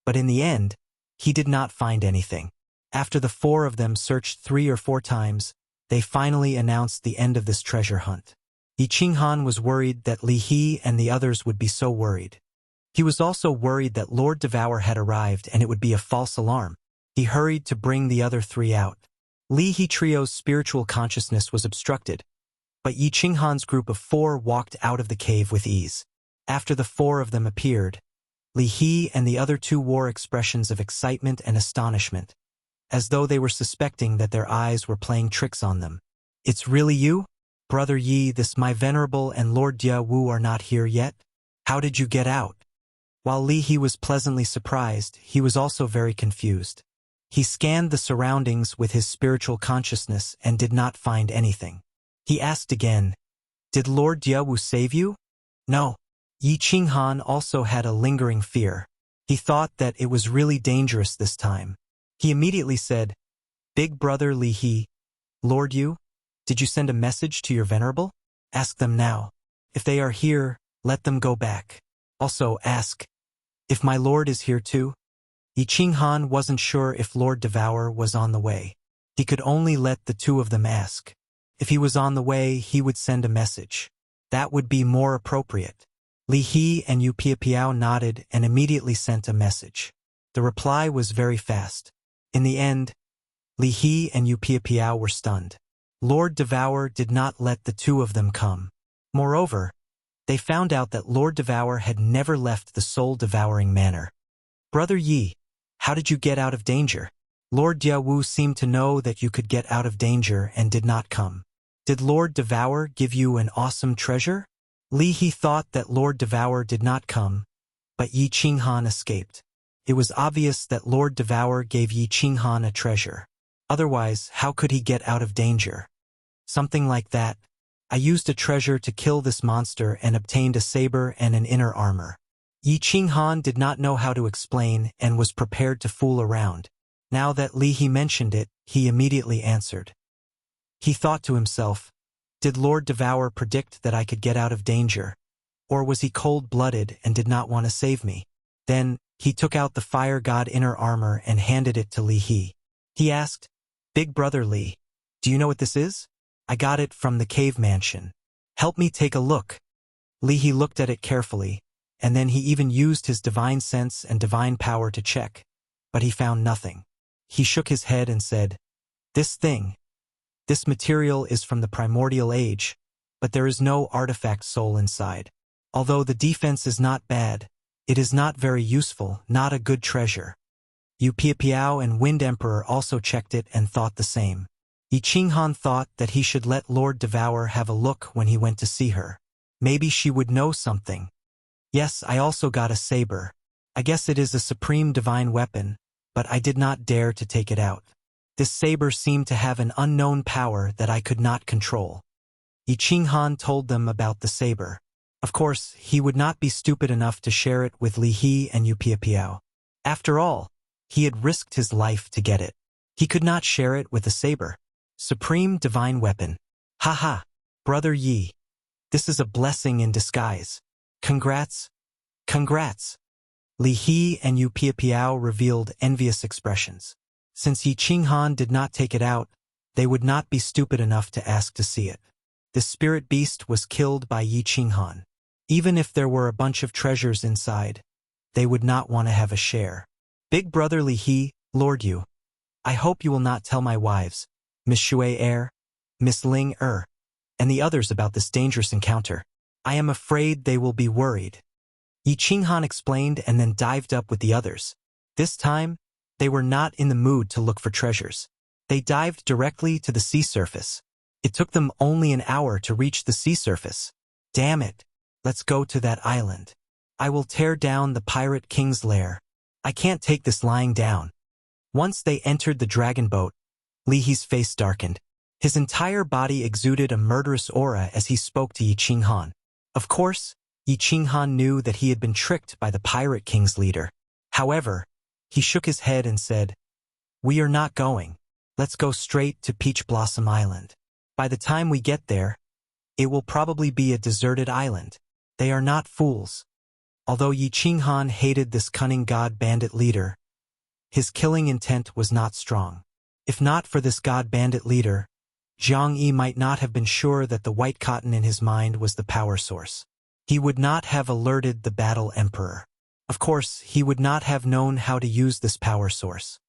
But in the end, he did not find anything. After the 4 of them searched 3 or 4 times, they finally announced the end of this treasure hunt. Yi Qinghan was worried that Li He and the others would be so worried. He was also worried that Lord Devour had arrived and it would be a false alarm. He hurried to bring the other 3 out. Li He Trio's spiritual consciousness was obstructed, but Yi Qinghan's group of 4 walked out of the cave with ease. After the 4 of them appeared, Li He and the other 2 wore expressions of excitement and astonishment, as though they were suspecting that their eyes were playing tricks on them. "It's really you? Brother Yi, this my venerable and Lord Dia Wu are not here yet? How did you get out?" While Li He was pleasantly surprised, he was also very confused. He scanned the surroundings with his spiritual consciousness and did not find anything. He asked again, "Did Lord Dia Wu save you?" "No." Yi Qinghan also had a lingering fear. He thought that it was really dangerous this time. He immediately said, "Big brother Li He, Lord Yu, did you send a message to your venerable? Ask them now. If they are here, let them go back. Also ask if my lord is here too." Yi Qinghan wasn't sure if Lord Devour was on the way. He could only let the 2 of them ask. If he was on the way, he would send a message. That would be more appropriate. Li He and Yu Piapiao nodded and immediately sent a message. The reply was very fast. In the end, Li He and Yu Piapiao were stunned. Lord Devour did not let the 2 of them come. Moreover, they found out that Lord Devour had never left the soul-devouring manor. "Brother Yi, how did you get out of danger? Lord Dia Wu seemed to know that you could get out of danger and did not come. Did Lord Devour give you an awesome treasure?" Li He thought that Lord Devour did not come, but Yi Qinghan escaped. It was obvious that Lord Devour gave Yi Qinghan a treasure. Otherwise, how could he get out of danger? Something like that. "I used a treasure to kill this monster and obtained a saber and an inner armor." Yi Qinghan did not know how to explain and was prepared to fool around. Now that Li He mentioned it, he immediately answered. He thought to himself, "Did Lord Devour predict that I could get out of danger? Or was he cold-blooded and did not want to save me?" Then, he took out the fire god inner armor and handed it to Li He. He asked, "Big brother Li, do you know what this is? I got it from the cave mansion. Help me take a look." Li He looked at it carefully, and then he even used his divine sense and divine power to check, but he found nothing. He shook his head and said, This material is from the primordial age, but there is no artifact soul inside. Although the defense is not bad, it is not very useful, not a good treasure." Yu Piapiao and Wind Emperor also checked it and thought the same. Yi Qinghan thought that he should let Lord Devour have a look when he went to see her. Maybe she would know something. "Yes, I also got a saber. I guess it is a supreme divine weapon, but I did not dare to take it out. This saber seemed to have an unknown power that I could not control." Yi Qinghan told them about the saber. Of course, he would not be stupid enough to share it with Li He and Yu Piapiao. After all, he had risked his life to get it. He could not share it with a saber. Supreme divine weapon. Haha, Brother Yi. This is a blessing in disguise. Congrats. Congrats. Li He and Yu Piapiao revealed envious expressions. Since Yi Qinghan did not take it out, they would not be stupid enough to ask to see it. The spirit beast was killed by Yi Qinghan. Even if there were a bunch of treasures inside, they would not want to have a share. Big Brother Li He, Lord Yu. I hope you will not tell my wives, Miss Shui Miss Ling and the others about this dangerous encounter. I am afraid they will be worried. Yi Qinghan explained and then dived up with the others. This time, they were not in the mood to look for treasures. They dived directly to the sea surface. It took them only an hour to reach the sea surface. Damn it. Let's go to that island. I will tear down the pirate king's lair. I can't take this lying down. Once they entered the dragon boat, Li He's face darkened. His entire body exuded a murderous aura as he spoke to Yi Qinghan. Of course, Yi Qinghan knew that he had been tricked by the pirate king's leader. However, he shook his head and said, "We are not going. Let's go straight to Peach Blossom Island. By the time we get there, it will probably be a deserted island. They are not fools." Although Yi Qinghan hated this cunning god-bandit leader, his killing intent was not strong. If not for this god-bandit leader, Zhang Yi might not have been sure that the white cotton in his mind was the power source. He would not have alerted the battle emperor. Of course, he would not have known how to use this power source.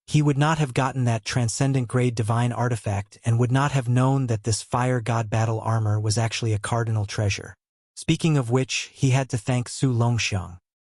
He would not have gotten that transcendent-grade divine artifact and would not have known that this fire god battle armor was actually a cardinal treasure. Speaking of which, he had to thank Su Longxiang.